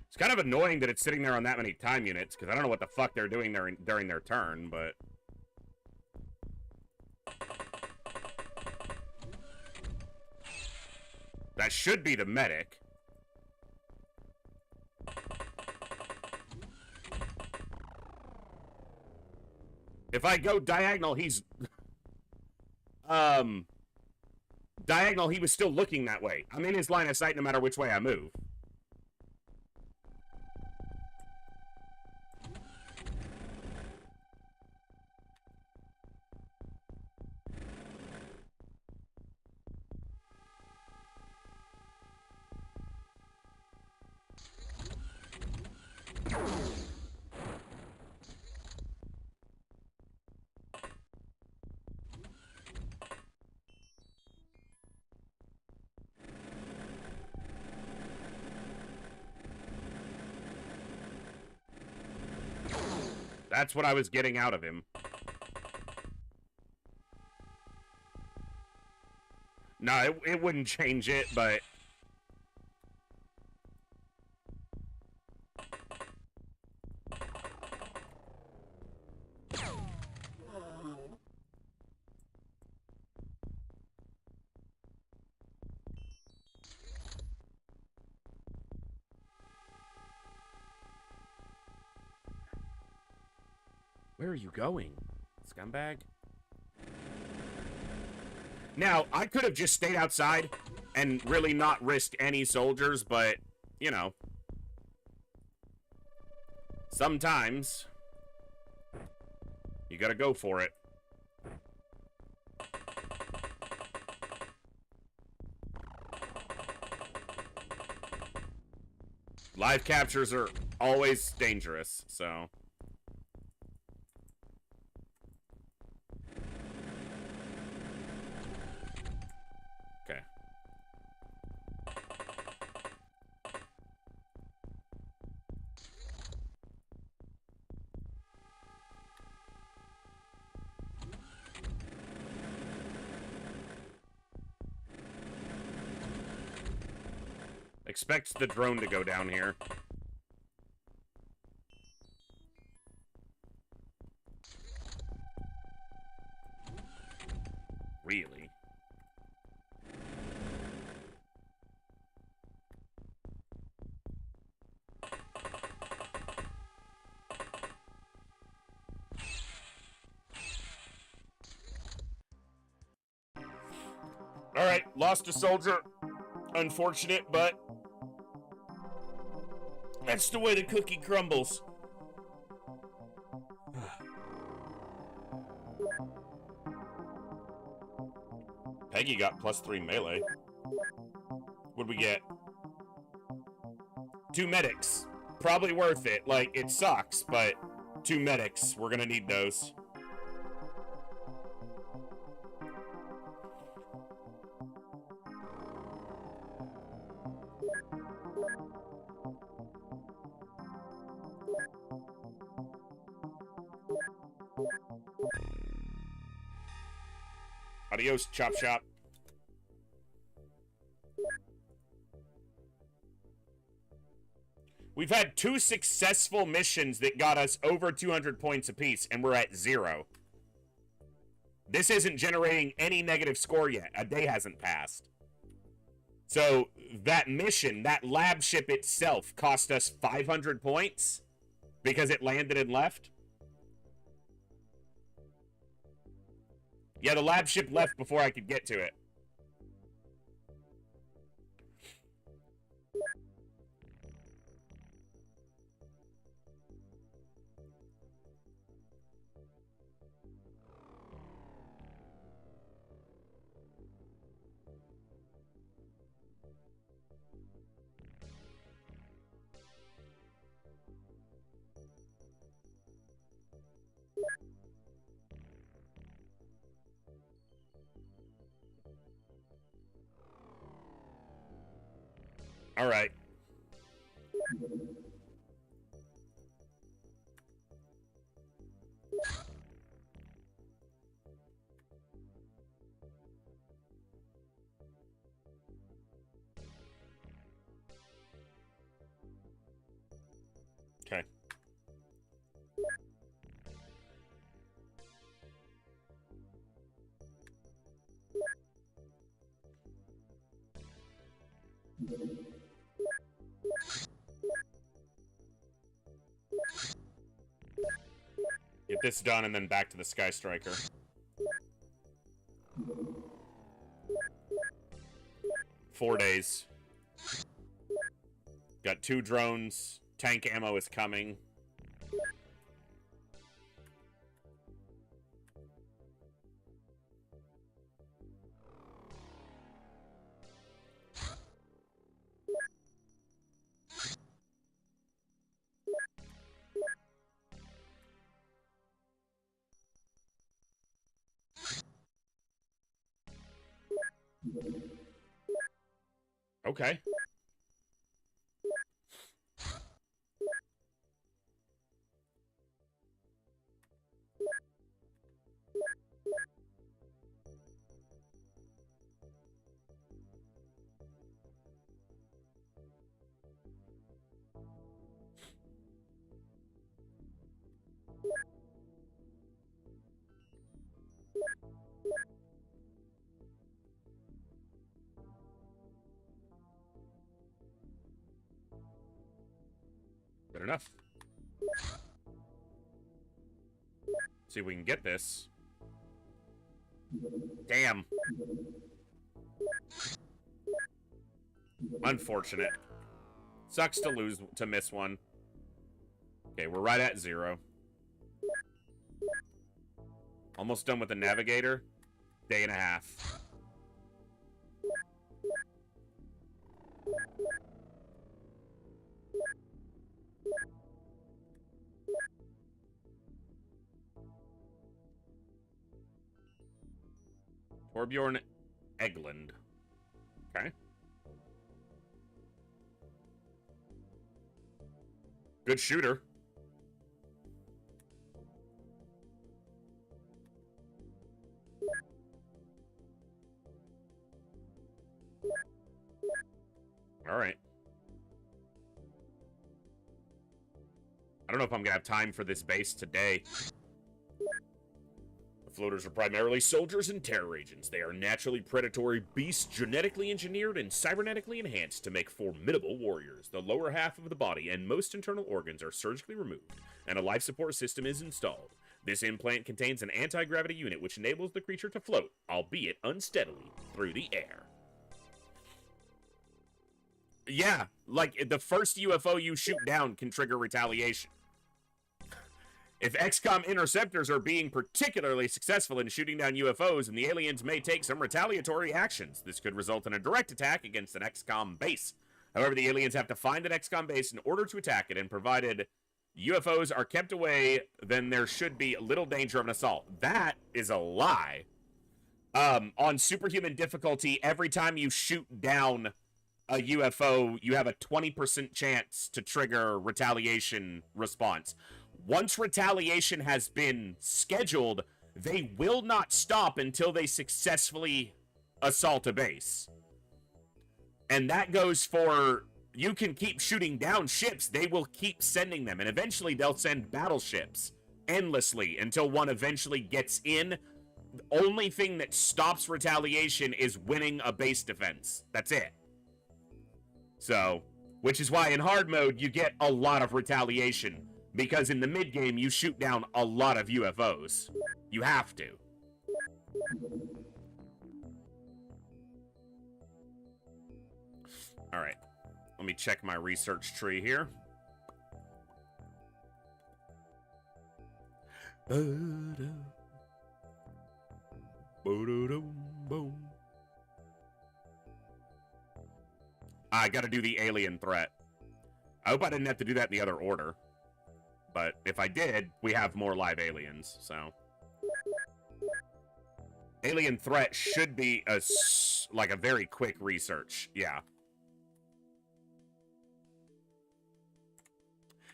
It's kind of annoying that it's sitting there on that many time units, because I don't know what the fuck they're doing there during their turn, but... That should be the medic. If I go diagonal, he's... Diagonal, he was still looking that way. I'm in his line of sight no matter which way I move. That's what I was getting out of him. No, it wouldn't change it, but... Where are you going, scumbag? Now, I could have just stayed outside and really not risked any soldiers, but, you know. Sometimes, you gotta go for it. Live captures are always dangerous, so... Okay. Expect the drone to go down here. Really? Alright, lost a soldier. Unfortunate, but that's the way the cookie crumbles. Peggy got +3 melee. What'd we get? 2 medics. Probably worth it. Like, it sucks, but 2 medics. We're gonna need those. Adios, Chop Shop. We've had 2 successful missions that got us over 200 points apiece, and we're at 0. This isn't generating any negative score yet. A day hasn't passed. So, that mission, that lab ship itself, cost us 500 points because it landed and left. Yeah, the lab ship left before I could get to it. All right. Okay. Get this done and then back to the Sky Striker. Four days. Got 2 drones. Tank ammo is coming. Okay. enough. See if we can get this. Damn. Unfortunate. Sucks to miss one. Okay, we're right at 0. Almost done with the navigator. Day and a half. Torbjorn Eglund. Okay. Good shooter. All right. I don't know if I'm gonna have time for this base today. The floaters are primarily soldiers and terror agents. They are naturally predatory beasts, genetically engineered and cybernetically enhanced to make formidable warriors. The lower half of the body and most internal organs are surgically removed, and a life support system is installed. This implant contains an anti-gravity unit which enables the creature to float, albeit unsteadily, through the air. Yeah, like, the first UFO you shoot down can trigger retaliation. If XCOM interceptors are being particularly successful in shooting down UFOs, then the aliens may take some retaliatory actions. This could result in a direct attack against an XCOM base. However, the aliens have to find an XCOM base in order to attack it, and provided UFOs are kept away, then there should be little danger of an assault. That is a lie. On superhuman difficulty, every time you shoot down a UFO, you have a 20% chance to trigger retaliation response. Once retaliation has been scheduled, they will not stop until they successfully assault a base. And that goes for, you can keep shooting down ships, they will keep sending them, and eventually they'll send battleships endlessly until one eventually gets in. The only thing that stops retaliation is winning a base defense. That's it. So, which is why in hard mode you get a lot of retaliation, because in the mid game you shoot down a lot of UFOs. You have to. All right, let me check my research tree here. I gotta do the alien threat. I hope I didn't have to do that in the other order. But if I did, we have more live aliens, so. Alien threat should be like a very quick research, yeah.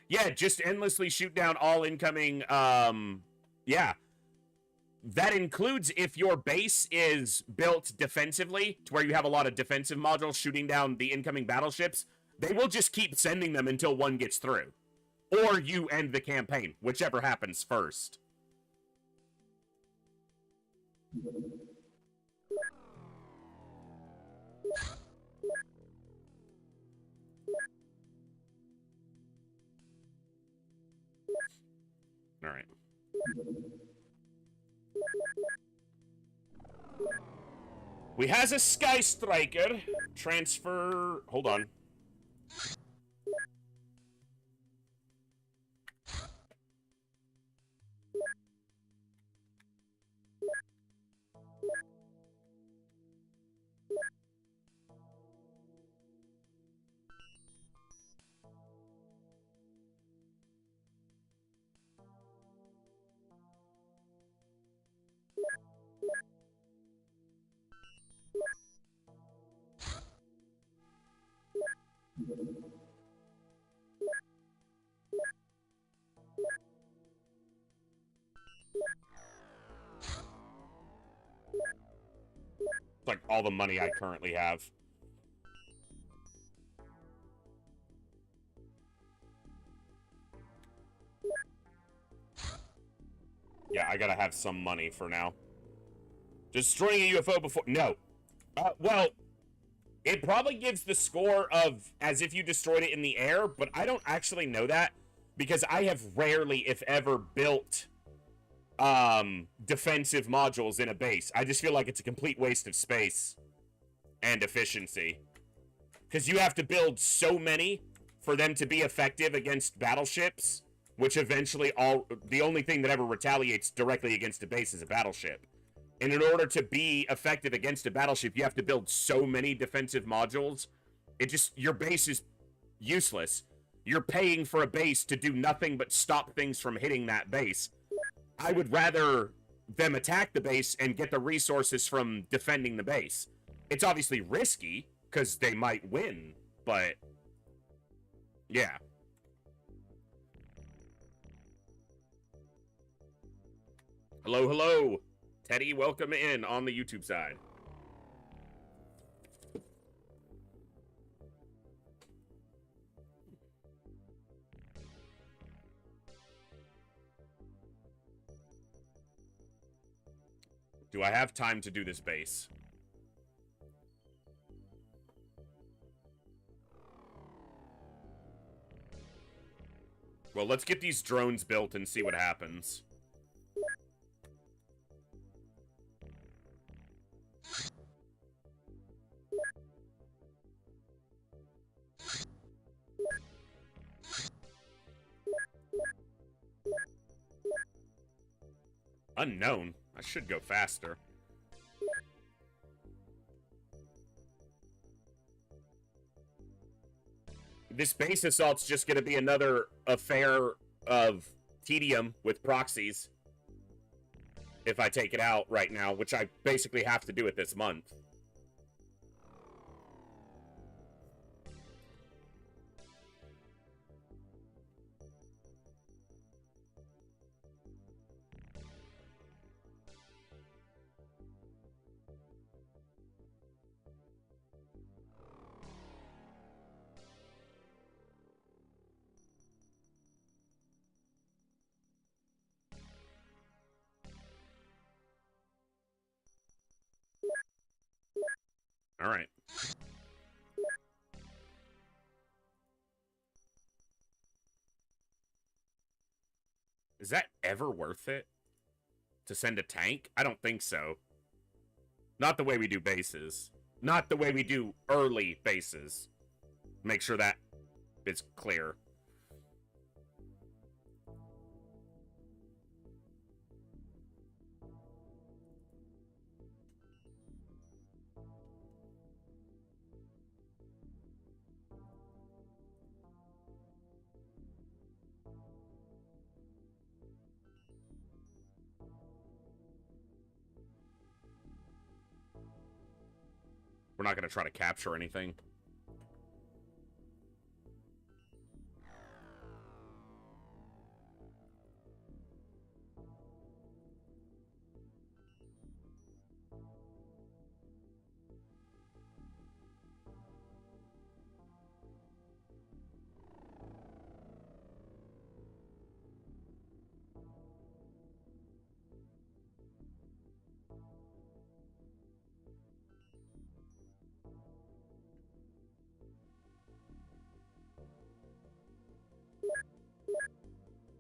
Yeah, just endlessly shoot down all incoming, yeah. That includes if your base is built defensively, to where you have a lot of defensive modules shooting down the incoming battleships, they will just keep sending them until one gets through. Or you end the campaign, whichever happens first. All right. We has a Sky Striker. Transfer... Hold on. Like all the money I currently have. Yeah, I gotta have some money for now. Destroying a UFO before... No. Well, it probably gives the score of as if you destroyed it in the air, but I don't actually know that. because I have rarely, if ever, built defensive modules in a base. I just feel like it's a complete waste of space and efficiency. Because you have to build so many for them to be effective against battleships, which eventually the only thing that ever retaliates directly against a base is a battleship. And in order to be effective against a battleship, you have to build so many defensive modules. Your base is useless. You're paying for a base to do nothing but stop things from hitting that base. I would rather them attack the base and get the resources from defending the base. It's obviously risky, because they might win, but yeah. Hello, hello. Teddy, welcome in on the YouTube side. Do I have time to do this base? Well, let's get these drones built and see what happens. Unknown. I should go faster. This base assault's just going to be another affair of tedium with proxies. If I take it out right now, which I basically have to do it this month. All right. Is that ever worth it? To send a tank? I don't think so. Not the way we do bases. Not the way we do early bases. Make sure that is clear. We're not going to try to capture anything.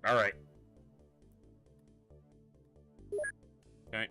All right. Okay.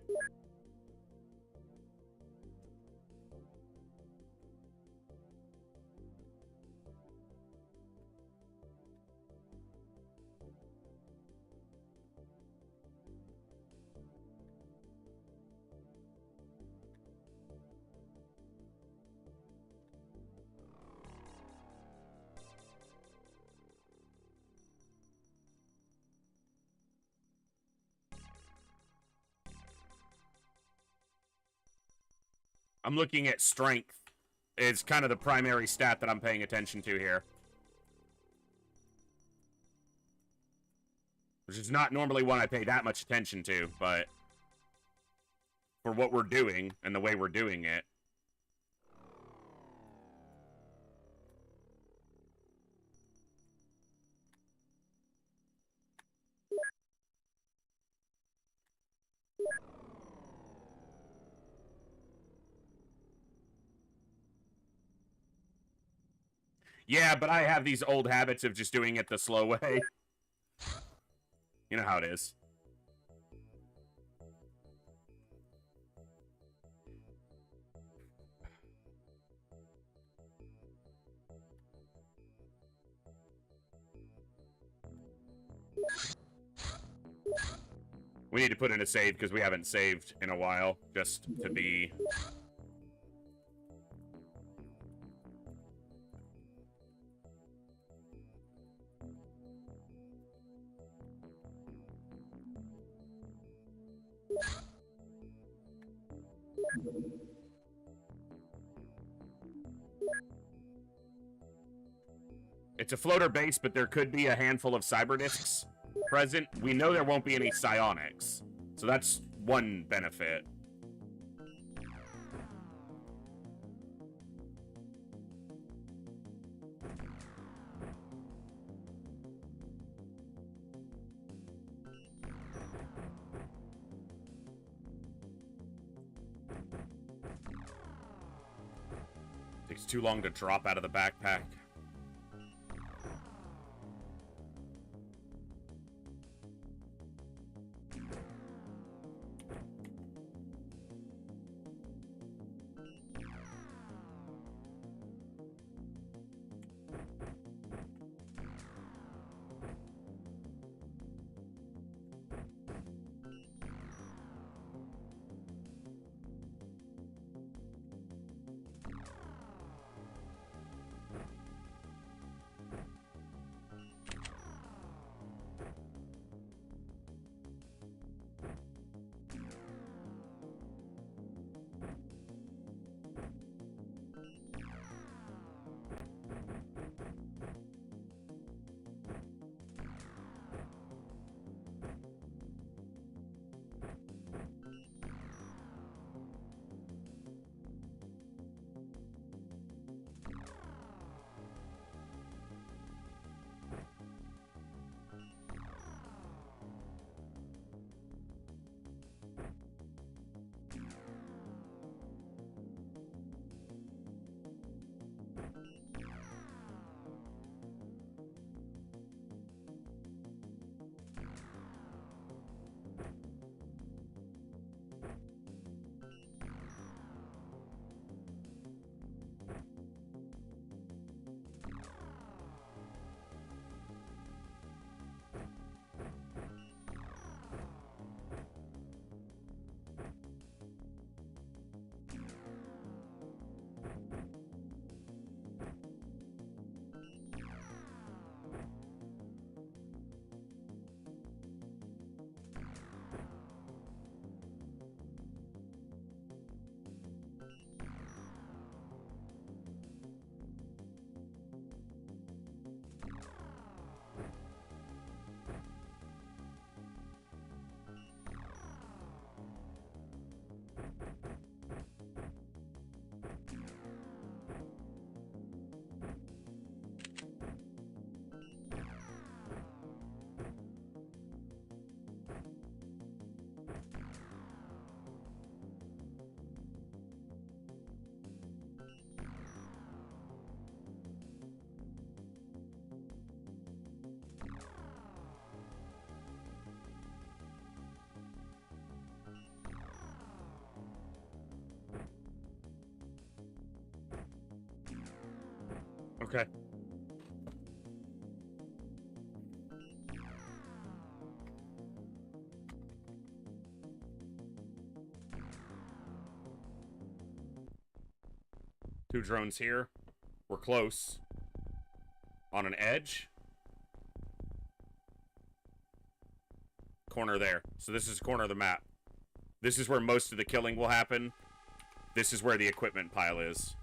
I'm looking at strength. Is kind of the primary stat that I'm paying attention to here. Which is not normally one I pay that much attention to, but for what we're doing and the way we're doing it. Yeah, but I have these old habits of just doing it the slow way. You know how it is. We need to put in a save because we haven't saved in a while, just to be... It's a floater base, but there could be a handful of cyberdiscs present. We know there won't be any psionics, so that's one benefit. Takes too long to drop out of the backpack. Okay. Two drones here. We're close. On an edge. Corner there. So this is a corner of the map. This is where most of the killing will happen. This is where the equipment pile is.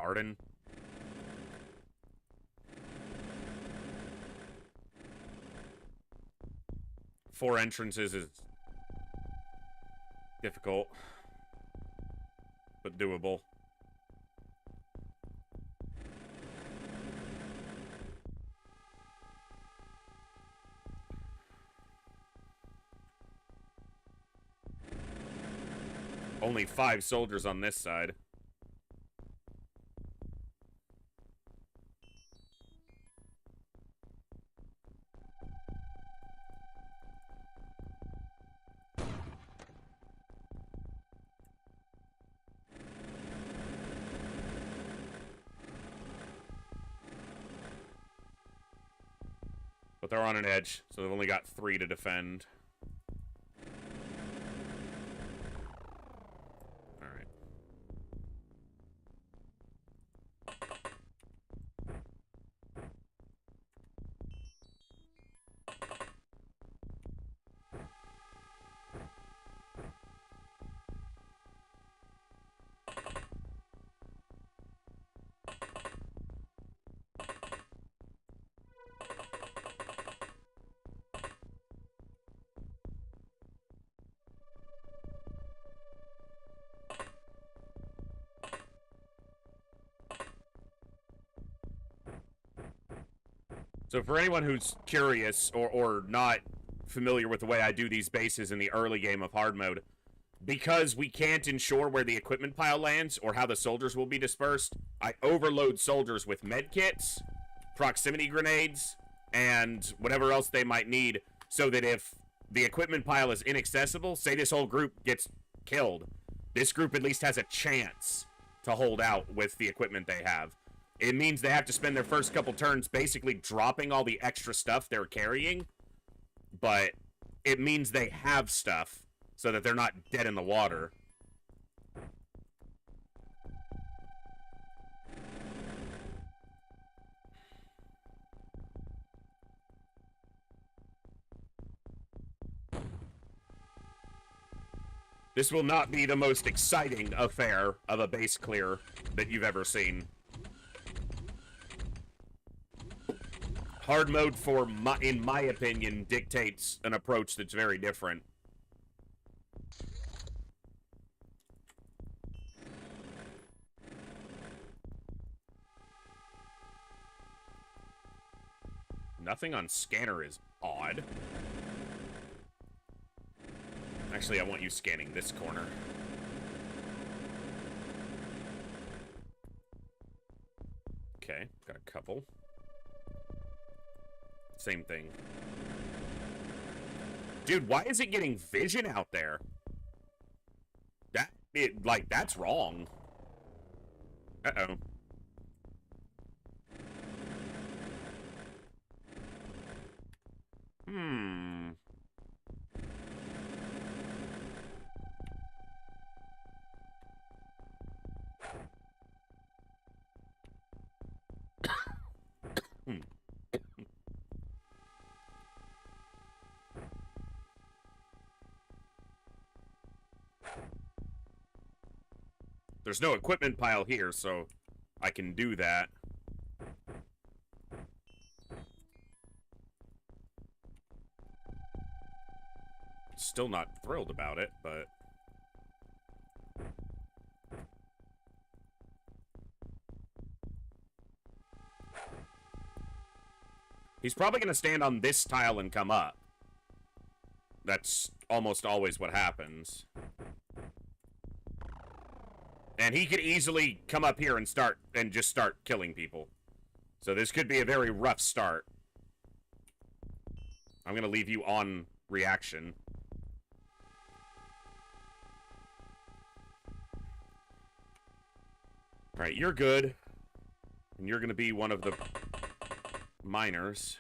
garden. Four entrances is difficult, but doable. Only 5 soldiers on this side. But they're on an edge, so they've only got 3 to defend. Alright. So for anyone who's curious or not familiar with the way I do these bases in the early game of hard mode, because we can't ensure where the equipment pile lands or how the soldiers will be dispersed, I overload soldiers with med kits, proximity grenades, and whatever else they might need, so that if the equipment pile is inaccessible, say this whole group gets killed, this group at least has a chance to hold out with the equipment they have. It means they have to spend their first couple turns basically dropping all the extra stuff they're carrying, but it means they have stuff so that they're not dead in the water. This will not be the most exciting affair of a base clear that you've ever seen. Hard mode, in my opinion, dictates an approach that's very different. Nothing on scanner is odd. Actually, I want you scanning this corner. Okay, got a couple. Same thing. Dude, why is it getting vision out there? That's wrong. Uh-oh. Hmm. There's no equipment pile here, so I can do that. Still not thrilled about it, but... He's probably going to stand on this tile and come up. That's almost always what happens. And he could easily come up here and just start killing people. So this could be a very rough start. I'm going to leave you on reaction. Alright, you're good. And you're going to be one of the miners.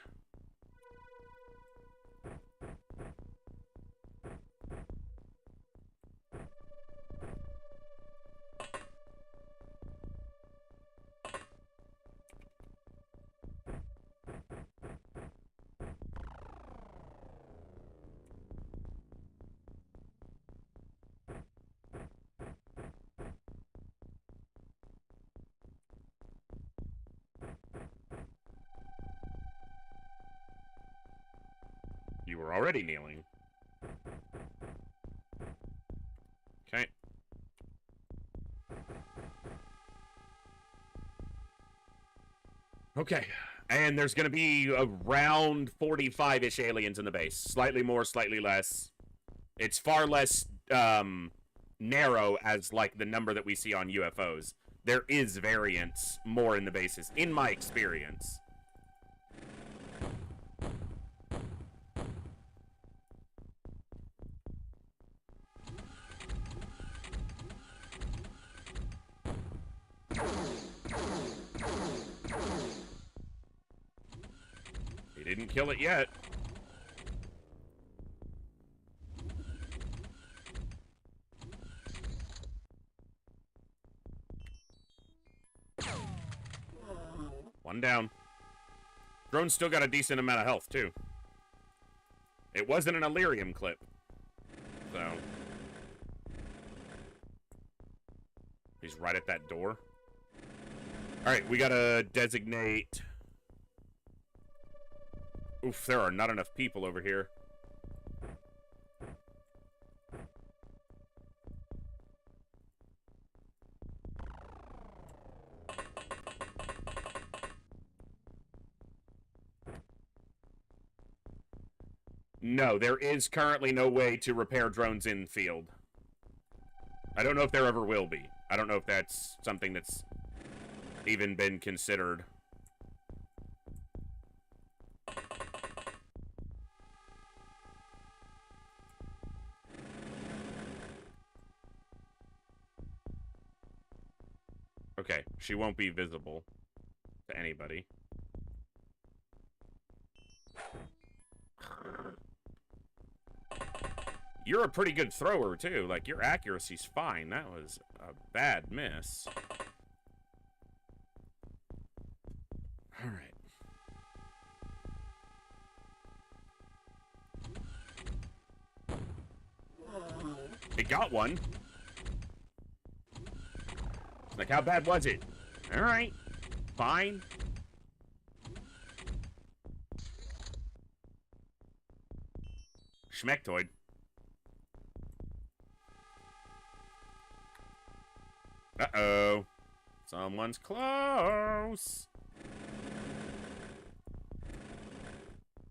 we're already kneeling. Okay. Okay. And there's going to be around 45-ish aliens in the base. Slightly more, slightly less. It's far less narrow as, like, the number that we see on UFOs. There is variance more in the bases, in my experience. He didn't kill it yet. One down. Drone's still got a decent amount of health, too. It wasn't an Illyrium clip. So. He's right at that door. Alright, we gotta designate... Oof, there are not enough people over here. No, there is currently no way to repair drones in field. I don't know if there ever will be. I don't know if that's something that's even been considered. Okay, she won't be visible to anybody. You're a pretty good thrower, too. Like, your accuracy's fine. That was a bad miss. Alright. It got one. Like, how bad was it? Alright. Fine. Schmectoid. Uh-oh. Someone's close.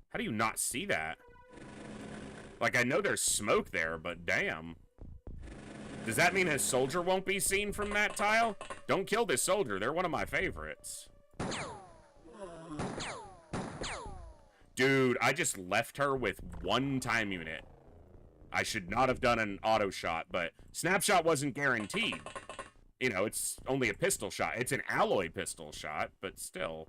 How do you not see that? Like, I know there's smoke there, but damn. Does that mean a soldier won't be seen from that tile? Don't kill this soldier. They're one of my favorites. Dude, I just left her with one time unit. I should not have done an auto shot, but snapshot wasn't guaranteed. You know, it's only a pistol shot. It's an alloy pistol shot, but still.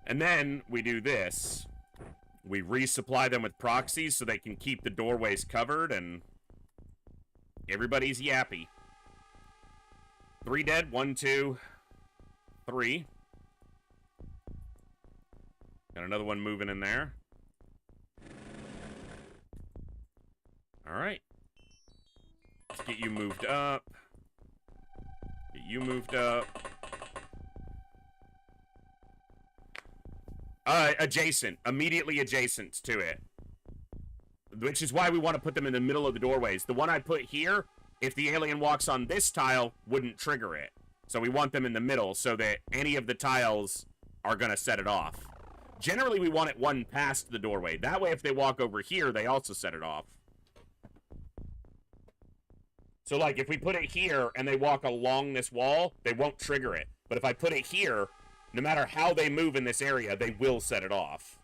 And then we do this. We resupply them with proxies so they can keep the doorways covered, and everybody's yappy. 3 dead. 1, 2, 3. Got another one moving in there. All right. Let's get you moved up. Get you moved up. Adjacent. Immediately adjacent to it. Which is why we want to put them in the middle of the doorways. The one I put here, if the alien walks on this tile, wouldn't trigger it. So we want them in the middle so that any of the tiles are going to set it off. Generally, we want it one past the doorway. That way, if they walk over here, they also set it off. So, like, if we put it here and they walk along this wall, they won't trigger it. But if I put it here, no matter how they move in this area, they will set it off.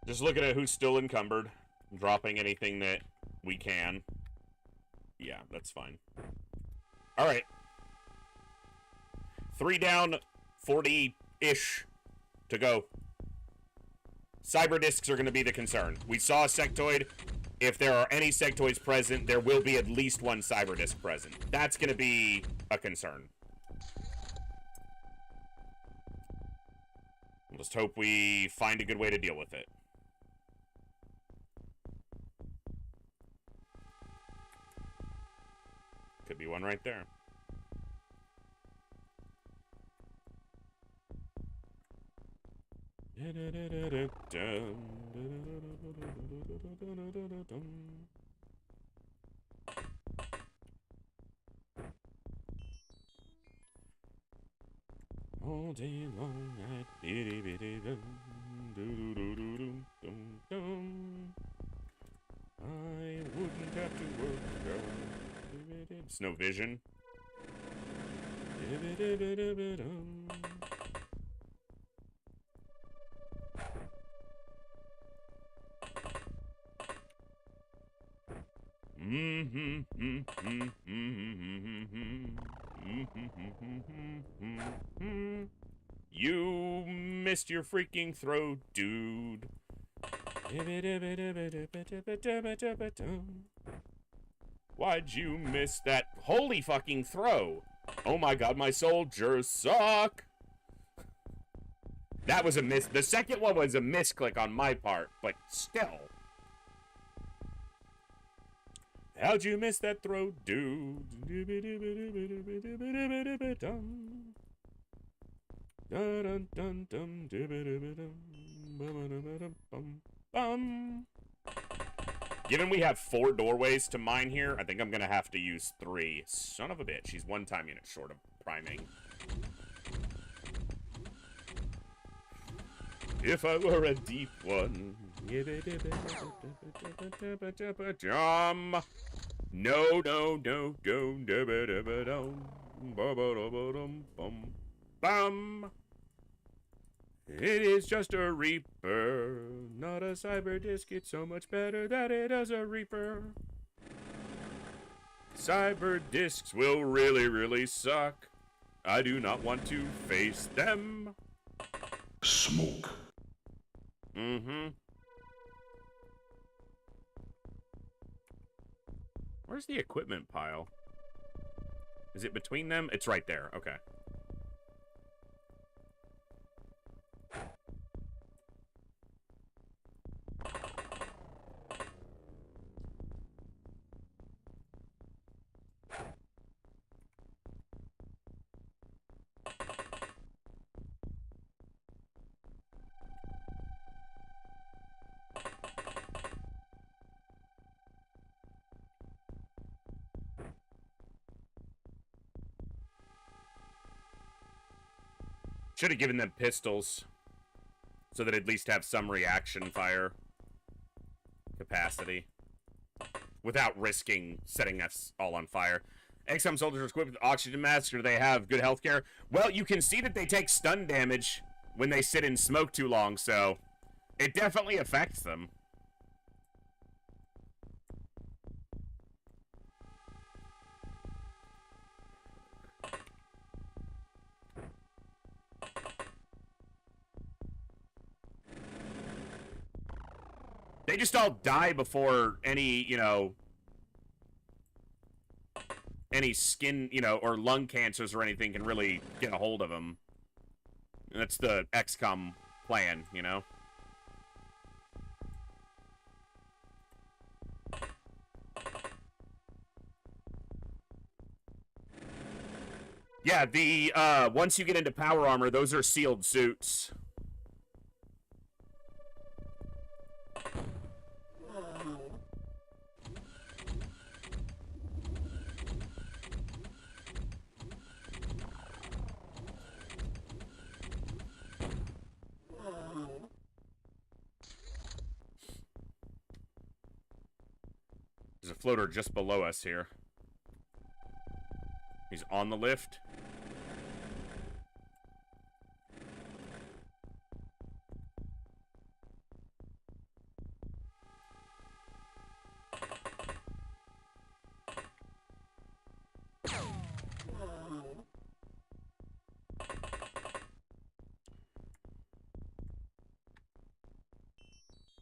Just looking at who's still encumbered, dropping anything that we can. Yeah, that's fine. All right. 3 down, 40-ish to go. Cyber discs are going to be the concern. We saw a sectoid. If there are any sectoids present, there will be at least one cyber disc present. That's going to be a concern. Just hope we find a good way to deal with it. Could be one right there. All day long, I wouldn't have to work. It's no vision. You missed your freaking throw, dude. Why'd you miss that holy fucking throw? Oh my god, my soldiers suck. That was a miss. The second one was a misclick on my part, but still. How'd you miss that throw, dude? Given we have 4 doorways to mine here, I think I'm gonna have to use 3. Son of a bitch, he's 1 time unit short of priming. If I were a deep one. No, no, no, bum. It is just a reaper, not a cyber disc. It's so much better that it is a reaper. Cyber discs will really, really suck. I do not want to face them. Smoke. Where's the equipment pile? Is it between them? It's right there. Okay. Should have given them pistols so that at least have some reaction fire capacity without risking setting us all on fire. XM soldiers are equipped with oxygen masks, or do they have good health care? Well, you can see that they take stun damage when they sit in smoke too long, so it definitely affects them. They just all die before any, you know, any skin, you know, or lung cancers or anything can really get a hold of them. That's the XCOM plan, you know? Yeah, the, once you get into power armor, those are sealed suits. There's a floater just below us here. He's on the lift.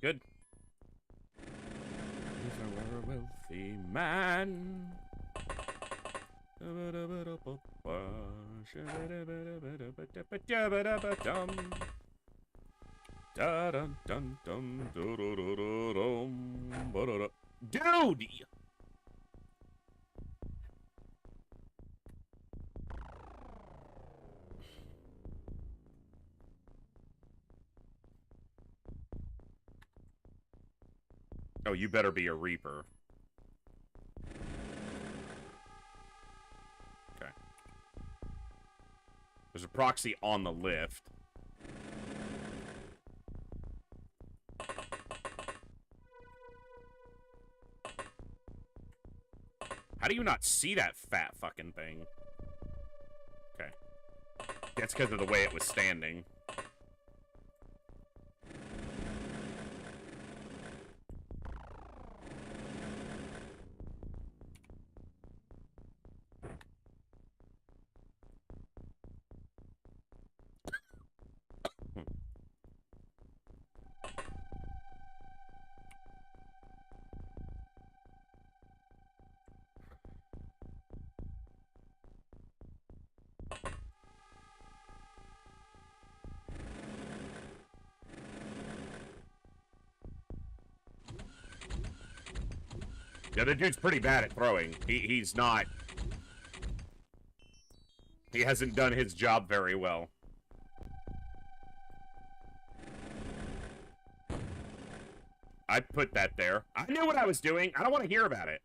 Good. If I were a wealthy man. Dude! Oh, you better be a Reaper. Okay. There's a proxy on the lift. How do you not see that fat fucking thing? Okay. That's because of the way it was standing. Yeah, the dude's pretty bad at throwing. He's not... He hasn't done his job very well. I put that there. I knew what I was doing. I don't want to hear about it.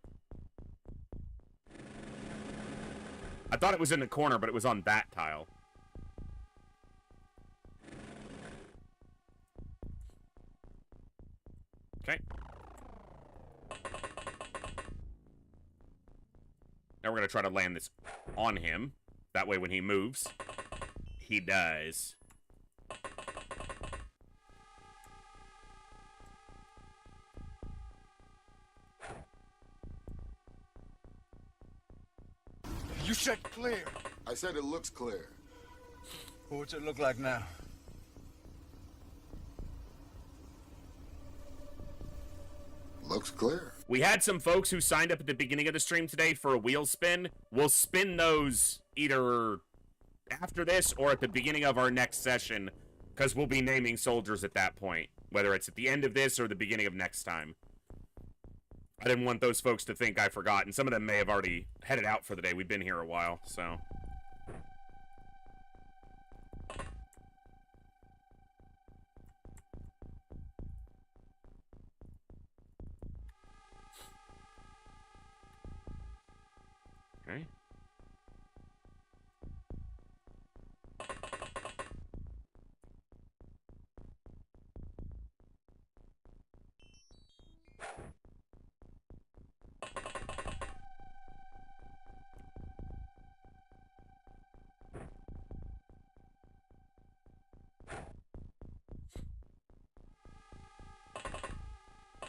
I thought it was in the corner, but it was on that tile. Okay. Now we're going to try to land this on him. That way when he moves, he dies. You said clear. I said it looks clear. What's it look like now? Looks clear. We had some folks who signed up at the beginning of the stream today for a wheel spin. We'll spin those either after this or at the beginning of our next session, because we'll be naming soldiers at that point, whether it's at the end of this or the beginning of next time. I didn't want those folks to think I forgot, and some of them may have already headed out for the day. We've been here a while, so... Okay.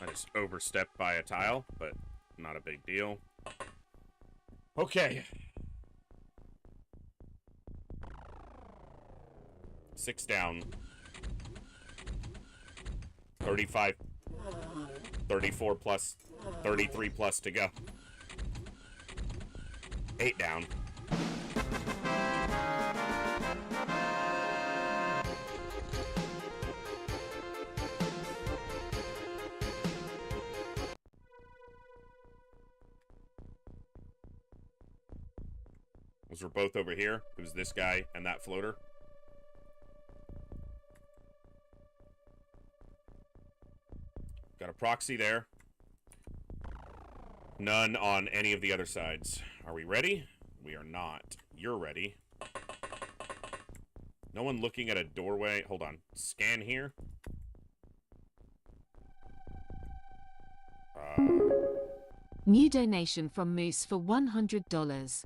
I just overstepped by a tile, but not a big deal. Okay. 6 down. 35. 34 plus. 33 plus to go. 8 down. Those were both over here. It was this guy and that floater. Got a proxy there. None on any of the other sides. Are we ready? We are not. You're ready. No one looking at a doorway. Hold on. Scan here. New donation from Moose for $100.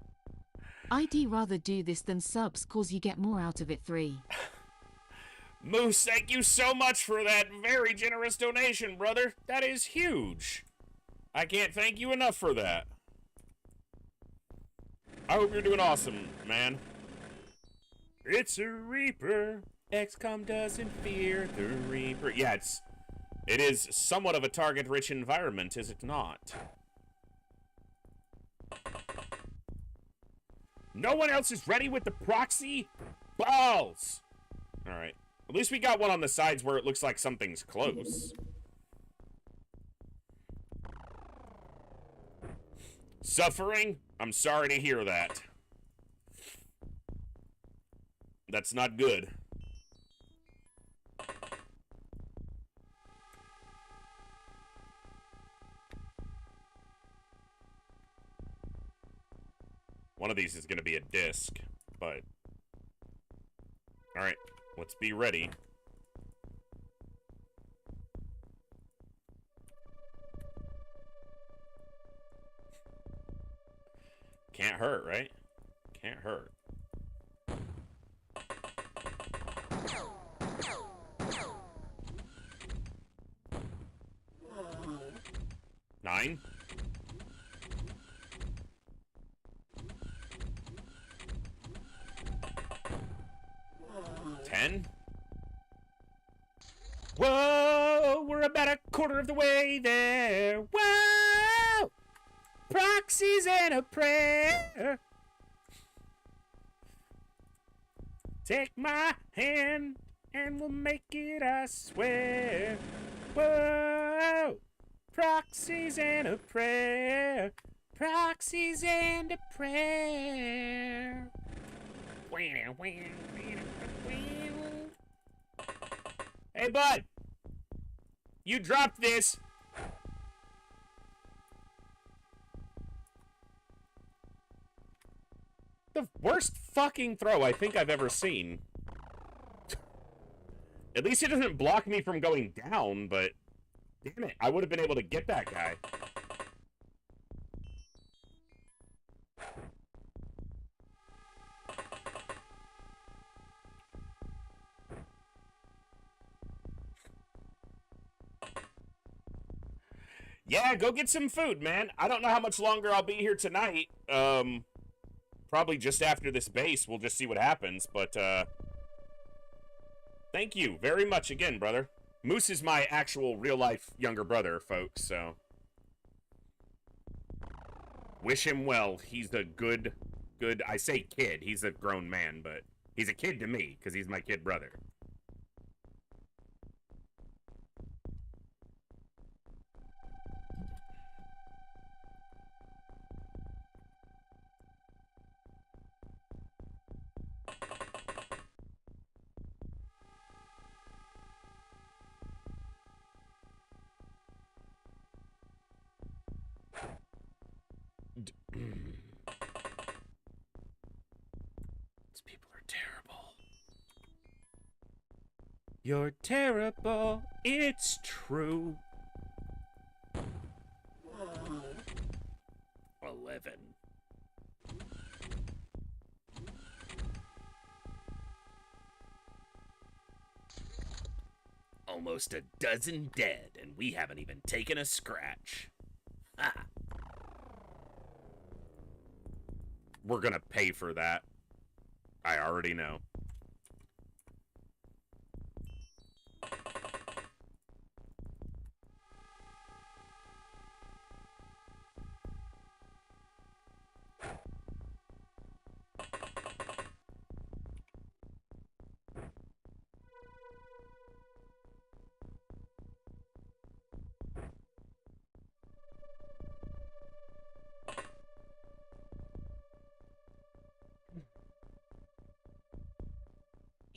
I'd rather do this than subs cause you get more out of it. 3. Moose, thank you so much for that very generous donation, brother. That is huge. I can't thank you enough for that. I hope you're doing awesome, man. It's a Reaper. XCOM doesn't fear the Reaper. Yeah, It is somewhat of a target-rich environment, is it not? No one else is ready with the proxy? Balls! Alright. At least we got one on the sides where it looks like something's close. Suffering? I'm sorry to hear that. That's not good. One of these is going to be a disc, but... Alright, let's be ready. Can't hurt, right? Can't hurt. Nine. 10. Whoa, we're about a quarter of the way there. Whoa, proxies and a prayer. Take my hand and we'll make it, I swear. Whoa, proxies and a prayer. Proxies and a prayer. Hey, bud. You dropped this. The worst fucking throw I think I've ever seen. At least it doesn't block me from going down, but... Damn it, I would have been able to get that guy. Yeah, go get some food, man. I don't know how much longer I'll be here tonight. Probably just after this base. We'll just see what happens, but, thank you very much again, brother. Moose is my actual real-life younger brother, folks, so... Wish him well. He's a good... I say kid. He's a grown man, but he's a kid to me, because he's my kid brother. These people are terrible. You're terrible, it's true. 11. Almost a dozen dead, and we haven't even taken a scratch. Ha! We're gonna pay for that. I already know.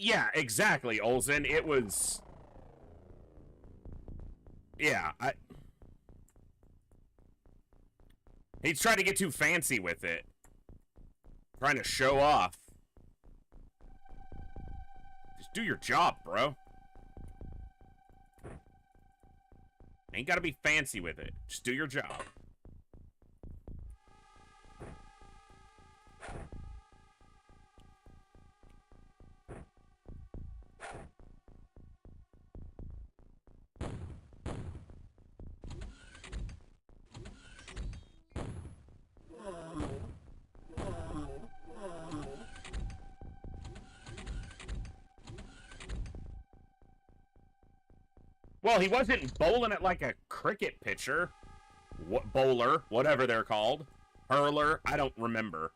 Yeah, exactly, Olsen. It was... Yeah, He's trying to get too fancy with it. Trying to show off. Just do your job, bro. Ain't gotta be fancy with it. Just do your job. Well, he wasn't bowling it like a cricket pitcher. What, bowler, whatever they're called. Hurler, I don't remember.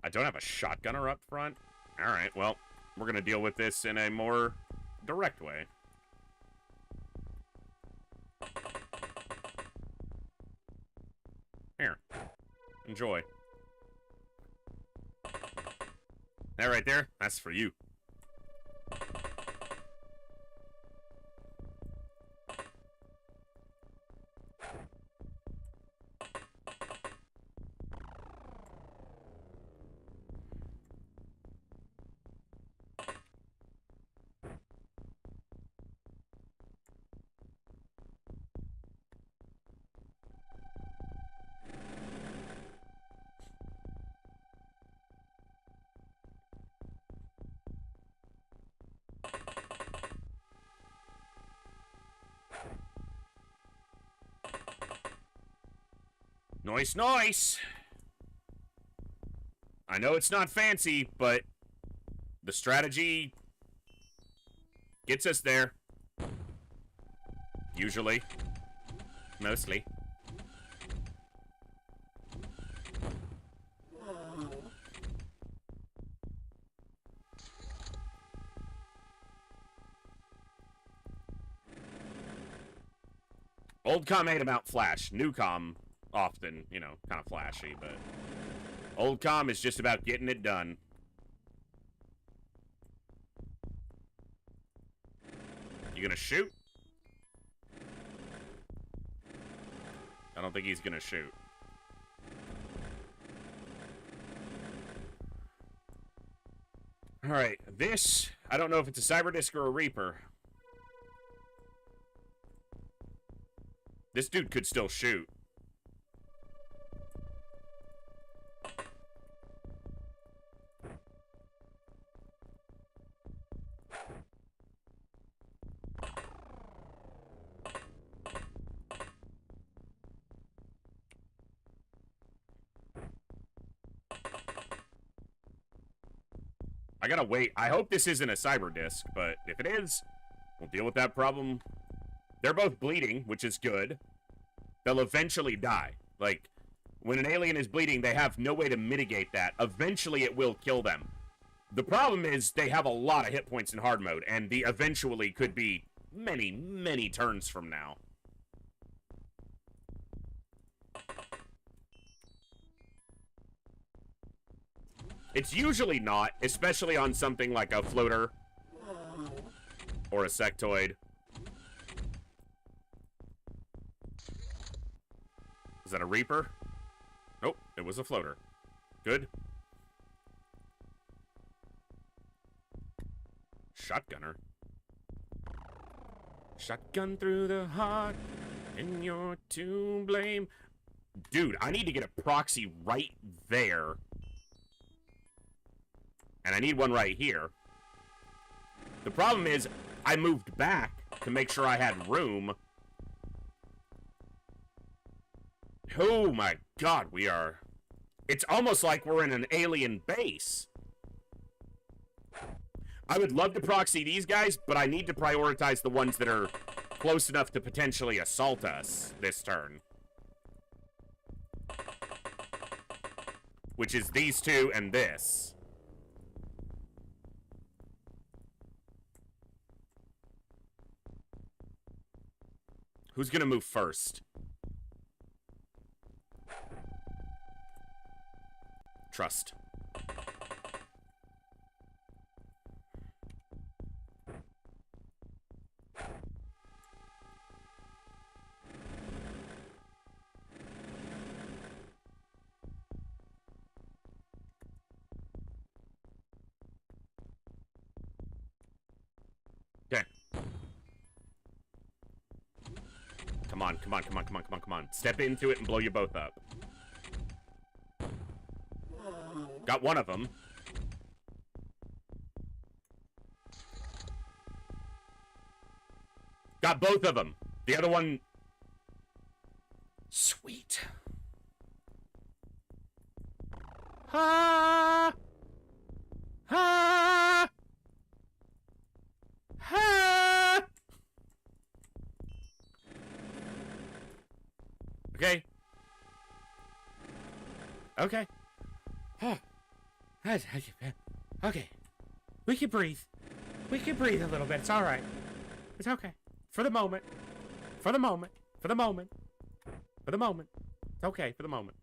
I don't have a shotgunner up front. Alright, well, we're gonna deal with this in a more direct way. Here. Enjoy. That right there, that's for you. Nice, nice. I know it's not fancy, but the strategy gets us there. Usually. Mostly. Old com ain't about flash. New com, often, you know, kind of flashy, but old com is just about getting it done. You gonna shoot? I don't think he's gonna shoot. Alright, this, I don't know if it's a cyber disc or a Reaper. This dude could still shoot. I gotta wait. I hope this isn't a cyber disc, but if it is, we'll deal with that problem. They're both bleeding, which is good. They'll eventually die. Like, when an alien is bleeding, they have no way to mitigate that. Eventually, it will kill them. The problem is they have a lot of hit points in hard mode, and the eventually could be many, many turns from now. It's usually not, especially on something like a floater or a sectoid. Is that a Reaper? Nope, it was a floater. Good. Shotgunner. Shotgun through the heart, and you're to blame. Dude, I need to get a proxy right there. And I need one right here. The problem is, I moved back to make sure I had room. Oh my god, we are... It's almost like we're in an alien base. I would love to proxy these guys, but I need to prioritize the ones that are close enough to potentially assault us this turn. Which is these two and this. Who's gonna move first? Trust. Okay. Come on, come on, come on, come on, come on, come on. Step into it and blow you both up. Got one of them. Got got both of them. The other one... Sweet. Ha! Ha! Ha! Okay. Okay. Okay. We can breathe. We can breathe a little bit. It's all right. It's okay. For the moment. For the moment. For the moment. For the moment. It's okay for the moment.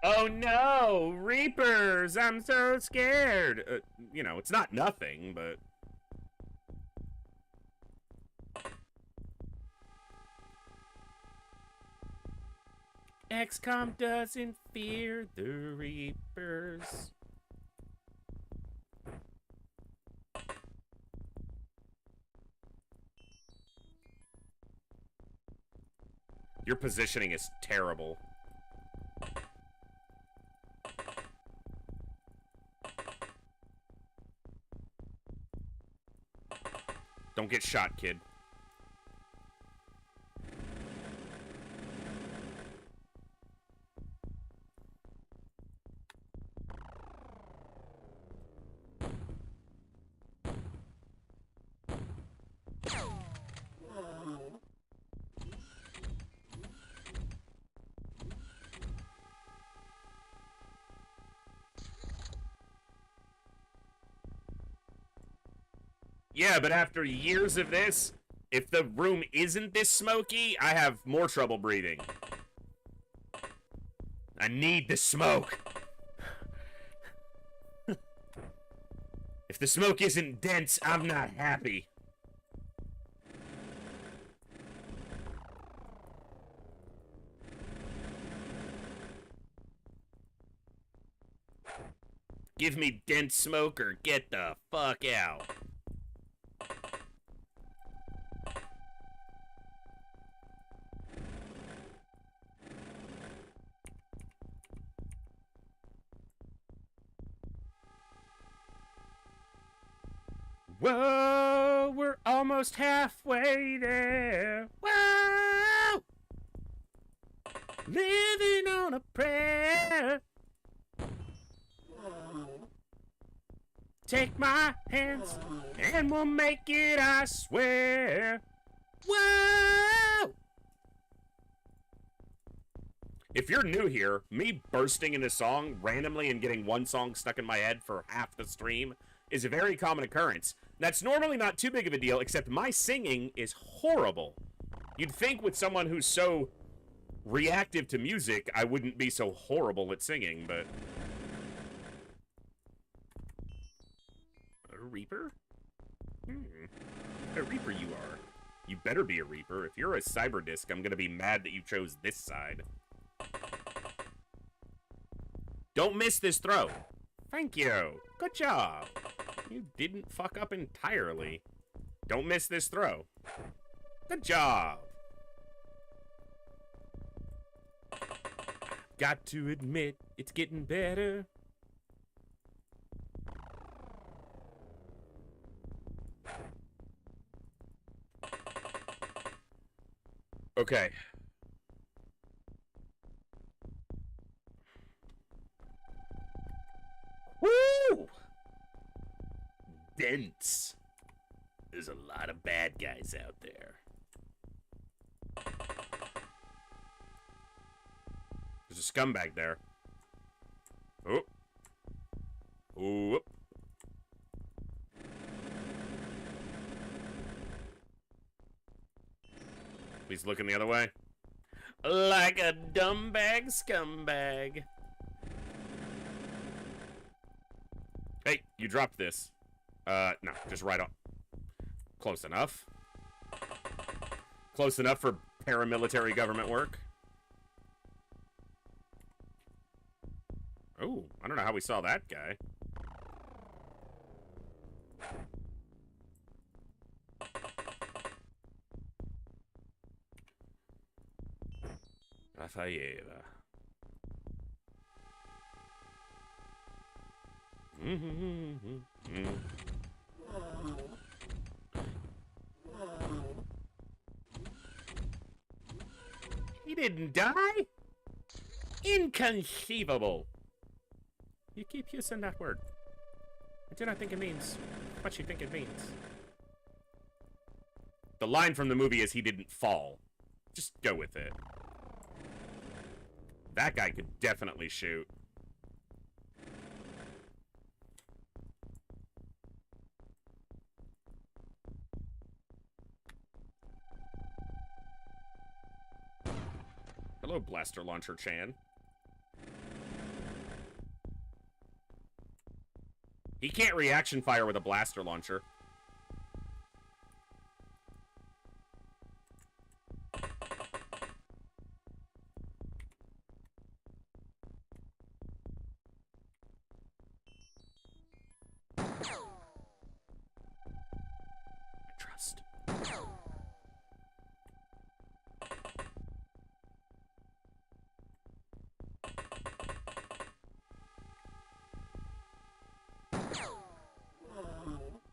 Oh no, Reapers! I'm so scared. You know, it's not nothing, but... XCOM doesn't fear the Reapers. Your positioning is terrible. Don't get shot, kid. Yeah, but after years of this, if the room isn't this smoky, I have more trouble breathing. I need the smoke. If the smoke isn't dense, I'm not happy. Give me dense smoke or get the fuck out. Whoa, we're almost halfway there. Whoa! Living on a prayer. Take my hands and we'll make it, I swear. Whoa! If you're new here, me bursting into song randomly and getting one song stuck in my head for half the stream is a very common occurrence. That's normally not too big of a deal, except my singing is horrible. You'd think with someone who's so reactive to music, I wouldn't be so horrible at singing, but... A Reaper? A Reaper you are. You better be a Reaper. If you're a Cyberdisc, I'm gonna be mad that you chose this side. Don't miss this throw. Thank you. Good job. You didn't fuck up entirely. Don't miss this throw. Good job. Got to admit, it's getting better. Okay. Woo! Dense. There's a lot of bad guys out there. There's a scumbag there. Oh. Oh. He's looking the other way. Like a dumbbag scumbag. Hey, you dropped this. No, just right on. Close enough. Close enough for paramilitary government work. Oh, I don't know how we saw that guy. Rafaela. He didn't die? Inconceivable. You keep using that word. I do not think it means what you think it means. The line from the movie is he didn't fall. Just go with it. That guy could definitely shoot. Hello, Blaster Launcher Chan. He can't reaction fire with a blaster launcher. I trust.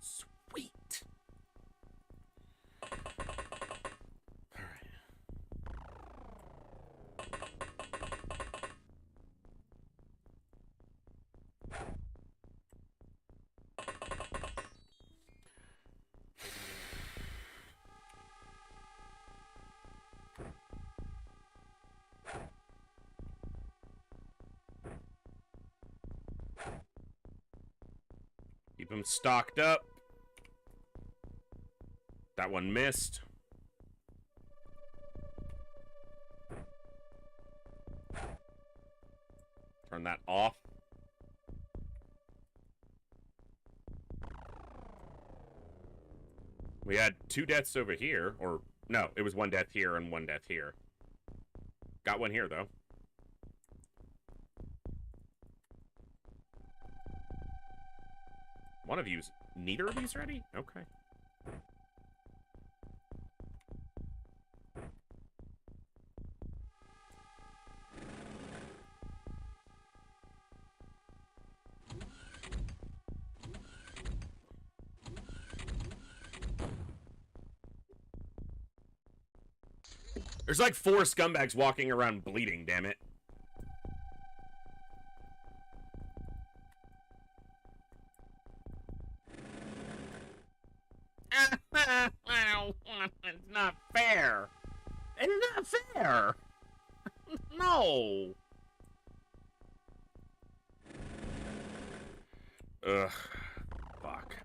Sweet. All right. Keep them stocked up. That one missed. Turn that off. We had 2 deaths over here, or no, it was 1 death here and 1 death here. Got one here, though. One of you's... Neither of you's ready? Okay. There's like 4 scumbags walking around bleeding, damn it. It's not fair. It's not fair. No. Ugh. Fuck.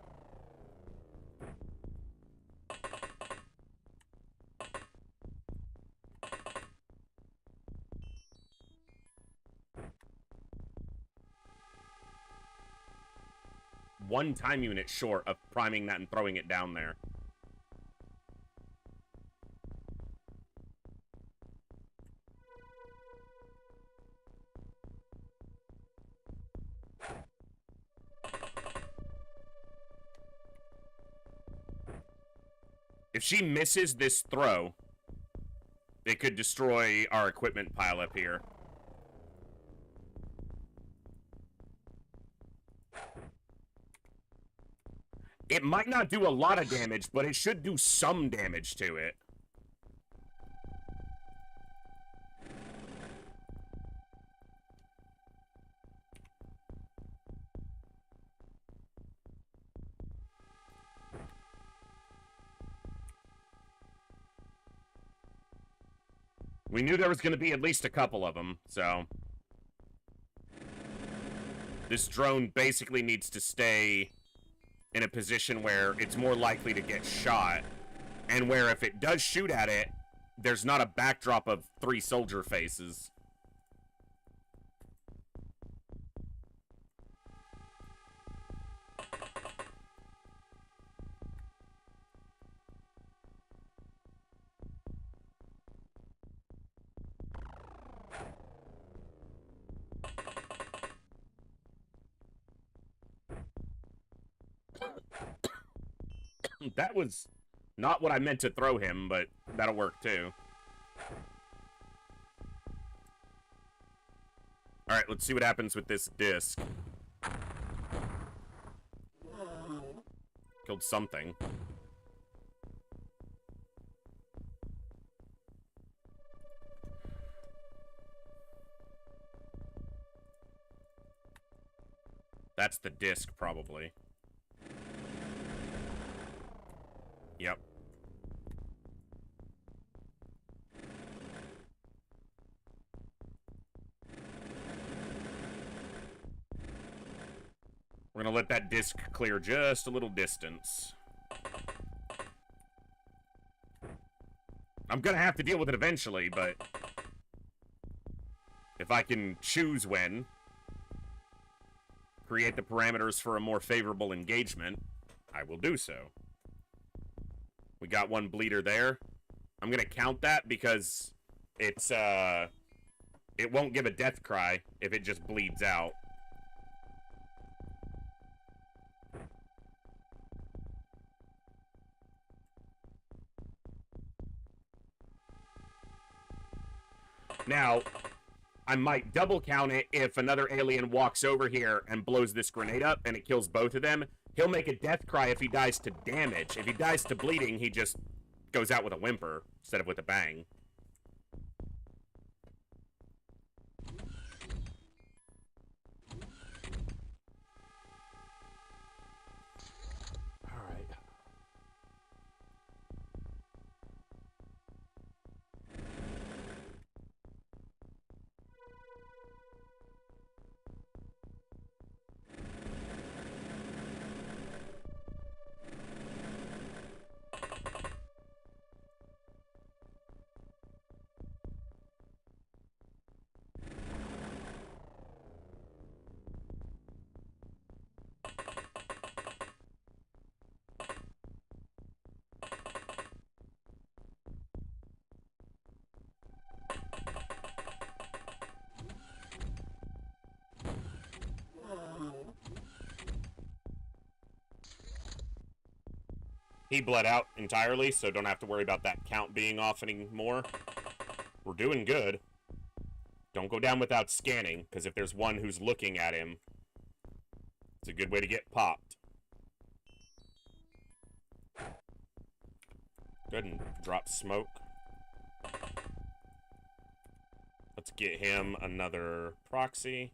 One time unit short of priming that and throwing it down there. If she misses this throw, it could destroy our equipment pile up here. It might not do a lot of damage, but it should do some damage to it. We knew there was going to be at least a couple of them, so... This drone basically needs to stay in a position where it's more likely to get shot, and where if it does shoot at it, there's not a backdrop of 3 soldier faces. That was not what I meant to throw him, but that'll work too. Alright, let's see what happens with this disc. Killed something. That's the disc, probably. Yep. We're gonna let that disc clear just a little distance. I'm gonna have to deal with it eventually, but if I can choose when, create the parameters for a more favorable engagement, I will do so. We got one bleeder there. I'm gonna count that because it's, it won't give a death cry if it just bleeds out. Now, I might double count it if another alien walks over here and blows this grenade up and it kills both of them. He'll make a death cry if he dies to damage. If he dies to bleeding, he just goes out with a whimper instead of with a bang. He bled out entirely, so don't have to worry about that count being off anymore. We're doing good. Don't go down without scanning, because if there's one who's looking at him, it's a good way to get popped. Go ahead and drop smoke. Let's get him another proxy.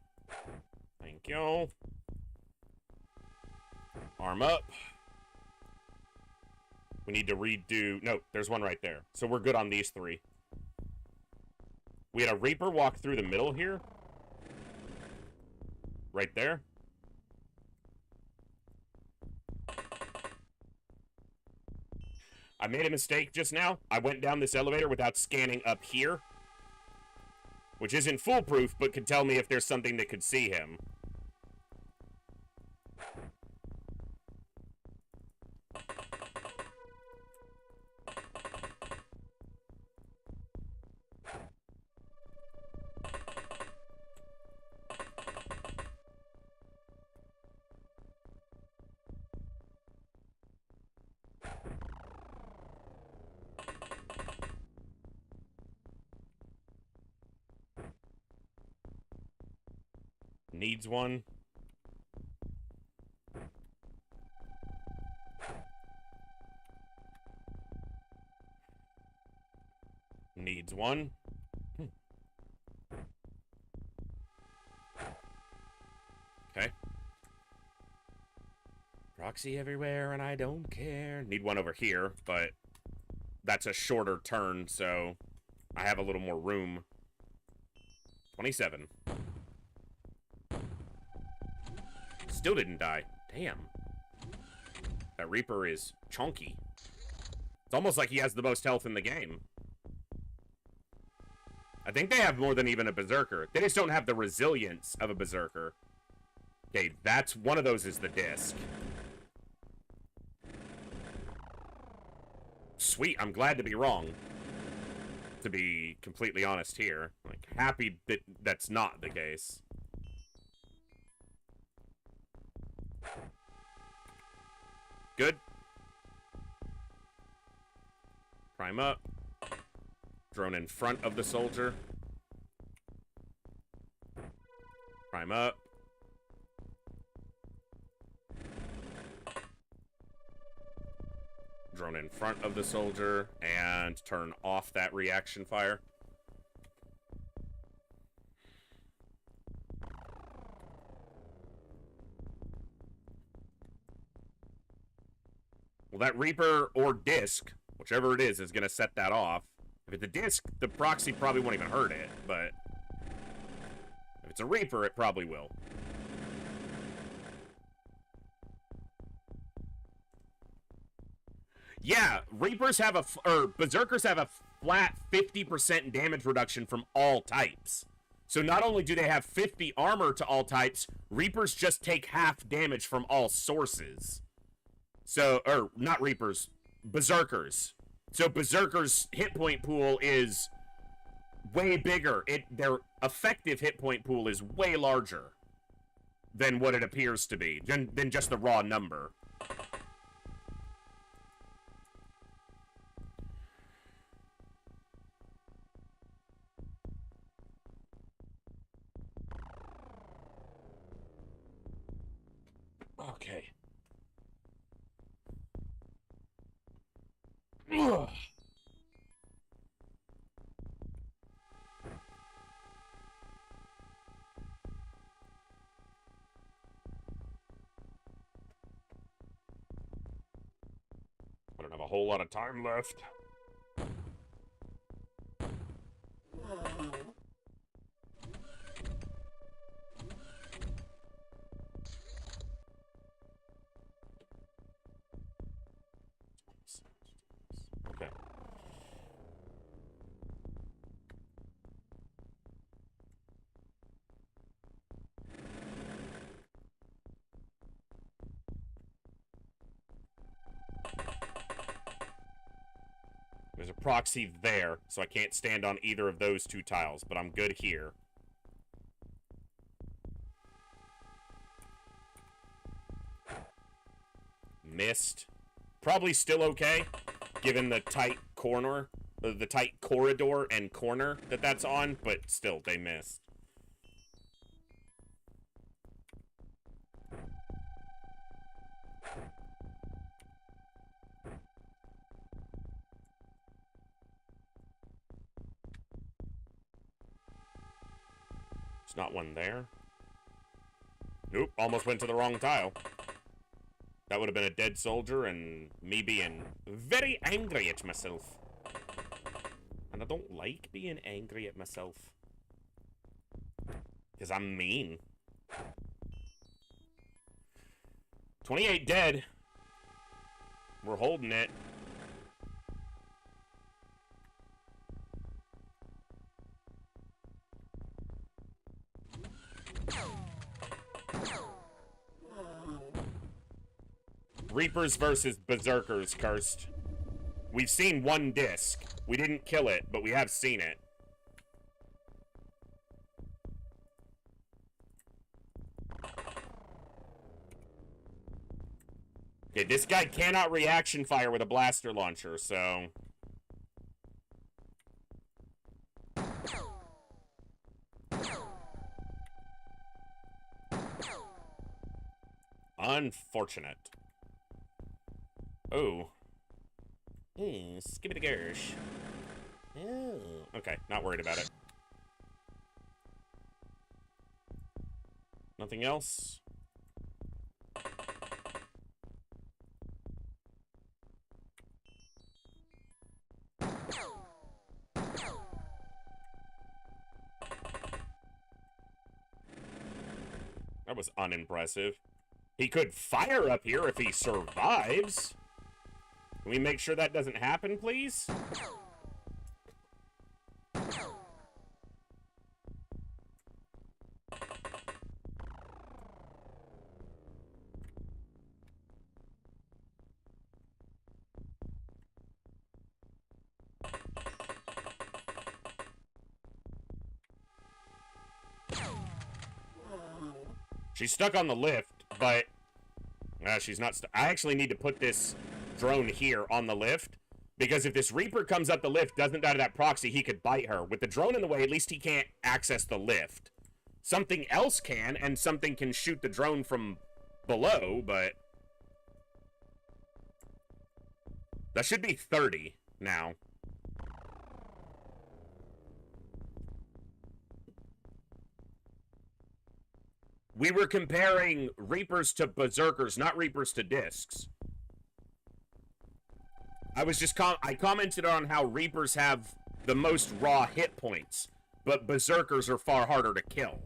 Thank you. Arm up. We need to redo... No, there's one right there. So we're good on these three. We had a Reaper walk through the middle here. Right there. I made a mistake just now. I went down this elevator without scanning up here. Which isn't foolproof, but could tell me if there's something that could see him. Needs one. Needs one. Okay. Proxy everywhere and I don't care. Need one over here, but that's a shorter turn, so I have a little more room. 27. Still didn't die. Damn. That Reaper is chunky. It's almost like he has the most health in the game. I think they have more than even a Berserker. They just don't have the resilience of a Berserker. Okay, that's one of those is the disc. Sweet, I'm glad to be wrong. To be completely honest here. Like, happy that that's not the case. Good. Prime up. Drone in front of the soldier. Prime up. Drone in front of the soldier, and turn off that reaction fire. Well, that Reaper or disc, whichever it is going to set that off. If it's a disc, the proxy probably won't even hurt it, but if it's a Reaper, it probably will. Yeah, Reapers have Berserkers have a flat 50% damage reduction from all types. So not only do they have 50 armor to all types, Reapers just take half damage from all sources. So, or not Reapers, Berserkers. So Berserkers' hit point pool is way bigger. Their effective hit point pool is way larger than what it appears to be, than just the raw number. Okay. Ugh. I don't have a whole lot of time left. Okay. There's a proxy there, so I can't stand on either of those two tiles, but I'm good here. Missed. Probably still okay, given the tight corner, the tight corridor and corner that's on, but still, they missed. There's not one there. Nope, almost went to the wrong tile. That would have been a dead soldier and me being very angry at myself. And I don't like being angry at myself. Because I'm mean. 28 dead. We're holding it. Reapers versus Berserkers, Cursed. We've seen one disc. We didn't kill it, but we have seen it. Okay, this guy cannot reaction fire with a blaster launcher, so... Unfortunate. Oh. Skibbity gersh. Oh. Okay, not worried about it. Nothing else? That was unimpressive. He could fire up here if he survives. Can we make sure that doesn't happen, please? She's stuck on the lift, but she's not I actually need to put this drone here on the lift Because if this Reaper comes up the lift, doesn't die to that proxy, he could bite her. With the drone in the way, at least he can't access the lift. Something else can, and something can shoot the drone from below, but... That should be 30 now. We were comparing Reapers to Berserkers, not Reapers to Discs. I was just I commented on how Reapers have the most raw hit points, but Berserkers are far harder to kill.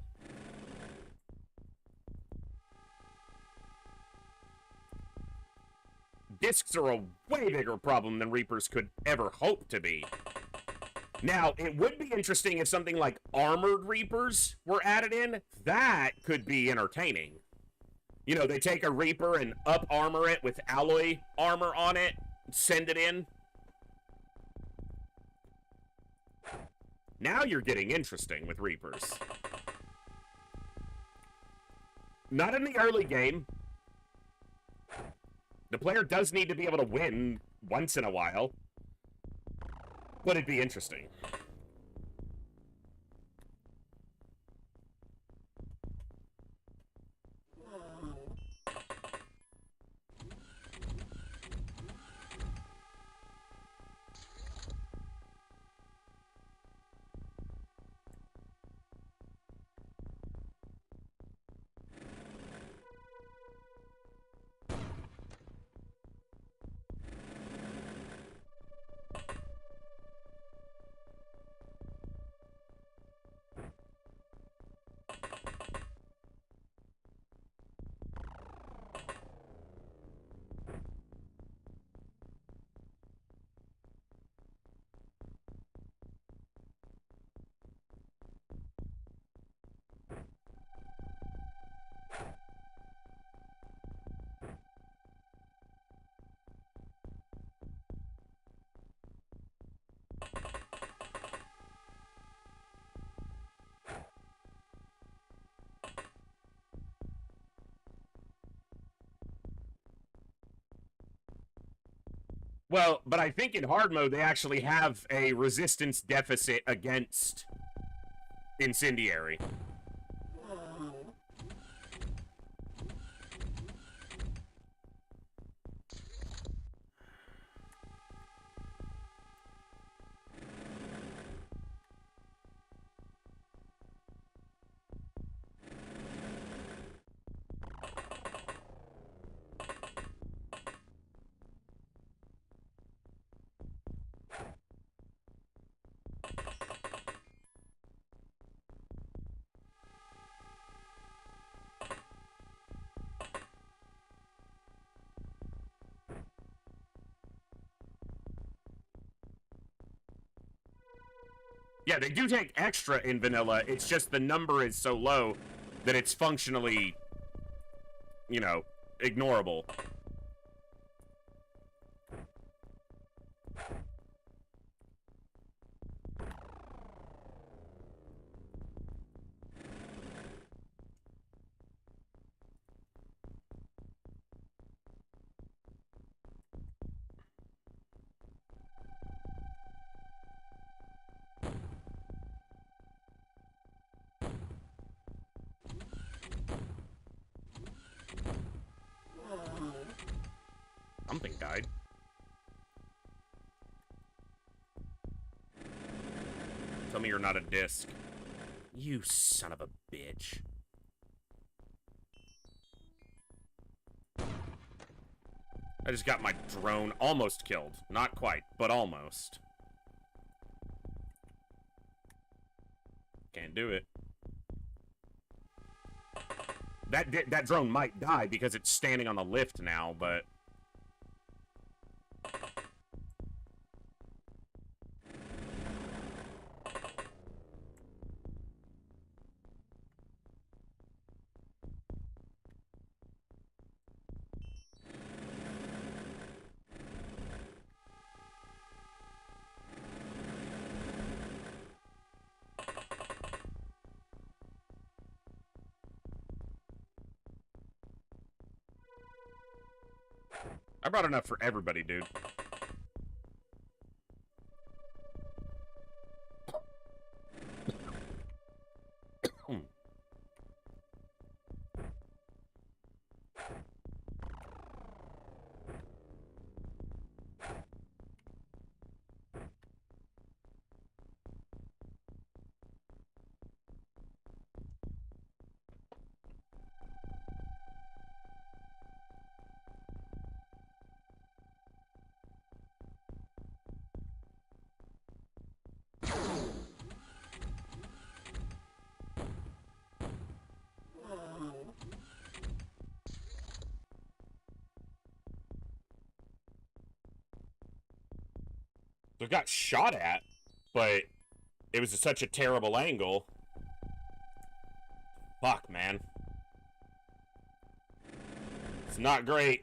Discs are a way bigger problem than Reapers could ever hope to be. Now, it would be interesting if something like Armored Reapers were added in. That could be entertaining. You know, they take a Reaper and up-armor it with alloy armor on it, send it in. Now you're getting interesting with Reapers. Not in the early game. The player does need to be able to win once in a while. But it'd be interesting. Well, but I think in hard mode, they actually have a resistance deficit against Incendiary. Yeah, they do take extra in vanilla. It's just the number is so low that it's functionally, you know, ignorable. Something died. Tell me you're not a disc. You son of a bitch. I just got my drone almost killed. Not quite, but almost. Can't do it. That drone might die because it's standing on the lift now, but... I brought enough for everybody, dude. So it got shot at, but it was such a terrible angle. Fuck, man. It's not great.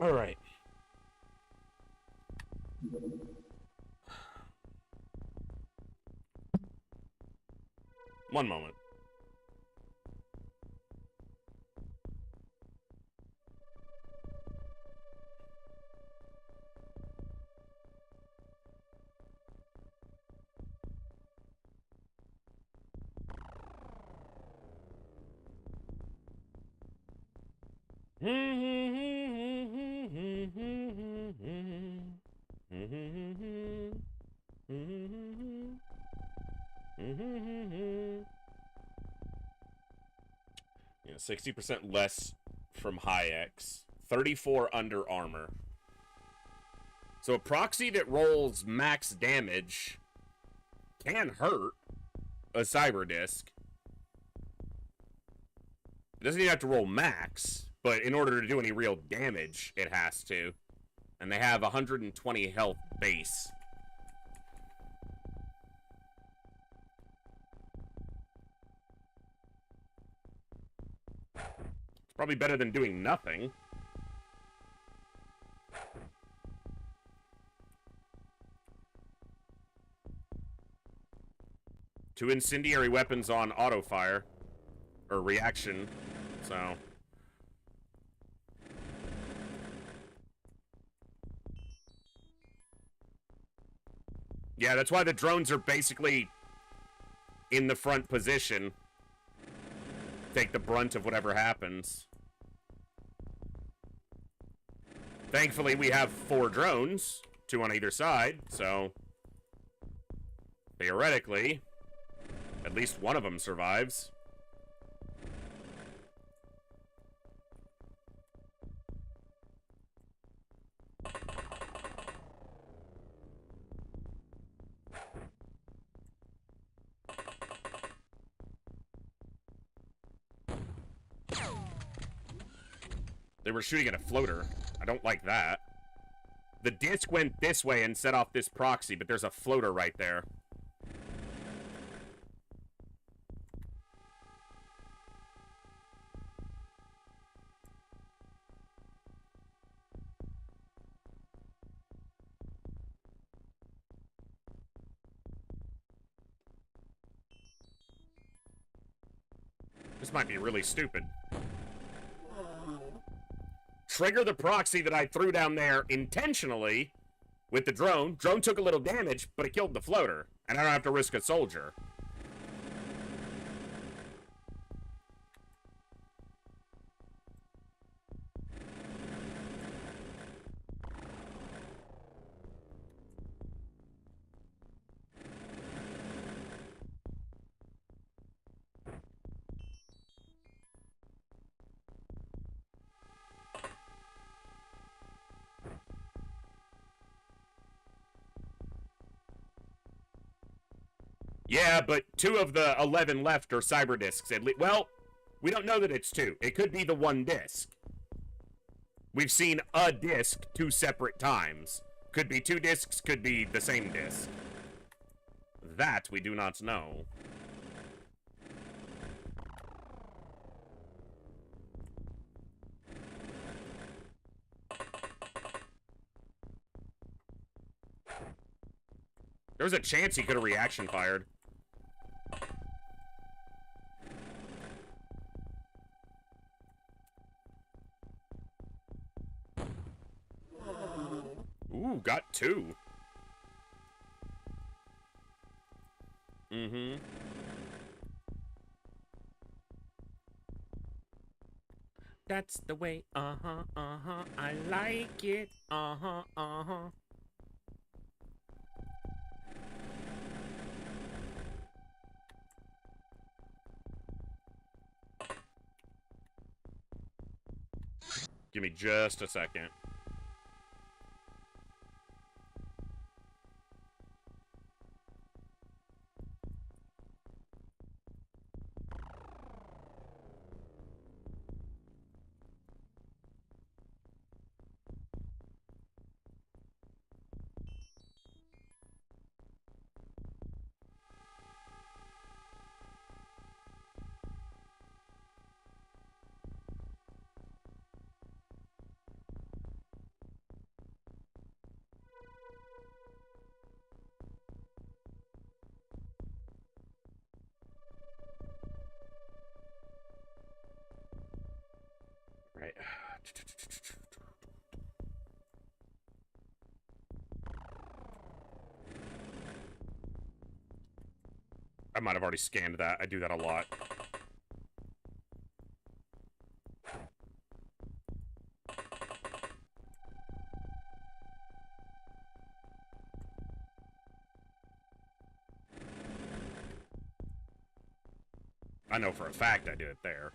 All right. One moment. Yeah, 60% less from high X. 34 under armor. So a proxy that rolls max damage can hurt a cyber disc. It doesn't even have to roll max, but in order to do any real damage, it has to. And they have 120 health base. It's probably better than doing nothing. Two incendiary weapons on auto fire. Or reaction. So. Yeah, that's why the drones are basically in the front position. Take the brunt of whatever happens. Thankfully, we have 4 drones, 2 on either side, so theoretically, at least one of them survives. They were shooting at a floater. I don't like that. The disc went this way and set off this proxy, but there's a floater right there. This might be really stupid. Trigger the proxy that I threw down there intentionally with the drone. Drone took a little damage, but it killed the floater. And I don't have to risk a soldier. Yeah, but 2 of the 11 left are cyber discs. Well, we don't know that it's 2. It could be the 1 disc. We've seen a disc 2 separate times. Could be 2 discs, could be the same disc. That we do not know. There was a chance he could have reaction fired. Ooh, got 2. Mm-hmm. That's the way, I like it, Give me just a second. Right. I might have already scanned that. I do that a lot. I know for a fact I did it there.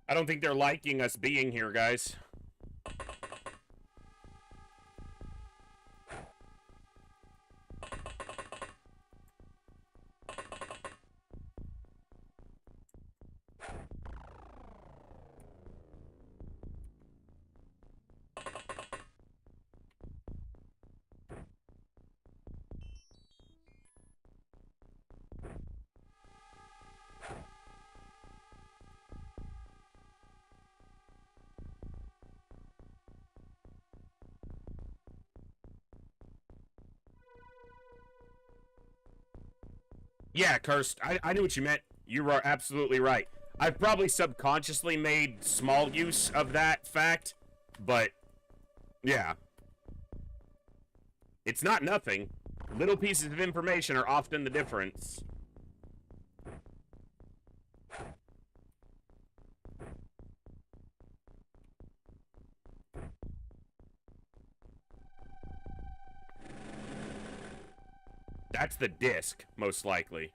I don't think they're liking us being here, guys. Yeah, Cursed. I knew what you meant. You are absolutely right. I've probably subconsciously made small use of that fact, but yeah. It's not nothing. Little pieces of information are often the difference. That's the disc, most likely.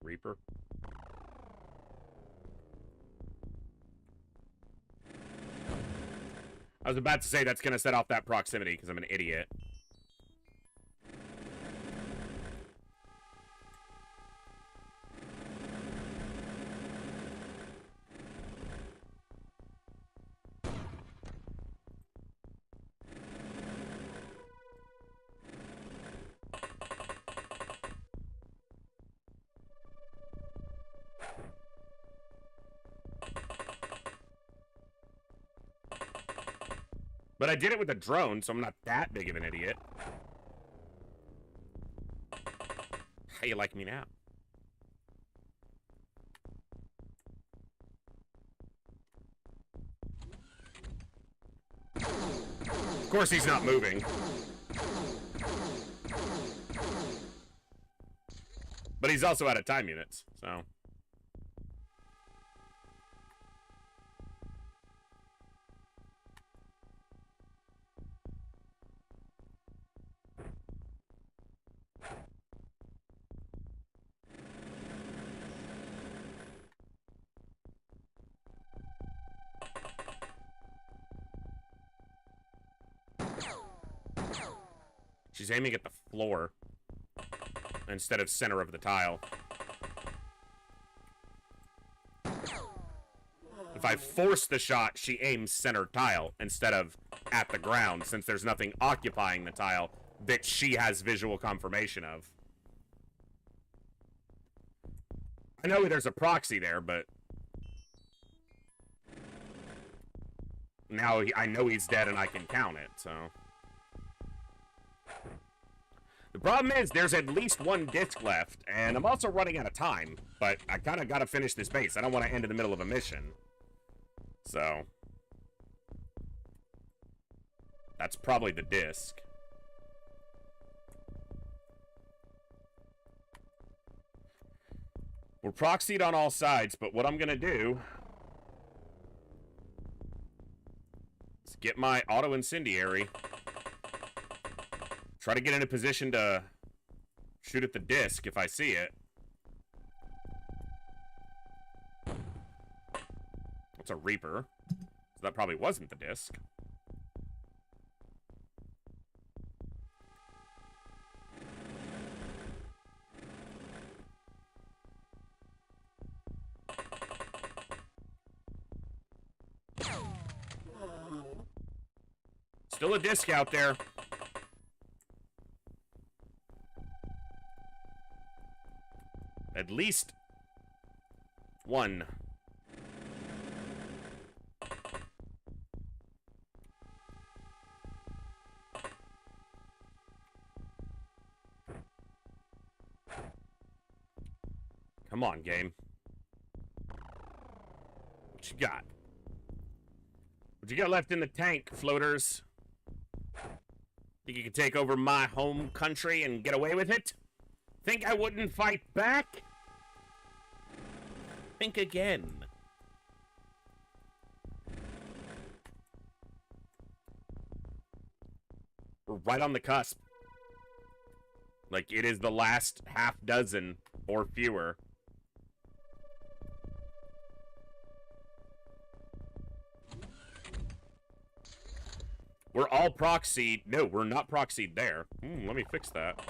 Reaper. I was about to say that's going to set off that proximity because I'm an idiot. But I did it with a drone, so I'm not that big of an idiot. How you like me now? Of course he's not moving. But he's also out of time units, so... She's aiming at the floor instead of center of the tile. If I force the shot, she aims center tile instead of at the ground, since there's nothing occupying the tile that she has visual confirmation of. I know there's a proxy there, but now I know he's dead and I can count it, so. The problem is there's at least one disc left, and I'm also running out of time, but I kind of got to finish this base. I don't want to end in the middle of a mission. So that's probably the disc. We're proxied on all sides, but what I'm going to do is get my auto incendiary. Try to get in a position to shoot at the disc if I see it. That's a Reaper. So that probably wasn't the disc. Still a disc out there. At least one. Come on, game. What you got? What you got left in the tank, floaters? Think you could take over my home country and get away with it? Think I wouldn't fight back? Think again. We're right on the cusp. Like, it is the last half dozen or fewer. We're all proxied. No, we're not proxied there. Let me fix that.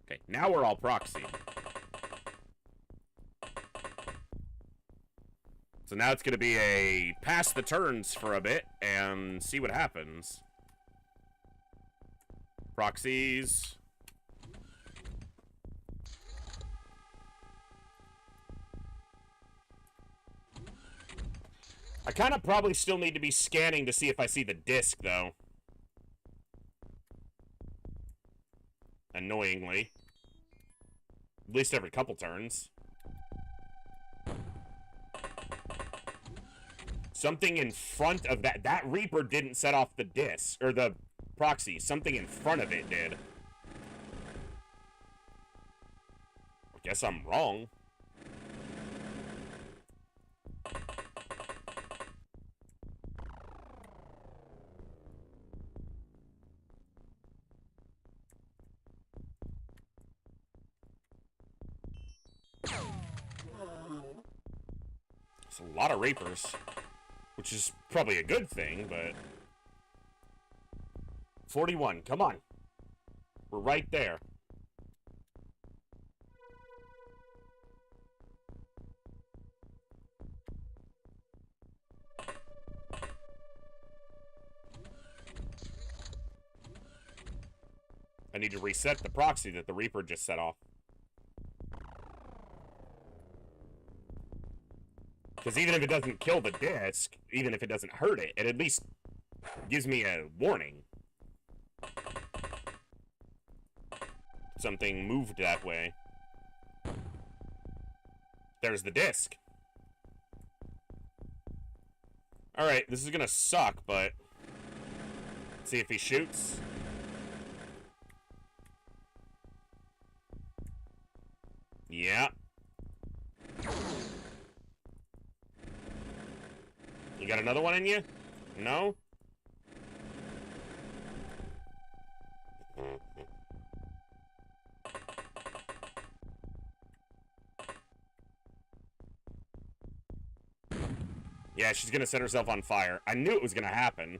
Okay, now we're all proxied. So now it's going to be a pass the turns for a bit and see what happens. Proxies. I kind of probably still need to be scanning to see if I see the disc, though. Annoyingly. At least every couple turns. Something in front of that. That Reaper didn't set off the disc, or the proxy. Something in front of it did. I guess I'm wrong. It's a lot of Reapers, which is probably a good thing, but 41, come on. We're right there. I need to reset the proxy that the Reaper just set off. Because even if it doesn't kill the disc, even if it doesn't hurt it, it at least gives me a warning. Something moved that way. There's the disc. Alright, this is gonna suck, but let's see if he shoots. Yeah. You got another one in you? No? Yeah, she's gonna set herself on fire. I knew it was gonna happen.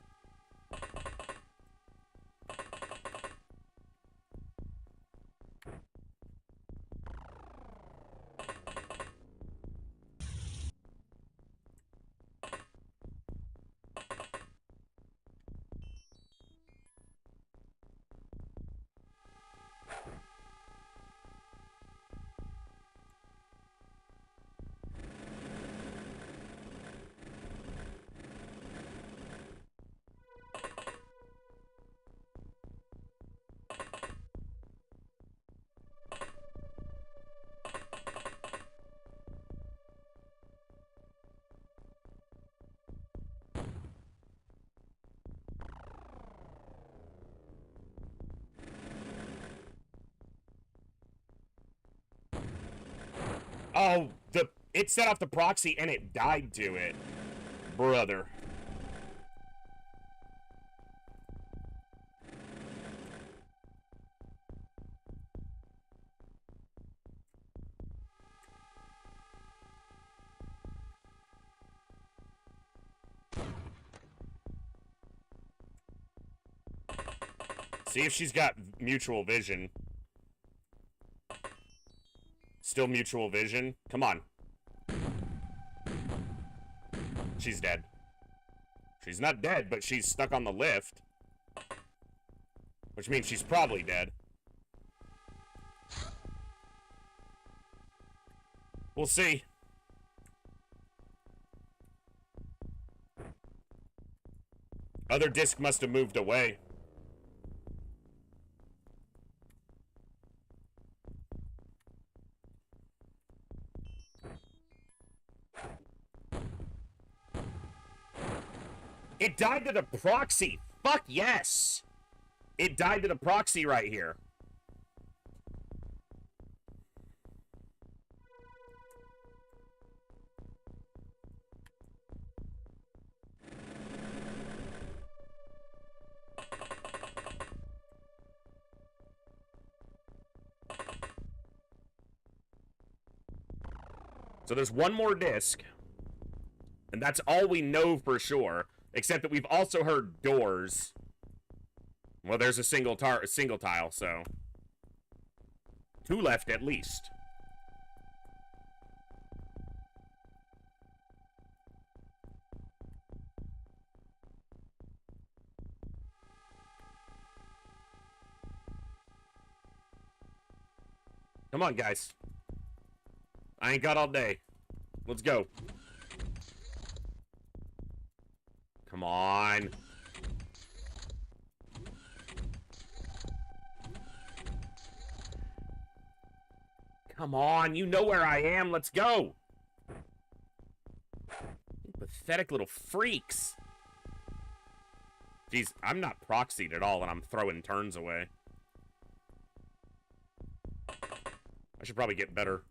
Oh, it set off the proxy and it died to it. Brother. See if she's got mutual vision. Still mutual vision. Come on. She's dead. She's not dead, but she's stuck on the lift. Which means she's probably dead. We'll see. Other disc must have moved away. It died to the proxy. Fuck yes. It died to the proxy right here. So there's one more disc. And that's all we know for sure. Except that we've also heard doors. Well, there's a single tile, so 2 left at least. Come on, guys. I ain't got all day. Let's go. Come on. Come on, you know where I am. Let's go. Pathetic little freaks. Jeez, I'm not proxied at all, and I'm throwing turns away. I should probably get better.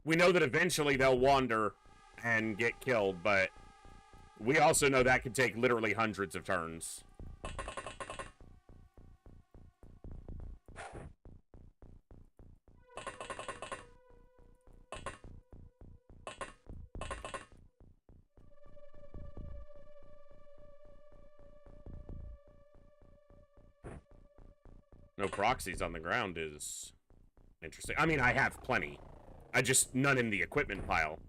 We know that eventually they'll wander and get killed, but we also know that could take literally hundreds of turns. No proxies on the ground is interesting. I mean, I have plenty. I just, none in the equipment pile.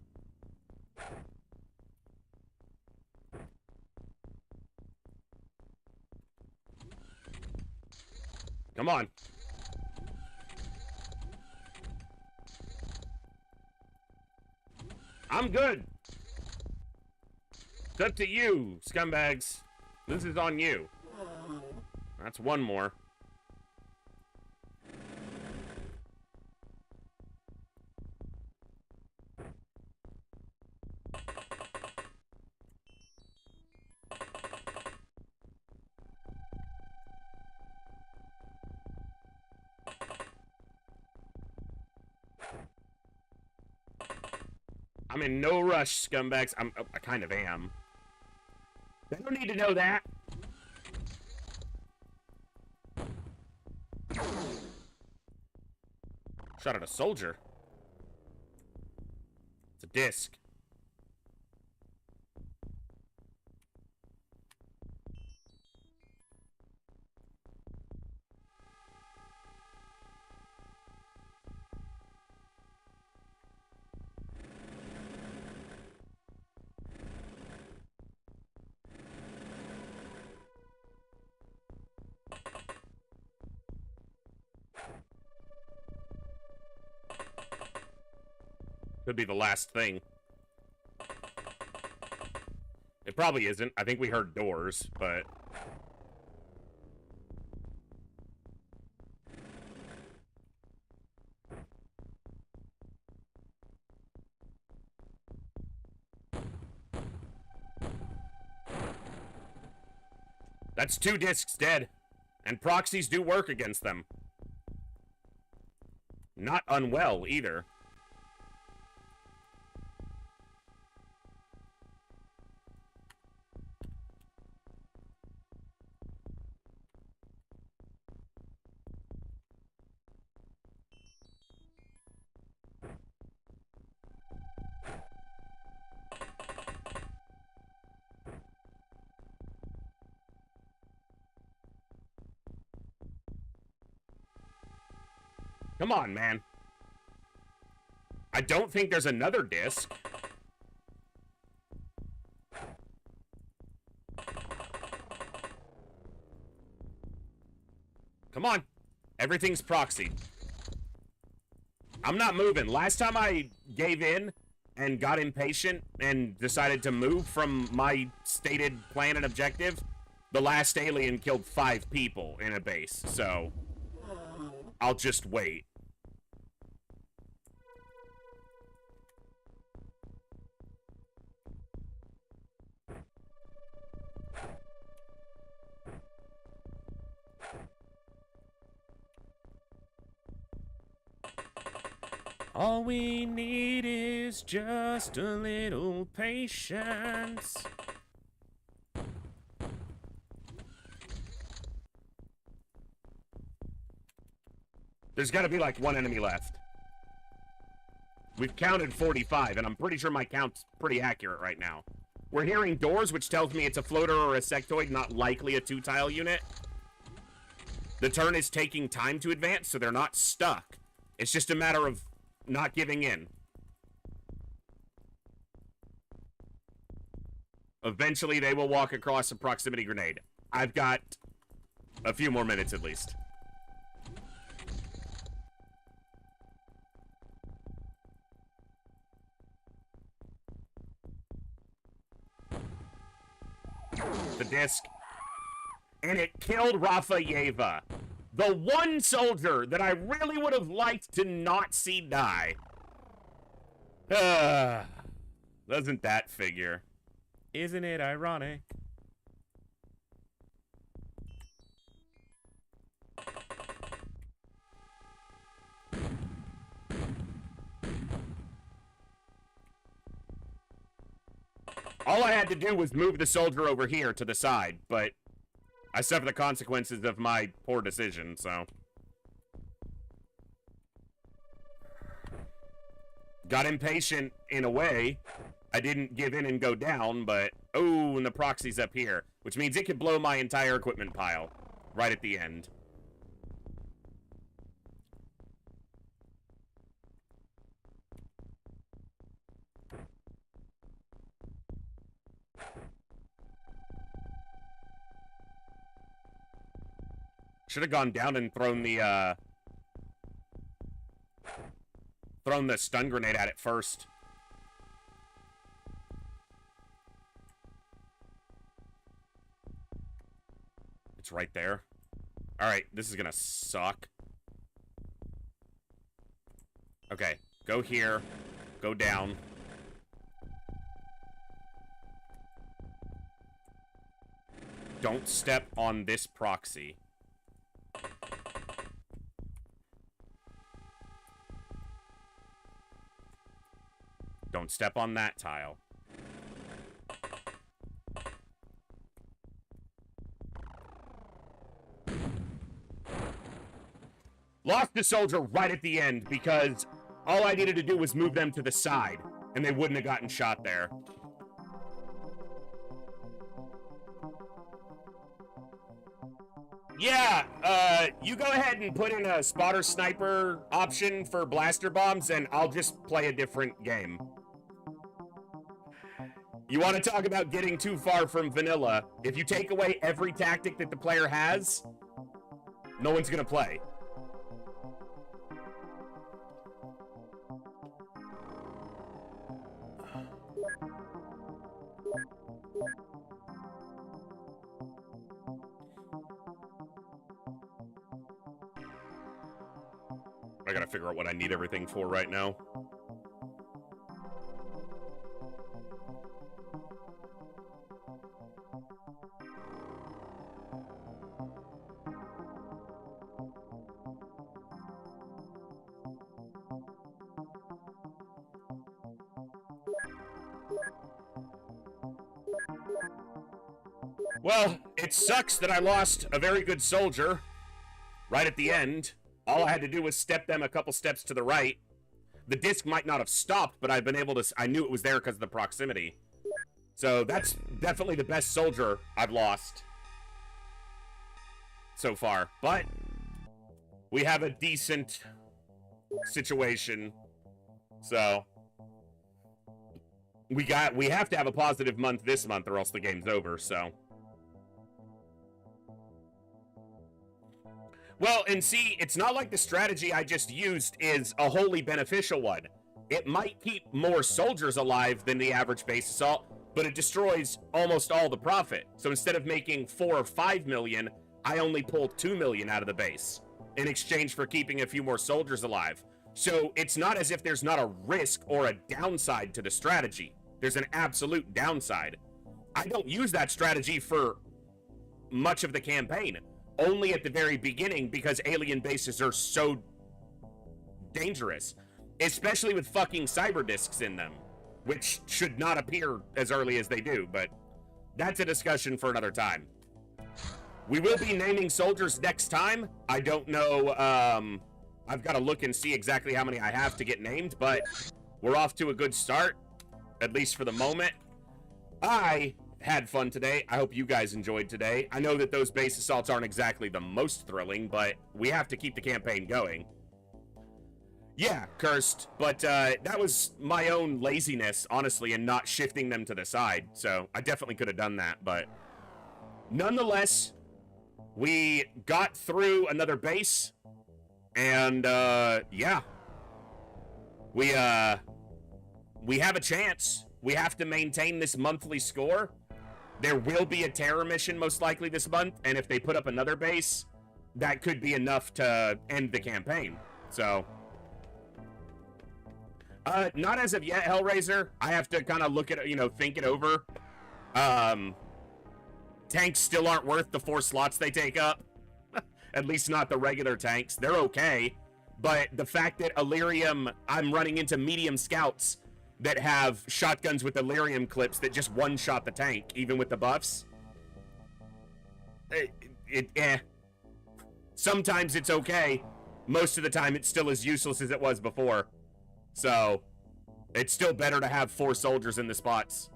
Come on. I'm good. It's up to you, scumbags. This is on you. That's one more. I'm in no rush, scumbags. I kind of am. They don't need to know that. Shot at a soldier. It's a disc. Could be the last thing. It probably isn't. I think we heard doors, but... That's 2 discs dead. And proxies do work against them. Not unwell, either. Come on, man. I don't think there's another disc. Come on. Everything's proxied. I'm not moving. Last time I gave in and got impatient and decided to move from my stated plan and objective, the last alien killed 5 people in a base, so I'll just wait. All we need is just a little patience. There's gotta be like 1 enemy left. We've counted 45, and I'm pretty sure my count's pretty accurate right now. We're hearing doors, which tells me it's a floater or a sectoid, not likely a 2-tile unit. The turn is taking time to advance, so they're not stuck. It's just a matter of not giving in. Eventually, they will walk across a proximity grenade. I've got a few more minutes at least. The disc. And it killed Rafayeva. The one soldier that I really would have liked to not see die. Doesn't that figure? Isn't it ironic? All I had to do was move the soldier over here to the side, but I suffer the consequences of my poor decision, so. Got impatient in a way. I didn't give in and go down, but... Oh, and the proxy's up here, which means it could blow my entire equipment pile right at the end. Should have gone down and thrown the stun grenade at it first. It's right there. Alright, this is gonna suck. Okay, go here. Go down. Don't step on this proxy. Don't step on that tile. Lost the soldier right at the end because all I needed to do was move them to the side, and they wouldn't have gotten shot there. Yeah, you go ahead and put in a spotter sniper option for blaster bombs, and I'll just play a different game. You want to talk about getting too far from vanilla? If you take away every tactic that the player has, no one's gonna play. I gotta figure out what I need everything for right now. Well, it sucks that I lost a very good soldier right at the end. All I had to do was step them a couple steps to the right. The disc might not have stopped, but I've been able to... I knew it was there because of the proximity. So that's definitely the best soldier I've lost so far. But we have a decent situation. So we have to have a positive month this month or else the game's over, so... Well, and see, it's not like the strategy I just used is a wholly beneficial one. It might keep more soldiers alive than the average base assault, but it destroys almost all the profit. So instead of making 4 or 5 million, I only pull 2 million out of the base in exchange for keeping a few more soldiers alive. So it's not as if there's not a risk or a downside to the strategy. There's an absolute downside. I don't use that strategy for much of the campaign. Only at the very beginning because alien bases are so dangerous. Especially with fucking cyber discs in them. Which should not appear as early as they do, but that's a discussion for another time. We will be naming soldiers next time. I don't know, I've got to look and see exactly how many I have to get named, but we're off to a good start, at least for the moment. I had fun today. I hope you guys enjoyed today. I know that those base assaults aren't exactly the most thrilling, but we have to keep the campaign going. Yeah, cursed, but that was my own laziness, honestly, in not shifting them to the side, so I definitely could have done that, but nonetheless, we got through another base, and yeah, we have a chance. We have to maintain this monthly score. There will be a terror mission most likely this month, and if they put up another base, that could be enough to end the campaign. So, not as of yet, Hellraiser. I have to kind of look at it, you know, think it over. Tanks still aren't worth the 4 slots they take up. At least not the regular tanks. They're okay. But the fact that Illyrium, I'm running into medium scouts that have shotguns with Illyrium clips that just one-shot the tank, even with the buffs. Sometimes it's okay. Most of the time, it's still as useless as it was before. So, it's still better to have 4 soldiers in the spots.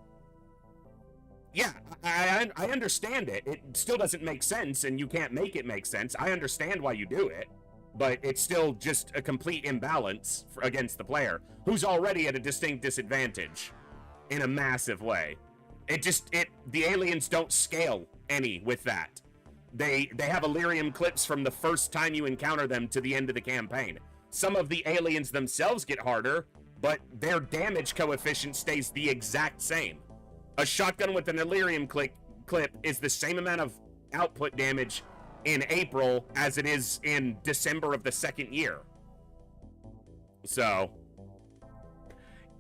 Yeah, I understand it. It still doesn't make sense, and you can't make it make sense. I understand why you do it. But it's still just a complete imbalance against the player, who's already at a distinct disadvantage in a massive way. The aliens don't scale any with that. They have Illyrium clips from the first time you encounter them to the end of the campaign. Some of the aliens themselves get harder, but their damage coefficient stays the exact same. A shotgun with an Illyrium clip is the same amount of damage, output damage in April as it is in December of the second year. So,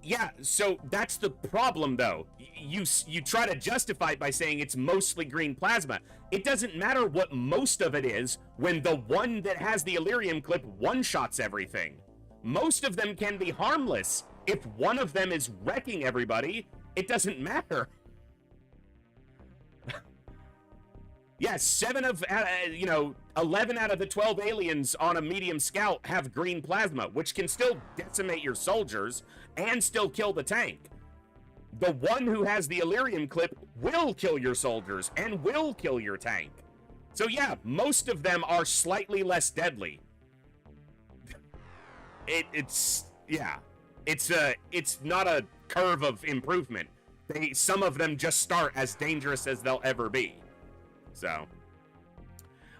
yeah, so that's the problem, though. You try to justify it by saying it's mostly green plasma. It doesn't matter what most of it is when the one that has the Illyrium clip one-shots everything. Most of them can be harmless. If one of them is wrecking everybody, it doesn't matter. Yeah, 11 out of the 12 aliens on a medium scout have green plasma, which can still decimate your soldiers and still kill the tank. The one who has the Illyrium clip will kill your soldiers and will kill your tank. So yeah, most of them are slightly less deadly. It's not a curve of improvement. Some of them just start as dangerous as they'll ever be. So,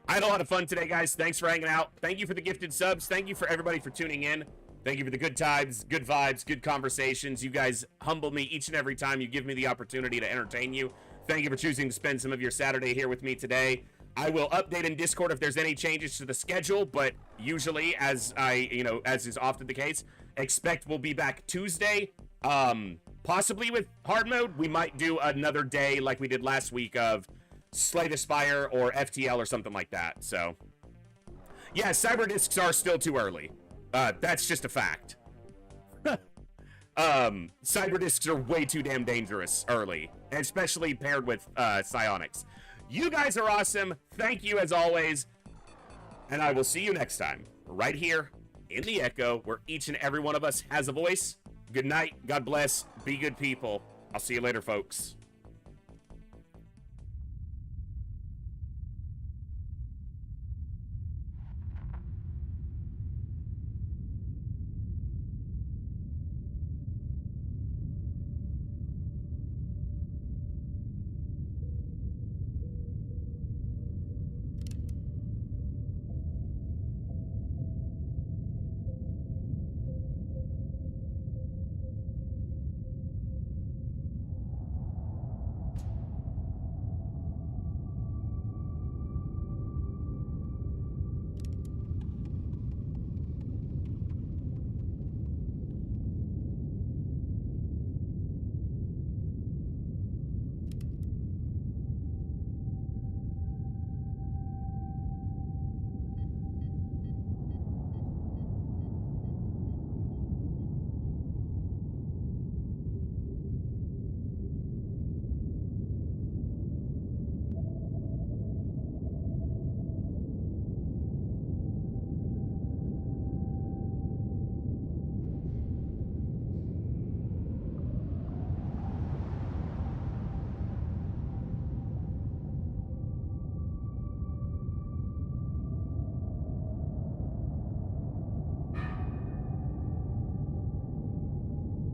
I had a lot of fun today, guys. Thanks for hanging out. Thank you for the gifted subs. Thank you for everybody for tuning in. Thank you for the good times, good vibes, good conversations. You guys humble me each and every time you give me the opportunity to entertain you. Thank you for choosing to spend some of your Saturday here with me today. I will update in Discord if there's any changes to the schedule, but usually, as is often the case, expect we'll be back Tuesday. Possibly with hard mode. We might do another day like we did last week of Slay the Spire or FTL or something like that. So, yeah, cyber discs are still too early. That's just a fact. Cyber discs are way too damn dangerous early, especially paired with psionics. You guys are awesome. Thank you as always. And I will see you next time, right here in the Echo, where each and every one of us has a voice. Good night. God bless. Be good people. I'll see you later, folks.